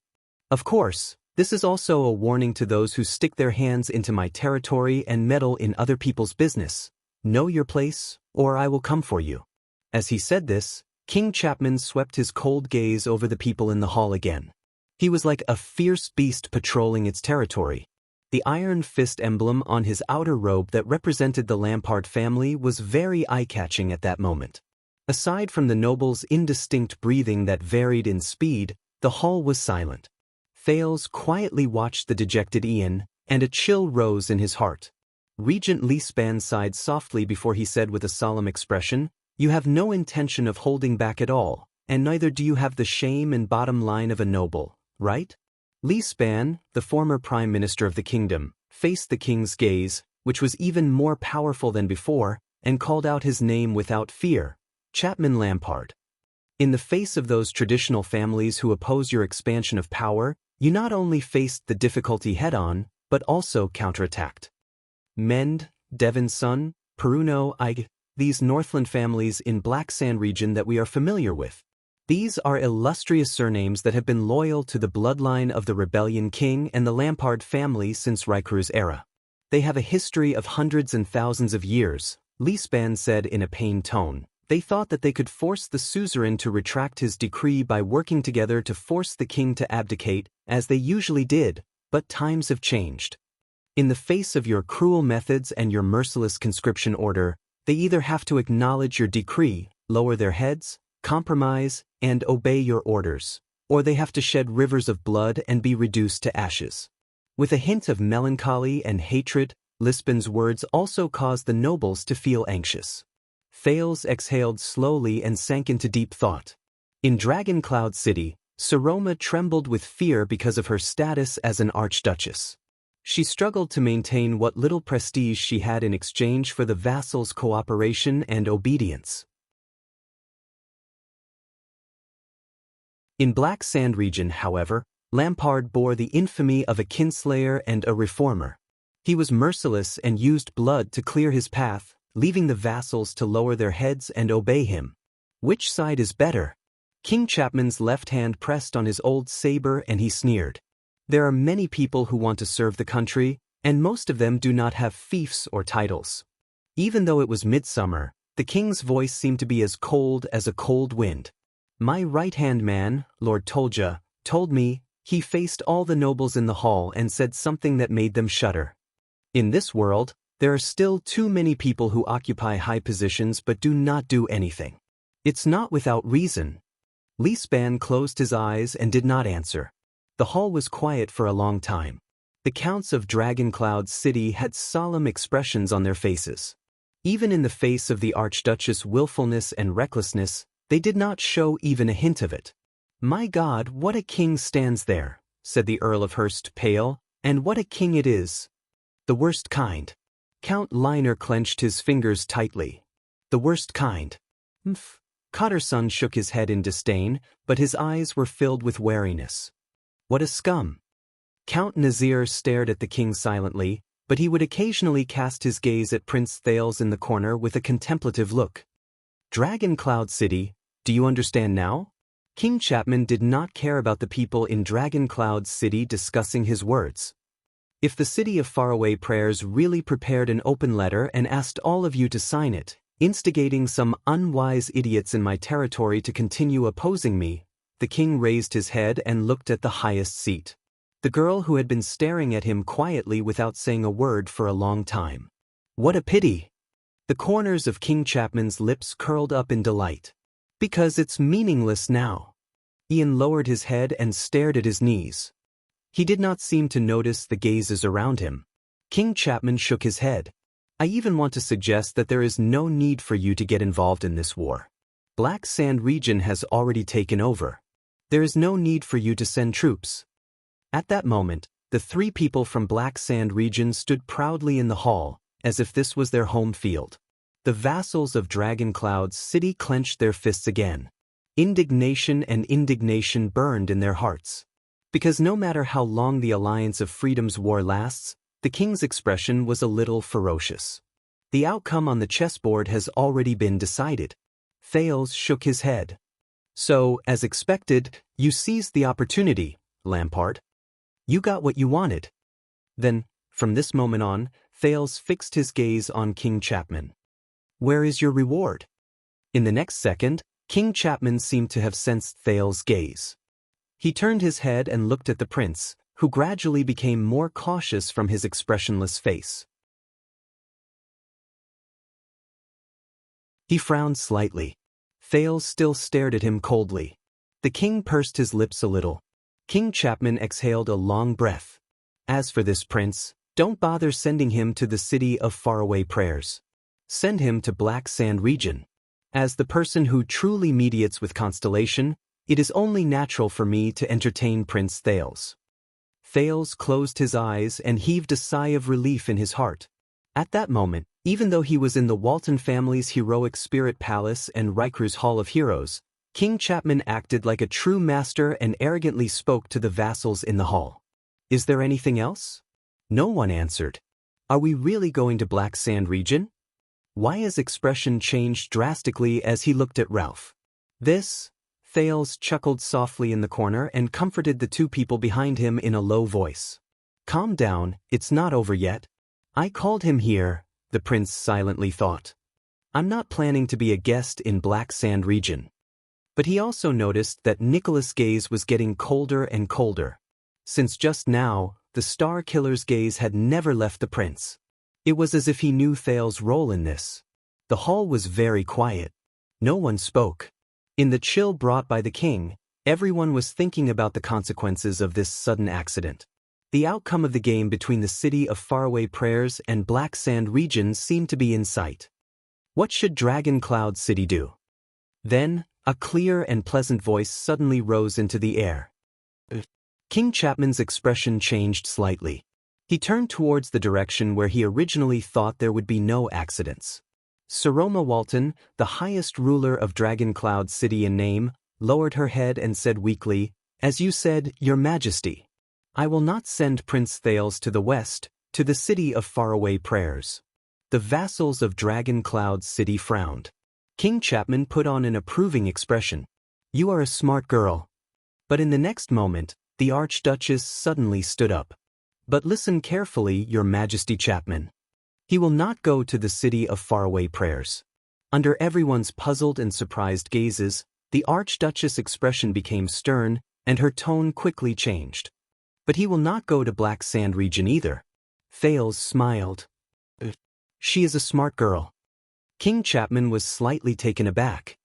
Of course, this is also a warning to those who stick their hands into my territory and meddle in other people's business. Know your place, or I will come for you. As he said this, King Chapman swept his cold gaze over the people in the hall again. He was like a fierce beast patrolling its territory. The iron fist emblem on his outer robe that represented the Lampard family was very eye-catching at that moment. Aside from the noble's indistinct breathing that varied in speed, the hall was silent. Thales quietly watched the dejected Ian, and a chill rose in his heart. Regent Lispan sighed softly before he said with a solemn expression, "You have no intention of holding back at all, and neither do you have the shame and bottom line of a noble, right?" Lispan, the former prime minister of the kingdom, faced the king's gaze, which was even more powerful than before, and called out his name without fear, Chapman Lampard. In the face of those traditional families who oppose your expansion of power, you not only faced the difficulty head-on, but also counterattacked. Mend, Devon's son, Peruno, these Northland families in Black Sand region that we are familiar with. These are illustrious surnames that have been loyal to the bloodline of the Rebellion King and the Lampard family since Raikuru's era. They have a history of hundreds and thousands of years, Lisban said in a pained tone. They thought that they could force the suzerain to retract his decree by working together to force the king to abdicate, as they usually did, but times have changed. In the face of your cruel methods and your merciless conscription order, they either have to acknowledge your decree, lower their heads, compromise, and obey your orders, or they have to shed rivers of blood and be reduced to ashes. With a hint of melancholy and hatred, Lisban's words also caused the nobles to feel anxious. Thales exhaled slowly and sank into deep thought. In Dragon Cloud City, Saroma trembled with fear because of her status as an archduchess. She struggled to maintain what little prestige she had in exchange for the vassals' cooperation and obedience. In Black Sand region, however, Lampard bore the infamy of a kinslayer and a reformer. He was merciless and used blood to clear his path, leaving the vassals to lower their heads and obey him. Which side is better? King Chapman's left hand pressed on his old saber and he sneered. There are many people who want to serve the country, and most of them do not have fiefs or titles. Even though it was midsummer, the king's voice seemed to be as cold as a cold wind. My right-hand man, Lord Tolja, told me. He faced all the nobles in the hall and said something that made them shudder. In this world, there are still too many people who occupy high positions but do not do anything. It's not without reason. Lisban closed his eyes and did not answer. The hall was quiet for a long time. The counts of Dragon Cloud City had solemn expressions on their faces. Even in the face of the Archduchess' willfulness and recklessness, they did not show even a hint of it. My God, what a king stands there, said the Earl of Hurst, pale, and what a king it is. The worst kind. Count Liner clenched his fingers tightly. The worst kind. Mph. Cotterson shook his head in disdain, but his eyes were filled with wariness. What a scum. Count Nazir stared at the king silently, but he would occasionally cast his gaze at Prince Thales in the corner with a contemplative look. Dragon Cloud City, do you understand now? King Chapman did not care about the people in Dragon Cloud City discussing his words. If the City of Faraway Prayers really prepared an open letter and asked all of you to sign it, instigating some unwise idiots in my territory to continue opposing me, the king raised his head and looked at the highest seat. The girl who had been staring at him quietly without saying a word for a long time. What a pity! The corners of King Chapman's lips curled up in delight. Because it's meaningless now. Ian lowered his head and stared at his knees. He did not seem to notice the gazes around him. King Chapman shook his head. I even want to suggest that there is no need for you to get involved in this war. Black Sand region has already taken over. There is no need for you to send troops. At that moment, the three people from Black Sand region stood proudly in the hall, as if this was their home field. The vassals of Dragon Cloud City clenched their fists again. Indignation and indignation burned in their hearts. Because no matter how long the Alliance of Freedom's war lasts, the king's expression was a little ferocious. The outcome on the chessboard has already been decided. Thales shook his head. So, as expected, you seized the opportunity, Lampard. You got what you wanted. Then, from this moment on, Thales fixed his gaze on King Chapman. Where is your reward? In the next second, King Chapman seemed to have sensed Thales' gaze. He turned his head and looked at the prince, who gradually became more cautious from his expressionless face. He frowned slightly. Thales still stared at him coldly. The king pursed his lips a little. King Chapman exhaled a long breath. As for this prince, don't bother sending him to the City of Faraway Prayers. Send him to Black Sand region. As the person who truly mediates with Constellation, it is only natural for me to entertain Prince Thales. Thales closed his eyes and heaved a sigh of relief in his heart. At that moment, even though he was in the Walton family's heroic spirit palace and Rikuru's Hall of Heroes, King Chapman acted like a true master and arrogantly spoke to the vassals in the hall. Is there anything else? No one answered. Are we really going to Black Sand region? Waya's expression changed drastically as he looked at Ralph. This? Thales chuckled softly in the corner and comforted the two people behind him in a low voice. Calm down, it's not over yet. I called him here, the prince silently thought. I'm not planning to be a guest in Black Sand region. But he also noticed that Nicholas' gaze was getting colder and colder. Since just now, the Star Killer's gaze had never left the prince. It was as if he knew Thales' role in this. The hall was very quiet. No one spoke. In the chill brought by the king, everyone was thinking about the consequences of this sudden accident. The outcome of the game between the city of Faraway Prayers and Black Sand region seemed to be in sight. What should Dragon Cloud City do? Then, a clear and pleasant voice suddenly rose into the air. King Chapman's expression changed slightly. He turned towards the direction where he originally thought there would be no accidents. Saroma Walton, the highest ruler of Dragon Cloud City in name, lowered her head and said weakly, "As you said, Your Majesty, I will not send Prince Thales to the west, to the city of Faraway Prayers." The vassals of Dragon Cloud City frowned. King Chapman put on an approving expression. "You are a smart girl." But in the next moment, the Archduchess suddenly stood up. "But listen carefully, Your Majesty Chapman. He will not go to the city of Faraway Prayers." Under everyone's puzzled and surprised gazes, the Archduchess' expression became stern, and her tone quickly changed. "But he will not go to Black Sand region either." Thales smiled. "She is a smart girl." King Chapman was slightly taken aback.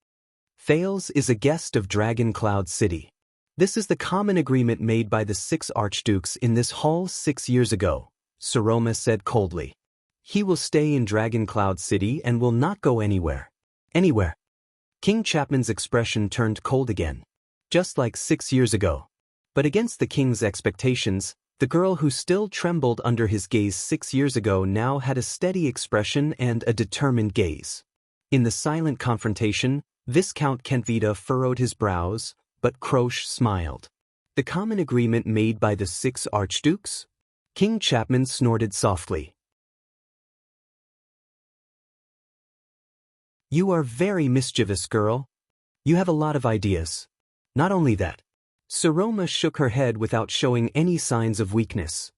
"Thales is a guest of Dragon Cloud City. This is the common agreement made by the 6 archdukes in this hall 6 years ago," Saroma said coldly. "He will stay in Dragon Cloud City and will not go anywhere." "Anywhere?" King Chapman's expression turned cold again. Just like 6 years ago. But against the king's expectations, the girl who still trembled under his gaze 6 years ago now had a steady expression and a determined gaze. In the silent confrontation, Viscount Kentvita furrowed his brows, but Croche smiled. "The common agreement made by the 6 archdukes?" King Chapman snorted softly. "You are very mischievous, girl. You have a lot of ideas. Not only that." Saroma shook her head without showing any signs of weakness.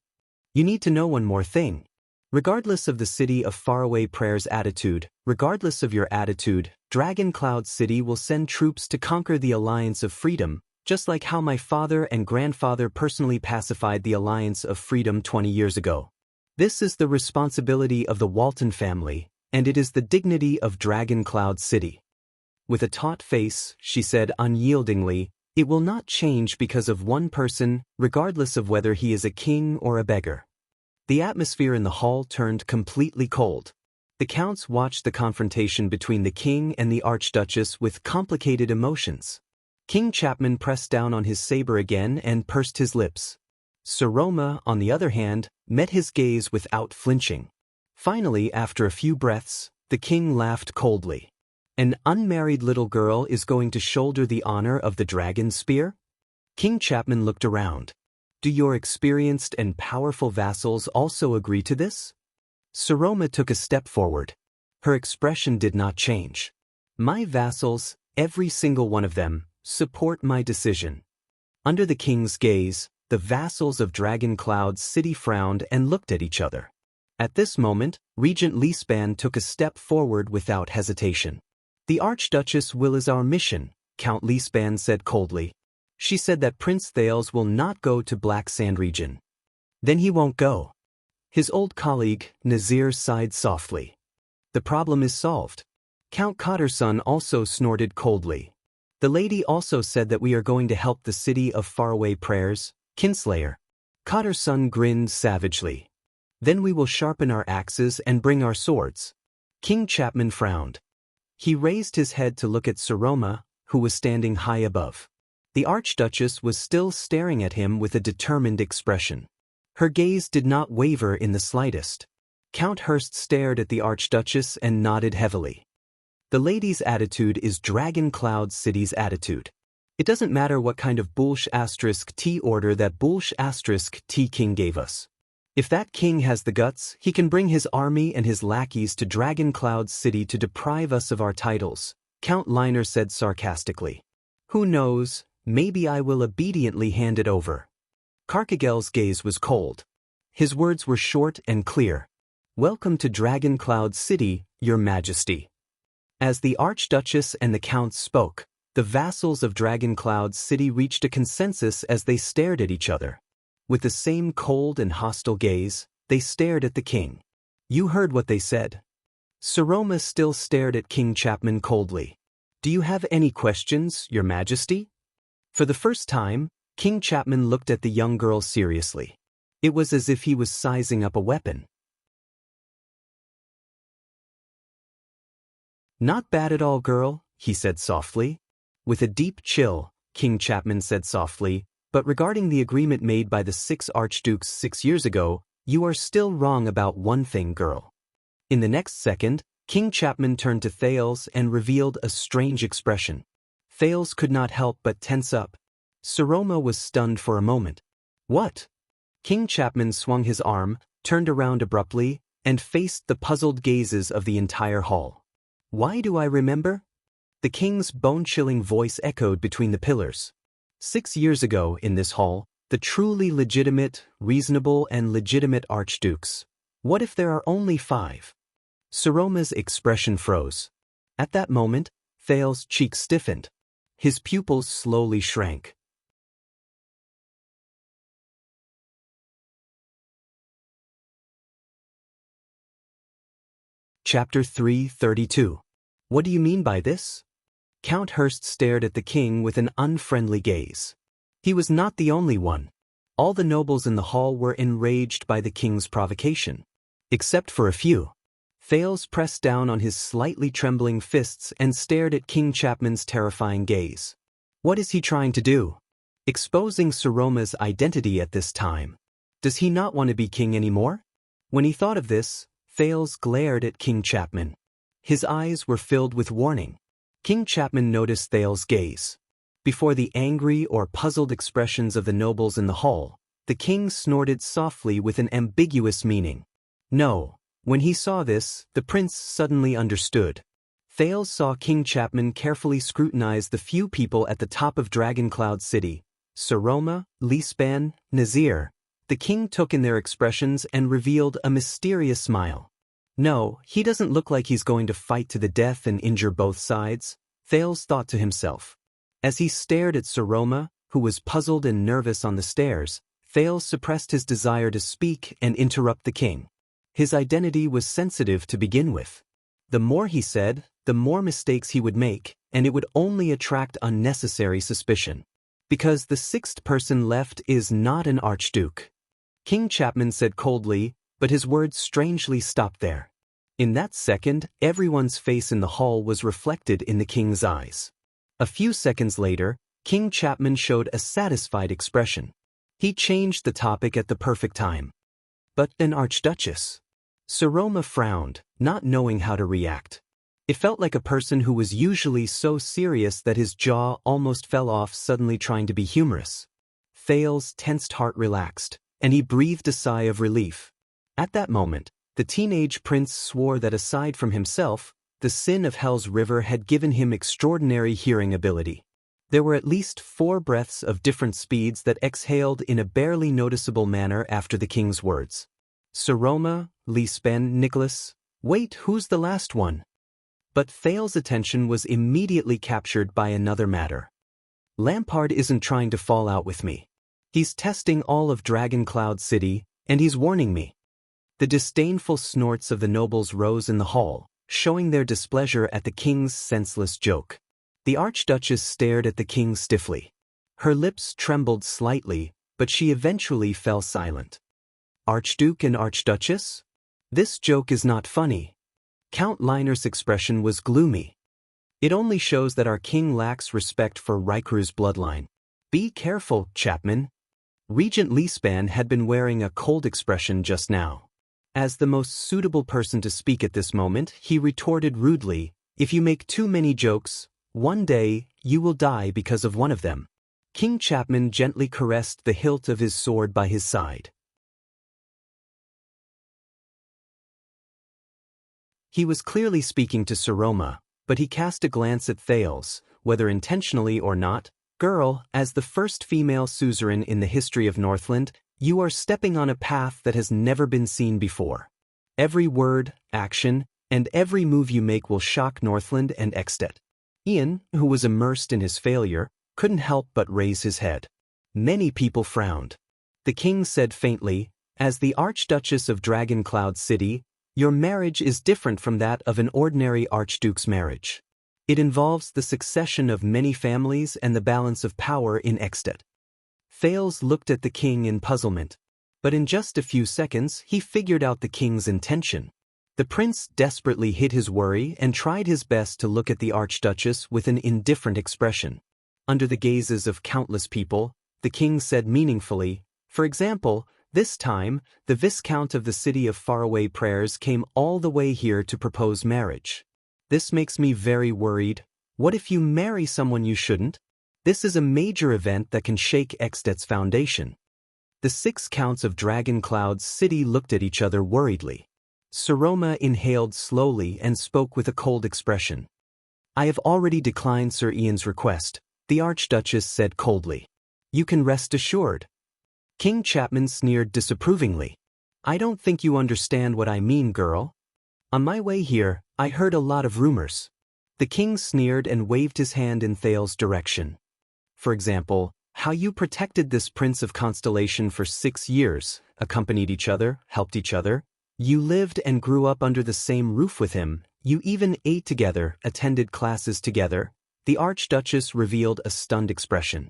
"You need to know one more thing. Regardless of the city of Faraway Prayers' attitude, regardless of your attitude, Dragon Cloud City will send troops to conquer the Alliance of Freedom, just like how my father and grandfather personally pacified the Alliance of Freedom 20 years ago. This is the responsibility of the Walton family, and it is the dignity of Dragon Cloud City." With a taut face, she said unyieldingly, "It will not change because of one person, regardless of whether he is a king or a beggar." The atmosphere in the hall turned completely cold. The counts watched the confrontation between the king and the Archduchess with complicated emotions. King Chapman pressed down on his saber again and pursed his lips. Saroma, on the other hand, met his gaze without flinching. Finally, after a few breaths, the king laughed coldly. "An unmarried little girl is going to shoulder the honor of the dragon spear?" King Chapman looked around. "Do your experienced and powerful vassals also agree to this?" Saroma took a step forward. Her expression did not change. "My vassals, every single one of them, support my decision." Under the king's gaze, the vassals of Dragon Cloud City frowned and looked at each other. At this moment, Regent Leespan took a step forward without hesitation. "The Archduchess will is our mission," Count Leespan said coldly. "She said that Prince Thales will not go to Black Sand region." "Then he won't go." His old colleague, Nazir, sighed softly. "The problem is solved." Count Cotterson also snorted coldly. "The lady also said that we are going to help the city of Faraway Prayers, Kinslayer." Cotterson grinned savagely. "Then we will sharpen our axes and bring our swords." King Chapman frowned. He raised his head to look at Saroma, who was standing high above. The Archduchess was still staring at him with a determined expression. Her gaze did not waver in the slightest. Count Hurst stared at the Archduchess and nodded heavily. "The lady's attitude is Dragon Cloud City's attitude. It doesn't matter what kind of Bullsh*T order that Bullsh*T king gave us. If that king has the guts, he can bring his army and his lackeys to Dragon Cloud City to deprive us of our titles, Count Liner said sarcastically. Who knows, maybe I will obediently hand it over. Carcagel's gaze was cold. His words were short and clear. Welcome to Dragon Cloud City, Your Majesty. As the Archduchess and the Count spoke, the vassals of Dragon Cloud City reached a consensus as they stared at each other. With the same cold and hostile gaze, they stared at the king. You heard what they said. Saroma still stared at King Chapman coldly. Do you have any questions, Your Majesty? For the first time, King Chapman looked at the young girl seriously. It was as if he was sizing up a weapon. Not bad at all, girl, he said softly. With a deep chill, King Chapman said softly, but regarding the agreement made by the 6 archdukes 6 years ago, you are still wrong about one thing, girl. In the next second, King Chapman turned to Thales and revealed a strange expression. Thales could not help but tense up. Saroma was stunned for a moment. What? King Chapman swung his arm, turned around abruptly, and faced the puzzled gazes of the entire hall. Why do I remember? The king's bone-chilling voice echoed between the pillars. 6 years ago, in this hall, the truly legitimate, reasonable, and legitimate archdukes. What if there are only 5? Saroma's expression froze. At that moment, Thales' cheeks stiffened. His pupils slowly shrank. Chapter 332. What do you mean by this? Count Hurst stared at the king with an unfriendly gaze. He was not the only one. All the nobles in the hall were enraged by the king's provocation. Except for a few. Thales pressed down on his slightly trembling fists and stared at King Chapman's terrifying gaze. What is he trying to do? Exposing Saroma's identity at this time. Does he not want to be king anymore? When he thought of this, Thales glared at King Chapman. His eyes were filled with warning. King Chapman noticed Thales' gaze. Before the angry or puzzled expressions of the nobles in the hall, the king snorted softly with an ambiguous meaning. No. When he saw this, the prince suddenly understood. Thales saw King Chapman carefully scrutinize the few people at the top of Dragon Cloud City. Saroma, Lispan, Nazir. The king took in their expressions and revealed a mysterious smile. No, he doesn't look like he's going to fight to the death and injure both sides, Thales thought to himself. As he stared at Saroma, who was puzzled and nervous on the stairs, Thales suppressed his desire to speak and interrupt the king. His identity was sensitive to begin with. The more he said, the more mistakes he would make, and it would only attract unnecessary suspicion. Because the 6th person left is not an archduke. King Chapman said coldly, but his words strangely stopped there. In that second, everyone's face in the hall was reflected in the king's eyes. A few seconds later, King Chapman showed a satisfied expression. He changed the topic at the perfect time. But an archduchess? Saroma frowned, not knowing how to react. It felt like a person who was usually so serious that his jaw almost fell off suddenly trying to be humorous. Thales' tensed heart relaxed, and he breathed a sigh of relief. At that moment, the teenage prince swore that aside from himself, the sin of Hell's River had given him extraordinary hearing ability. There were at least 4 breaths of different speeds that exhaled in a barely noticeable manner after the king's words. Saroma, Lispan, Nicholas. Wait, who's the last one? But Thales' attention was immediately captured by another matter. Lampard isn't trying to fall out with me. He's testing all of Dragon Cloud City, and he's warning me. The disdainful snorts of the nobles rose in the hall, showing their displeasure at the king's senseless joke. The Archduchess stared at the king stiffly. Her lips trembled slightly, but she eventually fell silent. Archduke and Archduchess? This joke is not funny. Count Liner's expression was gloomy. It only shows that our king lacks respect for Rykru's bloodline. Be careful, Chapman. Regent Lispan had been wearing a cold expression just now. As the most suitable person to speak at this moment, he retorted rudely, if you make too many jokes, one day, you will die because of one of them. King Chapman gently caressed the hilt of his sword by his side. He was clearly speaking to Saroma, but he cast a glance at Thales, whether intentionally or not. Girl, as the first female suzerain in the history of Northland, you are stepping on a path that has never been seen before. Every word, action, and every move you make will shock Northland and Extet. Ian, who was immersed in his failure, couldn't help but raise his head. Many people frowned. The king said faintly, as the Archduchess of Dragon Cloud City, your marriage is different from that of an ordinary archduke's marriage. It involves the succession of many families and the balance of power in Extet. Thales looked at the king in puzzlement, but in just a few seconds he figured out the king's intention. The prince desperately hid his worry and tried his best to look at the Archduchess with an indifferent expression. Under the gazes of countless people, the king said meaningfully, for example, this time, the Viscount of the City of Faraway Prayers came all the way here to propose marriage. This makes me very worried. What if you marry someone you shouldn't? This is a major event that can shake Extet's foundation. The 6 counts of Dragon Cloud's city looked at each other worriedly. Saroma inhaled slowly and spoke with a cold expression. I have already declined Sir Ian's request, the Archduchess said coldly. You can rest assured. King Chapman sneered disapprovingly. I don't think you understand what I mean, girl. On my way here, I heard a lot of rumors. The king sneered and waved his hand in Thales' direction. For example, how you protected this prince of Constellation for 6 years, accompanied each other, helped each other. You lived and grew up under the same roof with him. You even ate together, attended classes together. The Archduchess revealed a stunned expression.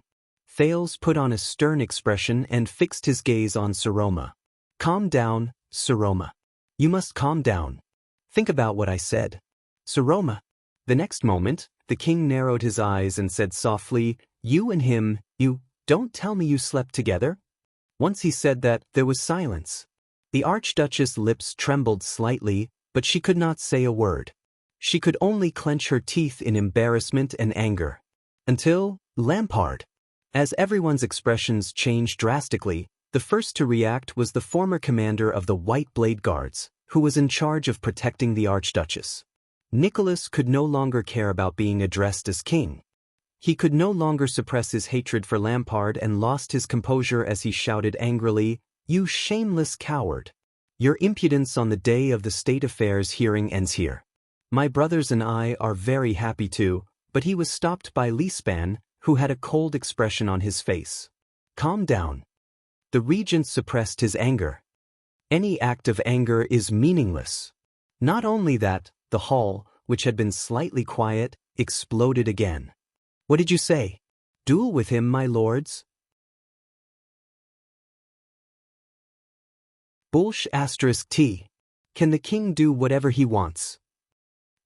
Thales put on a stern expression and fixed his gaze on Saroma. Calm down, Saroma. You must calm down. Think about what I said. Saroma. The next moment, the king narrowed his eyes and said softly, you and him, you, don't tell me you slept together? Once he said that, there was silence. The Archduchess' lips trembled slightly, but she could not say a word. She could only clench her teeth in embarrassment and anger. Until, Lampard. As everyone's expressions changed drastically, the first to react was the former commander of the White Blade Guards, who was in charge of protecting the Archduchess. Nicholas could no longer care about being addressed as king. He could no longer suppress his hatred for Lampard and lost his composure as he shouted angrily, you shameless coward. Your impudence on the day of the state affairs hearing ends here. My brothers and I are very happy to, but he was stopped by Lispan, who had a cold expression on his face. Calm down. The regent suppressed his anger. Any act of anger is meaningless. Not only that, the hall, which had been slightly quiet, exploded again. What did you say? Duel with him, my lords? Bullsh *T. Can the king do whatever he wants?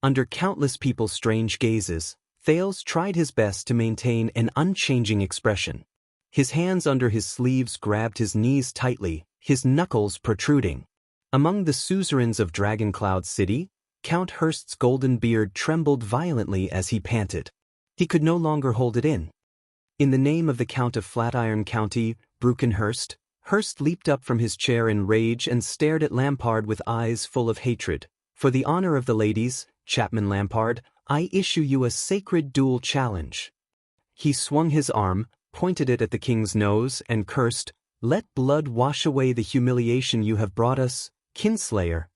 Under countless people's strange gazes, Thales tried his best to maintain an unchanging expression. His hands under his sleeves grabbed his knees tightly, his knuckles protruding. Among the suzerains of Dragon Cloud City, Count Hurst's golden beard trembled violently as he panted. He could no longer hold it in. In the name of the Count of Flatiron County, Brookenhurst, Hurst leaped up from his chair in rage and stared at Lampard with eyes full of hatred. For the honor of the ladies, Chapman Lampard, I issue you a sacred duel challenge. He swung his arm, pointed it at the king's nose, and cursed, let blood wash away the humiliation you have brought us, kinslayer.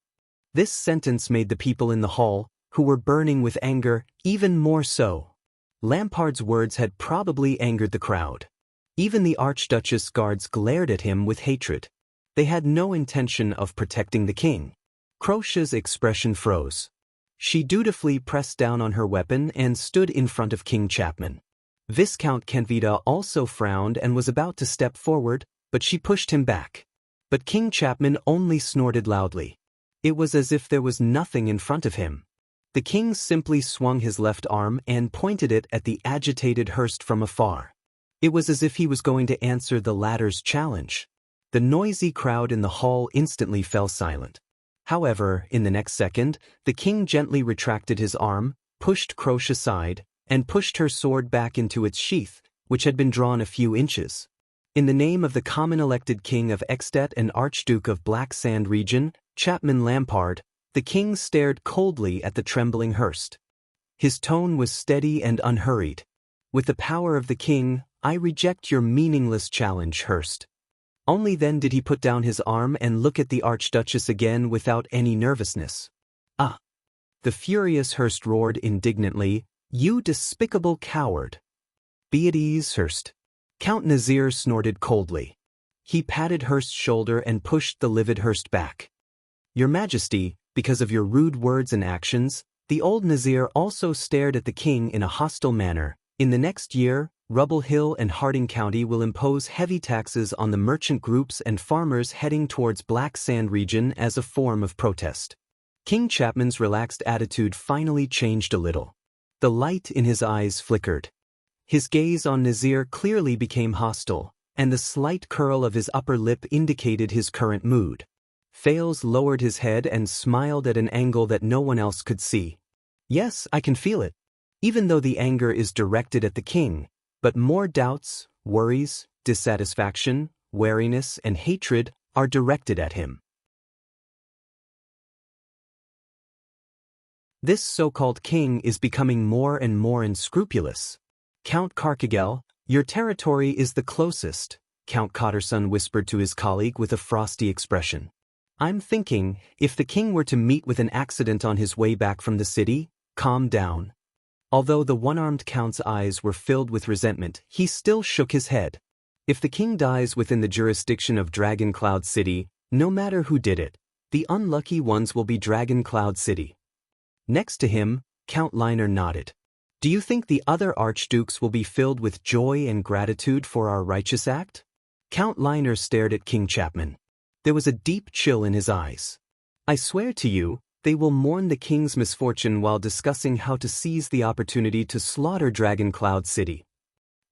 This sentence made the people in the hall, who were burning with anger, even more so. Lampard's words had probably angered the crowd. Even the Archduchess' guards glared at him with hatred. They had no intention of protecting the king. Crocia's expression froze. She dutifully pressed down on her weapon and stood in front of King Chapman. Viscount Kenvita also frowned and was about to step forward, but she pushed him back. But King Chapman only snorted loudly. It was as if there was nothing in front of him. The king simply swung his left arm and pointed it at the agitated Hurst from afar. It was as if he was going to answer the latter's challenge. The noisy crowd in the hall instantly fell silent. However, in the next second, the king gently retracted his arm, pushed Croce aside, and pushed her sword back into its sheath, which had been drawn a few inches. In the name of the common elected king of Extet and Archduke of Black Sand Region, Chapman Lampard, The king stared coldly at the trembling Hurst. His tone was steady and unhurried. With the power of the king, I reject your meaningless challenge, Hurst. Only then did he put down his arm and look at the Archduchess again without any nervousness. Ah! The furious Hurst roared indignantly, "You despicable coward!" "Be at ease, Hurst." Count Nazir snorted coldly. He patted Hurst's shoulder and pushed the livid Hurst back. "Your Majesty, because of your rude words and actions," the old Nazir also stared at the king in a hostile manner. "In the next year, Rubble Hill and Harding County will impose heavy taxes on the merchant groups and farmers heading towards Black Sand region as a form of protest." King Chapman's relaxed attitude finally changed a little. The light in his eyes flickered. His gaze on Nazir clearly became hostile, and the slight curl of his upper lip indicated his current mood. Thales lowered his head and smiled at an angle that no one else could see. "Yes, I can feel it. Even though the anger is directed at the king, but more doubts, worries, dissatisfaction, wariness, and hatred are directed at him. This so-called king is becoming more and more unscrupulous. Count Carcagel, your territory is the closest," Count Cotterson whispered to his colleague with a frosty expression. "I'm thinking, if the king were to meet with an accident on his way back from the city, calm down." Although the one-armed count's eyes were filled with resentment, he still shook his head. If the king dies within the jurisdiction of Dragon Cloud City, no matter who did it, the unlucky ones will be Dragon Cloud City. Next to him, Count Liner nodded. "Do you think the other archdukes will be filled with joy and gratitude for our righteous act?" Count Liner stared at King Chapman. There was a deep chill in his eyes. "I swear to you, they will mourn the king's misfortune while discussing how to seize the opportunity to slaughter Dragon Cloud City.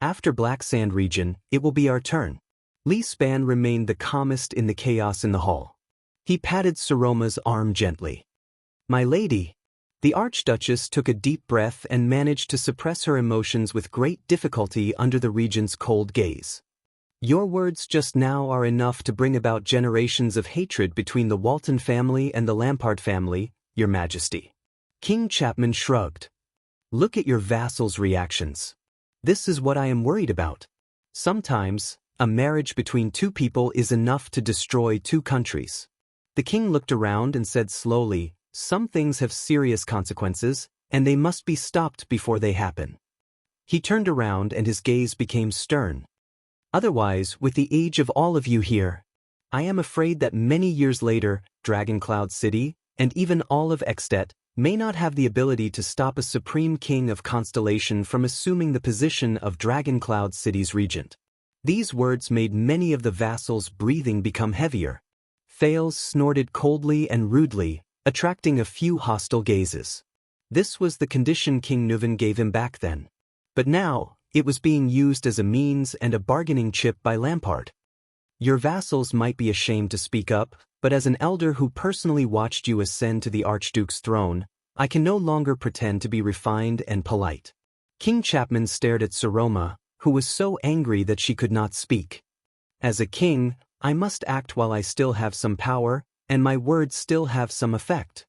After Black Sand region, it will be our turn." Li Span remained the calmest in the chaos in the hall. He patted Saroma's arm gently. "My lady." The Archduchess took a deep breath and managed to suppress her emotions with great difficulty under the regent's cold gaze. "Your words just now are enough to bring about generations of hatred between the Walton family and the Lampard family, Your Majesty." King Chapman shrugged. "Look at your vassals' reactions. This is what I am worried about. Sometimes, a marriage between two people is enough to destroy two countries." The king looked around and said slowly, "Some things have serious consequences, and they must be stopped before they happen." He turned around and his gaze became stern. "Otherwise, with the age of all of you here, I am afraid that many years later, Dragon Cloud City, and even all of Extet, may not have the ability to stop a supreme king of Constellation from assuming the position of Dragon Cloud City's regent." These words made many of the vassals' breathing become heavier. Thales snorted coldly and rudely, attracting a few hostile gazes. This was the condition King Nuvan gave him back then. But now, it was being used as a means and a bargaining chip by Lampard. "Your vassals might be ashamed to speak up, but as an elder who personally watched you ascend to the Archduke's throne, I can no longer pretend to be refined and polite." King Chapman stared at Saroma, who was so angry that she could not speak. "As a king, I must act while I still have some power, and my words still have some effect."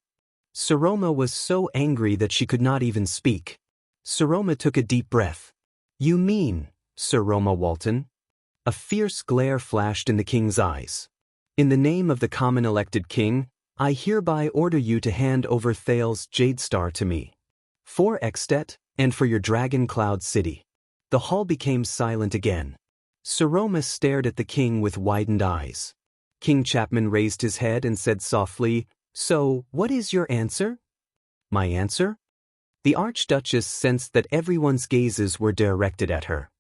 Saroma was so angry that she could not even speak. Saroma took a deep breath. "You mean, Saroma Walton?" A fierce glare flashed in the king's eyes. "In the name of the common elected king, I hereby order you to hand over Thales Jadestar to me. For Extet, and for your Dragon Cloud City." The hall became silent again. Saroma stared at the king with widened eyes. King Chapman raised his head and said softly, "So, what is your answer?" "My answer?" The Archduchess sensed that everyone's gazes were directed at her.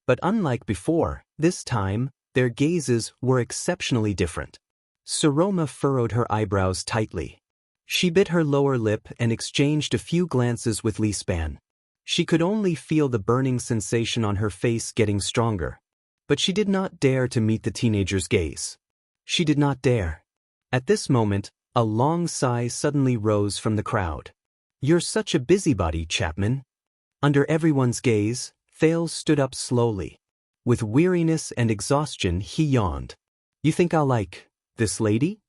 But unlike before, this time, their gazes were exceptionally different. Saroma furrowed her eyebrows tightly. She bit her lower lip and exchanged a few glances with Li Span. She could only feel the burning sensation on her face getting stronger. But she did not dare to meet the teenager's gaze. She did not dare. At this moment, a long sigh suddenly rose from the crowd. "You're such a busybody, Chapman." Under everyone's gaze, Thales stood up slowly. With weariness and exhaustion, he yawned. You think I'll like this lady?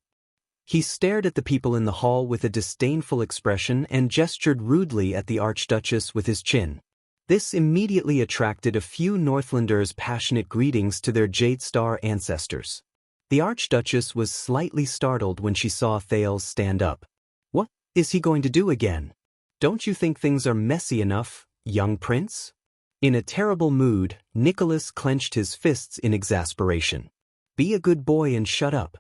He stared at the people in the hall with a disdainful expression and gestured rudely at the Archduchess with his chin. This immediately attracted a few Northlanders' passionate greetings to their Jade Star ancestors. The Archduchess was slightly startled when she saw Thales stand up. What is he going to do again? Don't you think things are messy enough, young prince? In a terrible mood, Nicholas clenched his fists in exasperation. Be a good boy and shut up.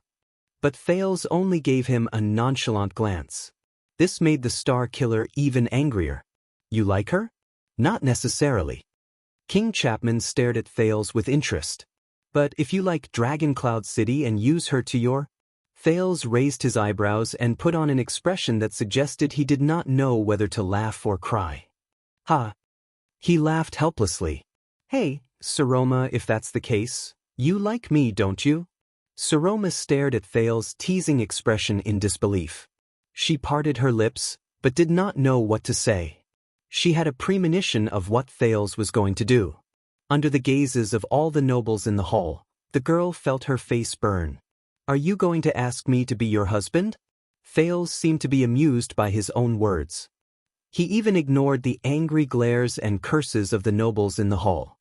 But Thales only gave him a nonchalant glance. This made the Star Killer even angrier. You like her? Not necessarily. King Chapman stared at Thales with interest. But if you like Dragon Cloud City and use her to your... Thales raised his eyebrows and put on an expression that suggested he did not know whether to laugh or cry. Ha! He laughed helplessly. Hey, Saroma, if that's the case, you like me, don't you? Saroma stared at Thales' teasing expression in disbelief. She parted her lips, but did not know what to say. She had a premonition of what Thales was going to do. Under the gazes of all the nobles in the hall, the girl felt her face burn. Are you going to ask me to be your husband? Thales seemed to be amused by his own words. He even ignored the angry glares and curses of the nobles in the hall.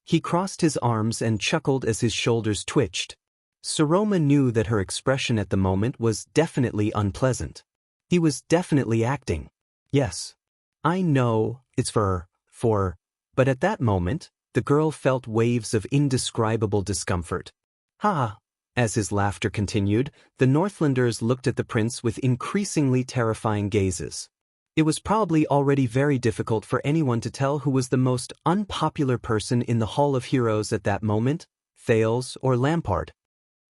He crossed his arms and chuckled as his shoulders twitched. Saroma knew that her expression at the moment was definitely unpleasant. He was definitely acting. Yes. I know, it's for, but at that moment, the girl felt waves of indescribable discomfort. Ha! As his laughter continued, the Northlanders looked at the prince with increasingly terrifying gazes. It was probably already very difficult for anyone to tell who was the most unpopular person in the Hall of Heroes at that moment, Thales or Lampard.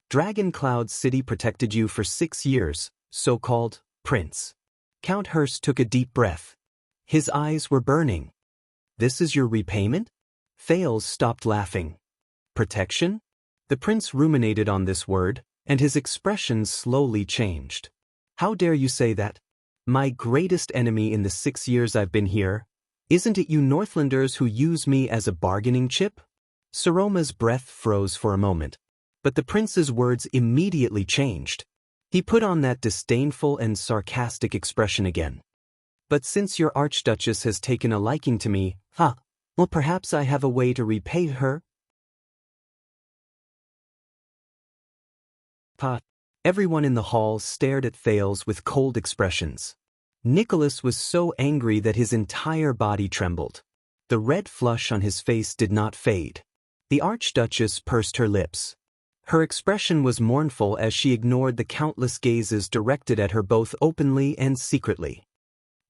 Dragon Cloud City protected you for 6 years, so-called prince. Count Hurst took a deep breath. His eyes were burning. This is your repayment? Thales stopped laughing. Protection? The prince ruminated on this word, and his expression slowly changed. How dare you say that? My greatest enemy in the 6 years I've been here? Isn't it you Northlanders who use me as a bargaining chip? Saroma's breath froze for a moment. But the prince's words immediately changed. He put on that disdainful and sarcastic expression again. But since your Archduchess has taken a liking to me, well, perhaps I have a way to repay her. Everyone in the hall stared at Thales with cold expressions. Nicholas was so angry that his entire body trembled. The red flush on his face did not fade. The Archduchess pursed her lips. Her expression was mournful as she ignored the countless gazes directed at her both openly and secretly.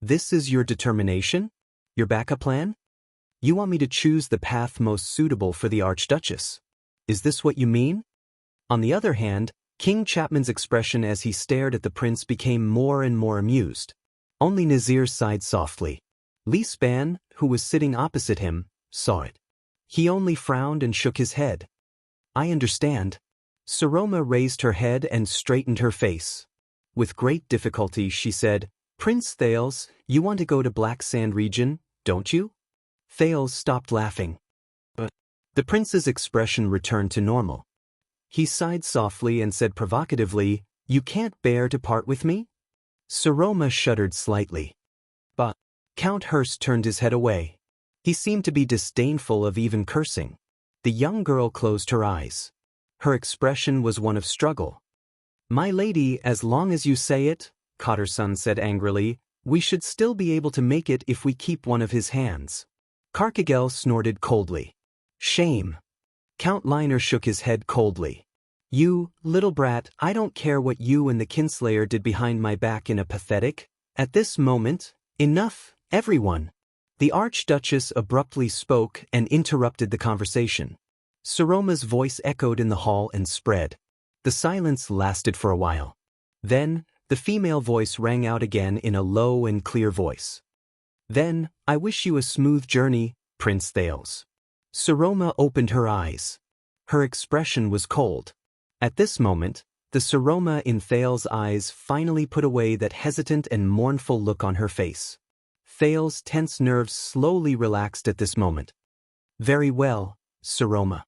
This is your determination? Your backup plan? You want me to choose the path most suitable for the Archduchess? Is this what you mean? On the other hand, King Chapman's expression as he stared at the prince became more and more amused. Only Nazir sighed softly. Li Span, who was sitting opposite him, saw it. He only frowned and shook his head. I understand. Saroma raised her head and straightened her face. With great difficulty she said, Prince Thales, you want to go to Black Sand region, don't you? Thales stopped laughing. But the prince's expression returned to normal. He sighed softly and said provocatively, You can't bear to part with me? Saroma shuddered slightly. But Count Hurst turned his head away. He seemed to be disdainful of even cursing. The young girl closed her eyes. Her expression was one of struggle. My lady, as long as you say it, Cotterson said angrily, we should still be able to make it if we keep one of his hands. Carcagel snorted coldly. Shame. Count Liner shook his head coldly. You, little brat, I don't care what you and the Kinslayer did behind my back in a pathetic. At this moment, enough, everyone. The Archduchess abruptly spoke and interrupted the conversation. Saroma's voice echoed in the hall and spread. The silence lasted for a while. Then, the female voice rang out again in a low and clear voice. Then, I wish you a smooth journey, Prince Thales. Saroma opened her eyes. Her expression was cold. At this moment, the Saroma in Thales' eyes finally put away that hesitant and mournful look on her face. Thales' tense nerves slowly relaxed at this moment. Very well, Saroma.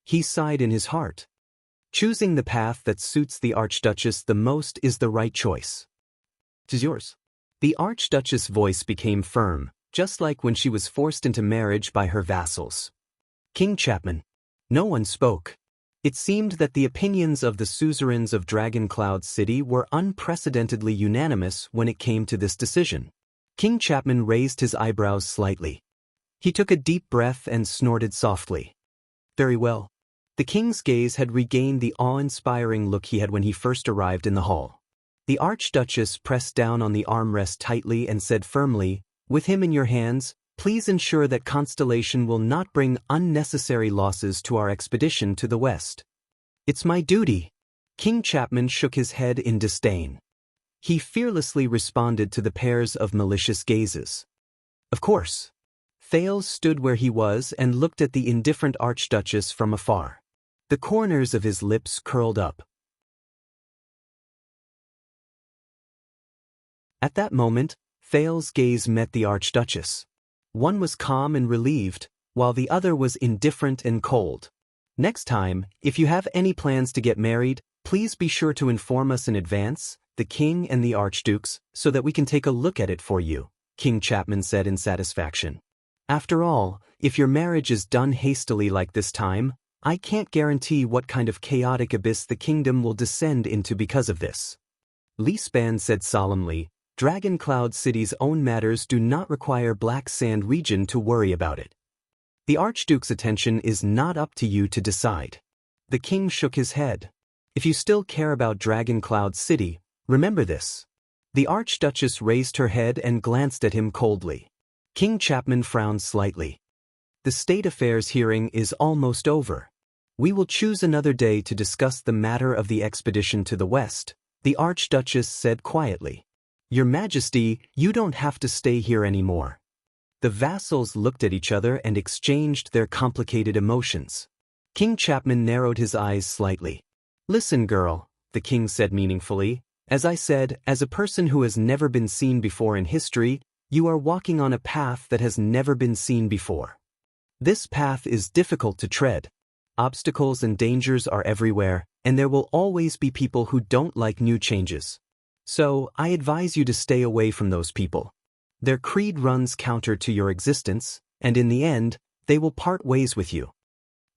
He sighed in his heart. Choosing the path that suits the Archduchess the most is the right choice. 'Tis yours. The Archduchess' voice became firm, just like when she was forced into marriage by her vassals. King Chapman. No one spoke. It seemed that the opinions of the suzerains of Dragon Cloud City were unprecedentedly unanimous when it came to this decision. King Chapman raised his eyebrows slightly. He took a deep breath and snorted softly. Very well. The king's gaze had regained the awe-inspiring look he had when he first arrived in the hall. The Archduchess pressed down on the armrest tightly and said firmly, "With him in your hands, please ensure that Constellation will not bring unnecessary losses to our expedition to the west." "It's my duty." King Chapman shook his head in disdain. He fearlessly responded to the pairs of malicious gazes. "Of course." Thales stood where he was and looked at the indifferent Archduchess from afar. The corners of his lips curled up. At that moment, Thales' gaze met the Archduchess. One was calm and relieved, while the other was indifferent and cold. "Next time, if you have any plans to get married, please be sure to inform us in advance, the king and the archdukes, so that we can take a look at it for you," King Chapman said in satisfaction. "After all, if your marriage is done hastily like this time, I can't guarantee what kind of chaotic abyss the kingdom will descend into because of this." Li Span said solemnly, "Dragon Cloud City's own matters do not require Black Sand region to worry about it. The Archduke's attention is not up to you to decide." The king shook his head. "If you still care about Dragon Cloud City, remember this." The Archduchess raised her head and glanced at him coldly. King Chapman frowned slightly. "The state affairs hearing is almost over. We will choose another day to discuss the matter of the expedition to the west," the Archduchess said quietly. "Your Majesty, you don't have to stay here anymore." The vassals looked at each other and exchanged their complicated emotions. King Chapman narrowed his eyes slightly. "Listen, girl," the king said meaningfully. "As I said, as a person who has never been seen before in history, you are walking on a path that has never been seen before. This path is difficult to tread. Obstacles and dangers are everywhere, and there will always be people who don't like new changes. So, I advise you to stay away from those people. Their creed runs counter to your existence, and in the end, they will part ways with you."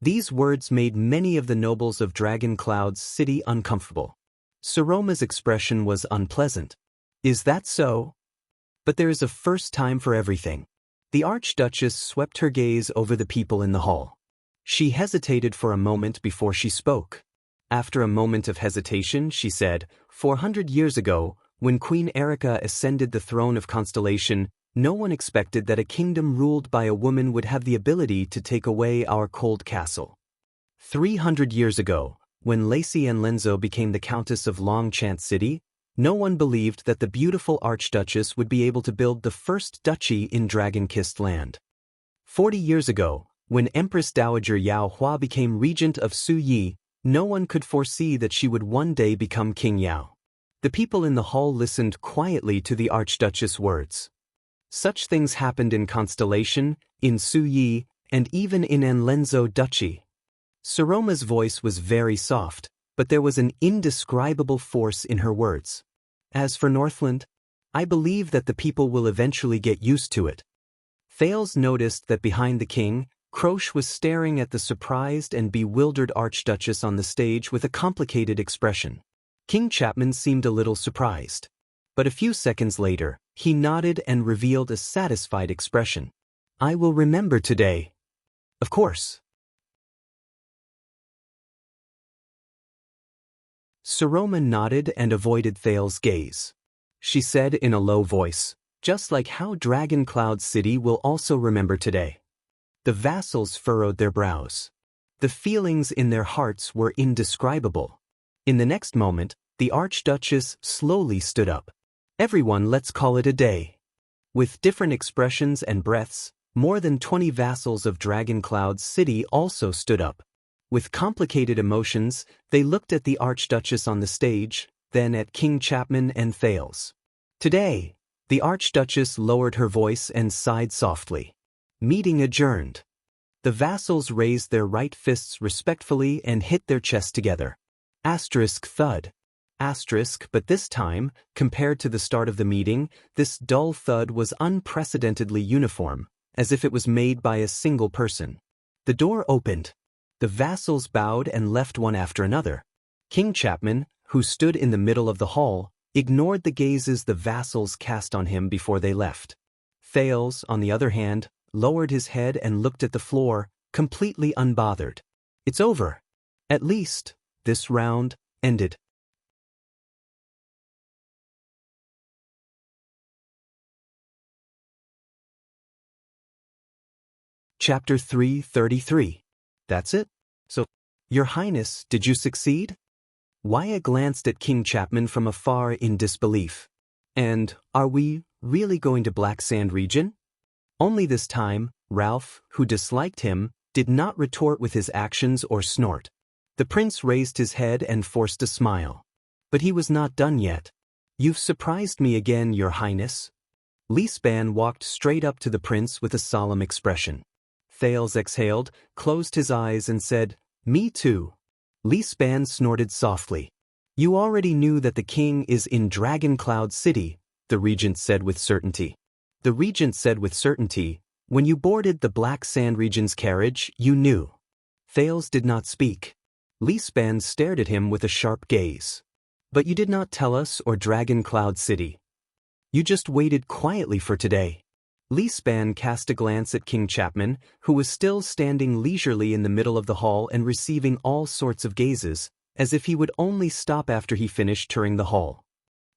These words made many of the nobles of Dragon Cloud's city uncomfortable. Saroma's expression was unpleasant. "Is that so? But there is a first time for everything." The Archduchess swept her gaze over the people in the hall. She hesitated for a moment before she spoke. After a moment of hesitation, she said, 400 years ago, when Queen Erica ascended the throne of Constellation, no one expected that a kingdom ruled by a woman would have the ability to take away our cold castle. 300 years ago, when Lacey and Lenzo became the Countess of Longchamp City, no one believed that the beautiful Archduchess would be able to build the first duchy in Dragon-Kissed Land. 40 years ago, when Empress Dowager Yao Hua became regent of Su Yi, no one could foresee that she would one day become King Yao. The people in the hall listened quietly to the Archduchess' words. Such things happened in Constellation, in Su Yi, and even in Enlenzo Duchy. Saroma's voice was very soft, but there was an indescribable force in her words. As for Northland, I believe that the people will eventually get used to it. Thales noticed that behind the king, Croce was staring at the surprised and bewildered Archduchess on the stage with a complicated expression. King Chapman seemed a little surprised. But a few seconds later, he nodded and revealed a satisfied expression. "I will remember today." "Of course." Saroma nodded and avoided Thales' gaze. She said in a low voice, "Just like how Dragon Cloud City will also remember today." The vassals furrowed their brows. The feelings in their hearts were indescribable. In the next moment, the Archduchess slowly stood up. "Everyone, let's call it a day." With different expressions and breaths, more than 20 vassals of Dragon Cloud City also stood up. With complicated emotions, they looked at the Archduchess on the stage, then at King Chapman and Thales. "Today," the Archduchess lowered her voice and sighed softly. Meeting adjourned. The vassals raised their right fists respectfully and hit their chests together. Asterisk thud. Asterisk, but this time, compared to the start of the meeting, this dull thud was unprecedentedly uniform, as if it was made by a single person. The door opened. The vassals bowed and left one after another. King Chapman, who stood in the middle of the hall, ignored the gazes the vassals cast on him before they left. Thales, on the other hand, lowered his head and looked at the floor, completely unbothered. It's over. At least, this round ended. Chapter 333. That's it? So, Your Highness, did you succeed? Wyatt glanced at King Chapman from afar in disbelief. And, are we really going to Black Sand region? Only this time, Ralph, who disliked him, did not retort with his actions or snort. The prince raised his head and forced a smile. But he was not done yet. You've surprised me again, Your Highness. Lisban walked straight up to the prince with a solemn expression. Thales exhaled, closed his eyes and said, Me too. Lisban snorted softly. You already knew that the king is in Dragon Cloud City, the regent said with certainty. The regent said with certainty, when you boarded the Black Sand region's carriage, you knew. Thales did not speak. Lisban stared at him with a sharp gaze. But you did not tell us or Dragon Cloud City. You just waited quietly for today. Lisban cast a glance at King Chapman, who was still standing leisurely in the middle of the hall and receiving all sorts of gazes, as if he would only stop after he finished touring the hall.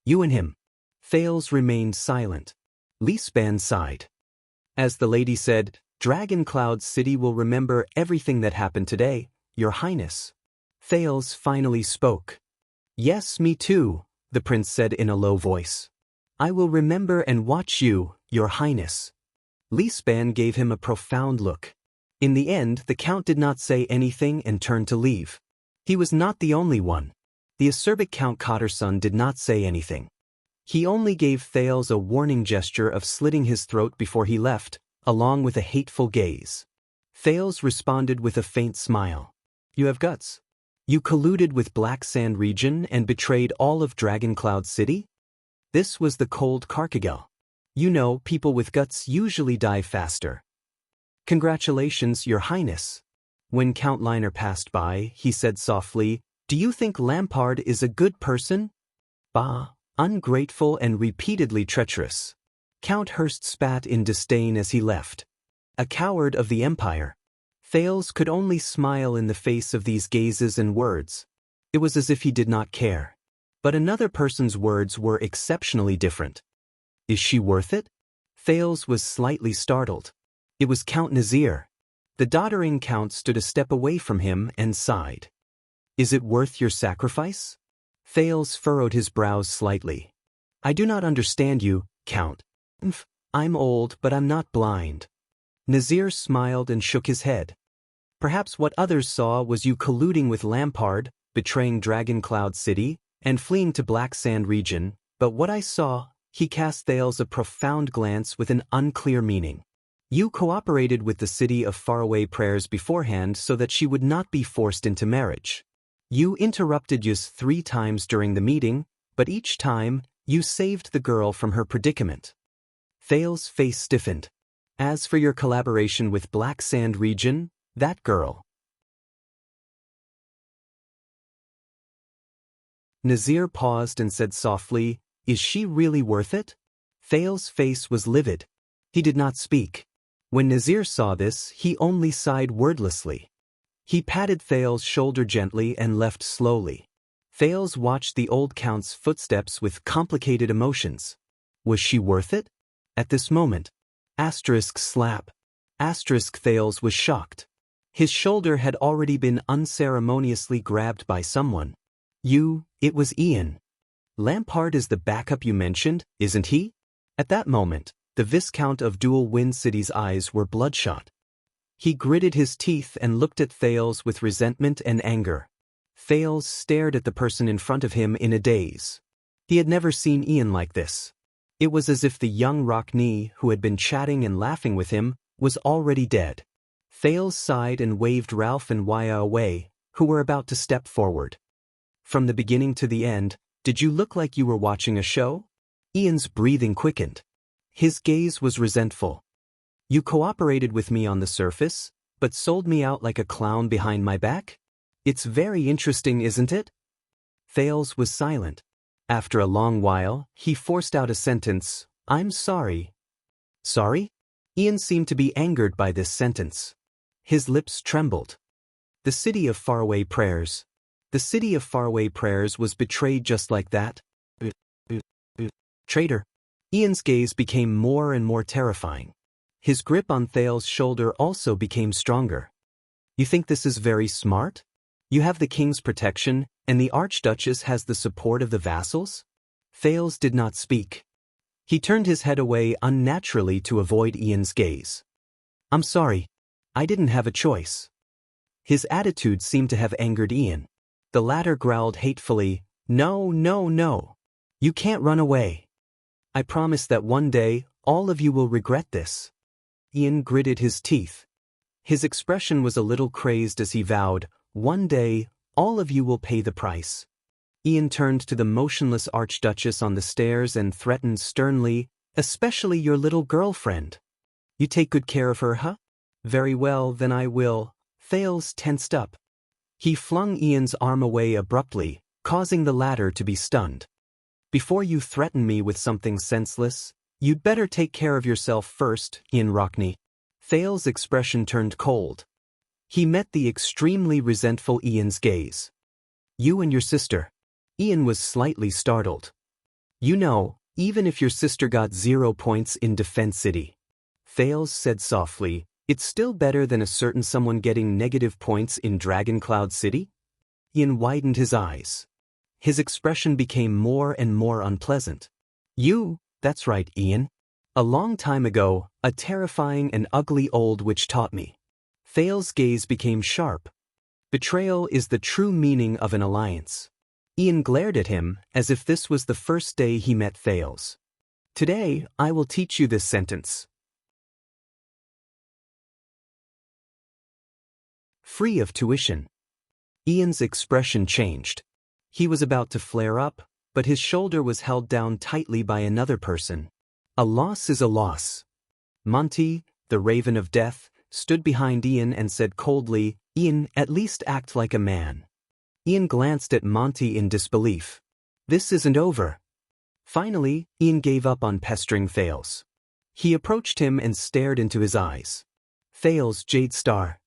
You and him. Thales remained silent. Lisban sighed. As the lady said, Dragon Cloud City will remember everything that happened today, Your Highness. Thales finally spoke. Yes, me too, the prince said in a low voice. I will remember and watch you, Your Highness. Lisban gave him a profound look. In the end, the count did not say anything and turned to leave. He was not the only one. The acerbic Count Cotterson did not say anything. He only gave Thales a warning gesture of slitting his throat before he left, along with a hateful gaze. Thales responded with a faint smile. You have guts. You colluded with Black Sand region and betrayed all of Dragon Cloud City? This was the cold Carcagel. You know, people with guts usually die faster. Congratulations, Your Highness. When Count Liner passed by, he said softly, Do you think Lampard is a good person? Bah, ungrateful and repeatedly treacherous. Count Hurst spat in disdain as he left. A coward of the Empire. Thales could only smile in the face of these gazes and words. It was as if he did not care. But another person's words were exceptionally different. Is she worth it? Thales was slightly startled. It was Count Nazir. The doddering count stood a step away from him and sighed. Is it worth your sacrifice? Thales furrowed his brows slightly. I do not understand you, Count. I'm old, but I'm not blind. Nazir smiled and shook his head. Perhaps what others saw was you colluding with Lampard, betraying Dragon Cloud City, and fleeing to Black Sand region, but what I saw, he cast Thales a profound glance with an unclear meaning. You cooperated with the City of Faraway Prayers beforehand so that she would not be forced into marriage. You interrupted Yus 3 times during the meeting, but each time, you saved the girl from her predicament. Thales' face stiffened. As for your collaboration with Black Sand region, that girl. Nazir paused and said softly, Is she really worth it? Thales' face was livid. He did not speak. When Nazir saw this, he only sighed wordlessly. He patted Thales' shoulder gently and left slowly. Thales watched the old count's footsteps with complicated emotions. Was she worth it? At this moment. Slap. Thales was shocked. His shoulder had already been unceremoniously grabbed by someone. It was Ian. Lampard is the backup you mentioned, isn't he? At that moment, the Viscount of Dual Wind City's eyes were bloodshot. He gritted his teeth and looked at Thales with resentment and anger. Thales stared at the person in front of him in a daze. He had never seen Ian like this. It was as if the young Rockney, who had been chatting and laughing with him, was already dead. Thales sighed and waved Ralph and Waya away, who were about to step forward. From the beginning to the end, did you look like you were watching a show? Ian's breathing quickened. His gaze was resentful. You cooperated with me on the surface, but sold me out like a clown behind my back? It's very interesting, isn't it? Thales was silent. After a long while, he forced out a sentence, I'm sorry. Sorry? Ian seemed to be angered by this sentence. His lips trembled. The city of faraway prayers. The city of faraway prayers was betrayed just like that. Traitor. Ian's gaze became more and more terrifying. His grip on Thales' shoulder also became stronger. You think this is very smart? You have the king's protection, and the archduchess has the support of the vassals? Thales did not speak. He turned his head away unnaturally to avoid Ian's gaze. I'm sorry. I didn't have a choice. His attitude seemed to have angered Ian. The latter growled hatefully, No, no, no. You can't run away. I promise that one day, all of you will regret this. Ian gritted his teeth. His expression was a little crazed as he vowed, One day, all of you will pay the price. Ian turned to the motionless archduchess on the stairs and threatened sternly, Especially your little girlfriend. You take good care of her, huh? Very well, then I will. Thales tensed up. He flung Ian's arm away abruptly, causing the latter to be stunned. Before you threaten me with something senseless, you'd better take care of yourself first, Ian Rockney. Thales' expression turned cold. He met the extremely resentful Ian's gaze. You and your sister. Ian was slightly startled. You know, even if your sister got 0 points in Defense City. Thales said softly, it's still better than a certain someone getting negative points in Dragon Cloud City? Ian widened his eyes. His expression became more and more unpleasant. That's right, Ian. A long time ago, a terrifying and ugly old witch taught me. Thales' gaze became sharp. Betrayal is the true meaning of an alliance. Ian glared at him as if this was the first day he met Thales. Today, I will teach you this sentence. Free of tuition. Ian's expression changed. He was about to flare up, but his shoulder was held down tightly by another person. A loss is a loss. Monty, the Raven of Death, stood behind Ian and said coldly, Ian, at least act like a man. Ian glanced at Monty in disbelief. This isn't over. Finally, Ian gave up on pestering Thales. He approached him and stared into his eyes. Thales, Jade Star.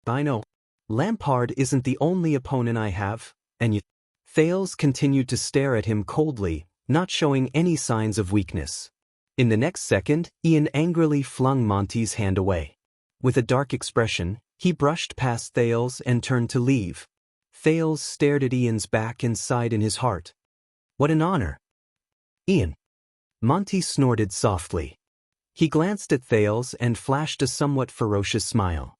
I know. Lampard isn't the only opponent I have, and you. Thales continued to stare at him coldly, not showing any signs of weakness. In the next second, Ian angrily flung Monty's hand away. With a dark expression, he brushed past Thales and turned to leave. Thales stared at Ian's back and sighed in his heart. What an honor. Ian. Monty snorted softly. He glanced at Thales and flashed a somewhat ferocious smile.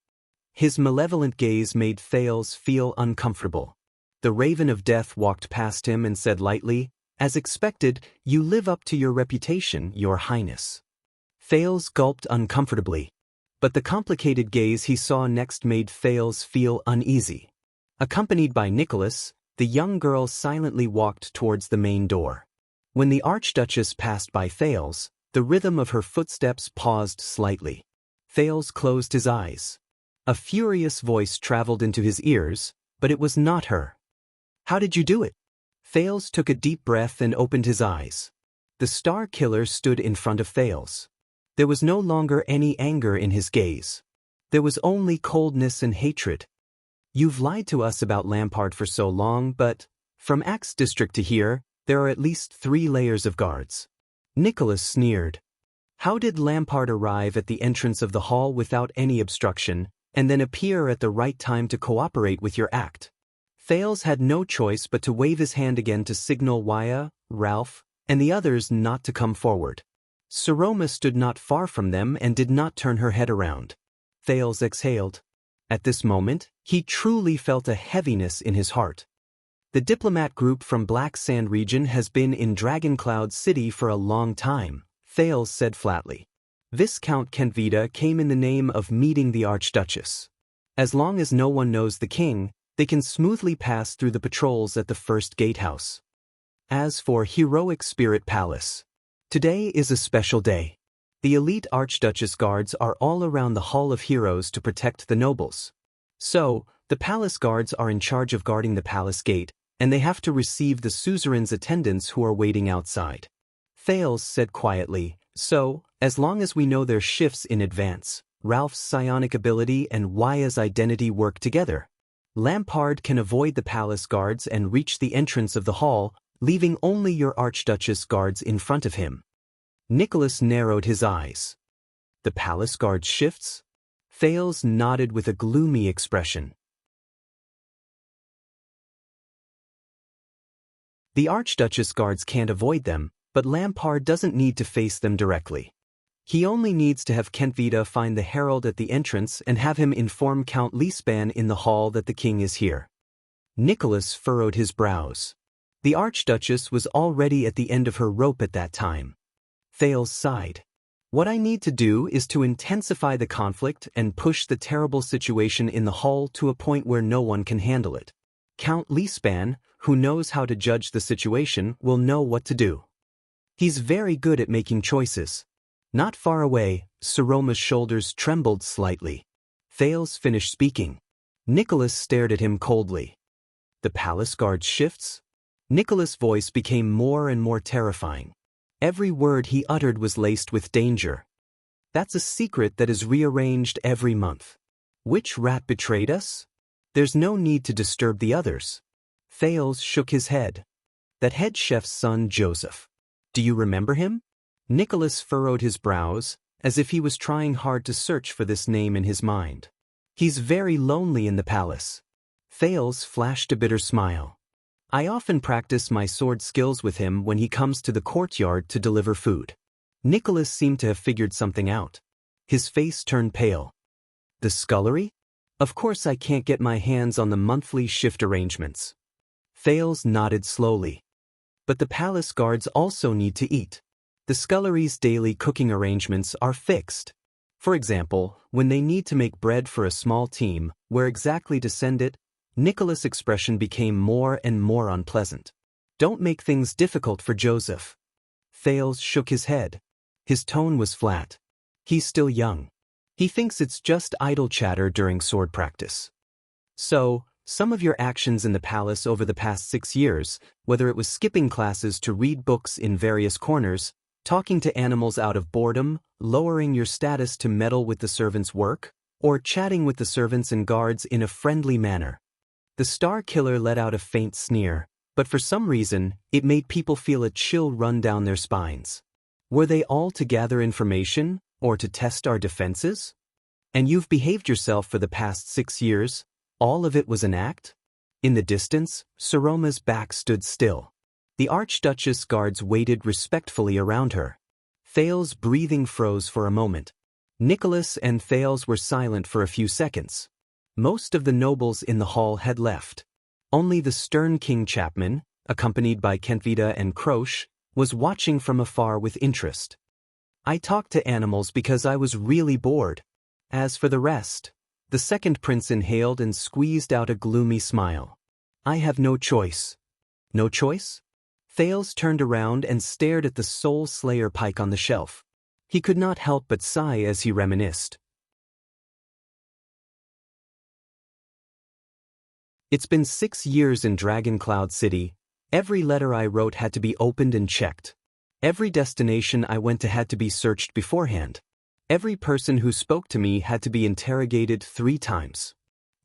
His malevolent gaze made Thales feel uncomfortable. The Raven of Death walked past him and said lightly, As expected, you live up to your reputation, Your Highness. Thales gulped uncomfortably. But the complicated gaze he saw next made Thales feel uneasy. Accompanied by Nicholas, the young girl silently walked towards the main door. When the Archduchess passed by Thales, the rhythm of her footsteps paused slightly. Thales closed his eyes. A furious voice traveled into his ears, but it was not her. How did you do it? Thales took a deep breath and opened his eyes. The Star Killer stood in front of Thales. There was no longer any anger in his gaze. There was only coldness and hatred. You've lied to us about Lampard for so long, but, from Axe District to here, there are at least 3 layers of guards. Nicholas sneered. How did Lampard arrive at the entrance of the hall without any obstruction, and then appear at the right time to cooperate with your act? Thales had no choice but to wave his hand again to signal Waya, Ralph, and the others not to come forward. Saroma stood not far from them and did not turn her head around. Thales exhaled. At this moment, he truly felt a heaviness in his heart. The diplomat group from Black Sand region has been in Dragon Cloud City for a long time, Thales said flatly. Viscount Kentvita came in the name of meeting the Archduchess. As long as no one knows the king, They can smoothly pass through the patrols at the first gatehouse. As for Heroic Spirit Palace, today is a special day. The elite Archduchess guards are all around the Hall of Heroes to protect the nobles. So, the palace guards are in charge of guarding the palace gate, and they have to receive the suzerain's attendants who are waiting outside. Thales said quietly, so, as long as we know their shifts in advance, Ralph's psionic ability and Waya's identity work together, Lampard can avoid the palace guards and reach the entrance of the hall, leaving only your Archduchess guards in front of him. Nicholas narrowed his eyes. The palace guard shifts? Thales nodded with a gloomy expression. The Archduchess guards can't avoid them, but Lampard doesn't need to face them directly. He only needs to have Kentvita find the herald at the entrance and have him inform Count Lispan in the hall that the king is here. Nicholas furrowed his brows. The Archduchess was already at the end of her rope at that time. Thales sighed. What I need to do is to intensify the conflict and push the terrible situation in the hall to a point where no one can handle it. Count Lispan, who knows how to judge the situation, will know what to do. He's very good at making choices. Not far away, Saroma's shoulders trembled slightly. Thales finished speaking. Nicholas stared at him coldly. The palace guard shifts? Nicholas' voice became more and more terrifying. Every word he uttered was laced with danger. That's a secret that is rearranged every month. Which rat betrayed us? There's no need to disturb the others. Thales shook his head. That head chef's son, Joseph. Do you remember him? Nicholas furrowed his brows, as if he was trying hard to search for this name in his mind. He's very lonely in the palace. Thales flashed a bitter smile. I often practice my sword skills with him when he comes to the courtyard to deliver food. Nicholas seemed to have figured something out. His face turned pale. The scullery? Of course I can't get my hands on the monthly shift arrangements. Thales nodded slowly. But the palace guards also need to eat. The scullery's daily cooking arrangements are fixed. For example, when they need to make bread for a small team, where exactly to send it, Nicholas' expression became more and more unpleasant. Don't make things difficult for Joseph. Thales shook his head. His tone was flat. He's still young. He thinks it's just idle chatter during sword practice. So, some of your actions in the palace over the past 6 years, whether it was skipping classes to read books in various corners, talking to animals out of boredom, lowering your status to meddle with the servants' work, or chatting with the servants and guards in a friendly manner. The Star Killer let out a faint sneer, but for some reason, it made people feel a chill run down their spines. Were they all to gather information, or to test our defenses? And you've behaved yourself for the past 6 years? All of it was an act? In the distance, Saroma's back stood still. The Archduchess guards waited respectfully around her. Thales' breathing froze for a moment. Nicholas and Thales were silent for a few seconds. Most of the nobles in the hall had left. Only the stern King Chapman, accompanied by Kentvita and Croche, was watching from afar with interest. I talked to animals because I was really bored. As for the rest, the second prince inhaled and squeezed out a gloomy smile. I have no choice. No choice? Thales turned around and stared at the Soul Slayer pike on the shelf. He could not help but sigh as he reminisced. It's been 6 years in Dragon Cloud City. Every letter I wrote had to be opened and checked. Every destination I went to had to be searched beforehand. Every person who spoke to me had to be interrogated 3 times.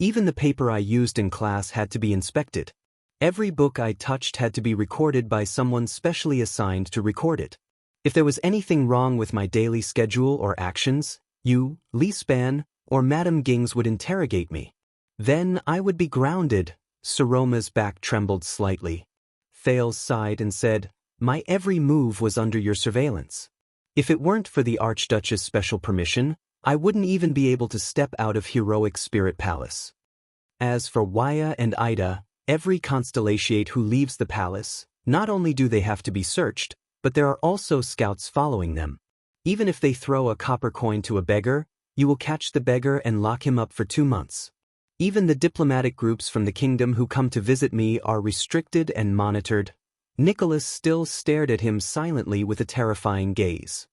Even the paper I used in class had to be inspected. Every book I touched had to be recorded by someone specially assigned to record it. If there was anything wrong with my daily schedule or actions, you, Lispan, or Madame Gings would interrogate me. Then I would be grounded. Saroma's back trembled slightly. Thales sighed and said, my every move was under your surveillance. If it weren't for the Archduchess' special permission, I wouldn't even be able to step out of Heroic Spirit Palace. As for Waya and Ida, every constellatiate who leaves the palace, not only do they have to be searched, but there are also scouts following them. Even if they throw a copper coin to a beggar, you will catch the beggar and lock him up for 2 months. Even the diplomatic groups from the kingdom who come to visit me are restricted and monitored. Nicholas still stared at him silently with a terrifying gaze.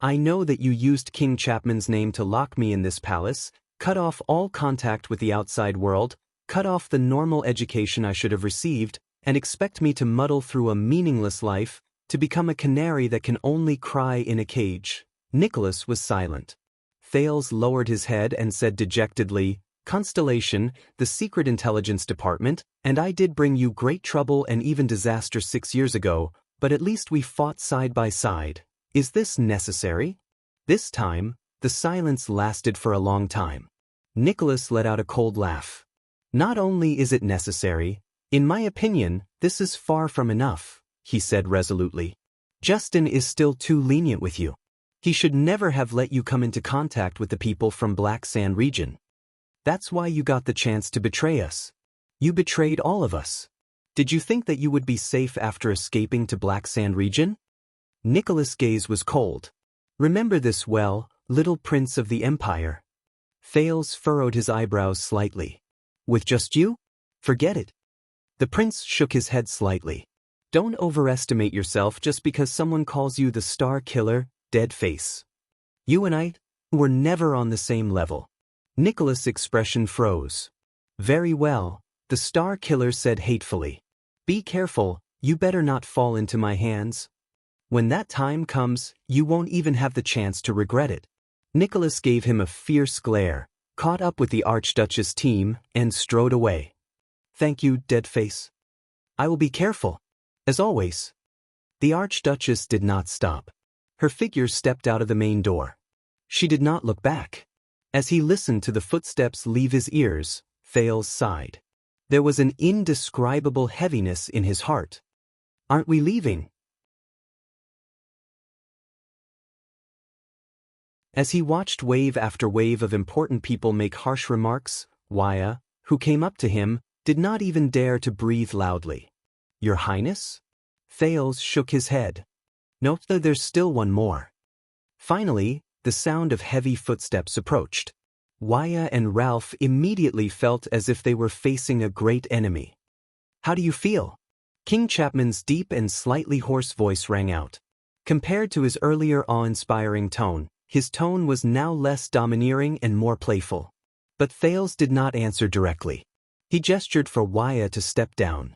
I know that you used King Chapman's name to lock me in this palace, cut off all contact with the outside world, cut off the normal education I should have received, and expect me to muddle through a meaningless life, to become a canary that can only cry in a cage. Nicholas was silent. Thales lowered his head and said dejectedly, Constellation, the Secret Intelligence Department, and I did bring you great trouble and even disaster 6 years ago, but at least we fought side by side. Is this necessary? This time, the silence lasted for a long time. Nicholas let out a cold laugh. Not only is it necessary, in my opinion, this is far from enough, he said resolutely. Justin is still too lenient with you. He should never have let you come into contact with the people from Black Sand region. That's why you got the chance to betray us. You betrayed all of us. Did you think that you would be safe after escaping to Black Sand region? Nicholas' gaze was cold. Remember this well, little prince of the empire. Thales furrowed his eyebrows slightly. With just you? Forget it. The prince shook his head slightly. Don't overestimate yourself just because someone calls you the Star Killer, dead face. You and I were never on the same level. Nicholas' expression froze. Very well, the Star Killer said hatefully. Be careful, you better not fall into my hands. When that time comes, you won't even have the chance to regret it. Nicholas gave him a fierce glare, caught up with the Archduchess team, and strode away. Thank you, Deadface. I will be careful. As always. The Archduchess did not stop. Her figure stepped out of the main door. She did not look back. As he listened to the footsteps leave his ears, Thales sighed. There was an indescribable heaviness in his heart. Aren't we leaving? As he watched wave after wave of important people make harsh remarks, Waya, who came up to him, did not even dare to breathe loudly. Your Highness? Thales shook his head. No, there's still one more. Finally, the sound of heavy footsteps approached. Waya and Ralph immediately felt as if they were facing a great enemy. How do you feel? King Chapman's deep and slightly hoarse voice rang out. Compared to his earlier awe-inspiring tone, his tone was now less domineering and more playful. But Thales did not answer directly. He gestured for Waya to step down.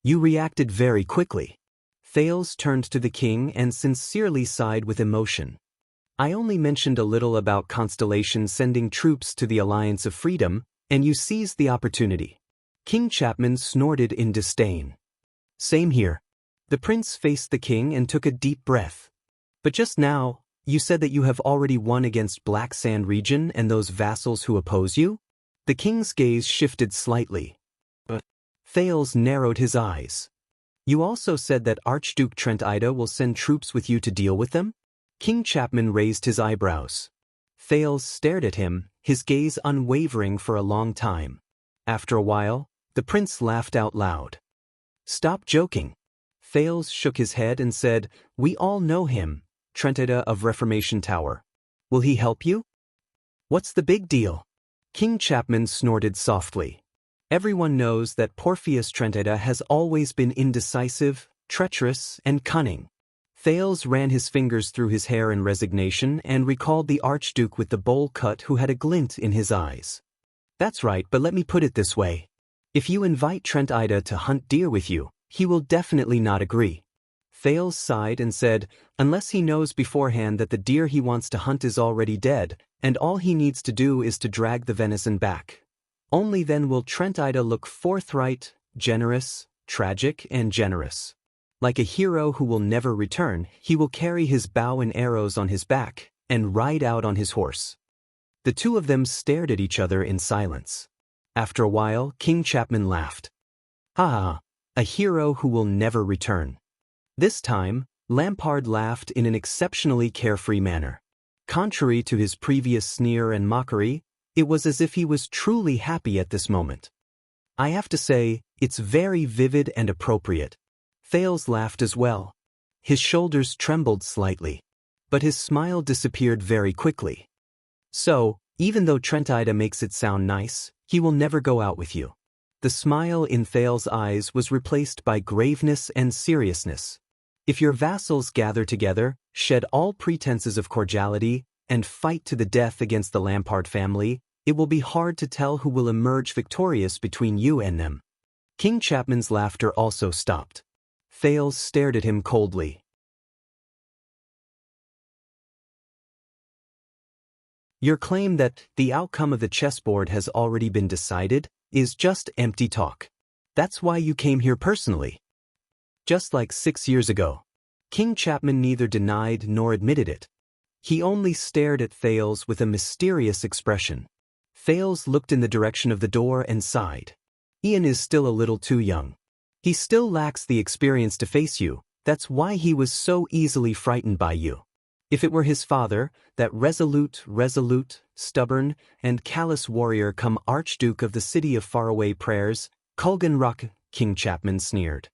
You reacted very quickly. Thales turned to the king and sincerely sighed with emotion. I only mentioned a little about Constellation sending troops to the Alliance of Freedom, and you seized the opportunity. King Chapman snorted in disdain. Same here. The prince faced the king and took a deep breath. But just now, you said that you have already won against Black Sand region and those vassals who oppose you? The king's gaze shifted slightly. But Thales narrowed his eyes. You also said that Archduke Trent Ida will send troops with you to deal with them? King Chapman raised his eyebrows. Thales stared at him, his gaze unwavering for a long time. After a while, the prince laughed out loud. Stop joking. Thales shook his head and said, We all know him, Trent Ida of Reformation Tower. Will he help you? What's the big deal? King Chapman snorted softly. Everyone knows that Porpheus Trent Ida has always been indecisive, treacherous, and cunning. Thales ran his fingers through his hair in resignation and recalled the Archduke with the bowl cut who had a glint in his eyes. That's right, but let me put it this way. If you invite Trent Ida to hunt deer with you, he will definitely not agree. Thales sighed and said, unless he knows beforehand that the deer he wants to hunt is already dead, and all he needs to do is to drag the venison back. Only then will Trent Ida look forthright, generous, tragic, and generous. Like a hero who will never return, he will carry his bow and arrows on his back, and ride out on his horse. The two of them stared at each other in silence. After a while, King Chapman laughed. Ha ha, a hero who will never return. This time, Lampard laughed in an exceptionally carefree manner. Contrary to his previous sneer and mockery, it was as if he was truly happy at this moment. I have to say, it's very vivid and appropriate. Thales laughed as well. His shoulders trembled slightly, but his smile disappeared very quickly. So, Even though Trentida makes it sound nice, he will never go out with you. The smile in Thales's eyes was replaced by graveness and seriousness. If your vassals gather together, shed all pretenses of cordiality, and fight to the death against the Lampard family, it will be hard to tell who will emerge victorious between you and them. King Chapman's laughter also stopped. Thales stared at him coldly. Your claim that the outcome of the chessboard has already been decided is just empty talk. That's why you came here personally. Just like 6 years ago. King Chapman neither denied nor admitted it. He only stared at Thales with a mysterious expression. Thales looked in the direction of the door and sighed. Ian is still a little too young. He still lacks the experience to face you, that's why he was so easily frightened by you. If it were his father, that resolute, stubborn, and callous warrior come Archduke of the city of faraway prayers, Kulgan Rock, King Chapman sneered.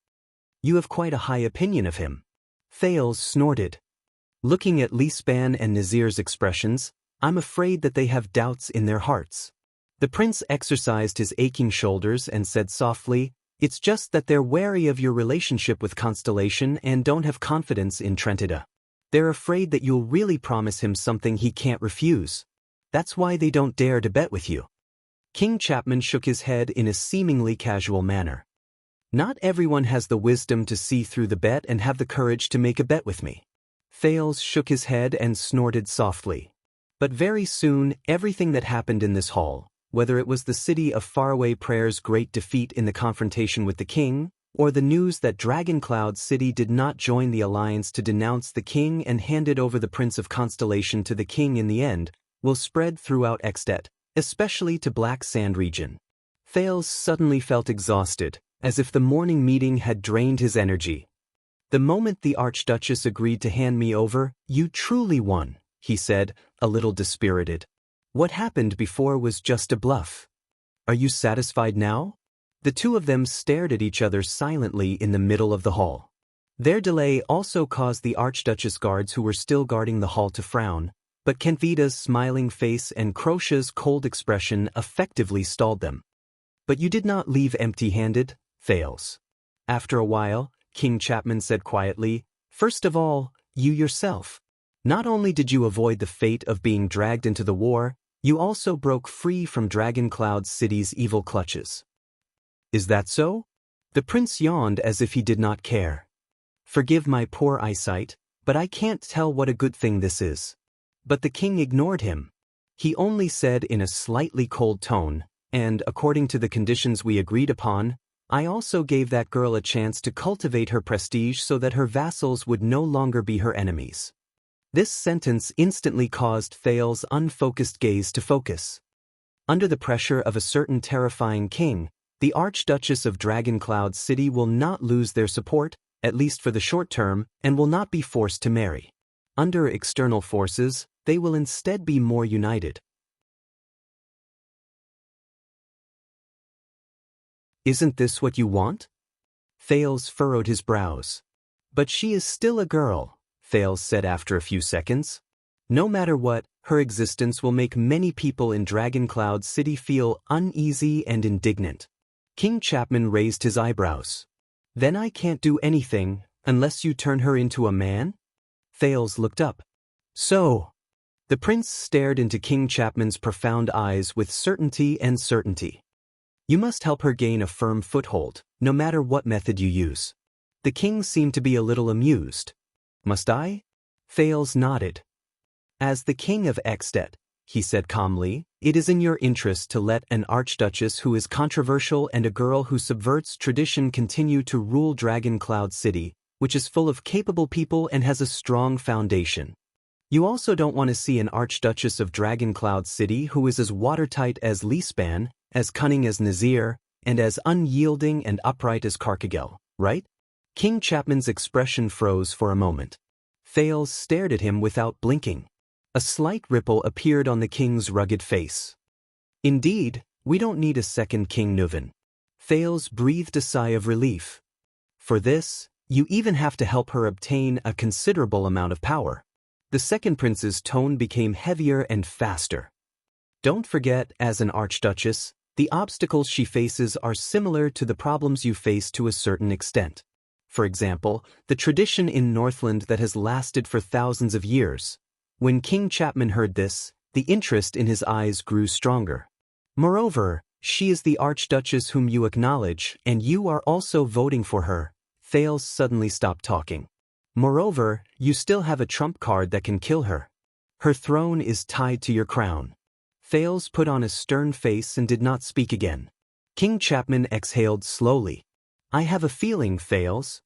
You have quite a high opinion of him. Thales snorted. Looking at Lispan and Nazir's expressions, I'm afraid that they have doubts in their hearts. The prince exercised his aching shoulders and said softly, it's just that they're wary of your relationship with Constellation and don't have confidence in Trentida. They're afraid that you'll really promise him something he can't refuse. That's why they don't dare to bet with you. King Chapman shook his head in a seemingly casual manner. Not everyone has the wisdom to see through the bet and have the courage to make a bet with me. Thales shook his head and snorted softly. But very soon, everything that happened in this hall, whether it was the city of faraway prayer's great defeat in the confrontation with the king, or the news that Dragoncloud City did not join the alliance to denounce the king and handed over the Prince of Constellation to the king in the end, will spread throughout Extet, especially to Black Sand region. Thales suddenly felt exhausted, as if the morning meeting had drained his energy. The moment the Archduchess agreed to hand me over, you truly won, he said, a little dispirited. What happened before was just a bluff. Are you satisfied now? The two of them stared at each other silently in the middle of the hall. Their delay also caused the Archduchess guards who were still guarding the hall to frown, but Kenvida's smiling face and Crocia's cold expression effectively stalled them. But you did not leave empty-handed, Thales. After a while, King Chapman said quietly, first of all, you yourself. Not only did you avoid the fate of being dragged into the war, you also broke free from Dragoncloud City's evil clutches. Is that so? The prince yawned as if he did not care. Forgive my poor eyesight, but I can't tell what a good thing this is. But the king ignored him. He only said in a slightly cold tone, and according to the conditions we agreed upon, I also gave that girl a chance to cultivate her prestige so that her vassals would no longer be her enemies. This sentence instantly caused Thales' unfocused gaze to focus. Under the pressure of a certain terrifying king, the Archduchess of Dragoncloud City will not lose their support, at least for the short term, and will not be forced to marry. Under external forces, they will instead be more united. Isn't this what you want? Thales furrowed his brows. But she is still a girl, Thales said after a few seconds. No matter what, her existence will make many people in Dragoncloud City feel uneasy and indignant. King Chapman raised his eyebrows. Then I can't do anything, unless you turn her into a man? Thales looked up. So? The prince stared into King Chapman's profound eyes with certainty. You must help her gain a firm foothold, no matter what method you use. The king seemed to be a little amused. Must I? Thales nodded. As the king of Extet, he said calmly, it is in your interest to let an archduchess who is controversial and a girl who subverts tradition continue to rule Dragoncloud City, which is full of capable people and has a strong foundation. You also don't want to see an archduchess of Dragoncloud City who is as watertight as Lispan, as cunning as Nazir, and as unyielding and upright as Carcagel, right? King Chapman's expression froze for a moment. Thales stared at him without blinking. A slight ripple appeared on the king's rugged face. Indeed, we don't need a second King Nuvan. Thales breathed a sigh of relief. For this, you even have to help her obtain a considerable amount of power. The second prince's tone became heavier and faster. Don't forget, as an archduchess, the obstacles she faces are similar to the problems you face to a certain extent. For example, the tradition in Northland that has lasted for thousands of years. When King Chapman heard this, the interest in his eyes grew stronger. Moreover, she is the archduchess whom you acknowledge, and you are also voting for her. Thales suddenly stopped talking. Moreover, you still have a trump card that can kill her. Her throne is tied to your crown. Thales put on a stern face and did not speak again. King Chapman exhaled slowly. I have a feeling, Thales.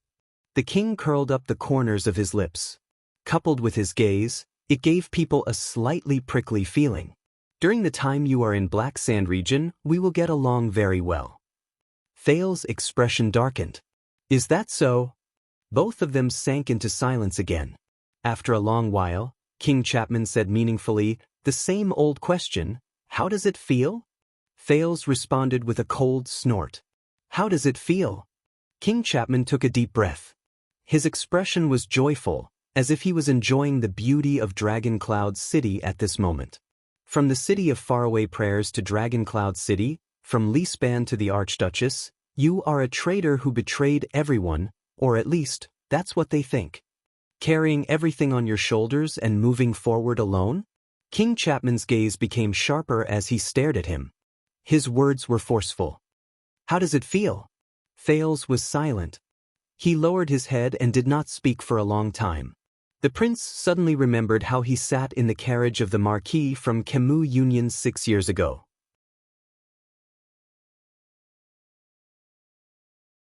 The king curled up the corners of his lips. Coupled with his gaze, it gave people a slightly prickly feeling. During the time you are in Black Sand region, we will get along very well. Thales' expression darkened. Is that so? Both of them sank into silence again. After a long while, King Chapman said meaningfully, the same old question, how does it feel? Thales responded with a cold snort. How does it feel? King Chapman took a deep breath. His expression was joyful, as if he was enjoying the beauty of Dragon Cloud City at this moment. From the city of faraway prayers to Dragon Cloud City, from Leaspan to the Archduchess, you are a traitor who betrayed everyone, or at least, that's what they think. Carrying everything on your shoulders and moving forward alone? King Chapman's gaze became sharper as he stared at him. His words were forceful. How does it feel? Thales was silent. He lowered his head and did not speak for a long time. The prince suddenly remembered how he sat in the carriage of the Marquis from Camus Union 6 years ago.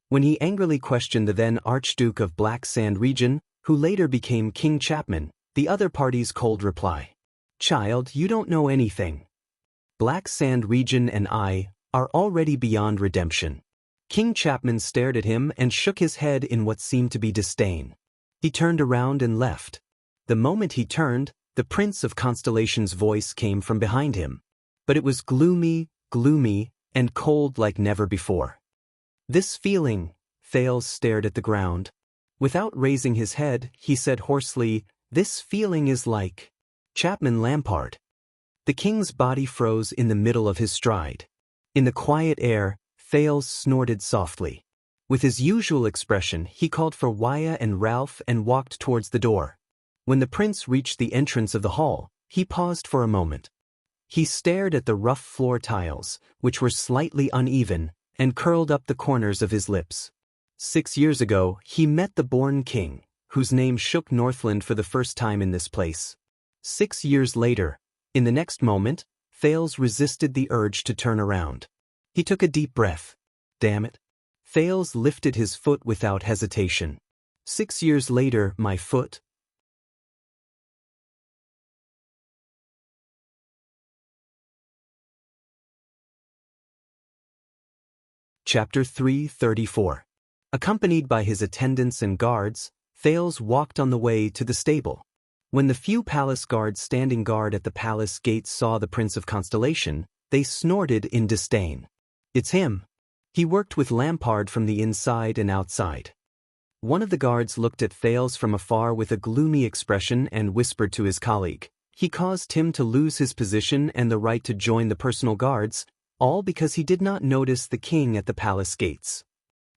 When he angrily questioned the then Archduke of Black Sand region, who later became King Chapman, the other party's cold reply. Child, you don't know anything. Black Sand region and I are already beyond redemption. King Chapman stared at him and shook his head in what seemed to be disdain. He turned around and left. The moment he turned, the Prince of Constellation's voice came from behind him. But it was gloomy, and cold like never before. This feeling, Thales stared at the ground. Without raising his head, he said hoarsely, this feeling is like Chapman Lampard. The king's body froze in the middle of his stride. In the quiet air, Thales snorted softly. With his usual expression, he called for Waya and Ralph and walked towards the door. When the prince reached the entrance of the hall, he paused for a moment. He stared at the rough floor tiles, which were slightly uneven, and curled up the corners of his lips. 6 years ago, he met the born king, whose name shook Northland for the first time in this place. 6 years later, in the next moment, Thales resisted the urge to turn around. He took a deep breath. Damn it. Thales lifted his foot without hesitation. 6 years later, my foot. Chapter 334. Accompanied by his attendants and guards, Thales walked on the way to the stable. When the few palace guards standing guard at the palace gates saw the Prince of Constellation, they snorted in disdain. It's him. He worked with Lampard from the inside and outside. One of the guards looked at Thales from afar with a gloomy expression and whispered to his colleague. He caused him to lose his position and the right to join the personal guards, all because he did not notice the king at the palace gates.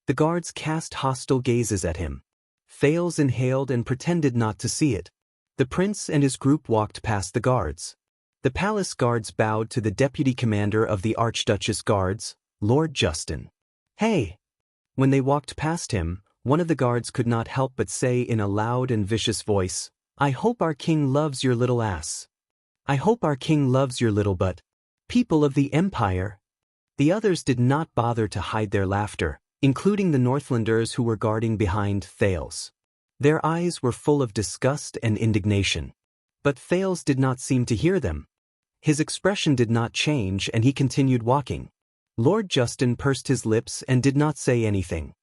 The guards cast hostile gazes at him. Thales inhaled and pretended not to see it. The prince and his group walked past the guards. The palace guards bowed to the deputy commander of the Archduchess Guards, Lord Justin. Hey! When they walked past him, one of the guards could not help but say in a loud and vicious voice, I hope our king loves your little ass. I hope our king loves your little butt. People of the Empire. The others did not bother to hide their laughter, including the Northlanders who were guarding behind Thales. Their eyes were full of disgust and indignation. But Thales did not seem to hear them. His expression did not change and he continued walking. Lord Justin pursed his lips and did not say anything.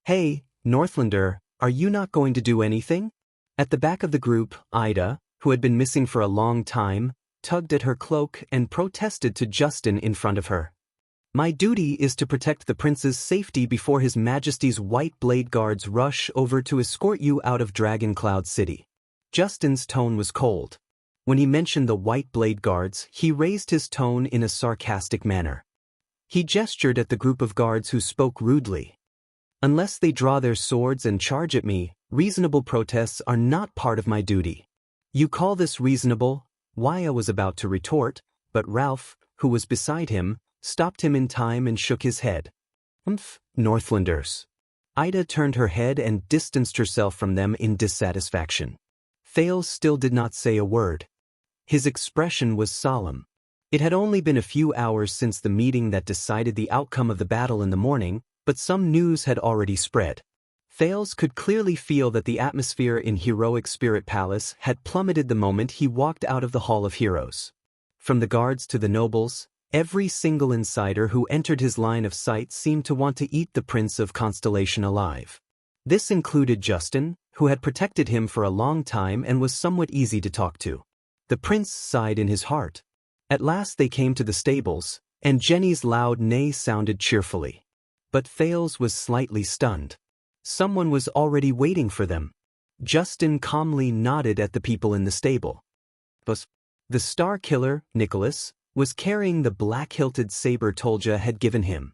Hey, Northlander, are you not going to do anything? At the back of the group, Ida, who had been missing for a long time, tugged at her cloak and protested to Justin in front of her. My duty is to protect the prince's safety before His Majesty's White Blade Guards rush over to escort you out of Dragon Cloud City. Justin's tone was cold. When he mentioned the white blade guards, he raised his tone in a sarcastic manner. He gestured at the group of guards who spoke rudely. Unless they draw their swords and charge at me, reasonable protests are not part of my duty. You call this reasonable? Waya was about to retort, but Ralph, who was beside him, stopped him in time and shook his head. Northlanders. Ida turned her head and distanced herself from them in dissatisfaction. Thales still did not say a word. His expression was solemn. It had only been a few hours since the meeting that decided the outcome of the battle in the morning, but some news had already spread. Thales could clearly feel that the atmosphere in Heroic Spirit Palace had plummeted the moment he walked out of the Hall of Heroes. From the guards to the nobles, every single insider who entered his line of sight seemed to want to eat the Prince of Constellation alive. This included Justin, who had protected him for a long time and was somewhat easy to talk to. The prince sighed in his heart. At last they came to the stables, and Jenny's loud neigh sounded cheerfully. But Thales was slightly stunned. Someone was already waiting for them. Justin calmly nodded at the people in the stable. The star killer, Nicholas, was carrying the black-hilted saber Tolja had given him.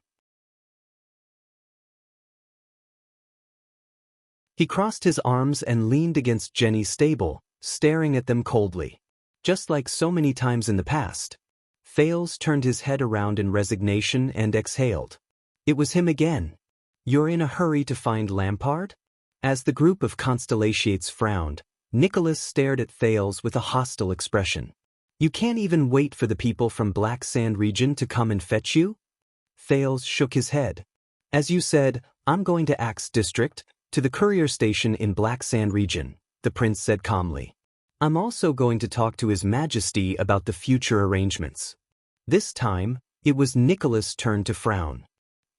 He crossed his arms and leaned against Jenny's stable, staring at them coldly. Just like so many times in the past. Thales turned his head around in resignation and exhaled. It was him again. You're in a hurry to find Lampard? As the group of Constellations frowned, Nicholas stared at Thales with a hostile expression. You can't even wait for the people from Black Sand region to come and fetch you? Thales shook his head. As you said, I'm going to Axe District, to the courier station in Black Sand region, the prince said calmly. I'm also going to talk to His Majesty about the future arrangements. This time, it was Nicholas' turn to frown.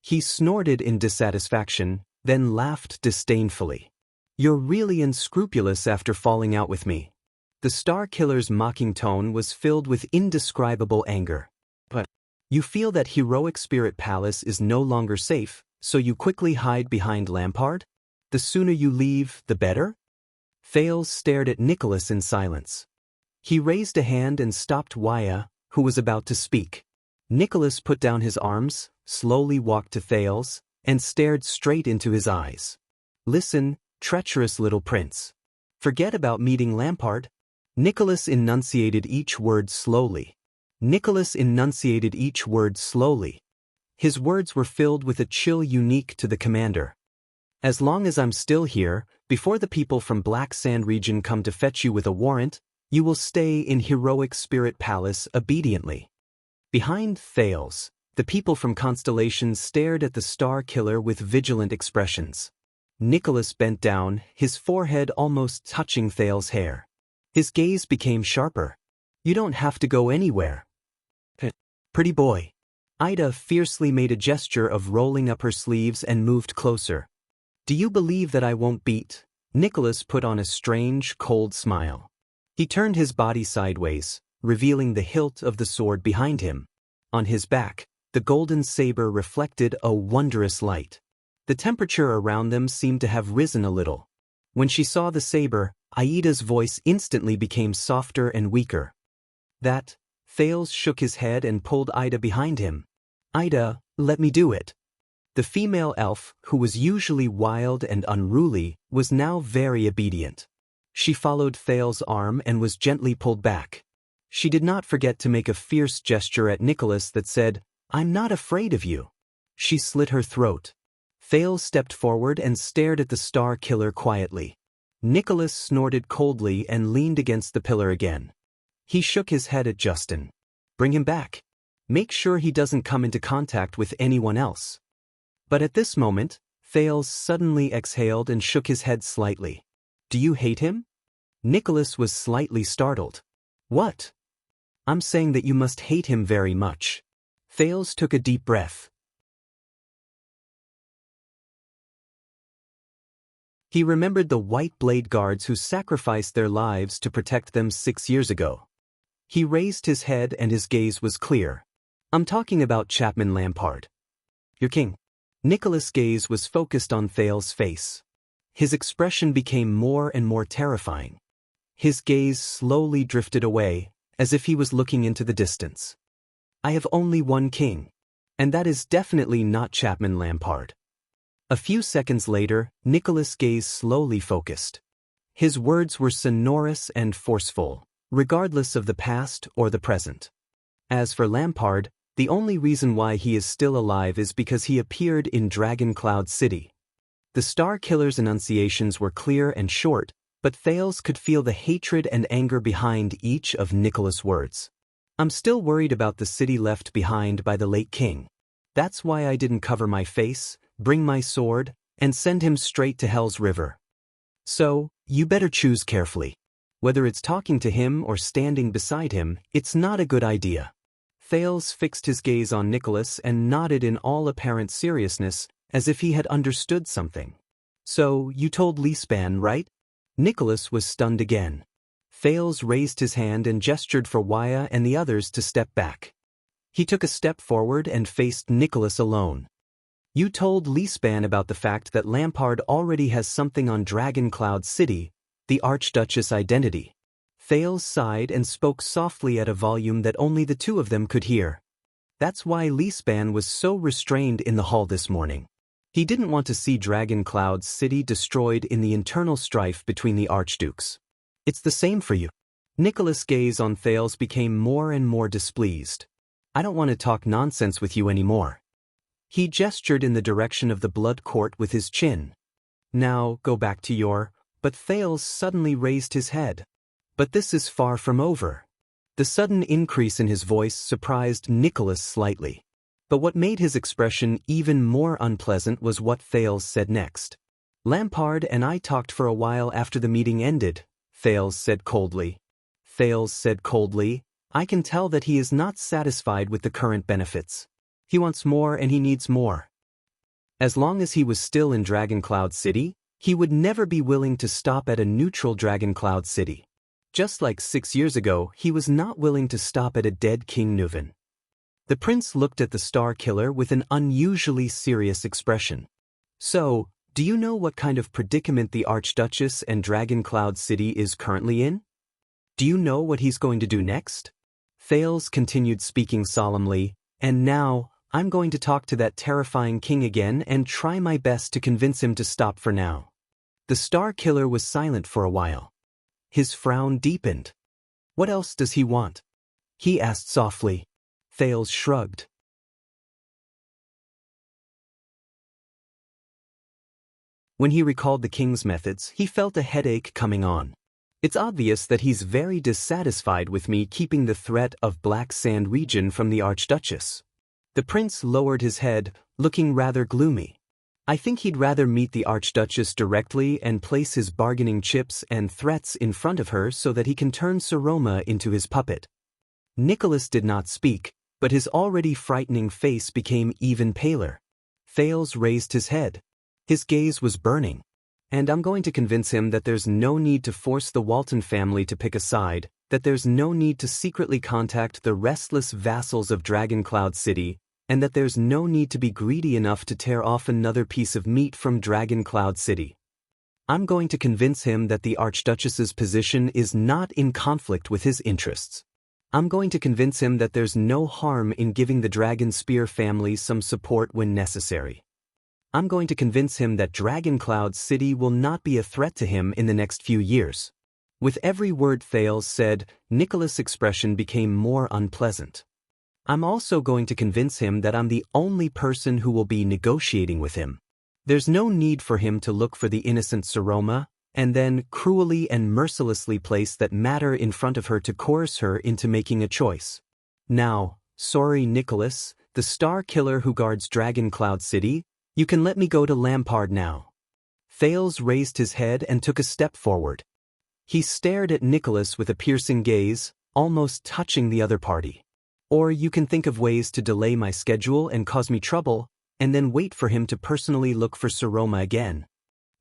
He snorted in dissatisfaction, then laughed disdainfully. You're really unscrupulous after falling out with me. The Star Killer's mocking tone was filled with indescribable anger. But you feel that Heroic Spirit Palace is no longer safe, so you quickly hide behind Lampard? The sooner you leave, the better? Thales stared at Nicholas in silence. He raised a hand and stopped Waya, who was about to speak. Nicholas put down his arms, slowly walked to Thales, and stared straight into his eyes. Listen, treacherous little prince. Forget about meeting Lampard. Nicholas enunciated each word slowly. His words were filled with a chill unique to the commander. As long as I'm still here, before the people from Black Sand region come to fetch you with a warrant, you will stay in Heroic Spirit Palace obediently. Behind Thales, the people from Constellations stared at the Star Killer with vigilant expressions. Nicholas bent down, his forehead almost touching Thales' hair. His gaze became sharper. You don't have to go anywhere. Pretty boy. Ida fiercely made a gesture of rolling up her sleeves and moved closer. Do you believe that I won't beat? Nicholas put on a strange, cold smile. He turned his body sideways, revealing the hilt of the sword behind him. On his back, the golden saber reflected a wondrous light. The temperature around them seemed to have risen a little. When she saw the saber, Aida's voice instantly became softer and weaker. That, Thales shook his head and pulled Ida behind him. Ida, let me do it. The female elf, who was usually wild and unruly, was now very obedient. She followed Thales' arm and was gently pulled back. She did not forget to make a fierce gesture at Nicholas that said, I'm not afraid of you. She slit her throat. Thales stepped forward and stared at the Star Killer quietly. Nicholas snorted coldly and leaned against the pillar again. He shook his head at Justin. Bring him back. Make sure he doesn't come into contact with anyone else. But at this moment, Thales suddenly exhaled and shook his head slightly. Do you hate him? Nicholas was slightly startled. What? I'm saying that you must hate him very much. Thales took a deep breath. He remembered the white blade guards who sacrificed their lives to protect them 6 years ago. He raised his head and his gaze was clear. I'm talking about Chapman Lampard. Your king. Nicholas' gaze was focused on Thales' face. His expression became more and more terrifying. His gaze slowly drifted away, as if he was looking into the distance. I have only one king. And that is definitely not Chapman Lampard. A few seconds later, Nicholas' gaze slowly focused. His words were sonorous and forceful, regardless of the past or the present. As for Lampard, the only reason why he is still alive is because he appeared in Dragon Cloud City. The Star Killer's enunciations were clear and short, but Thales could feel the hatred and anger behind each of Nicholas' words. I'm still worried about the city left behind by the late king. That's why I didn't cover my face, bring my sword, and send him straight to Hell's River. So, you better choose carefully. Whether it's talking to him or standing beside him, it's not a good idea. Thales fixed his gaze on Nicholas and nodded in all apparent seriousness, as if he had understood something. So, you told Lispan, right? Nicholas was stunned again. Thales raised his hand and gestured for Waya and the others to step back. He took a step forward and faced Nicholas alone. You told Lispan about the fact that Lampard already has something on Dragon Cloud City, the Archduchess identity. Thales sighed and spoke softly at a volume that only the two of them could hear. That's why Lispan was so restrained in the hall this morning. He didn't want to see Dragon Cloud City destroyed in the internal strife between the archdukes. It's the same for you. Nicholas' gaze on Thales became more and more displeased. I don't want to talk nonsense with you anymore. He gestured in the direction of the blood court with his chin. Now, go back to your... But Thales suddenly raised his head. But this is far from over. The sudden increase in his voice surprised Nicholas slightly. But what made his expression even more unpleasant was what Thales said next. Lampard and I talked for a while after the meeting ended, Thales said coldly. Thales said coldly, I can tell that he is not satisfied with the current benefits. He wants more and he needs more. As long as he was still in Dragon Cloud City, he would never be willing to stop at a neutral Dragon Cloud City. Just like 6 years ago, he was not willing to stop at a dead King Nuven. The prince looked at the Star Killer with an unusually serious expression. So, do you know what kind of predicament the Archduchess and Dragon Cloud City is currently in? Do you know what he's going to do next? Thales continued speaking solemnly, and now, I'm going to talk to that terrifying king again and try my best to convince him to stop for now. The Star Killer was silent for a while. His frown deepened. What else does he want? He asked softly. Thales shrugged. When he recalled the king's methods, he felt a headache coming on. It's obvious that he's very dissatisfied with me keeping the threat of Black Sand region from the Archduchess. The prince lowered his head, looking rather gloomy. I think he'd rather meet the Archduchess directly and place his bargaining chips and threats in front of her so that he can turn Saroma into his puppet. Nicholas did not speak, but his already frightening face became even paler. Thales raised his head. His gaze was burning. And I'm going to convince him that there's no need to force the Walton family to pick a side, that there's no need to secretly contact the restless vassals of Dragon Cloud City, and that there's no need to be greedy enough to tear off another piece of meat from Dragon Cloud City. I'm going to convince him that the Archduchess's position is not in conflict with his interests. I'm going to convince him that there's no harm in giving the Dragon Spear family some support when necessary. I'm going to convince him that Dragon Cloud City will not be a threat to him in the next few years. With every word Thales said, Nicholas' expression became more unpleasant. I'm also going to convince him that I'm the only person who will be negotiating with him. There's no need for him to look for the innocent Saroma, and then cruelly and mercilessly place that matter in front of her to coerce her into making a choice. Now, sorry Nicholas, the Star Killer who guards Dragon Cloud City, you can let me go to Lampard now. Thales raised his head and took a step forward. He stared at Nicholas with a piercing gaze, almost touching the other party. Or you can think of ways to delay my schedule and cause me trouble, and then wait for him to personally look for Saroma again.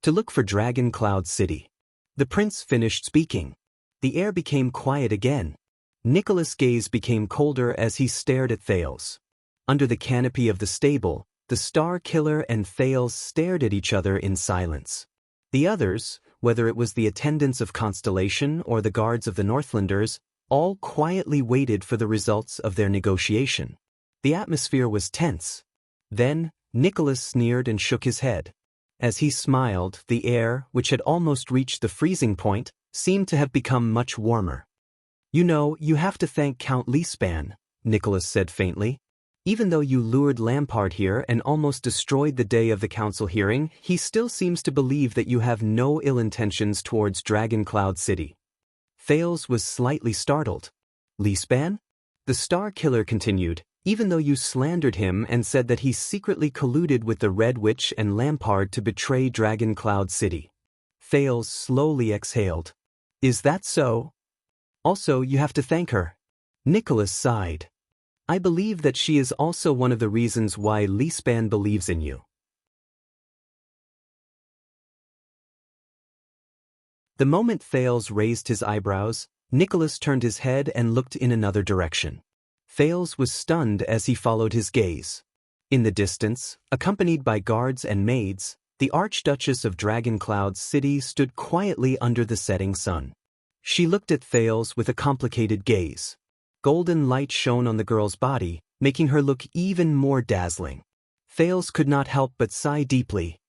To look for Dragon Cloud City. The prince finished speaking. The air became quiet again. Nicholas' gaze became colder as he stared at Thales. Under the canopy of the stable, the Star Killer and Thales stared at each other in silence. The others, whether it was the attendants of Constellation or the guards of the Northlanders, all quietly waited for the results of their negotiation. The atmosphere was tense. Then, Nicholas sneered and shook his head. As he smiled, the air, which had almost reached the freezing point, seemed to have become much warmer. "You know, you have to thank Count Lispan," Nicholas said faintly. "Even though you lured Lampard here and almost destroyed the day of the council hearing, he still seems to believe that you have no ill intentions towards Dragon Cloud City." Thales was slightly startled. "Lispan?" The Star Killer continued. "Even though you slandered him and said that he secretly colluded with the Red Witch and Lampard to betray Dragon Cloud City." Thales slowly exhaled. "Is that so? Also, you have to thank her." Nicholas sighed. "I believe that she is also one of the reasons why Lispan believes in you." The moment Thales raised his eyebrows, Nicholas turned his head and looked in another direction. Thales was stunned as he followed his gaze. In the distance, accompanied by guards and maids, the Archduchess of Dragon Cloud City stood quietly under the setting sun. She looked at Thales with a complicated gaze. Golden light shone on the girl's body, making her look even more dazzling. Thales could not help but sigh deeply.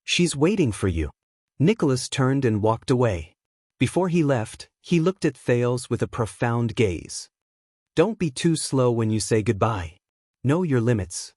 "She's waiting for you." Nicholas turned and walked away. Before he left, he looked at Thales with a profound gaze. "Don't be too slow when you say goodbye. Know your limits."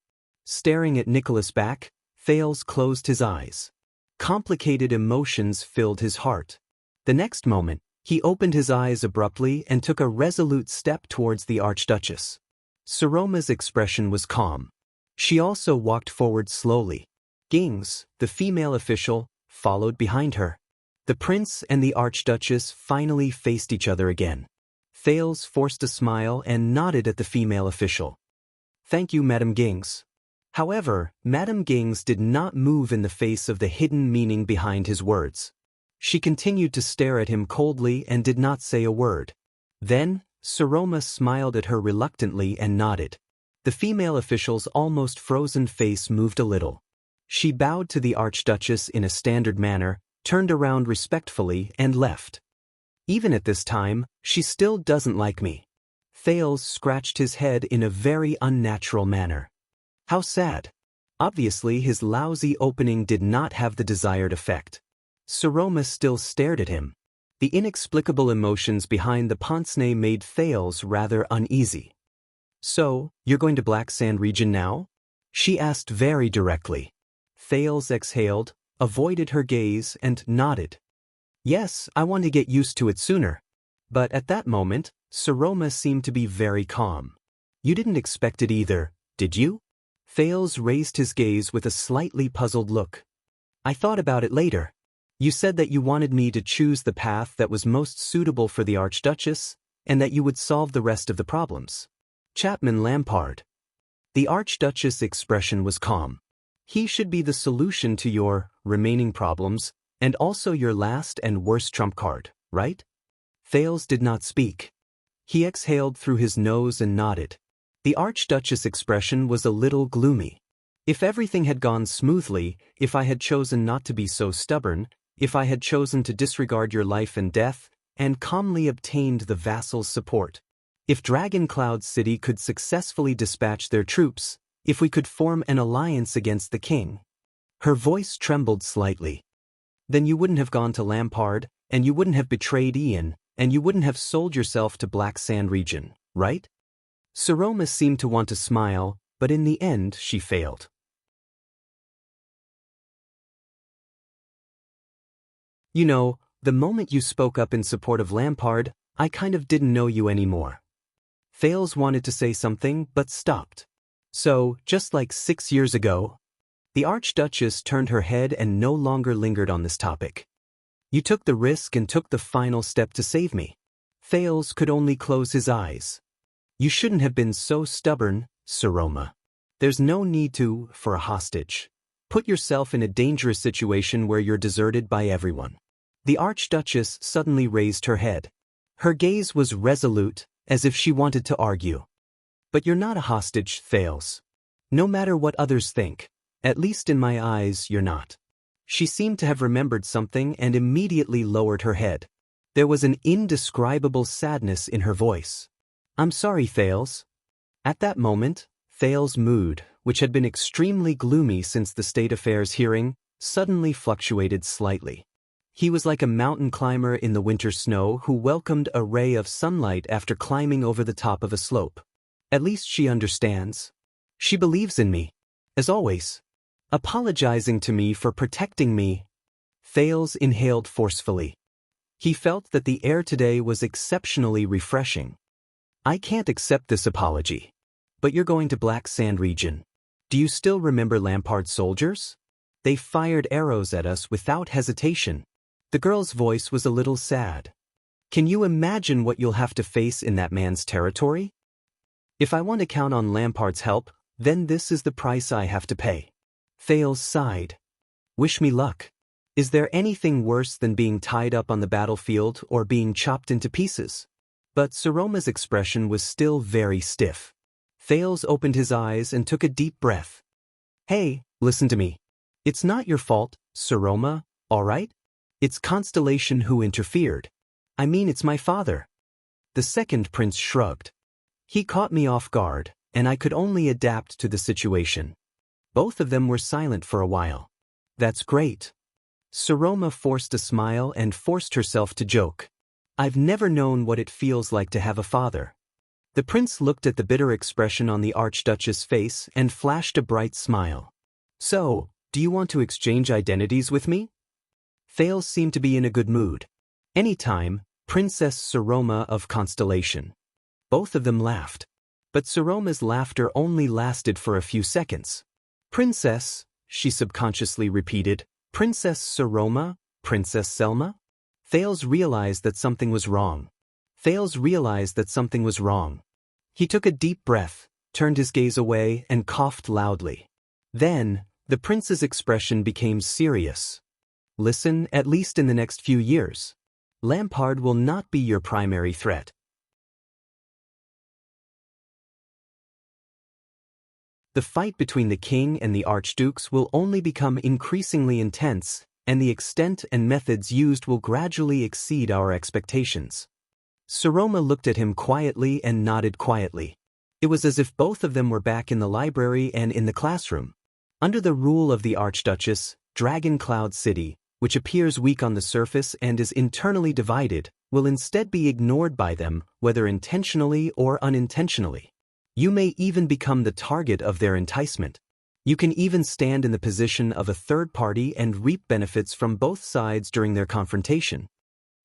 Staring at Nicholas back, Thales closed his eyes. Complicated emotions filled his heart. The next moment, he opened his eyes abruptly and took a resolute step towards the Archduchess. Saroma's expression was calm. She also walked forward slowly. Gings, the female official, followed behind her. The prince and the Archduchess finally faced each other again. Thales forced a smile and nodded at the female official. "Thank you, Madame Gings." However, Madame Gings did not move in the face of the hidden meaning behind his words. She continued to stare at him coldly and did not say a word. Then, Saroma smiled at her reluctantly and nodded. The female official's almost frozen face moved a little. She bowed to the Archduchess in a standard manner, turned around respectfully, and left. "Even at this time, she still doesn't like me." Thales scratched his head in a very unnatural manner. How sad. Obviously his lousy opening did not have the desired effect. Saroma still stared at him. The inexplicable emotions behind the pince-nez made Thales rather uneasy. "So, you're going to Black Sand region now?" she asked very directly. Thales exhaled, avoided her gaze, and nodded. "Yes, I want to get used to it sooner." But at that moment, Saroma seemed to be very calm. "You didn't expect it either, did you?" Thales raised his gaze with a slightly puzzled look. "I thought about it later. You said that you wanted me to choose the path that was most suitable for the Archduchess, and that you would solve the rest of the problems." Chapman Lampard. The Archduchess' expression was calm. "He should be the solution to your remaining problems, and also your last and worst trump card, right?" Thales did not speak. He exhaled through his nose and nodded. The Archduchess' expression was a little gloomy. "If everything had gone smoothly, if I had chosen not to be so stubborn, if I had chosen to disregard your life and death, and calmly obtained the vassal's support, if Dragon Cloud City could successfully dispatch their troops, if we could form an alliance against the king." Her voice trembled slightly. "Then you wouldn't have gone to Lampard, and you wouldn't have betrayed Ian, and you wouldn't have sold yourself to Black Sand region, right?" Saroma seemed to want to smile, but in the end she failed. "You know, the moment you spoke up in support of Lampard, I kind of didn't know you anymore." Thales wanted to say something, but stopped. "So, just like 6 years ago?" The Archduchess turned her head and no longer lingered on this topic. "You took the risk and took the final step to save me." Thales could only close his eyes. "You shouldn't have been so stubborn, Saroma. There's no need for a hostage. Put yourself in a dangerous situation where you're deserted by everyone." The Archduchess suddenly raised her head. Her gaze was resolute, as if she wanted to argue. "But you're not a hostage, Thales. No matter what others think, at least in my eyes you're not." She seemed to have remembered something and immediately lowered her head. There was an indescribable sadness in her voice. "I'm sorry, Thales." At that moment, Thales' mood, which had been extremely gloomy since the state affairs hearing, suddenly fluctuated slightly. He was like a mountain climber in the winter snow who welcomed a ray of sunlight after climbing over the top of a slope. At least she understands. She believes in me. As always. Apologizing to me for protecting me. Thales inhaled forcefully. He felt that the air today was exceptionally refreshing. "I can't accept this apology. But you're going to Black Sand region. Do you still remember Lampard's soldiers? They fired arrows at us without hesitation." The girl's voice was a little sad. "Can you imagine what you'll have to face in that man's territory? If I want to count on Lampard's help, then this is the price I have to pay." Thales sighed. "Wish me luck. Is there anything worse than being tied up on the battlefield or being chopped into pieces?" But Saroma's expression was still very stiff. Thales opened his eyes and took a deep breath. "Hey, listen to me. It's not your fault, Saroma, all right? It's Constellation who interfered. I mean, it's my father." The second prince shrugged. "He caught me off guard, and I could only adapt to the situation." Both of them were silent for a while. "That's great." Saroma forced a smile and forced herself to joke. "I've never known what it feels like to have a father." The prince looked at the bitter expression on the Archduchess' face and flashed a bright smile. "So, do you want to exchange identities with me?" Thales seemed to be in a good mood. "Anytime, Princess Saroma of Constellation." Both of them laughed. But Saroma's laughter only lasted for a few seconds. "Princess," she subconsciously repeated. "Princess Saroma? Princess Selma?" Thales realized that something was wrong. He took a deep breath, turned his gaze away, and coughed loudly. Then, the prince's expression became serious. "Listen, at least in the next few years. Lampard will not be your primary threat. The fight between the king and the archdukes will only become increasingly intense, and the extent and methods used will gradually exceed our expectations." Saroma looked at him quietly and nodded quietly. It was as if both of them were back in the library and in the classroom. Under the rule of the Archduchess, Dragon Cloud City, which appears weak on the surface and is internally divided, will instead be ignored by them, whether intentionally or unintentionally. You may even become the target of their enticement. You can even stand in the position of a third party and reap benefits from both sides during their confrontation.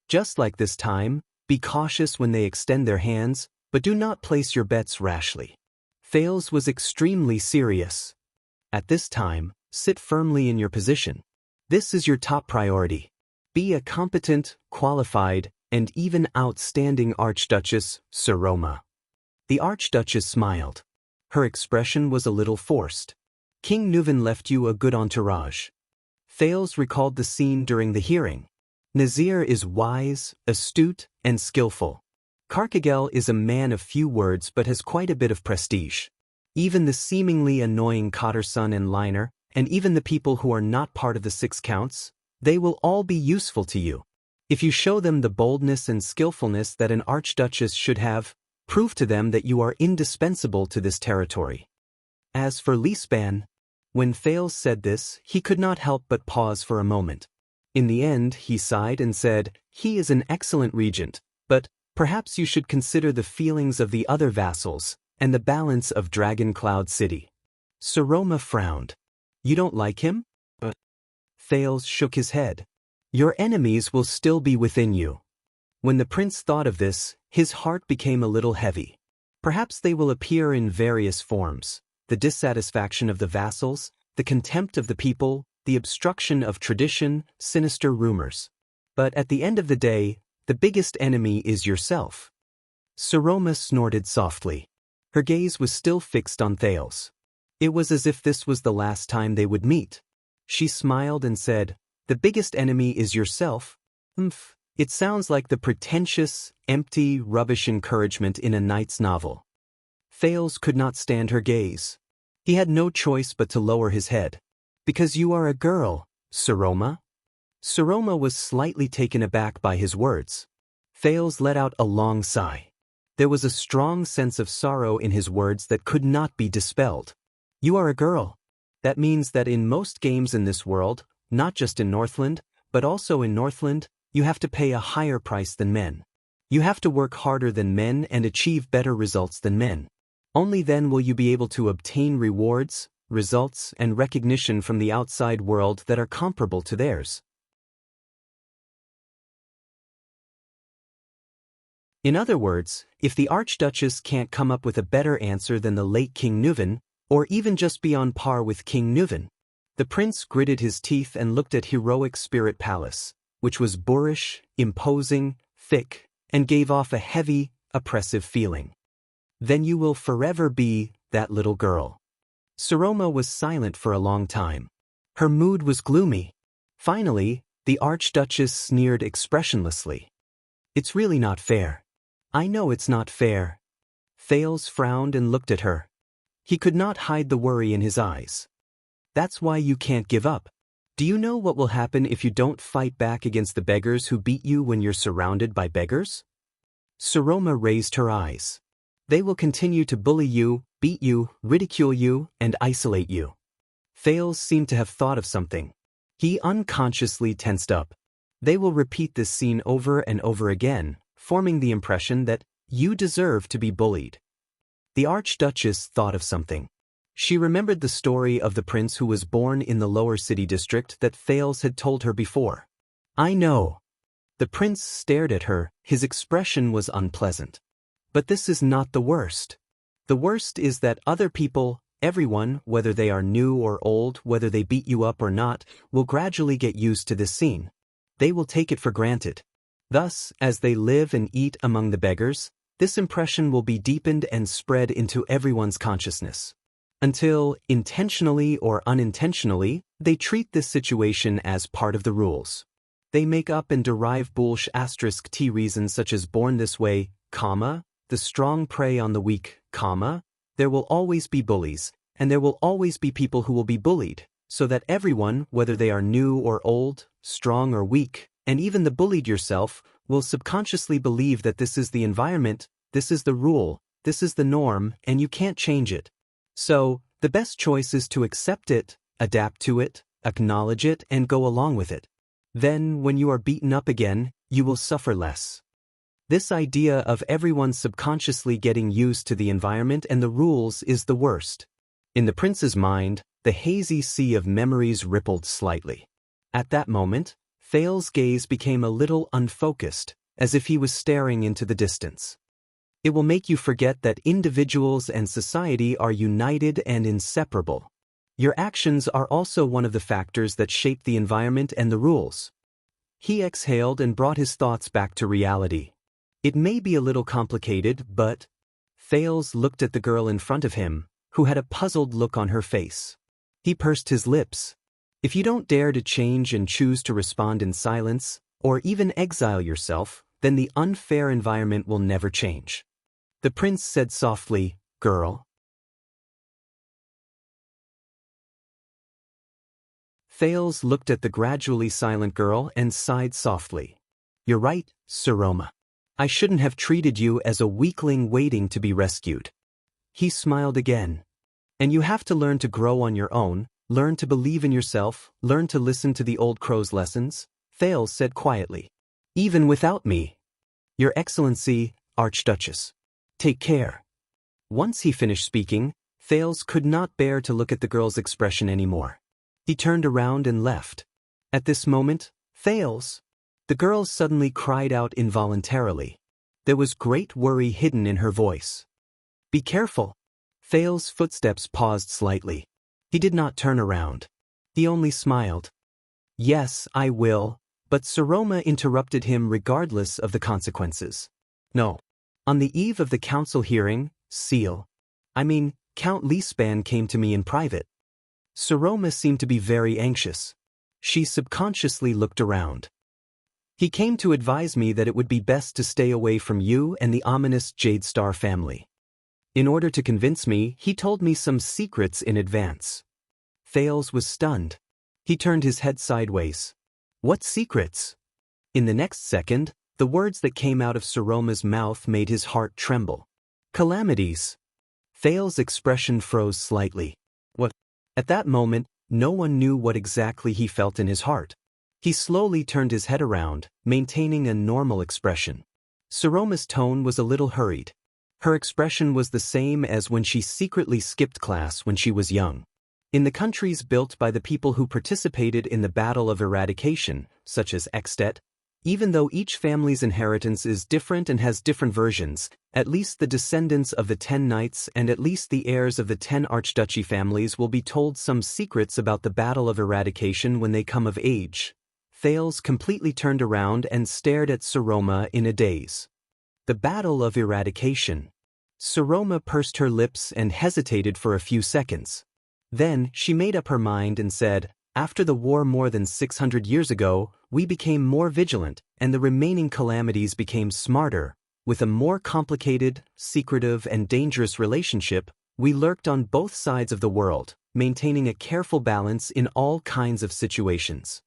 Just like this time, be cautious when they extend their hands, but do not place your bets rashly. Thales was extremely serious. At this time, sit firmly in your position. This is your top priority. Be a competent, qualified, and even outstanding Archduchess, Saroma. The Archduchess smiled. Her expression was a little forced. King Nuvan left you a good entourage. Thales recalled the scene during the hearing. Nazir is wise, astute, and skillful. Karkagel is a man of few words but has quite a bit of prestige. Even the seemingly annoying Cotterson and Liner, and even the people who are not part of the Six Counts, they will all be useful to you. If you show them the boldness and skillfulness that an archduchess should have, prove to them that you are indispensable to this territory. As for Lisban, when Thales said this, he could not help but pause for a moment. In the end, he sighed and said, "He is an excellent regent, but perhaps you should consider the feelings of the other vassals and the balance of Dragon Cloud City." Saroma frowned. "You don't like him?" Thales shook his head. "Your enemies will still be within you." When the prince thought of this, his heart became a little heavy. Perhaps they will appear in various forms: the dissatisfaction of the vassals, the contempt of the people, the obstruction of tradition, sinister rumors. But at the end of the day, the biggest enemy is yourself. Saroma snorted softly. Her gaze was still fixed on Thales. It was as if this was the last time they would meet. She smiled and said, "The biggest enemy is yourself? It sounds like the pretentious, empty, rubbish encouragement in a knight's novel." Thales could not stand her gaze. He had no choice but to lower his head. "Because you are a girl," Saroma? Saroma was slightly taken aback by his words. Thales let out a long sigh. There was a strong sense of sorrow in his words that could not be dispelled. You are a girl. That means that in most games in this world, not just in Northland, but also in Northland, you have to pay a higher price than men. You have to work harder than men and achieve better results than men. Only then will you be able to obtain rewards, results, and recognition from the outside world that are comparable to theirs. In other words, if the Archduchess can't come up with a better answer than the late King Nuvan, or even just be on par with King Nuvan, the prince gritted his teeth and looked at Heroic Spirit Palace, which was boorish, imposing, thick, and gave off a heavy, oppressive feeling. Then you will forever be that little girl. Saroma was silent for a long time. Her mood was gloomy. Finally, the Archduchess sneered expressionlessly. It's really not fair. I know it's not fair. Thales frowned and looked at her. He could not hide the worry in his eyes. That's why you can't give up. Do you know what will happen if you don't fight back against the beggars who beat you when you're surrounded by beggars? Saroma raised her eyes. They will continue to bully you, beat you, ridicule you, and isolate you. Thales seemed to have thought of something. He unconsciously tensed up. They will repeat this scene over and over again, forming the impression that you deserve to be bullied. The Archduchess thought of something. She remembered the story of the prince who was born in the lower city district that Thales had told her before. I know. The prince stared at her, his expression was unpleasant. But this is not the worst. The worst is that other people, everyone, whether they are new or old, whether they beat you up or not, will gradually get used to this scene. They will take it for granted. Thus, as they live and eat among the beggars, this impression will be deepened and spread into everyone's consciousness. Until, intentionally or unintentionally, they treat this situation as part of the rules. They make up and derive **t reasons such as born this way, the strong prey on the weak, there will always be bullies, and there will always be people who will be bullied, so that everyone, whether they are new or old, strong or weak, and even the bullied yourself, will subconsciously believe that this is the environment, this is the rule, this is the norm, and you can't change it. So, the best choice is to accept it, adapt to it, acknowledge it, and go along with it. Then, when you are beaten up again, you will suffer less. This idea of everyone subconsciously getting used to the environment and the rules is the worst. In the prince's mind, the hazy sea of memories rippled slightly. At that moment, Thales' gaze became a little unfocused, as if he was staring into the distance. It will make you forget that individuals and society are united and inseparable. Your actions are also one of the factors that shape the environment and the rules. He exhaled and brought his thoughts back to reality. It may be a little complicated, but... Thales looked at the girl in front of him, who had a puzzled look on her face. He pursed his lips. If you don't dare to change and choose to respond in silence, or even exile yourself, then the unfair environment will never change. The prince said softly, "Girl." Thales looked at the gradually silent girl and sighed softly. You're right, Saroma. I shouldn't have treated you as a weakling waiting to be rescued. He smiled again. And you have to learn to grow on your own, learn to believe in yourself, learn to listen to the old crow's lessons, Thales said quietly. Even without me. Your Excellency, Archduchess. Take care. Once he finished speaking, Thales could not bear to look at the girl's expression anymore. He turned around and left. At this moment, Thales! The girl suddenly cried out involuntarily. There was great worry hidden in her voice. Be careful. Thales' footsteps paused slightly. He did not turn around. He only smiled. Yes, I will, but Saroma interrupted him regardless of the consequences. No. On the eve of the council hearing, Count Lisban came to me in private. Saroma seemed to be very anxious. She subconsciously looked around. He came to advise me that it would be best to stay away from you and the ominous Jade Star family. In order to convince me, he told me some secrets in advance. Thales was stunned. He turned his head sideways. What secrets? In the next second, the words that came out of Saroma's mouth made his heart tremble. Calamities. Thale's expression froze slightly. What? At that moment, no one knew what exactly he felt in his heart. He slowly turned his head around, maintaining a normal expression. Saroma's tone was a little hurried. Her expression was the same as when she secretly skipped class when she was young. In the countries built by the people who participated in the Battle of Eradication, such as Extet, even though each family's inheritance is different and has different versions, at least the descendants of the 10 knights and at least the heirs of the 10 archduchy families will be told some secrets about the Battle of Eradication when they come of age. Thales completely turned around and stared at Saroma in a daze. The Battle of Eradication. Saroma pursed her lips and hesitated for a few seconds. Then she made up her mind and said, after the war more than 600 years ago, we became more vigilant, and the remaining calamities became smarter. With a more complicated, secretive, and dangerous relationship, we lurked on both sides of the world, maintaining a careful balance in all kinds of situations.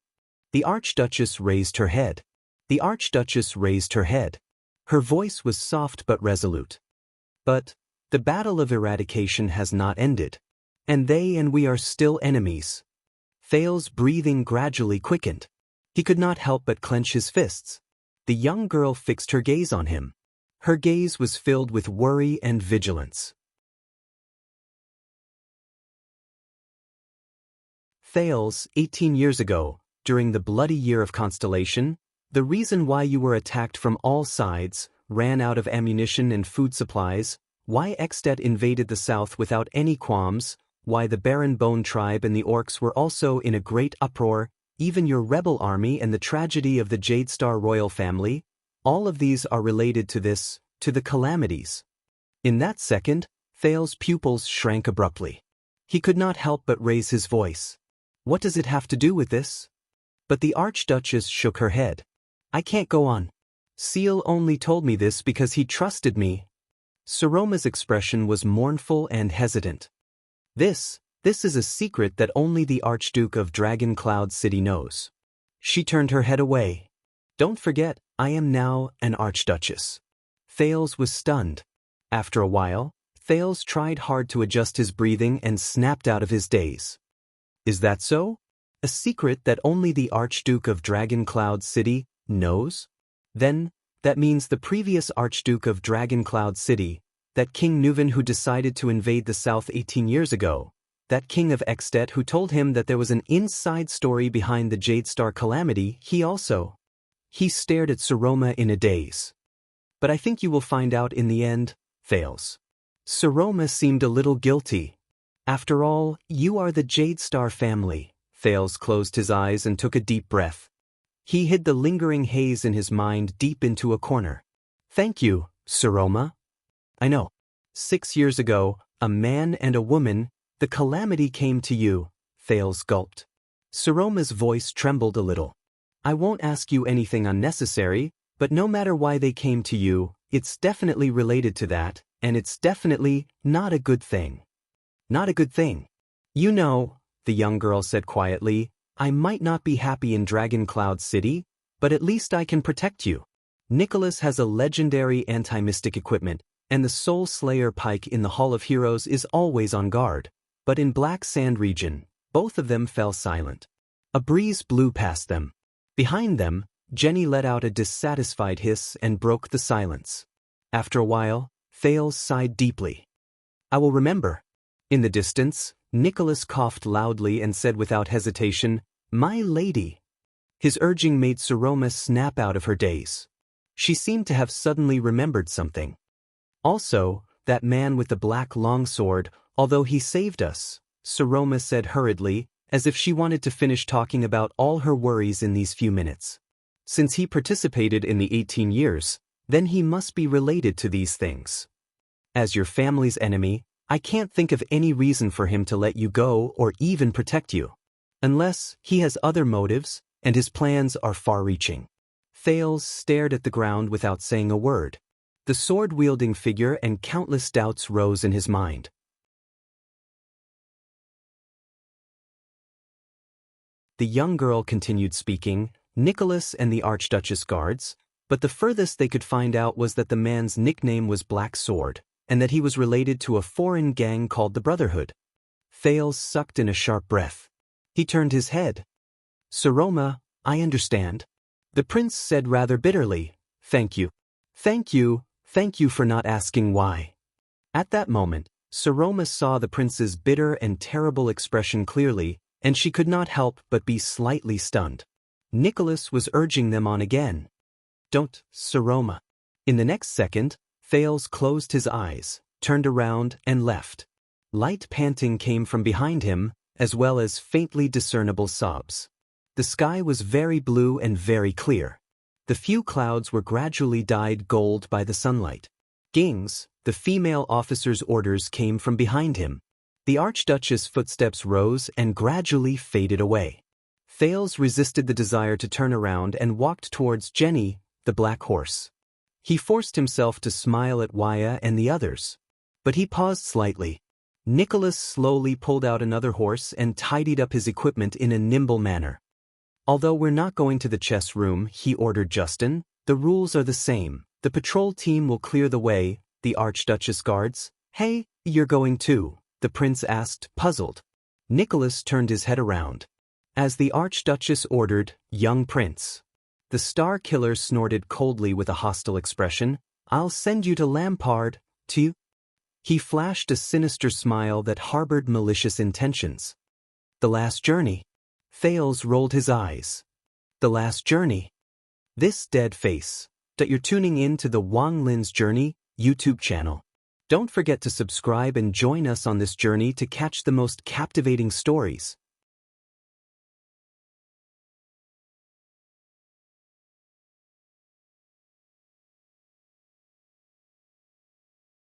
The Archduchess raised her head. The Archduchess raised her head. Her voice was soft but resolute. But the Battle of Eradication has not ended. And they and we are still enemies. Thale's breathing gradually quickened. He could not help but clench his fists. The young girl fixed her gaze on him. Her gaze was filled with worry and vigilance. Thales, 18 years ago, during the bloody year of Constellation, the reason why you were attacked from all sides, ran out of ammunition and food supplies, why Extet invaded the south without any qualms, why the Baron Bone tribe and the orcs were also in a great uproar, even your rebel army and the tragedy of the Jade Star royal family, all of these are related to this, to the calamities. In that second, Thale's pupils shrank abruptly. He could not help but raise his voice. What does it have to do with this? But the Archduchess shook her head. I can't go on. Seal only told me this because he trusted me. Saroma's expression was mournful and hesitant. This is a secret that only the Archduke of Dragon Cloud City knows. She turned her head away. Don't forget, I am now an Archduchess. Thales was stunned. After a while, Thales tried hard to adjust his breathing and snapped out of his daze. Is that so? A secret that only the Archduke of Dragon Cloud City knows? Then, that means the previous Archduke of Dragon Cloud City, that King Nuvan who decided to invade the south 18 years ago, that king of Extet who told him that there was an inside story behind the Jade Star calamity, he stared at Saroma in a daze. But I think you will find out in the end, Thales. Saroma seemed a little guilty. After all, you are the Jade Star family. Thales closed his eyes and took a deep breath. He hid the lingering haze in his mind deep into a corner. Thank you, Saroma. I know. 6 years ago, a man and a woman, the calamity came to you, Thales gulped. Saroma's voice trembled a little. I won't ask you anything unnecessary, but no matter why they came to you, it's definitely related to that, and it's definitely not a good thing. Not a good thing. You know, the young girl said quietly, I might not be happy in Dragon Cloud City, but at least I can protect you. Nicholas has a legendary anti-mystic equipment, and the Soul Slayer Pike in the Hall of Heroes is always on guard. But in Black Sand region, both of them fell silent. A breeze blew past them. Behind them, Jenny let out a dissatisfied hiss and broke the silence. After a while, Thales sighed deeply. I will remember. In the distance, Nicholas coughed loudly and said without hesitation, My lady. His urging made Saroma snap out of her daze. She seemed to have suddenly remembered something. Also, that man with the black longsword, although he saved us, Saroma said hurriedly, as if she wanted to finish talking about all her worries in these few minutes. Since he participated in the 18 years, then he must be related to these things. As your family's enemy, I can't think of any reason for him to let you go or even protect you. Unless he has other motives, and his plans are far-reaching. Thales stared at the ground without saying a word. The sword-wielding figure and countless doubts rose in his mind. the young girl continued speaking, Nicholas and the Archduchess guards, but the furthest they could find out was that the man's nickname was Black Sword, and that he was related to a foreign gang called the Brotherhood. Thales sucked in a sharp breath. He turned his head. Saroma, I understand. The prince said rather bitterly, Thank you. Thank you for not asking why. At that moment, Saroma saw the prince's bitter and terrible expression clearly, and she could not help but be slightly stunned. Nicholas was urging them on again. Don't, Saroma. In the next second, Thales closed his eyes, turned around, and left. Light panting came from behind him, as well as faintly discernible sobs. The sky was very blue and very clear. The few clouds were gradually dyed gold by the sunlight. Gings, the female officer's orders came from behind him. The Archduchess' footsteps rose and gradually faded away. Thales resisted the desire to turn around and walked towards Jenny, the black horse. He forced himself to smile at Waya and the others. But he paused slightly. Nicholas slowly pulled out another horse and tidied up his equipment in a nimble manner. Although we're not going to the chess room, he ordered Justin, the rules are the same. The patrol team will clear the way, the Archduchess guards. Hey, you're going too? The prince asked, puzzled. Nicholas turned his head around. As the Archduchess ordered, young prince. The star killer snorted coldly with a hostile expression. I'll send you to Lampard, to. He flashed a sinister smile that harbored malicious intentions. The last journey. Thales rolled his eyes. The last journey. This dead face. That you're tuning in to the Wang Lin's Journey YouTube channel. Don't forget to subscribe and join us on this journey to catch the most captivating stories.